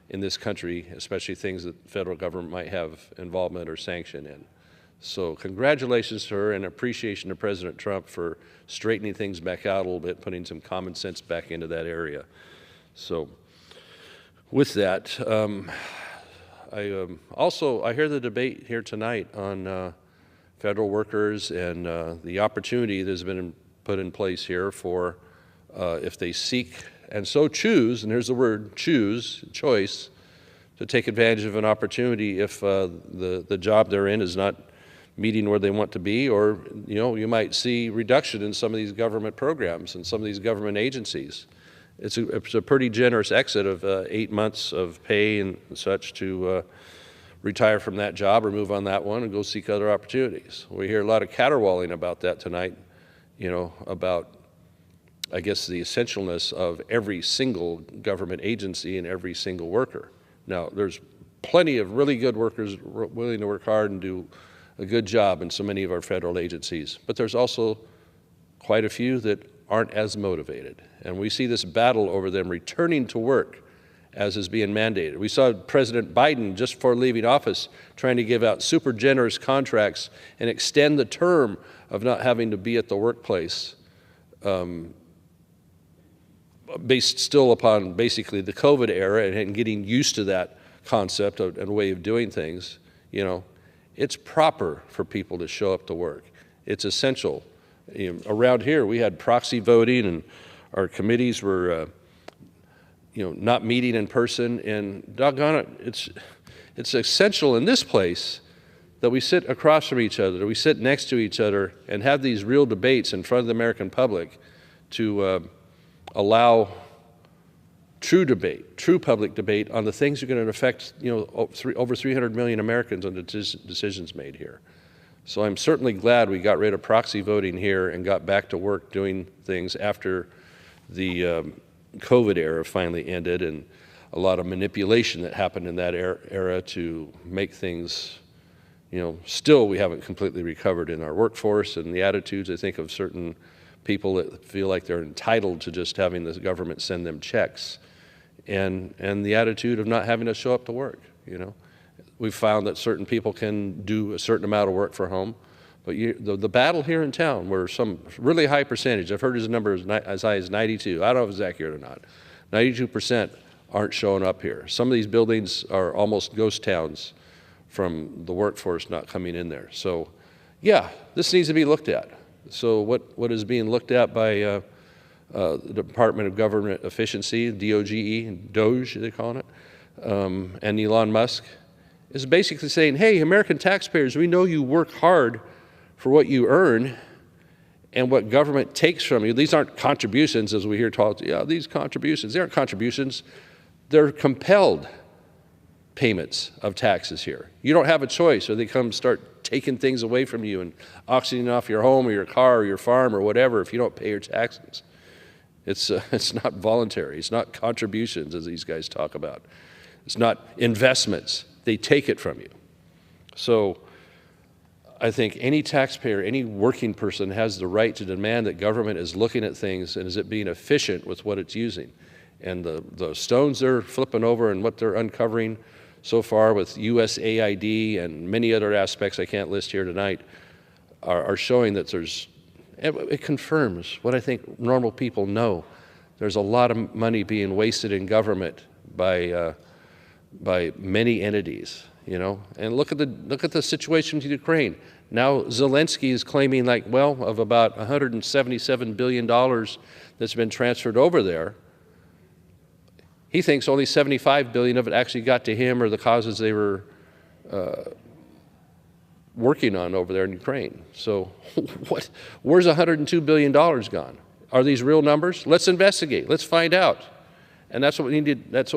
in this country, especially things that the federal government might have involvement or sanction in. So congratulations to her and appreciation to President Trump for straightening things back out a little bit, putting some common sense back into that area. So with that, I hear the debate here tonight on federal workers and the opportunity that has been put in place here for if they seek and so choose, and here's the word, choose, choice, to take advantage of an opportunity if the job they're in is not meeting where they want to be, or you might see reduction in some of these government programs and some of these government agencies. It's a pretty generous exit of 8 months of pay and such to retire from that job or move on that one and go seek other opportunities. We hear a lot of caterwauling about that tonight, about, I guess, the essentialness of every single government agency and every single worker. Now, there's plenty of really good workers willing to work hard and do a good job in so many of our federal agencies, but there's also quite a few that aren't as motivated. And we see this battle over them returning to work as is being mandated. We saw President Biden, just before leaving office, trying to give out super generous contracts and extend the term of not having to be at the workplace, based still upon basically the COVID era and getting used to that concept and way of doing things. It's proper for people to show up to work. It's essential. Around here, we had proxy voting, and our committees were, not meeting in person. And doggone it, it's essential in this place that we sit across from each other, that we sit next to each other, and have these real debates in front of the American public to allow true debate, true public debate on the things that are going to affect, over 300 million Americans on the decisions made here. So I'm certainly glad we got rid of proxy voting here and got back to work doing things after the COVID era finally ended, and a lot of manipulation that happened in that era to make things, still we haven't completely recovered in our workforce and the attitudes, I think, of certain people that feel like they're entitled to just having the government send them checks, and the attitude of not having to show up to work. We've found that certain people can do a certain amount of work for home, but the battle here in town, where some really high percentage, I've heard his number as high as 92, I don't know if it's accurate or not, 92% aren't showing up here. Some of these buildings are almost ghost towns from the workforce not coming in there. So yeah, this needs to be looked at. So what is being looked at by the Department of Government Efficiency, DOGE, DOGE they're calling it, and Elon Musk, is basically saying, hey, American taxpayers, we know you work hard for what you earn and what government takes from you. These aren't contributions, as we hear talk, these contributions, they aren't contributions, they're compelled payments of taxes here. You don't have a choice, or they come start taking things away from you and auctioning off your home or your car or your farm or whatever if you don't pay your taxes. It's not voluntary. It's not contributions, as these guys talk about. It's not investments. They take it from you. So I think any taxpayer, any working person has the right to demand that government is looking at things and is it being efficient with what it's using. And the stones they're flipping over and what they're uncovering so far with USAID and many other aspects I can't list here tonight are showing that it confirms what I think normal people know. There's a lot of money being wasted in government by many entities, And look at the situation with Ukraine. Now Zelensky is claiming of about $177 billion that's been transferred over there, he thinks only $75 billion of it actually got to him or the causes they were working on over there in Ukraine. So where's $102 billion gone? Are these real numbers? Let's investigate. Let's find out. And that's what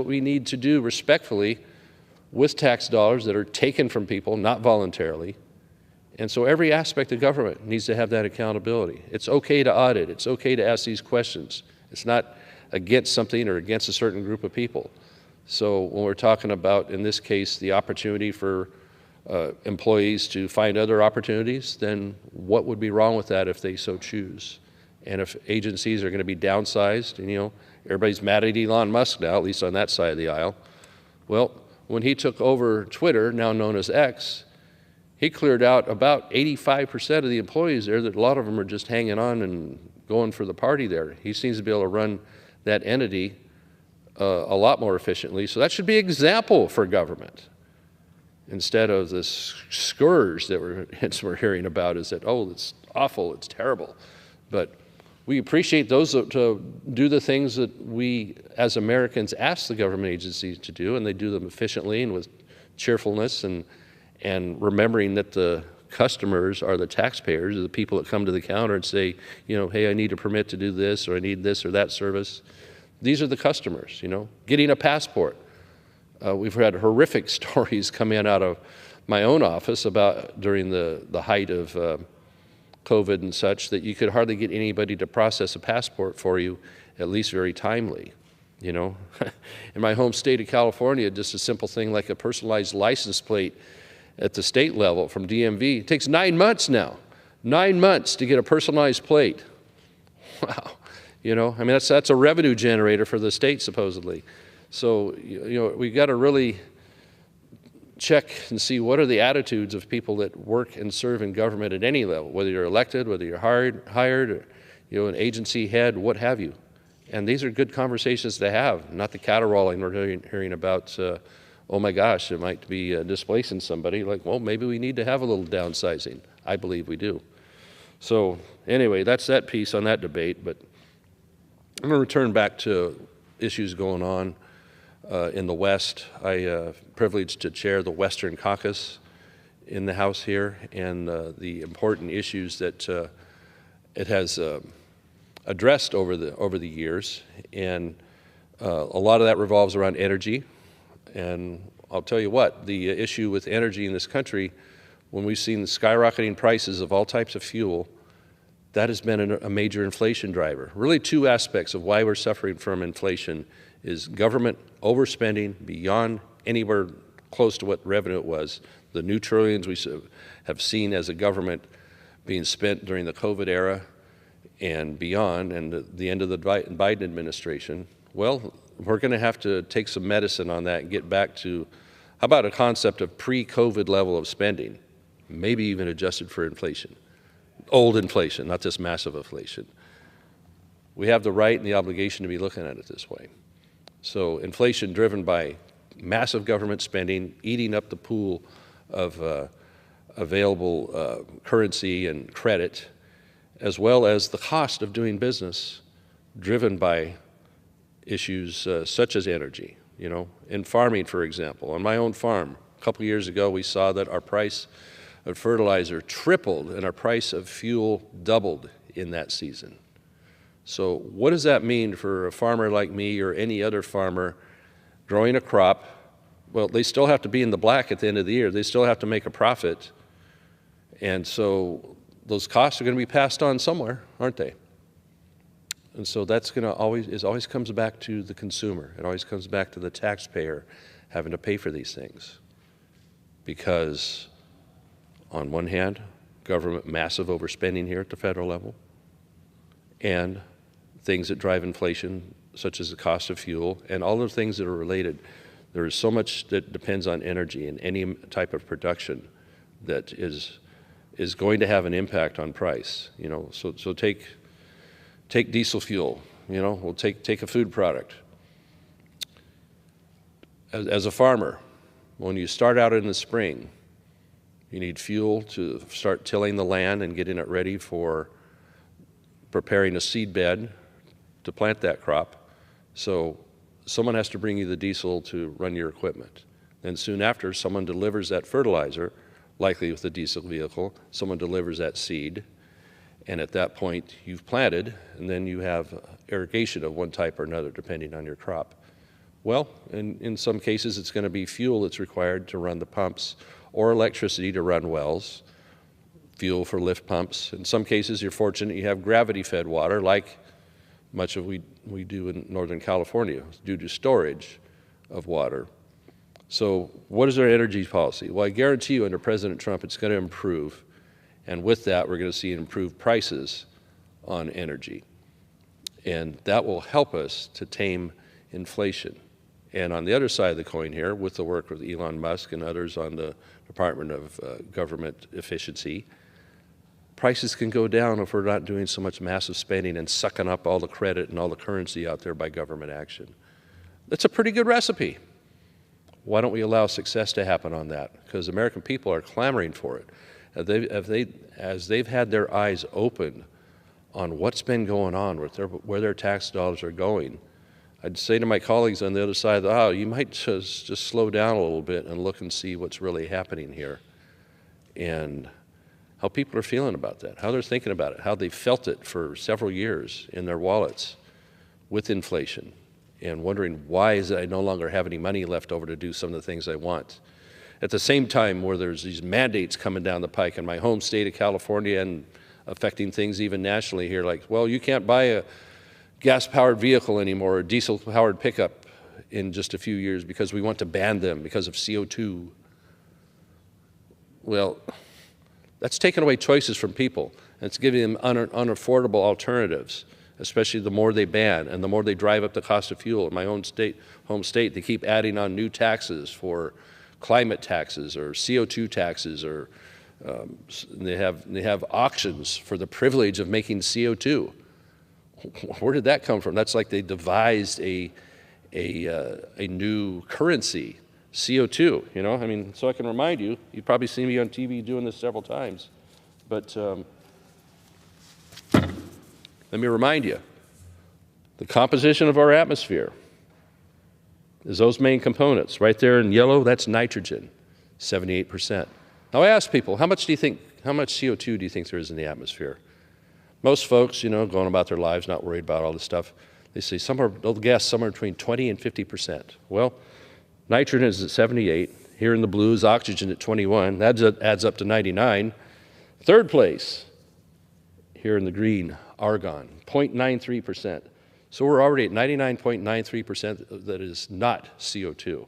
we need to do respectfully with tax dollars that are taken from people, not voluntarily. And so every aspect of government needs to have that accountability. It's okay to audit. It's okay to ask these questions. It's not against something or against a certain group of people. So when we're talking about, in this case, the opportunity for employees to find other opportunities, then what would be wrong with that if they so choose? And if agencies are going to be downsized, and everybody's mad at Elon Musk now, at least on that side of the aisle. Well, when he took over Twitter, now known as X, He cleared out about 85% of the employees there, that a lot of them are just hanging on and going for the party there. He seems to be able to run that entity a lot more efficiently. So that should be an example for government, instead of this scourge that we're hearing about, is that, oh, it's awful, it's terrible. But we appreciate those to do the things that we as Americans ask the government agencies to do, and they do them efficiently and with cheerfulness, and remembering that the customers are the taxpayers, are the people that come to the counter and say, you know, hey, I need a permit to do this, or I need this or that service. These are the customers, you know. Getting a passport. We've had horrific stories come in out of my own office about during the height of COVID and such, that you could hardly get anybody to process a passport for you, at least very timely, you know. In my home state of California, just a simple thing like a personalized license plate at the state level from DMV, it takes 9 months now. 9 months to get a personalized plate. Wow. You know, I mean, that's a revenue generator for the state, supposedly. So, you know, we've got to really check and see what are the attitudes of people that work and serve in government at any level, whether you're elected, whether you're hired, or, you know, an agency head, what have you. And these are good conversations to have, not the caterwauling we're hearing about, oh my gosh, it might be displacing somebody. Like, well, maybe we need to have a little downsizing. I believe we do. So anyway, that's that piece on that debate. But I'm going to return back to issues going on in the West. I privileged to chair the Western Caucus in the House here, and the important issues that it has addressed over the years, and a lot of that revolves around energy. And I'll tell you what, the issue with energy in this country, when we've seen the skyrocketing prices of all types of fuel, that has been a major inflation driver. Really, two aspects of why we're suffering from inflation is government overspending beyond anywhere close to what revenue it was. The new trillions we have seen as a government being spent during the COVID era and beyond, and the end of the Biden administration. Well, we're going to have to take some medicine on that and get back to, how about a concept of pre-COVID level of spending, maybe even adjusted for inflation. Old inflation, not this massive inflation. We have the right and the obligation to be looking at it this way. So inflation driven by massive government spending, eating up the pool of available currency and credit, as well as the cost of doing business driven by issues such as energy. You know, in farming, for example, on my own farm, a couple years ago, we saw that our price of fertilizer tripled and our price of fuel doubled in that season. So what does that mean for a farmer like me or any other farmer growing a crop? Well, they still have to be in the black at the end of the year. They still have to make a profit. And so those costs are going to be passed on somewhere, aren't they? And so that's going to always comes back to the consumer. It always comes back to the taxpayer having to pay for these things. Because on one hand, government massive overspending here at the federal level, and things that drive inflation, such as the cost of fuel, and all the things that are related. There is so much that depends on energy and any type of production that is going to have an impact on price. You know, so take diesel fuel. You know, we'll take a food product. As a farmer, when you start out in the spring, you need fuel to start tilling the land and getting it ready for preparing a seed bed to plant that crop. So someone has to bring you the diesel to run your equipment. Then soon after, someone delivers that fertilizer, likely with a diesel vehicle. Someone delivers that seed. And at that point, you've planted, and then you have irrigation of one type or another, depending on your crop. Well, in some cases, it's going to be fuel that's required to run the pumps, or electricity to run wells, fuel for lift pumps. In some cases, you're fortunate you have gravity-fed water, like much of we do in Northern California, due to storage of water. So what is our energy policy? Well, I guarantee you under President Trump, it's going to improve. And with that, we're going to see improved prices on energy. And that will help us to tame inflation. And on the other side of the coin here, with the work of Elon Musk and others on the Department of Government Efficiency, prices can go down if we're not doing so much massive spending and sucking up all the credit and all the currency out there by government action. That's a pretty good recipe. Why don't we allow success to happen on that? Because American people are clamoring for it. As they've had their eyes opened on what's been going on, where their tax dollars are going, I'd say to my colleagues on the other side of the aisle, you might just slow down a little bit and look and see what's really happening here and how people are feeling about that, how they're thinking about it, how they felt it for several years in their wallets with inflation and wondering why is it I no longer have any money left over to do some of the things I want. At the same time where there's these mandates coming down the pike in my home state of California and affecting things even nationally here, like, well, you can't buy a gas-powered vehicle anymore, or diesel-powered pickup in just a few years because we want to ban them because of CO2. Well, that's taking away choices from people. And it's giving them unaffordable alternatives, especially the more they ban and the more they drive up the cost of fuel. In my own home state, they keep adding on new taxes for climate taxes or CO2 taxes, or they have auctions for the privilege of making CO2. Where did that come from? That's like they devised a new currency, CO2, you know? I mean, so I can remind you, you've probably seen me on TV doing this several times, but let me remind you, the composition of our atmosphere is those main components. Right there in yellow, that's nitrogen, 78%. Now I ask people, how much CO2 do you think there is in the atmosphere? Most folks, you know, going about their lives, not worried about all this stuff, they say they'll guess somewhere between 20 and 50%. Well, nitrogen is at 78. Here in the blue is oxygen at 21. That adds up to 99. Third place, here in the green, argon, 0.93%. So we're already at 99.93% that is not CO2.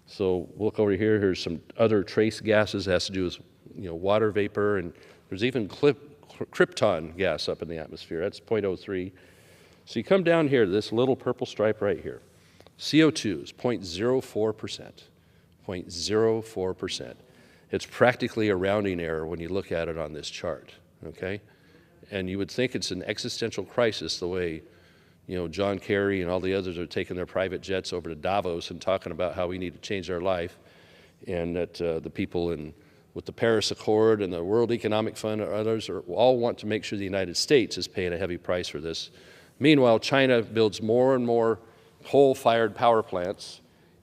So look over here. Here's some other trace gases that has to do with, you know, water vapor, and there's even krypton gas up in the atmosphere. That's 0.03. So you come down here to this little purple stripe right here. CO2 is 0.04%. 0.04%. It's practically a rounding error when you look at it on this chart, okay? And you would think it's an existential crisis the way, you know, John Kerry and all the others are taking their private jets over to Davos and talking about how we need to change our life, and that the people with the Paris Accord and the World Economic Fund or others all want to make sure the United States is paying a heavy price for this. Meanwhile, China builds more and more coal-fired power plants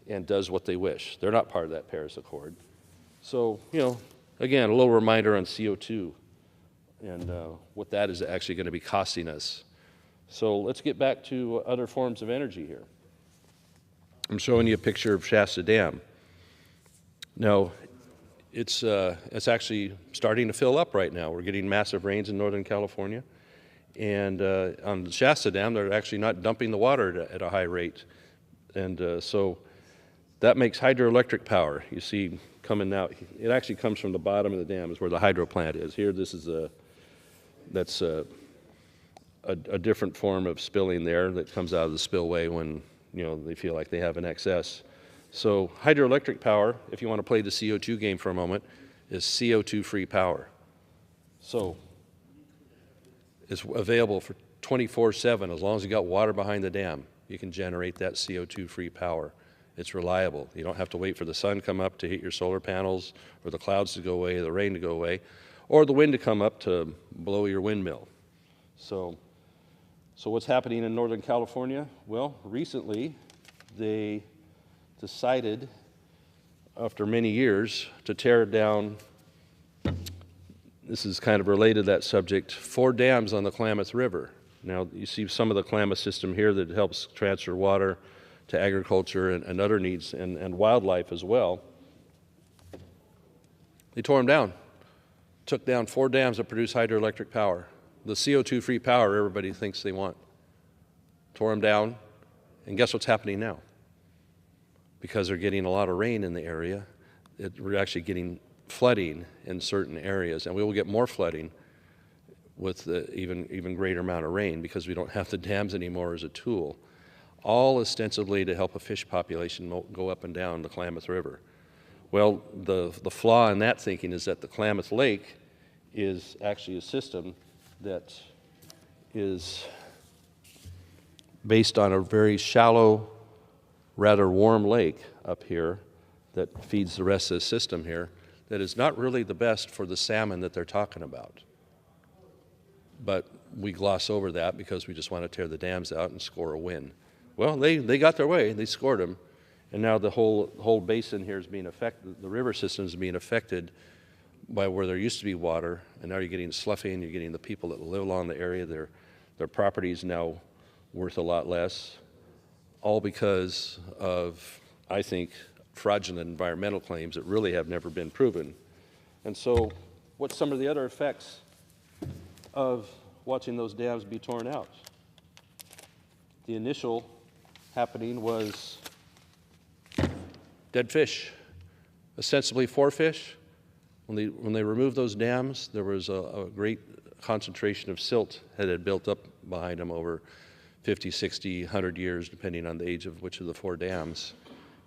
and does what they wish. They're not part of that Paris Accord. So, you know, again, a little reminder on CO2 and what that is actually going to be costing us. So let's get back to other forms of energy here. I'm showing you a picture of Shasta Dam. Now, it's actually starting to fill up right now. We're getting massive rains in Northern California. And on the Shasta Dam, they're actually not dumping the water at a high rate. And so that makes hydroelectric power, you see, coming out. It actually comes from the bottom of the dam is where the hydro plant is. Here, this is that's a different form of spilling there that comes out of the spillway when, you know, they feel like they have an excess. So hydroelectric power, if you want to play the CO2 game for a moment, is CO2-free power. So it's available for 24/7 as long as you got water behind the dam. You can generate that CO2-free power. It's reliable. You don't have to wait for the sun to come up to heat your solar panels, or the clouds to go away, the rain to go away, or the wind to come up to blow your windmill. So what's happening in Northern California? Well, recently they decided, after many years, to tear down, this is kind of related to that subject, 4 dams on the Klamath River. Now, you see some of the Klamath system here that helps transfer water to agriculture and other needs and wildlife as well. They tore them down, took down 4 dams that produce hydroelectric power. The CO2-free power everybody thinks they want. Tore them down, and guess what's happening now? Because they're getting a lot of rain in the area, we're actually getting flooding in certain areas, and we will get more flooding with the even greater amount of rain because we don't have the dams anymore as a tool. all ostensibly to help a fish population go up and down the Klamath River. Well, the flaw in that thinking is that the Klamath Lake is actually a system that is based on a very shallow, rather warm lake up here that feeds the rest of the system here that is not really the best for the salmon that they're talking about. But we gloss over that because we just want to tear the dams out and score a win. Well, they got their way, they scored them, and now the whole basin here is being affected, the river system is being affected by where there used to be water, and now you're getting sloughing, you're getting the people that live along the area, their property is now worth a lot less, all because of, I think, fraudulent environmental claims that really have never been proven. And so what's some of the other effects of watching those dams be torn out? The initial happening was dead fish, ostensibly 4 fish. When they removed those dams, there was a great concentration of silt that had built up behind them over 50, 60, 100 years, depending on the age of which of the 4 dams.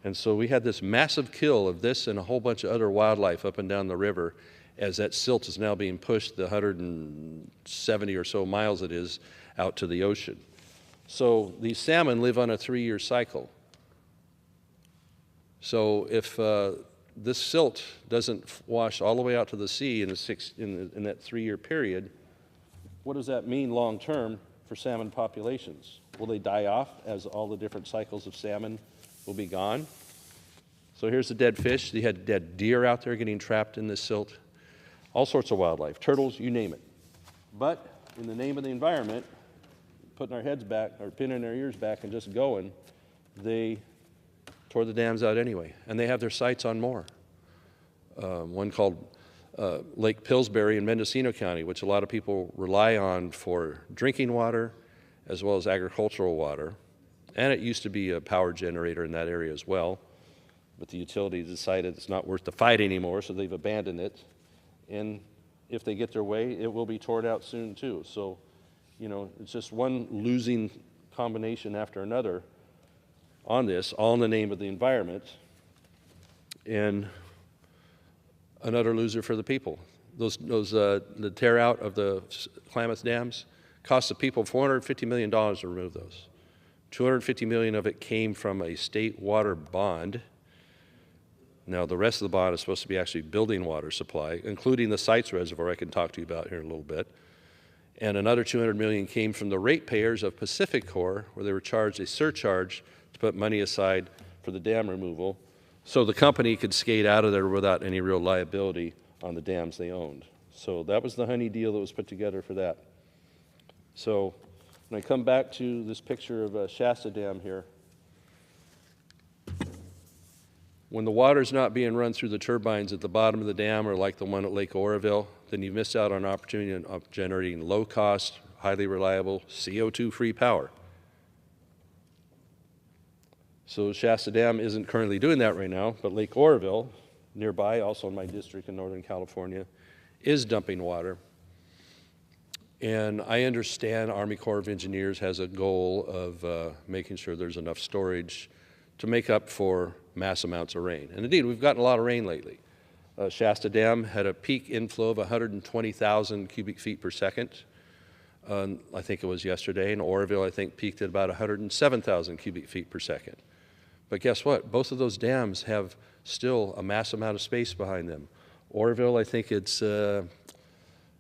And so we had this massive kill of this and a whole bunch of other wildlife up and down the river as that silt is now being pushed the 170 or so miles it is out to the ocean. So these salmon live on a 3-year cycle. So if this silt doesn't wash all the way out to the sea in that 3-year period, what does that mean long term for salmon populations? Will they die off as all the different cycles of salmon will be gone? So here's the dead fish. You had dead deer out there getting trapped in this silt. All sorts of wildlife, turtles, you name it. But in the name of the environment, putting our heads back, or pinning our ears back and just going, they tore the dams out anyway. And they have their sights on more. One called Lake Pillsbury in Mendocino County, which a lot of people rely on for drinking water as well as agricultural water. And it used to be a power generator in that area as well. But the utility decided it's not worth the fight anymore, so they've abandoned it. And if they get their way, it will be torn out soon too. So, you know, it's just one losing combination after another on this, all in the name of the environment, and another loser for the people. The tear out of the Klamath dams cost the people $450 million to remove those. $250 million of it came from a state water bond. Now, the rest of the bond is supposed to be actually building water supply, including the Sites Reservoir I can talk to you about here in a little bit. And another $200 million came from the ratepayers of Pacific Corp, where they were charged a surcharge to put money aside for the dam removal, so the company could skate out of there without any real liability on the dams they owned. So that was the honey deal that was put together for that. So when I come back to this picture of Shasta Dam here, when the water's not being run through the turbines at the bottom of the dam, or like the one at Lake Oroville, then you miss out on an opportunity of generating low-cost, highly reliable, CO2-free power. So Shasta Dam isn't currently doing that right now, but Lake Oroville, nearby, also in my district in Northern California, is dumping water. And I understand Army Corps of Engineers has a goal of making sure there's enough storage to make up for mass amounts of rain. And indeed, we've gotten a lot of rain lately. Shasta Dam had a peak inflow of 120,000 cubic feet per second. I think it was yesterday. And Oroville, I think, peaked at about 107,000 cubic feet per second. But guess what? Both of those dams have still a mass amount of space behind them. Oroville, I think it's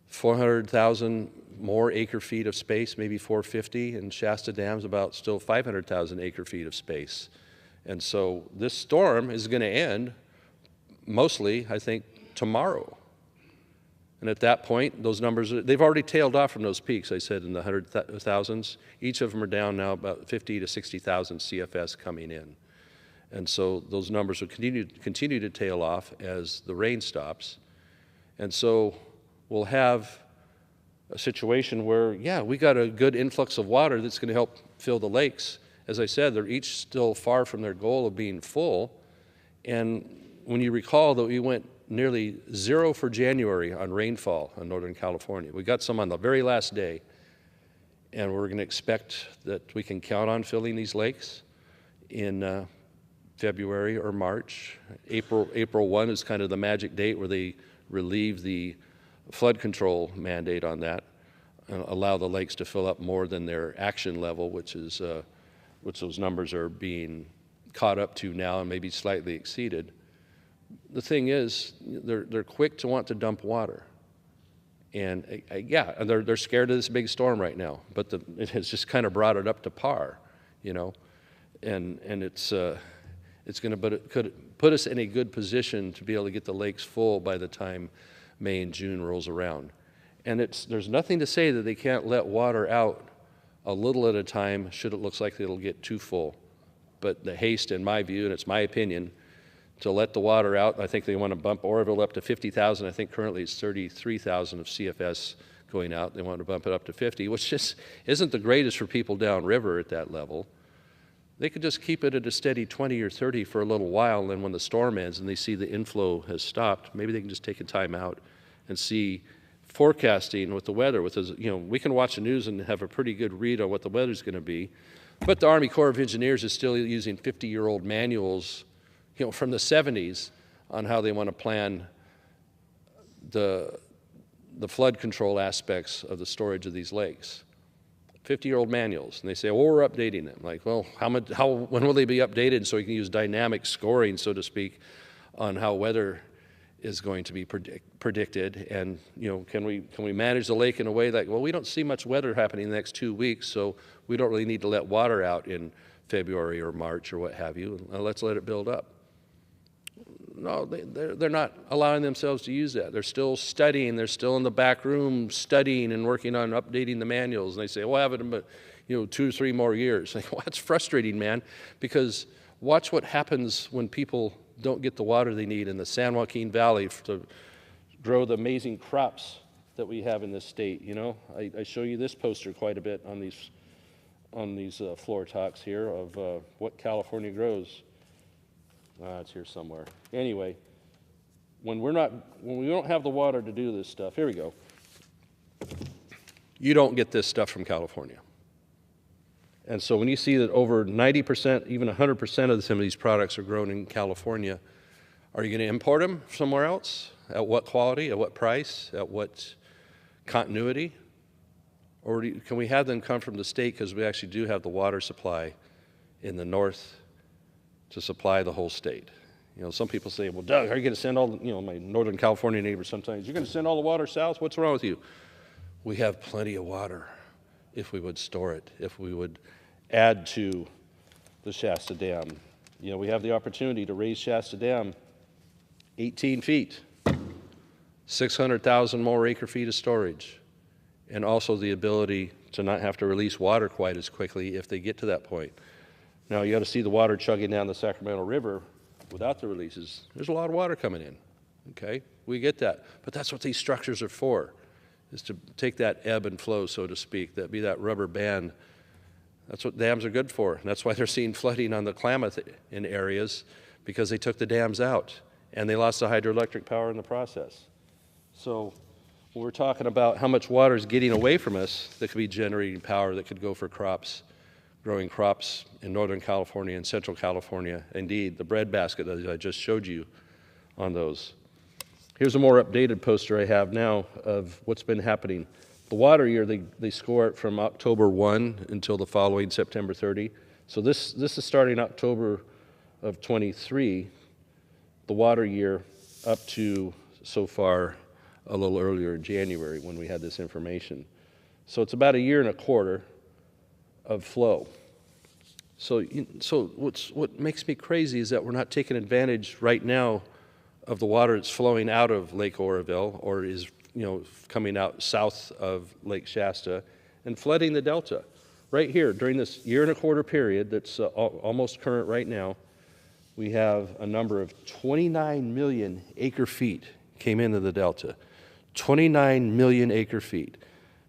400,000 more acre feet of space, maybe 450, and Shasta Dam's about still 500,000 acre feet of space. And so this storm is going to end mostly, I think, tomorrow. And at that point, those numbers, they've already tailed off from those peaks, I said, in the 100,000s. Each of them are down now about 50 to 60,000 CFS coming in. And so those numbers will continue to tail off as the rain stops. And so we'll have a situation where, yeah, we got a good influx of water that's going to help fill the lakes. As I said, they're each still far from their goal of being full. And when you recall that we went nearly 0 for January on rainfall in Northern California. We got some on the very last day. and we're going to expect that we can count on filling these lakes in February or March. April 1 is kind of the magic date where they relieve the flood control mandate on that and allow the lakes to fill up more than their action level, which those numbers are being caught up to now and maybe slightly exceeded. The thing is, they're quick to want to dump water. And yeah, they're scared of this big storm right now, but it has just kind of brought it up to par, you know, and it's going to put us in a good position to be able to get the lakes full by the time May and June rolls around. And there's nothing to say that they can't let water out a little at a time should it looks like it'll get too full. But the haste, in my view, and it's my opinion, to let the water out, I think they want to bump Oroville up to 50,000. I think currently it's 33,000 of CFS going out. They want to bump it up to 50, which just isn't the greatest for people downriver at that level. They could just keep it at a steady 20 or 30 for a little while, and then when the storm ends and they see the inflow has stopped, maybe they can just take a time out and see forecasting with the weather. We can watch the news and have a pretty good read on what the weather's going to be, but the Army Corps of Engineers is still using 50-year-old manuals, from the 70s on how they want to plan the flood control aspects of the storage of these lakes. 50-year-old manuals, and they say, well, we're updating them. Like, well, when will they be updated so we can use dynamic scoring, so to speak, on how weather is going to be predicted? And can we manage the lake in a way that, well, we don't see much weather happening in the next 2 weeks, so we don't really need to let water out in February or March or what have you. Let's let it build up. No, they're not allowing themselves to use that. They're still studying. They're still in the back room studying and working on updating the manuals. And they say, we'll have it in 2 or 3 more years. Like, well, that's frustrating, man, because watch what happens when people don't get the water they need in the San Joaquin Valley to grow the amazing crops that we have in this state. I show you this poster quite a bit on these floor talks here of what California grows. It's here somewhere. Anyway, when we don't have the water to do this stuff, here we go. You don't get this stuff from California. And so when you see that over 90%, even 100% of some of these products are grown in California, are you going to import them somewhere else? At what quality? At what price? At what continuity? Or can we have them come from the state because we actually do have the water supply in the north to supply the whole state? Some people say, well, Doug, are you going to send all, my Northern California neighbors sometimes, you're going to send all the water south? What's wrong with you? We have plenty of water if we would store it, if we would add to the Shasta Dam. We have the opportunity to raise Shasta Dam 18 feet, 600,000 more acre feet of storage, and also the ability to not have to release water quite as quickly if they get to that point. Now, you got to see the water chugging down the Sacramento River without the releases. There's a lot of water coming in, okay? We get that. But that's what these structures are for, is to take that ebb and flow, so to speak, be that rubber band. That's what dams are good for. And that's why they're seeing flooding on the Klamath in areas, because they took the dams out, and they lost the hydroelectric power in the process. So when we're talking about how much water is getting away from us that could be generating power that could go for crops, growing crops in Northern California and Central California. Indeed, the breadbasket that I just showed you on those. Here's a more updated poster I have now of what's been happening. The water year, they score it from October 1 until the following September 30. So this is starting October of 23, the water year up to so far a little earlier in January when we had this information. So it's about 1.25 years of flow. So what makes me crazy is that we're not taking advantage right now of the water that's flowing out of Lake Oroville or is coming out south of Lake Shasta and flooding the delta. Right here, during this 1.25 year period that's almost current right now, we have a number of 29 million acre feet came into the delta. 29 million acre feet.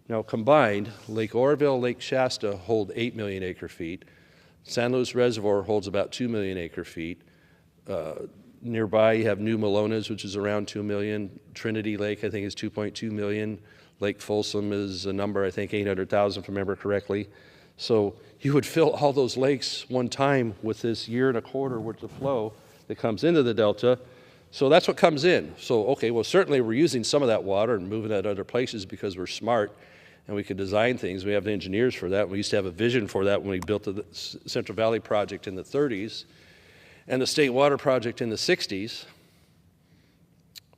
Now combined, Lake Oroville, Lake Shasta hold 8 million acre feet. San Luis Reservoir holds about 2 million acre feet. Nearby you have New Melones, which is around 2 million. Trinity Lake, I think, is 2.2 million. Lake Folsom is a number, I think 800,000 if I remember correctly. So you would fill all those lakes one time with this 1.25 years worth of flow that comes into the Delta. So that's what comes in. So, okay, well, certainly we're using some of that water and moving it other places because we're smart and we can design things. We have the engineers for that. We used to have a vision for that when we built the Central Valley Project in the 30s and the State Water Project in the 60s.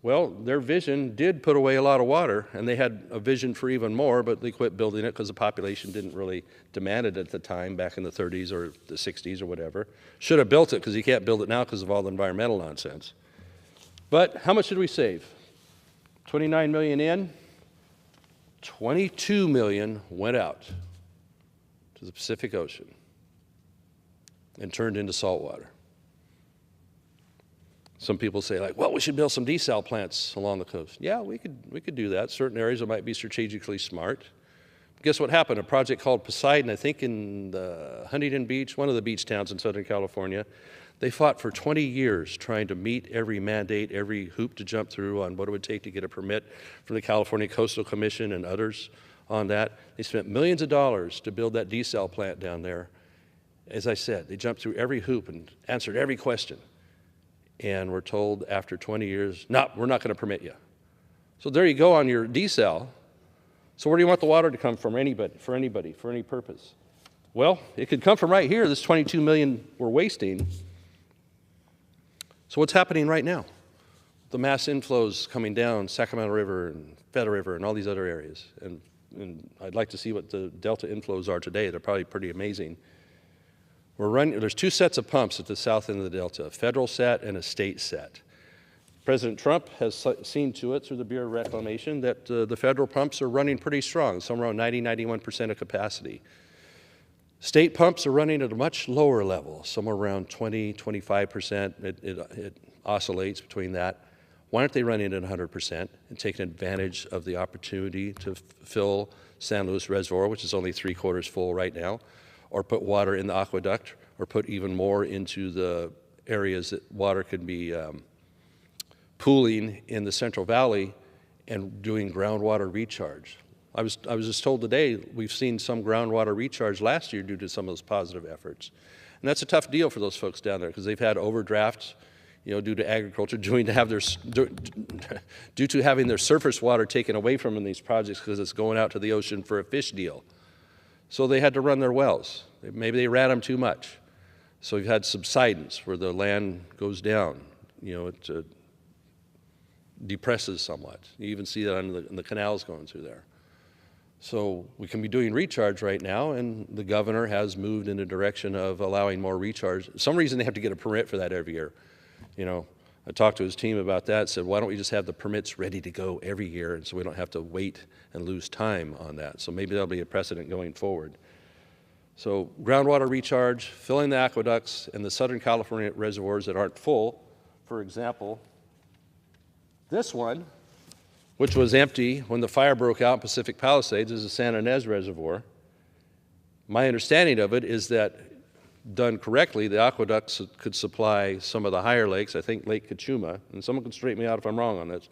Well, their vision did put away a lot of water, and they had a vision for even more, but they quit building it because the population didn't really demand it at the time, back in the 30s or the 60s or whatever. Should have built it, because you can't build it now because of all the environmental nonsense. But how much did we save? 29 million in, 22 million went out to the Pacific Ocean and turned into salt water. Some people say, like, well, we should build some desal plants along the coast. Yeah, we could do that. Certain areas that might be strategically smart. Guess what happened? A project called Poseidon, I think in the Huntington Beach, one of the beach towns in Southern California, they fought for 20 years trying to meet every mandate, every hoop to jump through on what it would take to get a permit from the California Coastal Commission and others on that. They spent millions of dollars to build that desal plant down there. As I said, they jumped through every hoop and answered every question. And we're told after 20 years, no, we're not going to permit you. So there you go on your desal. So where do you want the water to come from for any purpose? Well, it could come from right here, this 22 million we're wasting. So what's happening right now? The mass inflows coming down Sacramento River and Feather River and all these other areas. And I'd like to see what the Delta inflows are today. They're probably pretty amazing. There's 2 sets of pumps at the south end of the Delta, a federal set and a state set. President Trump has seen to it through the Bureau of Reclamation that the federal pumps are running pretty strong, somewhere around 90–91% of capacity. State pumps are running at a much lower level, somewhere around 20–25%. It oscillates between that. Why aren't they running at 100% and taking advantage of the opportunity to fill San Luis Reservoir, which is only 3/4 full right now, or put water in the aqueduct, or put even more into the areas that water could be pooling in the Central Valley and doing groundwater recharge. I was just told today we've seen some groundwater recharge last year due to some of those positive efforts. And that's a tough deal for those folks down there because they've had overdrafts, due to agriculture, due to having their surface water taken away from them in these projects because it's going out to the ocean for a fish deal. So they had to run their wells. Maybe they ran them too much. So you've had subsidence where the land goes down. It depresses somewhat. You even see that in the canals going through there. So we can be doing recharge right now, and the governor has moved in the direction of allowing more recharge. For some reason they have to get a permit for that every year. I talked to his team about that, said, why don't we just have the permits ready to go every year, and so we don't have to wait and lose time on that. So maybe that'll be a precedent going forward. So groundwater recharge, filling the aqueducts and the Southern California reservoirs that aren't full. For example, this one, which was empty when the fire broke out in Pacific Palisades, is the San Ynez Reservoir. My understanding of it is that, done correctly, the aqueducts could supply some of the higher lakes, I think Lake Cachuma, and someone can straighten me out if I'm wrong on this,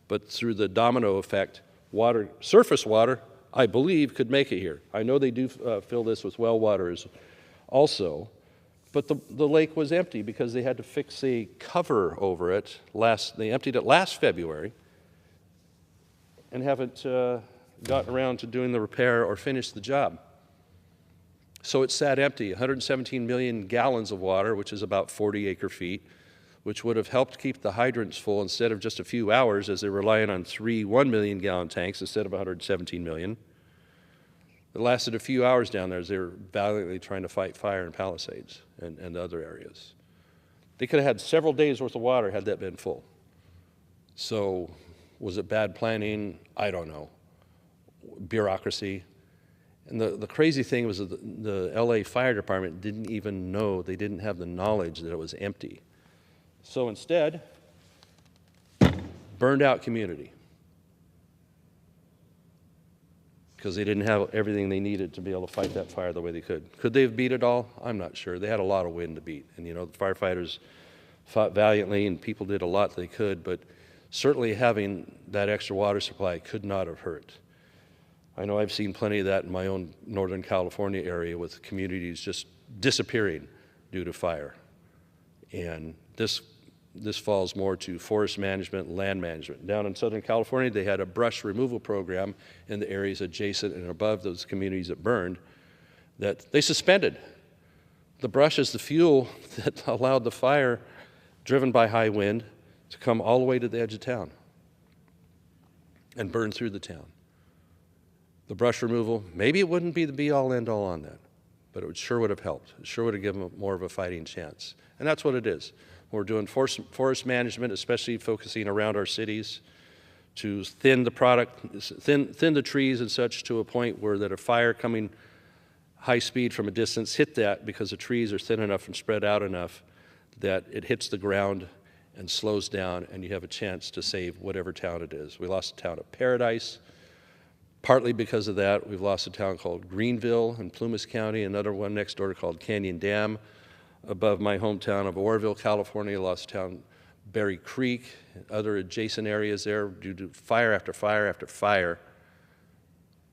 but through the domino effect, surface water, I believe, could make it here. I know they do fill this with well waters also, but the lake was empty because they had to fix a cover over it. They emptied it last February and haven't gotten around to doing the repair or finished the job. So it sat empty, 117 million gallons of water, which is about 40 acre-feet, which would have helped keep the hydrants full instead of just a few hours, as they're relying on 3 1-million-gallon tanks instead of 117 million. It lasted a few hours down there as they were valiantly trying to fight fire in Palisades and other areas. They could have had several days' worth of water had that been full. So was it bad planning? I don't know. Bureaucracy. And the crazy thing was that the LA Fire Department didn't even know, they didn't have the knowledge that it was empty. So instead, burned out community. Because they didn't have everything they needed to be able to fight that fire the way they could. Could they have beat it all? I'm not sure. They had a lot of wind to beat. And the firefighters fought valiantly and people did a lot they could, but certainly having that extra water supply could not have hurt. I know I've seen plenty of that in my own Northern California area with communities just disappearing due to fire. And this falls more to forest management, land management. Down in Southern California, they had a brush removal program in the areas adjacent and above those communities that burned that they suspended. The brush is the fuel that allowed the fire, driven by high wind, to come all the way to the edge of town and burn through the town. The brush removal, maybe it wouldn't be the be-all, end-all on that, but it sure would have helped. It sure would have given them more of a fighting chance. And that's what it is. We're doing forest management, especially focusing around our cities, to thin the the trees and such to a point where that a fire coming high speed from a distance hit that because the trees are thin enough and spread out enough that it hits the ground and slows down, and you have a chance to save whatever town it is. We lost a town at Paradise. Partly because of that, we've lost a town called Greenville in Plumas County, another one next door called Canyon Dam. Above my hometown of Oroville, California, lost a town, Berry Creek, other adjacent areas there due to fire after fire after fire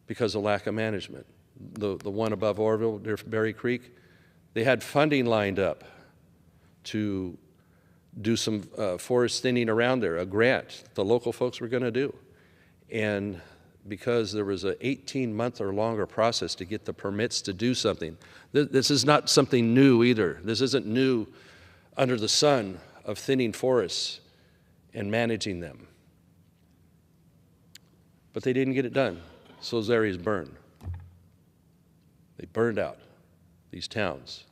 because of lack of management. The one above Oroville, near Berry Creek, they had funding lined up to do some forest thinning around there, a grant the local folks were going to do. And because there was an 18-month or longer process to get the permits to do something. This is not something new either. This isn't new under the sun of thinning forests and managing them. But they didn't get it done, so those areas burned. They burned out, these towns.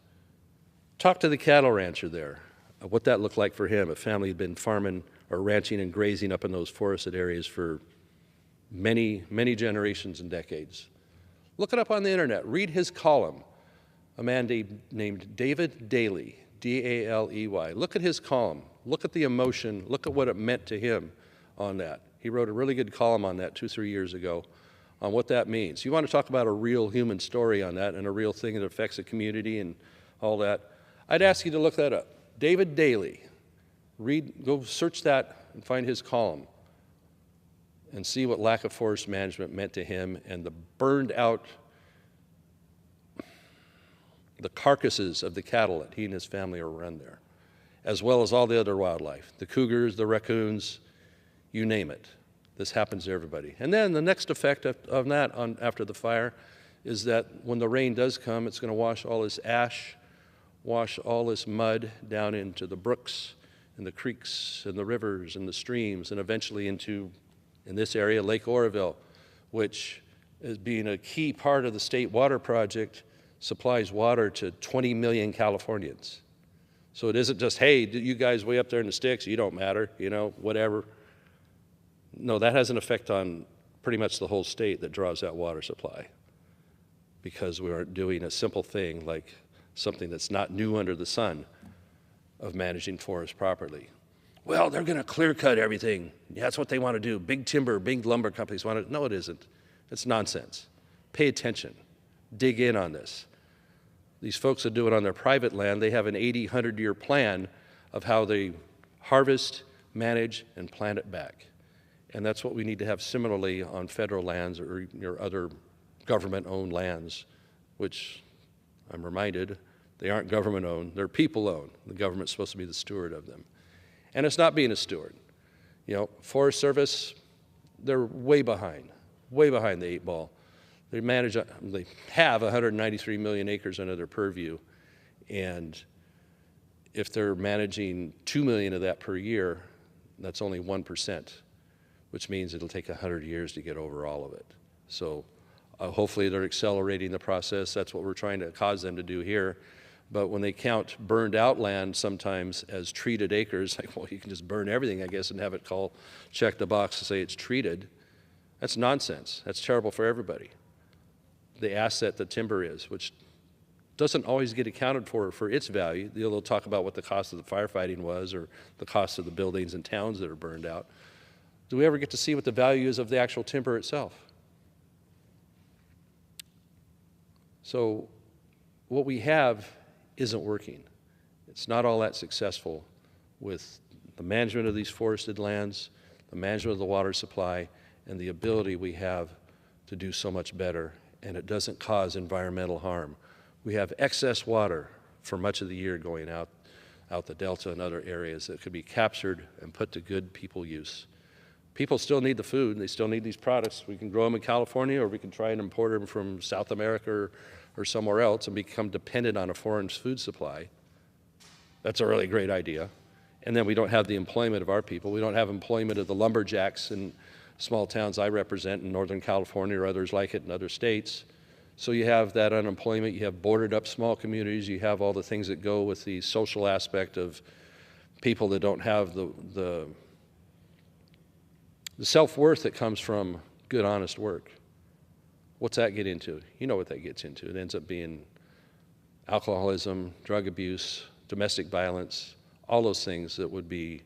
Talk to the cattle rancher there, what that looked like for him. A family had been farming or ranching and grazing up in those forested areas for many, many generations and decades. Look it up on the internet. Read his column. A man named David Daly, D-A-L-E-Y. Look at his column. Look at the emotion. Look at what it meant to him on that. He wrote a really good column on that 2-3 years ago on what that means. You want to talk about a real human story on that and a real thing that affects a community and all that, I'd ask you to look that up. David Daly. Go search that and find his column and see what lack of forest management meant to him and the burned out, the carcasses of the cattle that he and his family are run there, as well as all the other wildlife, the cougars, the raccoons, you name it. This happens to everybody. And then the next effect of that after the fire is that when the rain does come, it's going to wash all this ash, wash all this mud down into the brooks and the creeks and the rivers and the streams and eventually into, in this area, Lake Oroville, which is being a key part of the state water project, supplies water to 20 million Californians. So it isn't just, hey, you guys way up there in the sticks, you don't matter, you know, whatever. No, that has an effect on pretty much the whole state that draws that water supply because we aren't doing a simple thing like something that's not new under the sun of managing forests properly. Well, they're going to clear cut everything. Yeah, that's what they want to do. Big timber, big lumber companies want to. No, it isn't. It's nonsense. Pay attention. Dig in on this. These folks that do it on their private land, they have an 80, 100-year plan of how they harvest, manage, and plant it back. And that's what we need to have similarly on federal lands or your other government-owned lands, which I'm reminded they aren't government-owned, they're people-owned. The government's supposed to be the steward of them. And it's not being a steward. You know, Forest Service, they're way behind the 8 ball. They have 193 million acres under their purview, and if they're managing 2 million of that per year, that's only 1%, which means it'll take 100 years to get over all of it. So hopefully they're accelerating the process. That's what we're trying to cause them to do here. But when they count burned out land sometimes as treated acres, like, well, you can just burn everything, I guess, and have it check the box to say it's treated. That's nonsense. That's terrible for everybody. The asset that timber is, which doesn't always get accounted for its value. They'll talk about what the cost of the firefighting was or the cost of the buildings and towns that are burned out. Do we ever get to see what the value is of the actual timber itself? So what we have isn't working. It's not all that successful with the management of these forested lands, the management of the water supply, and the ability we have to do so much better, and it doesn't cause environmental harm. We have excess water for much of the year going out the Delta and other areas that could be captured and put to good people use. People still need the food, and they still need these products. We can grow them in California, or we can try and import them from South America or somewhere else and become dependent on a foreign food supply. That's a really great idea. And then we don't have the employment of our people. We don't have employment of the lumberjacks in small towns I represent in Northern California or others like it in other states. So you have that unemployment, you have boarded up small communities, you have all the things that go with the social aspect of people that don't have the self-worth that comes from good, honest work. What's that get into? You know what that gets into. It ends up being alcoholism, drug abuse, domestic violence, all those things that would be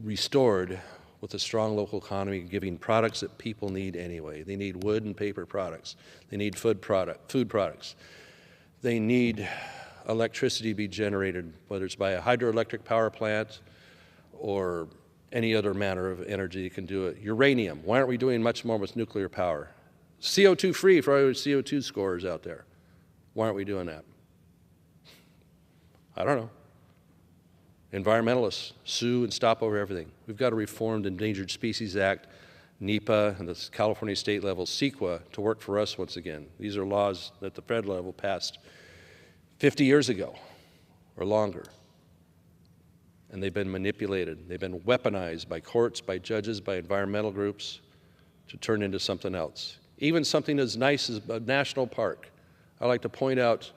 restored with a strong local economy, giving products that people need anyway. They need wood and paper products. They need food products. They need electricity to be generated, whether it's by a hydroelectric power plant or any other manner of energy that can do it. Uranium, why aren't we doing much more with nuclear power? CO2 free for our CO2 scorers out there. Why aren't we doing that? I don't know. Environmentalists sue and stop over everything. We've got to reform the Endangered Species Act, NEPA, and the California state level, CEQA, to work for us once again. These are laws that the federal level passed 50 years ago or longer. And they've been manipulated. They've been weaponized by courts, by judges, by environmental groups to turn into something else. Even something as nice as a national park. I like to point out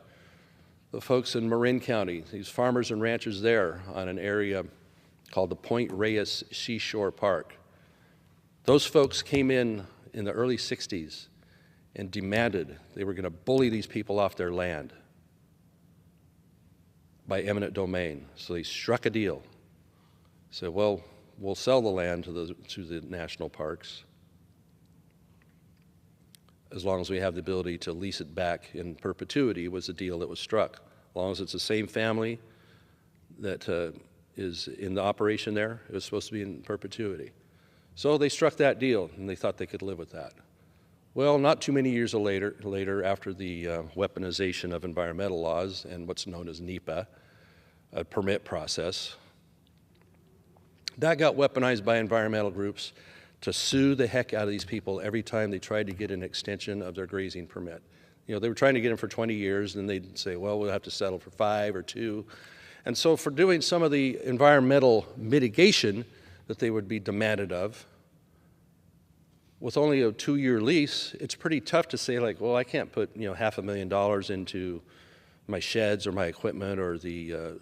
the folks in Marin County, these farmers and ranchers there on an area called the Point Reyes Seashore Park. Those folks came in the early 60s and demanded they were going to bully these people off their land by eminent domain. So they struck a deal. Said, well, we'll sell the land to the national parks as long as we have the ability to lease it back in perpetuity was the deal that was struck. As long as it's the same family that is in the operation there, it was supposed to be in perpetuity. So they struck that deal, and they thought they could live with that. Well, not too many years later after the weaponization of environmental laws and what's known as NEPA, a permit process, that got weaponized by environmental groups to sue the heck out of these people every time they tried to get an extension of their grazing permit. You know, they were trying to get them for 20 years, and they'd say, well, we'll have to settle for 5 or 2. And so for doing some of the environmental mitigation that they would be demanded of, with only a 2-year lease, it's pretty tough to say, like, well, I can't put, $500,000 into my sheds or my equipment or the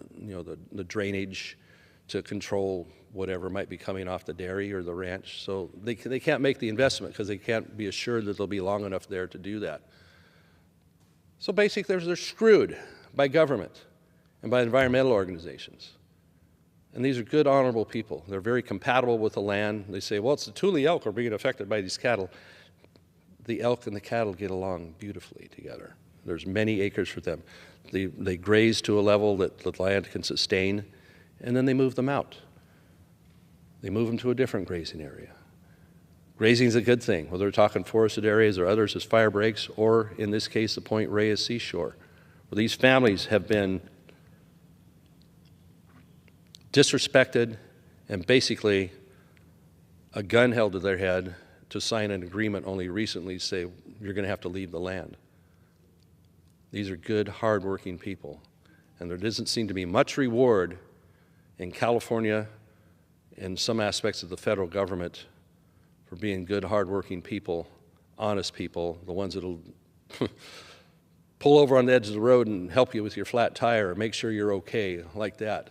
drainage to control whatever might be coming off the dairy or the ranch. So they can't make the investment because they can't be assured that they'll be long enough there to do that. So basically, they're screwed by government and by environmental organizations. And these are good, honorable people. They're very compatible with the land. They say, well, it's the Thule elk are being affected by these cattle. The elk and the cattle get along beautifully together. There's many acres for them. They graze to a level that the land can sustain, and then they move them out. They move them to a different grazing area. Grazing is a good thing, whether we're talking forested areas or others as fire breaks, or in this case, the Point Reyes Seashore, where these families have been disrespected and basically a gun held to their head to sign an agreement only recently to say, you're going to have to leave the land. These are good, hardworking people. And there doesn't seem to be much reward in California and some aspects of the federal government for being good, hardworking people, honest people, the ones that'll pull over on the edge of the road and help you with your flat tire or make sure you're okay, like that,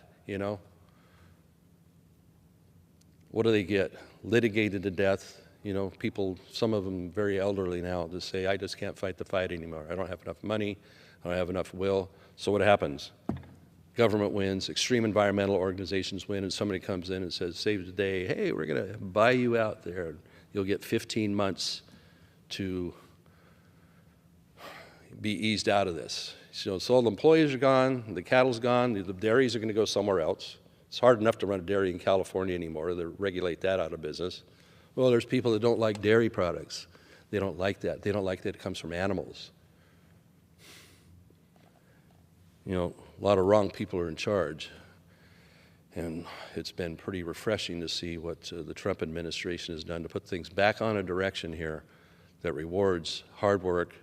What do they get? Litigated to death. People, some of them very elderly now, just say, I just can't fight the fight anymore. I don't have enough money. I don't have enough will. So what happens? Government wins, extreme environmental organizations win, and somebody comes in and says, save the day, hey, we're going to buy you out there. You'll get 15 months to be eased out of this. So all the employees are gone, the cattle's gone, the dairies are going to go somewhere else. It's hard enough to run a dairy in California anymore. They regulate that out of business. Well, there's people that don't like dairy products. They don't like that. They don't like that it comes from animals. You know, a lot of wrong people are in charge. And it's been pretty refreshing to see what the Trump administration has done to put things back on a direction here that rewards hard work,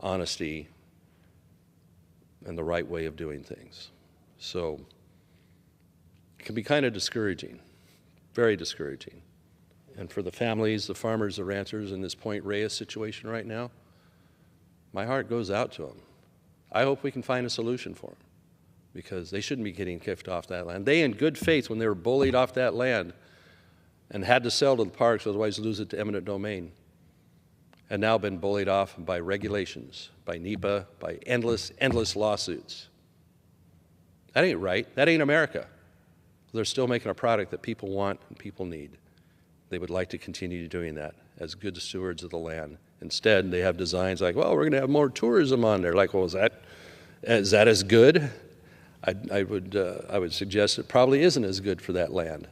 honesty, and the right way of doing things. So it can be kind of discouraging, very discouraging. And for the families, the farmers, the ranchers in this Point Reyes situation right now, my heart goes out to them. I hope we can find a solution for them, because they shouldn't be getting kicked off that land. They, in good faith, when they were bullied off that land and had to sell to the parks, otherwise lose it to eminent domain, and now been bullied off by regulations, by NEPA, by endless lawsuits. That ain't right. That ain't America. They're still making a product that people want and people need. They would like to continue doing that as good stewards of the land. Instead, they have designs like, well, we're going to have more tourism on there. Like, well, is that as good? I would suggest it probably isn't as good for that land.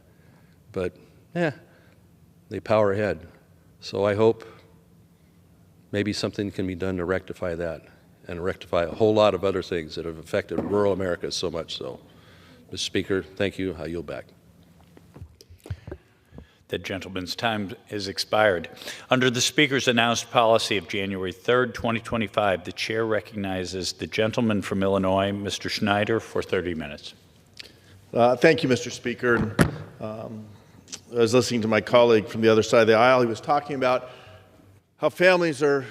But, they power ahead. So I hope maybe something can be done to rectify that and rectify a whole lot of other things that have affected rural America so much so. Mr. Speaker, thank you. I yield back. The gentleman's time is expired. Under the Speaker's announced policy of January 3rd, 2025, the Chair recognizes the gentleman from Illinois, Mr. Schneider, for 30 minutes. Thank you, Mr. Speaker. I was listening to my colleague from the other side of the aisle. He was talking about how families they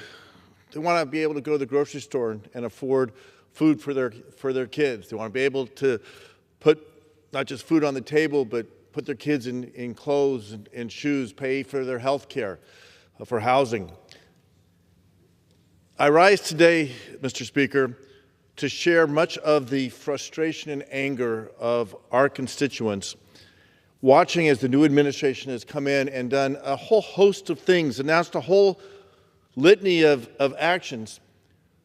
want to be able to go to the grocery store and afford food for their kids. They want to be able to put not just food on the table, but put their kids in clothes and shoes, pay for their health care, for housing. I rise today, Mr. Speaker, to share much of the frustration and anger of our constituents watching as the new administration has come in and done a whole host of things, announced a whole litany of actions,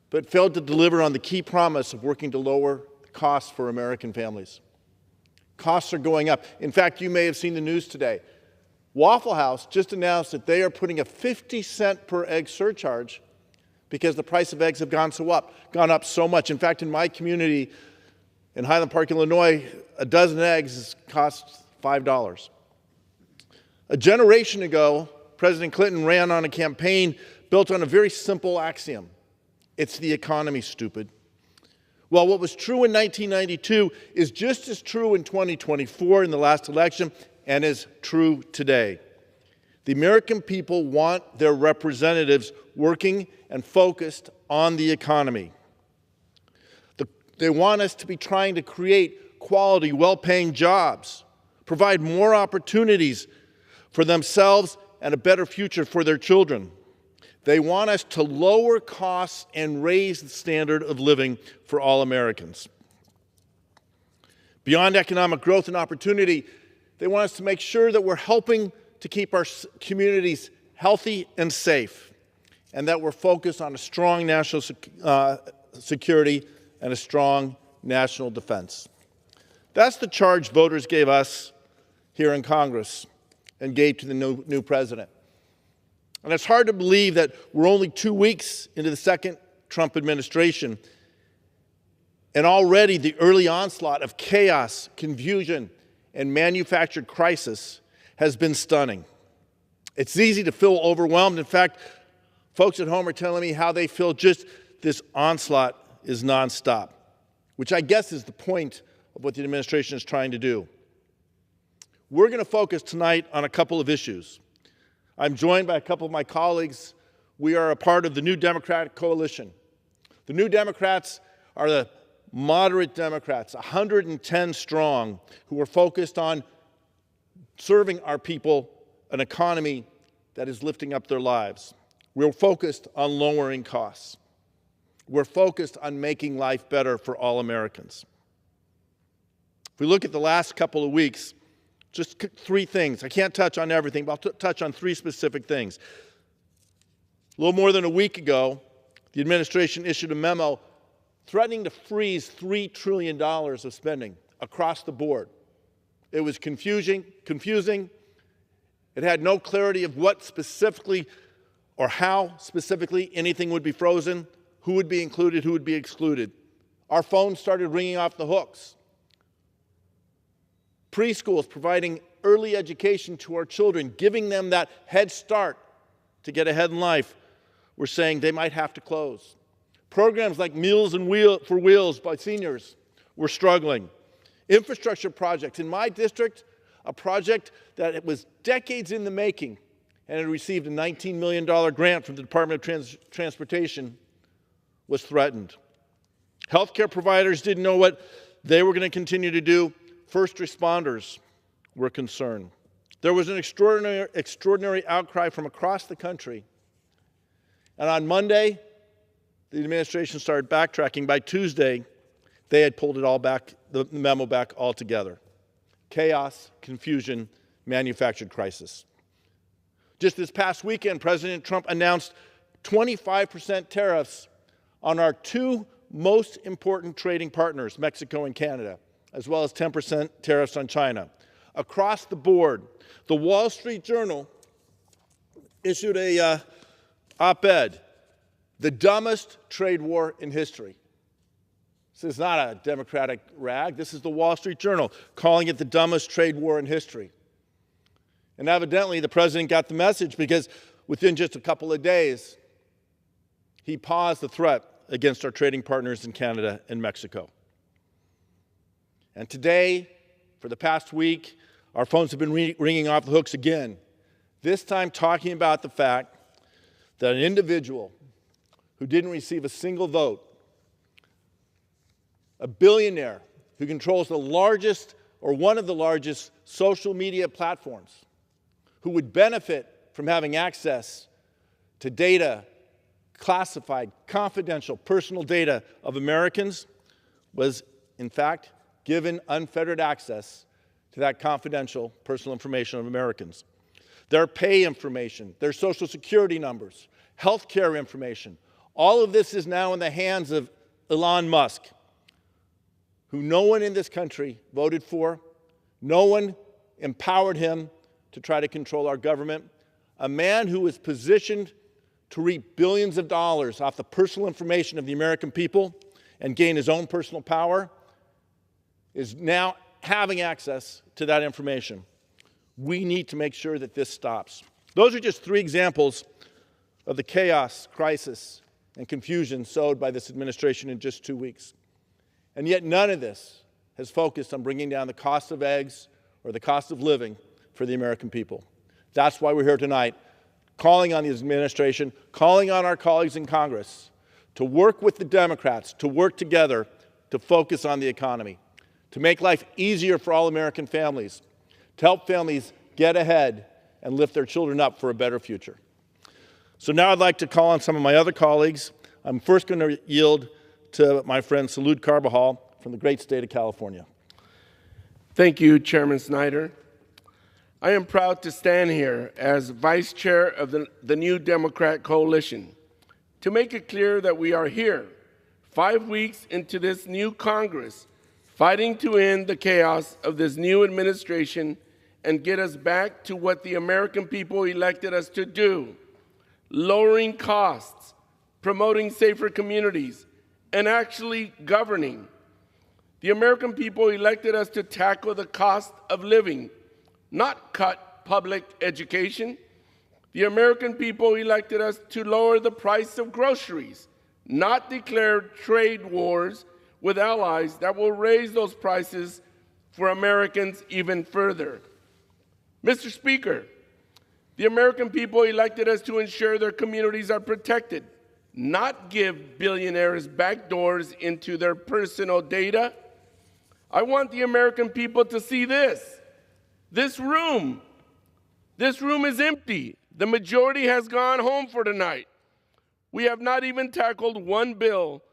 but failed to deliver on the key promise of working to lower the costs for American families. Costs are going up. In fact, you may have seen the news today. Waffle House just announced that they are putting a 50-cent per egg surcharge because the price of eggs have gone up so much. In fact, in my community in Highland Park, Illinois, a dozen eggs costs $5. A generation ago, President Clinton ran on a campaign built on a very simple axiom. It's the economy, stupid. Well, what was true in 1992 is just as true in 2024 in the last election and is true today. The American people want their representatives working and focused on the economy. They want us to be trying to create quality, well-paying jobs, provide more opportunities for themselves and a better future for their children. They want us to lower costs and raise the standard of living for all Americans. Beyond economic growth and opportunity, they want us to make sure that we're helping to keep our communities healthy and safe, and that we're focused on a strong national security and a strong national defense. That's the charge voters gave us here in Congress and gave to the new president. And it's hard to believe that we're only 2 weeks into the second Trump administration, and already the early onslaught of chaos, confusion, and manufactured crisis has been stunning. It's easy to feel overwhelmed. In fact, folks at home are telling me how they feel just this onslaught is nonstop, which I guess is the point of what the administration is trying to do. We're going to focus tonight on a couple of issues. I'm joined by a couple of my colleagues. We are a part of the New Democratic Coalition. The New Democrats are the moderate Democrats, 110 strong, who are focused on serving our people an economy that is lifting up their lives. We're focused on lowering costs. We're focused on making life better for all Americans. If we look at the last couple of weeks, just 3 things. I can't touch on everything, but I'll touch on 3 specific things. A little more than a week ago, the administration issued a memo threatening to freeze $3 trillion of spending across the board. It was confusing, It had no clarity of what specifically or how specifically anything would be frozen, who would be included, who would be excluded. Our phones started ringing off the hooks. Preschools providing early education to our children, giving them that head start to get ahead in life, were saying they might have to close. Programs like Meals for Wheels by seniors were struggling. Infrastructure projects in my district, a project that it was decades in the making, and it received a $19 million grant from the Department of Transportation, was threatened. Healthcare providers didn't know what they were going to continue to do. First responders were concerned. There was an extraordinary outcry from across the country. And on Monday, the administration started backtracking. By Tuesday, they had pulled it all back, the memo back altogether. Chaos, confusion, manufactured crisis. Just this past weekend, President Trump announced 25% tariffs on our two most important trading partners, Mexico and Canada, as well as 10% tariffs on China. Across the board, the Wall Street Journal issued a op-ed, the dumbest trade war in history. This is not a Democratic rag. This is the Wall Street Journal calling it the dumbest trade war in history. And evidently, the president got the message because within just a couple of days, he paused the threat against our trading partners in Canada and Mexico. And today, for the past week, our phones have been ringing off the hooks again, this time talking about the fact that an individual who didn't receive a single vote, a billionaire who controls the largest or one of the largest social media platforms, who would benefit from having access to data, classified, confidential, personal data of Americans, was, in fact, given unfettered access to that confidential personal information of Americans. Their pay information, their social security numbers, health care information, all of this is now in the hands of Elon Musk, who no one in this country voted for, no one empowered him to try to control our government, a man who is positioned to reap billions of dollars off the personal information of the American people and gain his own personal power, is now having access to that information. We need to make sure that this stops. Those are just three examples of the chaos, crisis, and confusion sowed by this administration in just 2 weeks. And yet none of this has focused on bringing down the cost of eggs or the cost of living for the American people. That's why we're here tonight, calling on the administration, calling on our colleagues in Congress to work with the Democrats, to work together to focus on the economy, to make life easier for all American families, to help families get ahead and lift their children up for a better future. So now I'd like to call on some of my other colleagues. I'm first going to yield to my friend Salud Carbajal from the great state of California. Thank you, Chairman Snyder. I am proud to stand here as Vice Chair of the New Democrat Coalition to make it clear that we are here, 5 weeks into this new Congress, fighting to end the chaos of this new administration and get us back to what the American people elected us to do: lowering costs, promoting safer communities, and actually governing. The American people elected us to tackle the cost of living, not cut public education. The American people elected us to lower the price of groceries, not declare trade wars with allies that will raise those prices for Americans even further. Mr. Speaker, the American people elected us to ensure their communities are protected, not give billionaires backdoors into their personal data. I want the American people to see this. This room is empty. The majority has gone home for tonight. We have not even tackled one bill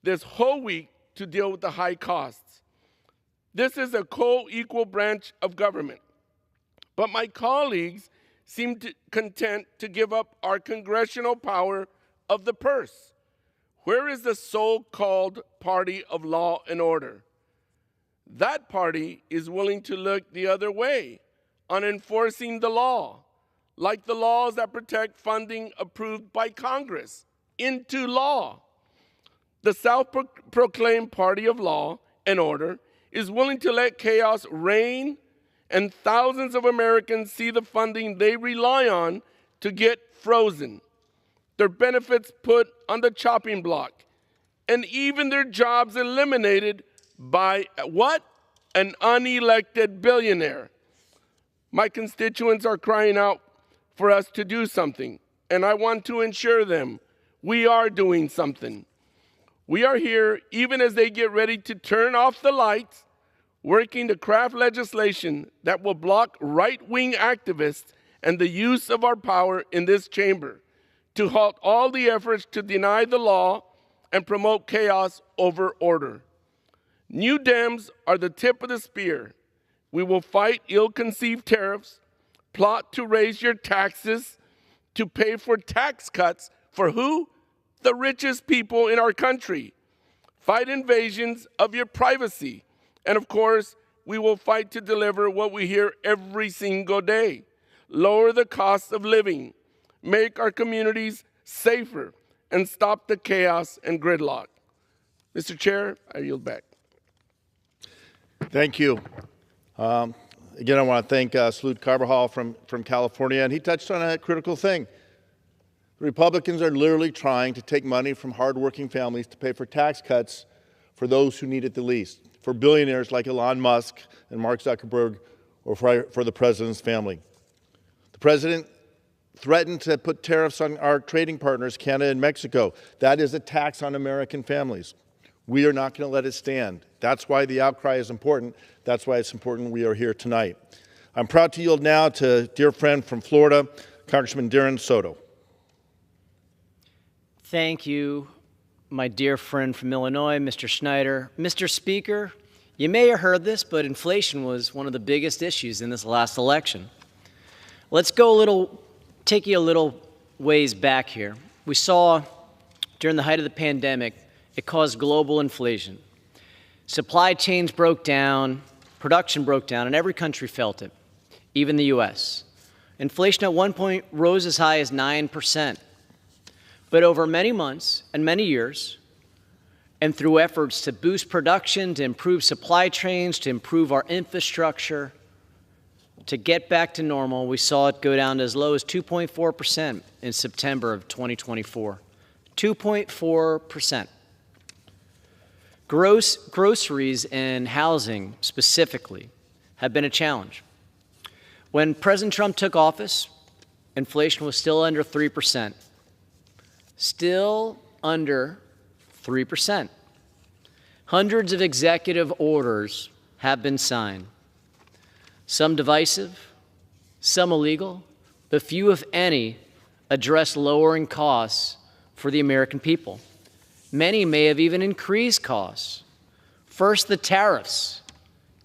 this whole week to deal with the high costs. This is a co-equal branch of government. But my colleagues seem content to give up our congressional power of the purse. Where is the so-called party of law and order? That party is willing to look the other way, on enforcing the law, like the laws that protect funding approved by Congress into law. The self-proclaimed party of law and order is willing to let chaos reign, and thousands of Americans see the funding they rely on to get frozen, their benefits put on the chopping block, and even their jobs eliminated by what? An unelected billionaire. My constituents are crying out for us to do something, and I want to assure them we are doing something. We are here even as they get ready to turn off the lights, working to craft legislation that will block right-wing activists and the use of our power in this chamber to halt all the efforts to deny the law and promote chaos over order. New Dems are the tip of the spear. We will fight ill-conceived tariffs, plot to raise your taxes, to pay for tax cuts for who? The richest people in our country. Fight invasions of your privacy. And of course, we will fight to deliver what we hear every single day. Lower the cost of living, make our communities safer, and stop the chaos and gridlock. Mr. Chair, I yield back. Thank you. Again, I want to thank Salud Carbajal from California, and he touched on a critical thing. The Republicans are literally trying to take money from hardworking families to pay for tax cuts for those who need it the least, for billionaires like Elon Musk and Mark Zuckerberg, or for the president's family. The president threatened to put tariffs on our trading partners, Canada and Mexico. That is a tax on American families. We are not going to let it stand. That's why the outcry is important. That's why it's important we are here tonight. I'm proud to yield now to a dear friend from Florida, Congressman Darren Soto. Thank you, my dear friend from Illinois, Mr. Schneider. Mr. Speaker, you may have heard this, but inflation was one of the biggest issues in this last election. Let's take you a little ways back here. We saw during the height of the pandemic, it caused global inflation. Supply chains broke down, production broke down, and every country felt it, even the U.S. Inflation at one point rose as high as 9%. But over many months and many years, and through efforts to boost production, to improve supply chains, to improve our infrastructure, to get back to normal, we saw it go down to as low as 2.4% in September of 2024. 2.4%. Groceries and housing specifically have been a challenge. When President Trump took office, inflation was still under 3%. Still under 3%. Hundreds of executive orders have been signed. Some divisive, some illegal, but few, if any, address lowering costs for the American people. Many may have even increased costs. First, the tariffs,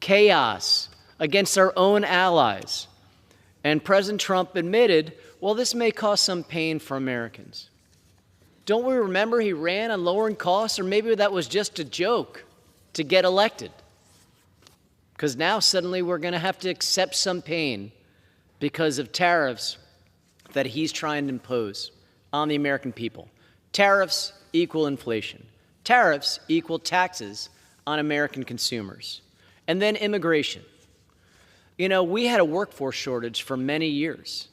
chaos against our own allies. And President Trump admitted, well, this may cause some pain for Americans. Don't we remember he ran on lowering costs? Or maybe that was just a joke to get elected. Because now suddenly we're going to have to accept some pain because of tariffs that he's trying to impose on the American people. Tariffs equal inflation. Tariffs equal taxes on American consumers. And then immigration. You know, we had a workforce shortage for many years.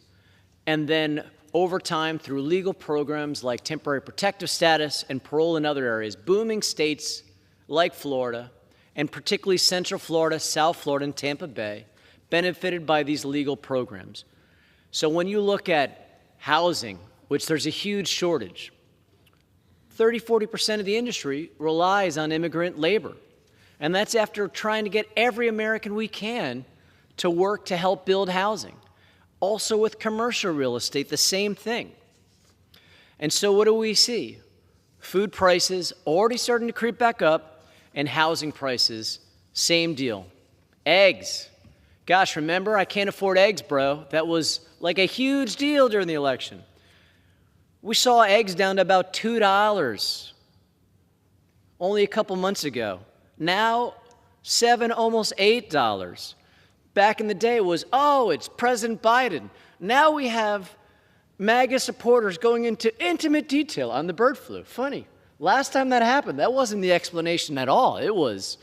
And then over time, through legal programs like temporary protective status and parole in other areas, booming states like Florida, and particularly Central Florida, South Florida, and Tampa Bay, benefited by these legal programs. So when you look at housing, which there's a huge shortage, 30–40% of the industry relies on immigrant labor. And that's after trying to get every American we can to work to help build housing. Also with commercial real estate, the same thing. And so what do we see? Food prices already starting to creep back up, and housing prices, same deal. Eggs. Gosh, remember, I can't afford eggs, bro. That was like a huge deal during the election. We saw eggs down to about $2 only a couple months ago. Now, $7, almost $8. Back in the day it was, oh, it's President Biden. Now we have MAGA supporters going into intimate detail on the bird flu. Funny. Last time that happened, that wasn't the explanation at all. It was,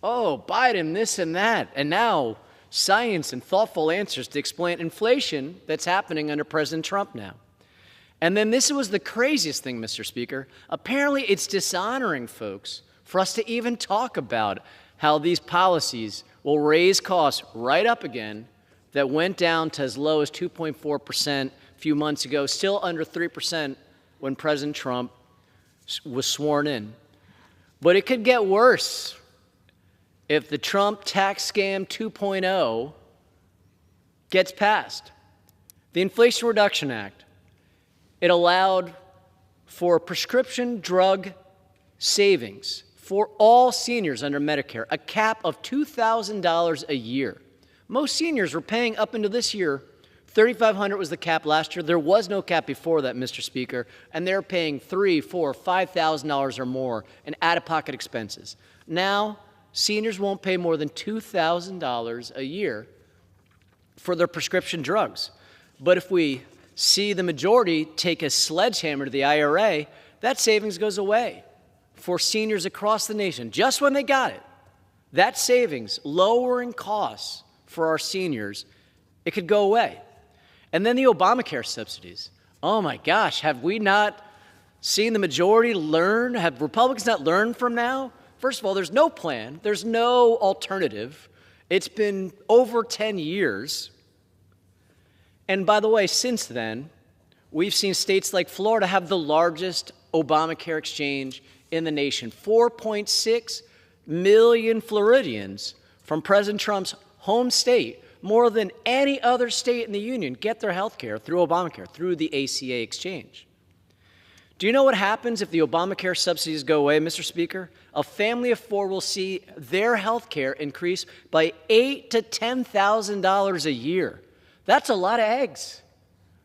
oh, Biden, this and that. And now science and thoughtful answers to explain inflation that's happening under President Trump now. And then this was the craziest thing, Mr. Speaker. Apparently it's dishonoring, folks, for us to even talk about how these policies will raise costs right up again that went down to as low as 2.4% a few months ago, still under 3% when President Trump was sworn in. But it could get worse if the Trump tax scam 2.0 gets passed. The Inflation Reduction Act, it allowed for prescription drug savings for all seniors under Medicare, a cap of $2,000 a year. Most seniors were paying up into this year, $3,500 was the cap last year. There was no cap before that, Mr. Speaker, and they're paying $3,000, $4,000, $5,000 or more in out-of-pocket expenses. Now, seniors won't pay more than $2,000 a year for their prescription drugs. But if we see the majority take a sledgehammer to the IRA, that savings goes away for seniors across the nation. Just when they got it, that savings, lowering costs for our seniors, it could go away. And then the Obamacare subsidies. Oh my gosh, have we not seen the majority learn? Have Republicans not learned from now? First of all, there's no plan. There's no alternative. It's been over 10 years. And by the way, since then, we've seen states like Florida have the largest Obamacare exchange in the nation. 4.6 million Floridians from President Trump's home state, more than any other state in the union, get their health care through Obamacare, through the ACA exchange. Do you know what happens if the Obamacare subsidies go away, Mr. Speaker? A family of four will see their health care increase by $8,000 to $10,000 a year. That's a lot of eggs.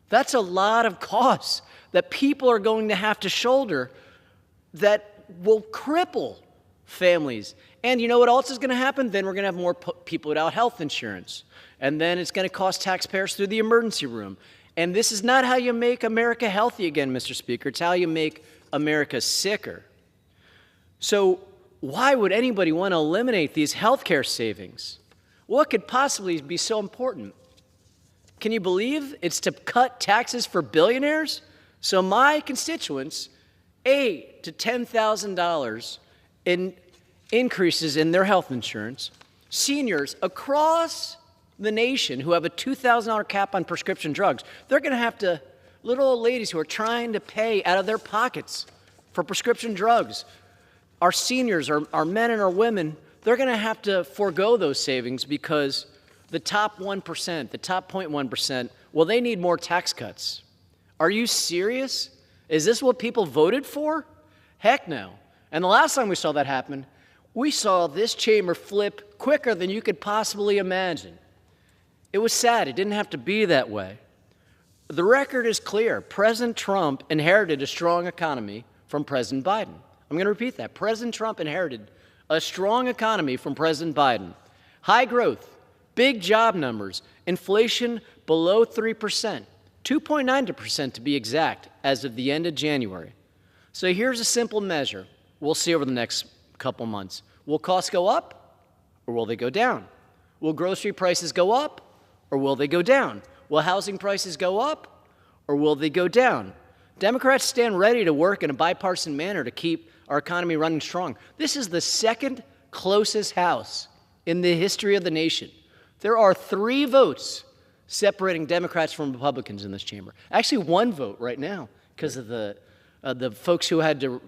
That's a lot of costs that people are going to have to shoulder that will cripple families. And you know what else is going to happen? Then we're going to have more people without health insurance. And then it's going to cost taxpayers through the emergency room. And this is not how you make America healthy again, Mr. Speaker. It's how you make America sicker. So why would anybody want to eliminate these health care savings? What could possibly be so important? Can you believe it's to cut taxes for billionaires? So my constituents, $8,000 to $10,000 in increases in their health insurance. Seniors across the nation who have a $2,000 cap on prescription drugs, they're going to have to, little old ladies who are trying to pay out of their pockets for prescription drugs. Our seniors, our men and our women, they're going to have to forego those savings because the top 1%, the top 0.1%, well, they need more tax cuts. Are you serious? Is this what people voted for? Heck no. And the last time we saw that happen, we saw this chamber flip quicker than you could possibly imagine. It was sad. It didn't have to be that way. The record is clear. President Trump inherited a strong economy from President Biden. I'm going to repeat that. President Trump inherited a strong economy from President Biden. High growth, big job numbers, inflation below 3%, 2.9% to be exact, as of the end of January. So here's a simple measure we'll see over the next couple months. Will costs go up or will they go down? Will grocery prices go up or will they go down? Will housing prices go up or will they go down? Democrats stand ready to work in a bipartisan manner to keep our economy running strong. This is the second closest House in the history of the nation. There are 3 votes separating Democrats from Republicans in this chamber. Actually, 1 vote right now because of the folks who had to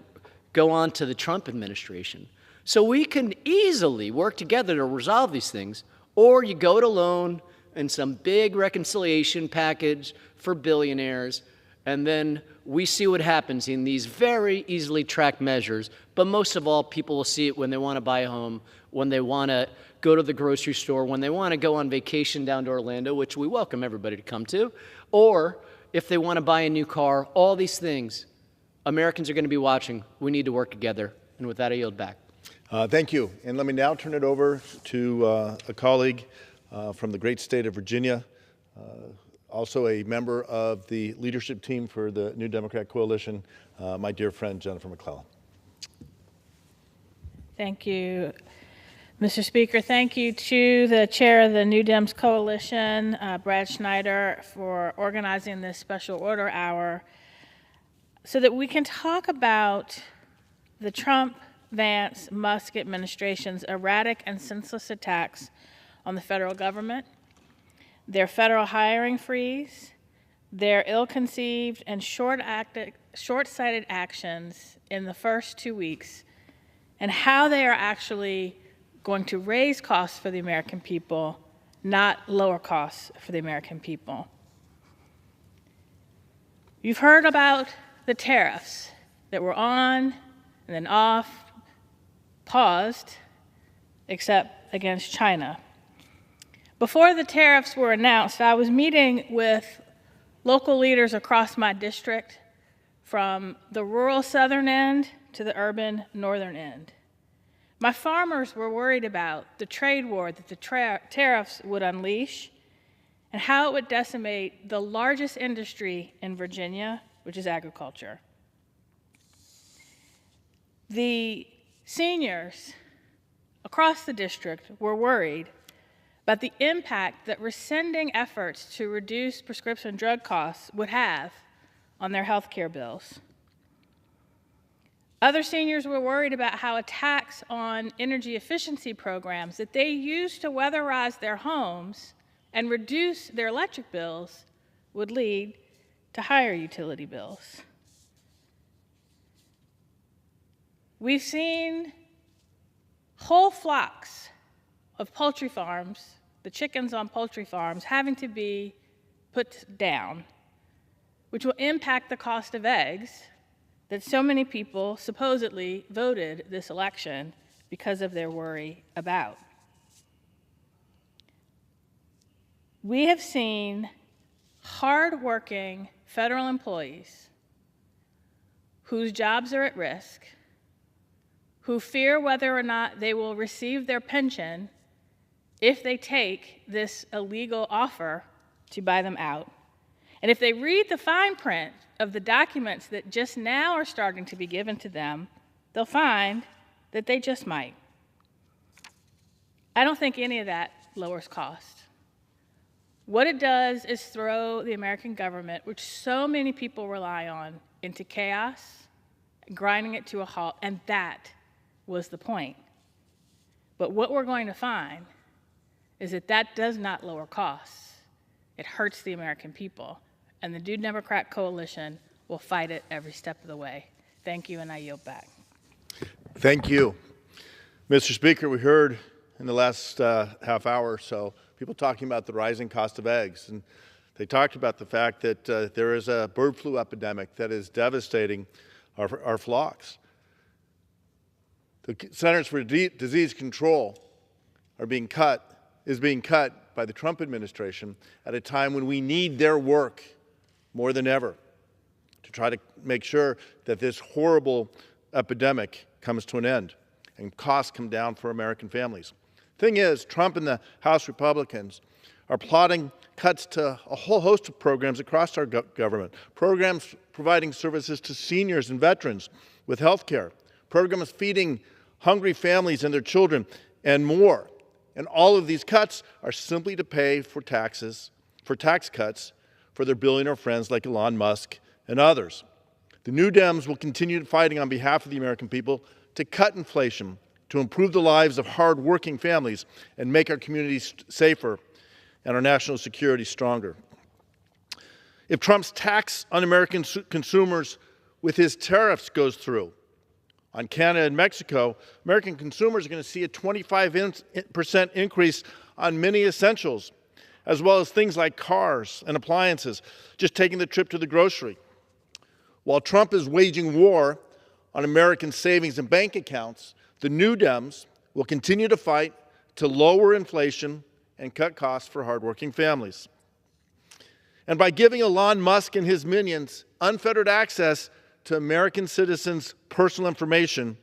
go on to the Trump administration. So we can easily work together to resolve these things, or you go it alone in some big reconciliation package for billionaires, and then we see what happens in these very easily tracked measures. But most of all, people will see it when they want to buy a home, when they want to go to the grocery store, when they want to go on vacation down to Orlando, which we welcome everybody to come to, or if they want to buy a new car. All these things, Americans are going to be watching. We need to work together. And with that, I yield back. Thank you. And let me now turn it over to a colleague from the great state of Virginia, also a member of the leadership team for the New Democrat Coalition, my dear friend Jennifer McClellan. Thank you, Mr. Speaker. Thank you to the chair of the New Dems Coalition, Brad Schneider, for organizing this special order hour so that we can talk about the Trump, Vance, Musk administration's erratic and senseless attacks on the federal government, their federal hiring freeze, their ill-conceived and short-sighted actions in the first 2 weeks, and how they are actually going to raise costs for the American people, not lower costs for the American people. You've heard about the tariffs that were on and then off, paused, except against China. Before the tariffs were announced, I was meeting with local leaders across my district, from the rural southern end to the urban northern end. My farmers were worried about the trade war that the tariffs would unleash and how it would decimate the largest industry in Virginia, which is agriculture. The seniors across the district were worried about the impact that rescinding efforts to reduce prescription drug costs would have on their health care bills. Other seniors were worried about how attacks on energy efficiency programs that they use to weatherize their homes and reduce their electric bills would lead to higher utility bills. We've seen whole flocks of poultry farms, the chickens on poultry farms, having to be put down, which will impact the cost of eggs that so many people supposedly voted this election because of their worry about. We have seen hardworking federal employees whose jobs are at risk, who fear whether or not they will receive their pension if they take this illegal offer to buy them out. And if they read the fine print of the documents that just now are starting to be given to them, they'll find that they just might. I don't think any of that lowers cost. What it does is throw the American government, which so many people rely on, into chaos, grinding it to a halt, and that was the point. But what we're going to find is that that does not lower costs. It hurts the American people, and the New Democrat Coalition will fight it every step of the way. Thank you, and I yield back. Thank you. Mr. Speaker, we heard in the last half hour or so people talking about the rising cost of eggs, and they talked about the fact that there is a bird flu epidemic that is devastating our flocks. The Centers for Disease Control is being cut by the Trump administration at a time when we need their work more than ever to try to make sure that this horrible epidemic comes to an end and costs come down for American families. Thing is, Trump and the House Republicans are plotting cuts to a whole host of programs across our government, programs providing services to seniors and veterans with health care, programs feeding hungry families and their children, and more. And all of these cuts are simply to pay for tax cuts for their billionaire friends like Elon Musk and others. The New Dems will continue fighting on behalf of the American people to cut inflation, to improve the lives of hard-working families, and make our communities safer and our national security stronger. If Trump's tax on American consumers with his tariffs goes through on Canada and Mexico, American consumers are going to see a 25% increase on many essentials, as well as things like cars and appliances, just taking the trip to the grocery. While Trump is waging war on American savings and bank accounts, the New Dems will continue to fight to lower inflation and cut costs for hardworking families. And by giving Elon Musk and his minions unfettered access to American citizens' personal information,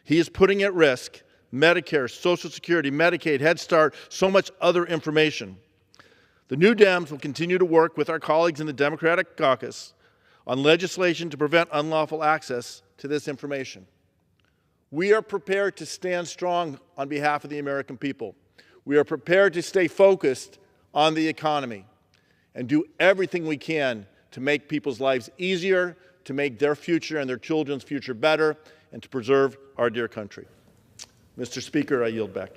he is putting at risk Medicare, Social Security, Medicaid, Head Start, so much other information. The New Dems will continue to work with our colleagues in the Democratic caucus on legislation to prevent unlawful access to this information. We are prepared to stand strong on behalf of the American people. We are prepared to stay focused on the economy and do everything we can to make people's lives easier, to make their future and their children's future better, and to preserve our dear country. Mr. Speaker, I yield back.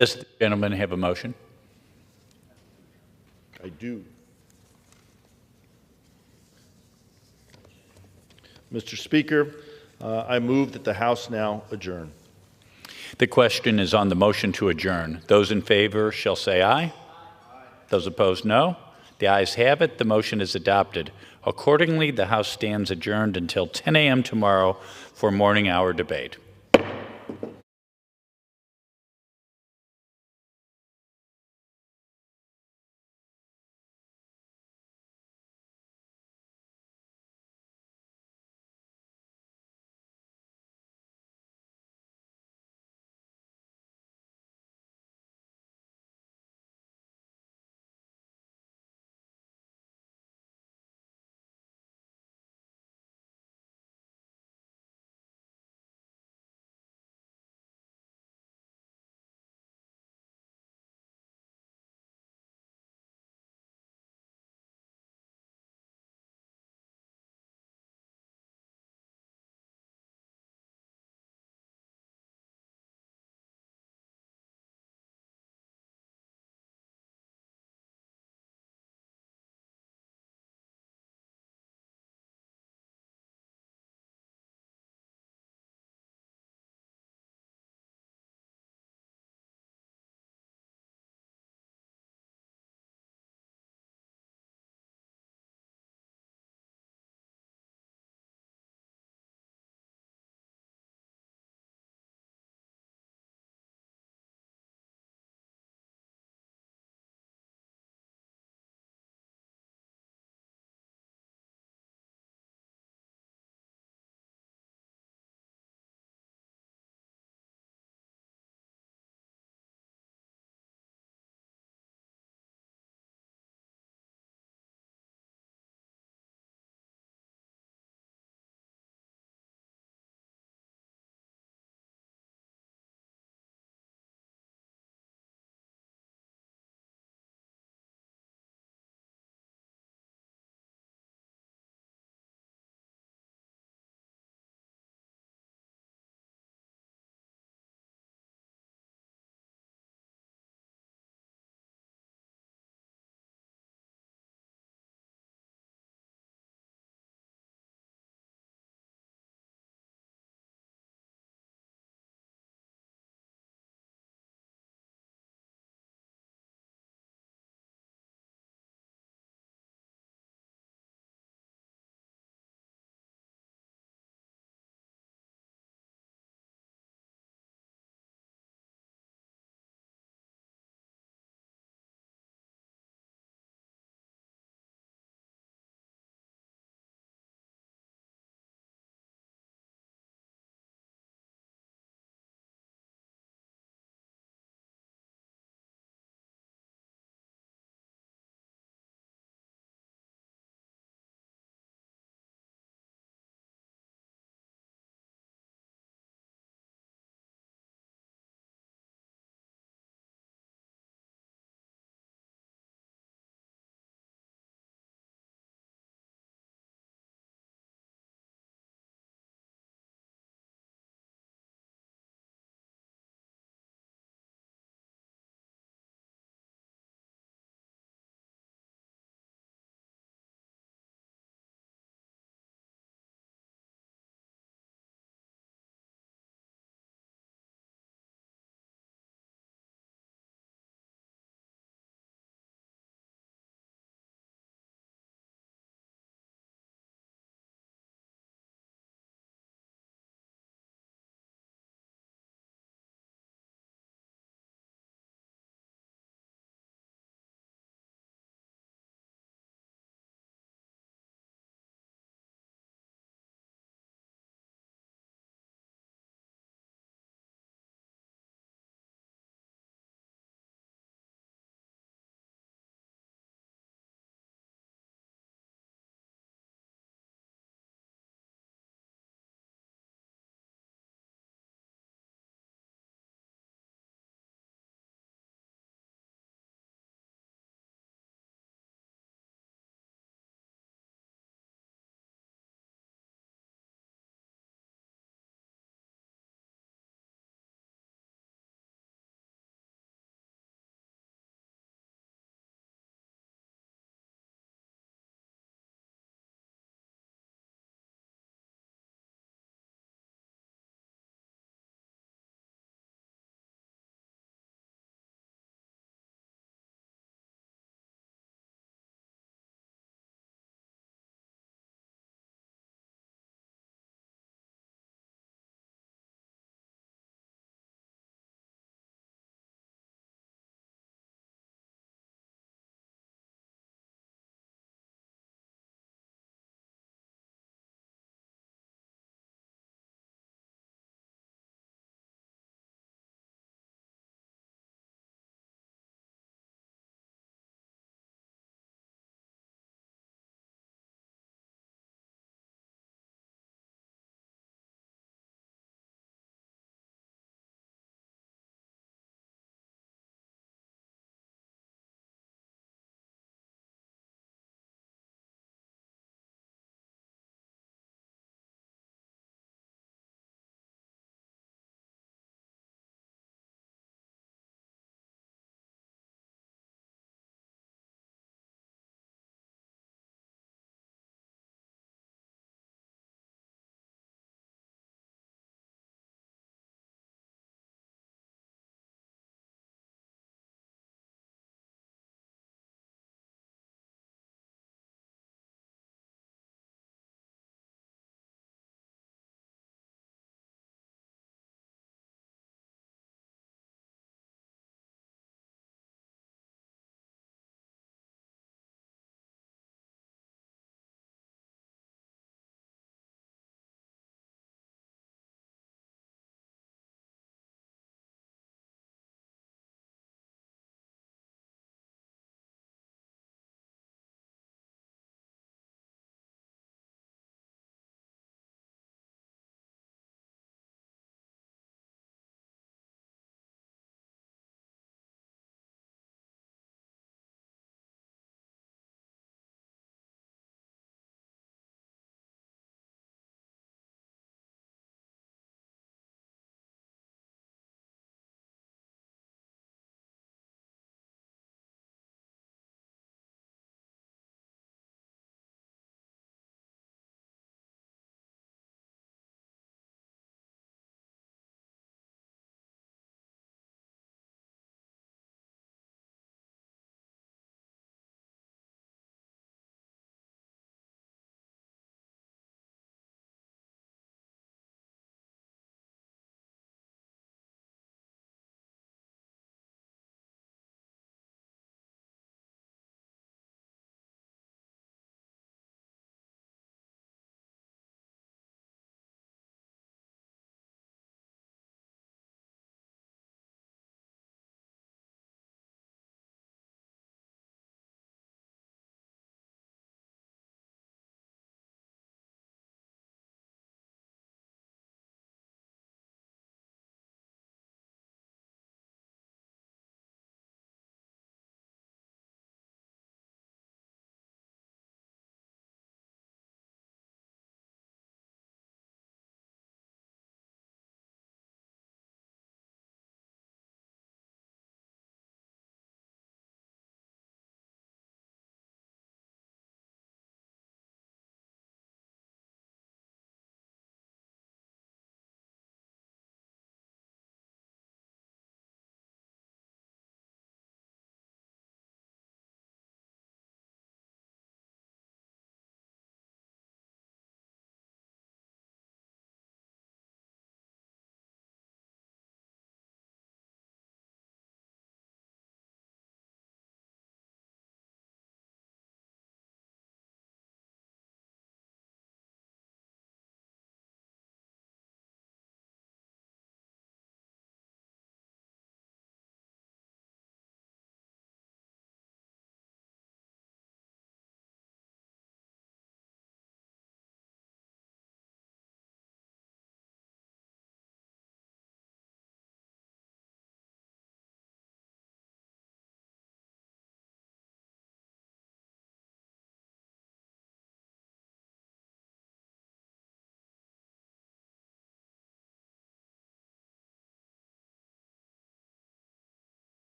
Does the gentleman have a motion? I do. Mr. Speaker, I move that the House now adjourn. The question is on the motion to adjourn. Those in favor shall say aye. Those opposed, no. The ayes have it. The motion is adopted. Accordingly, the House stands adjourned until 10 a.m. tomorrow for morning hour debate.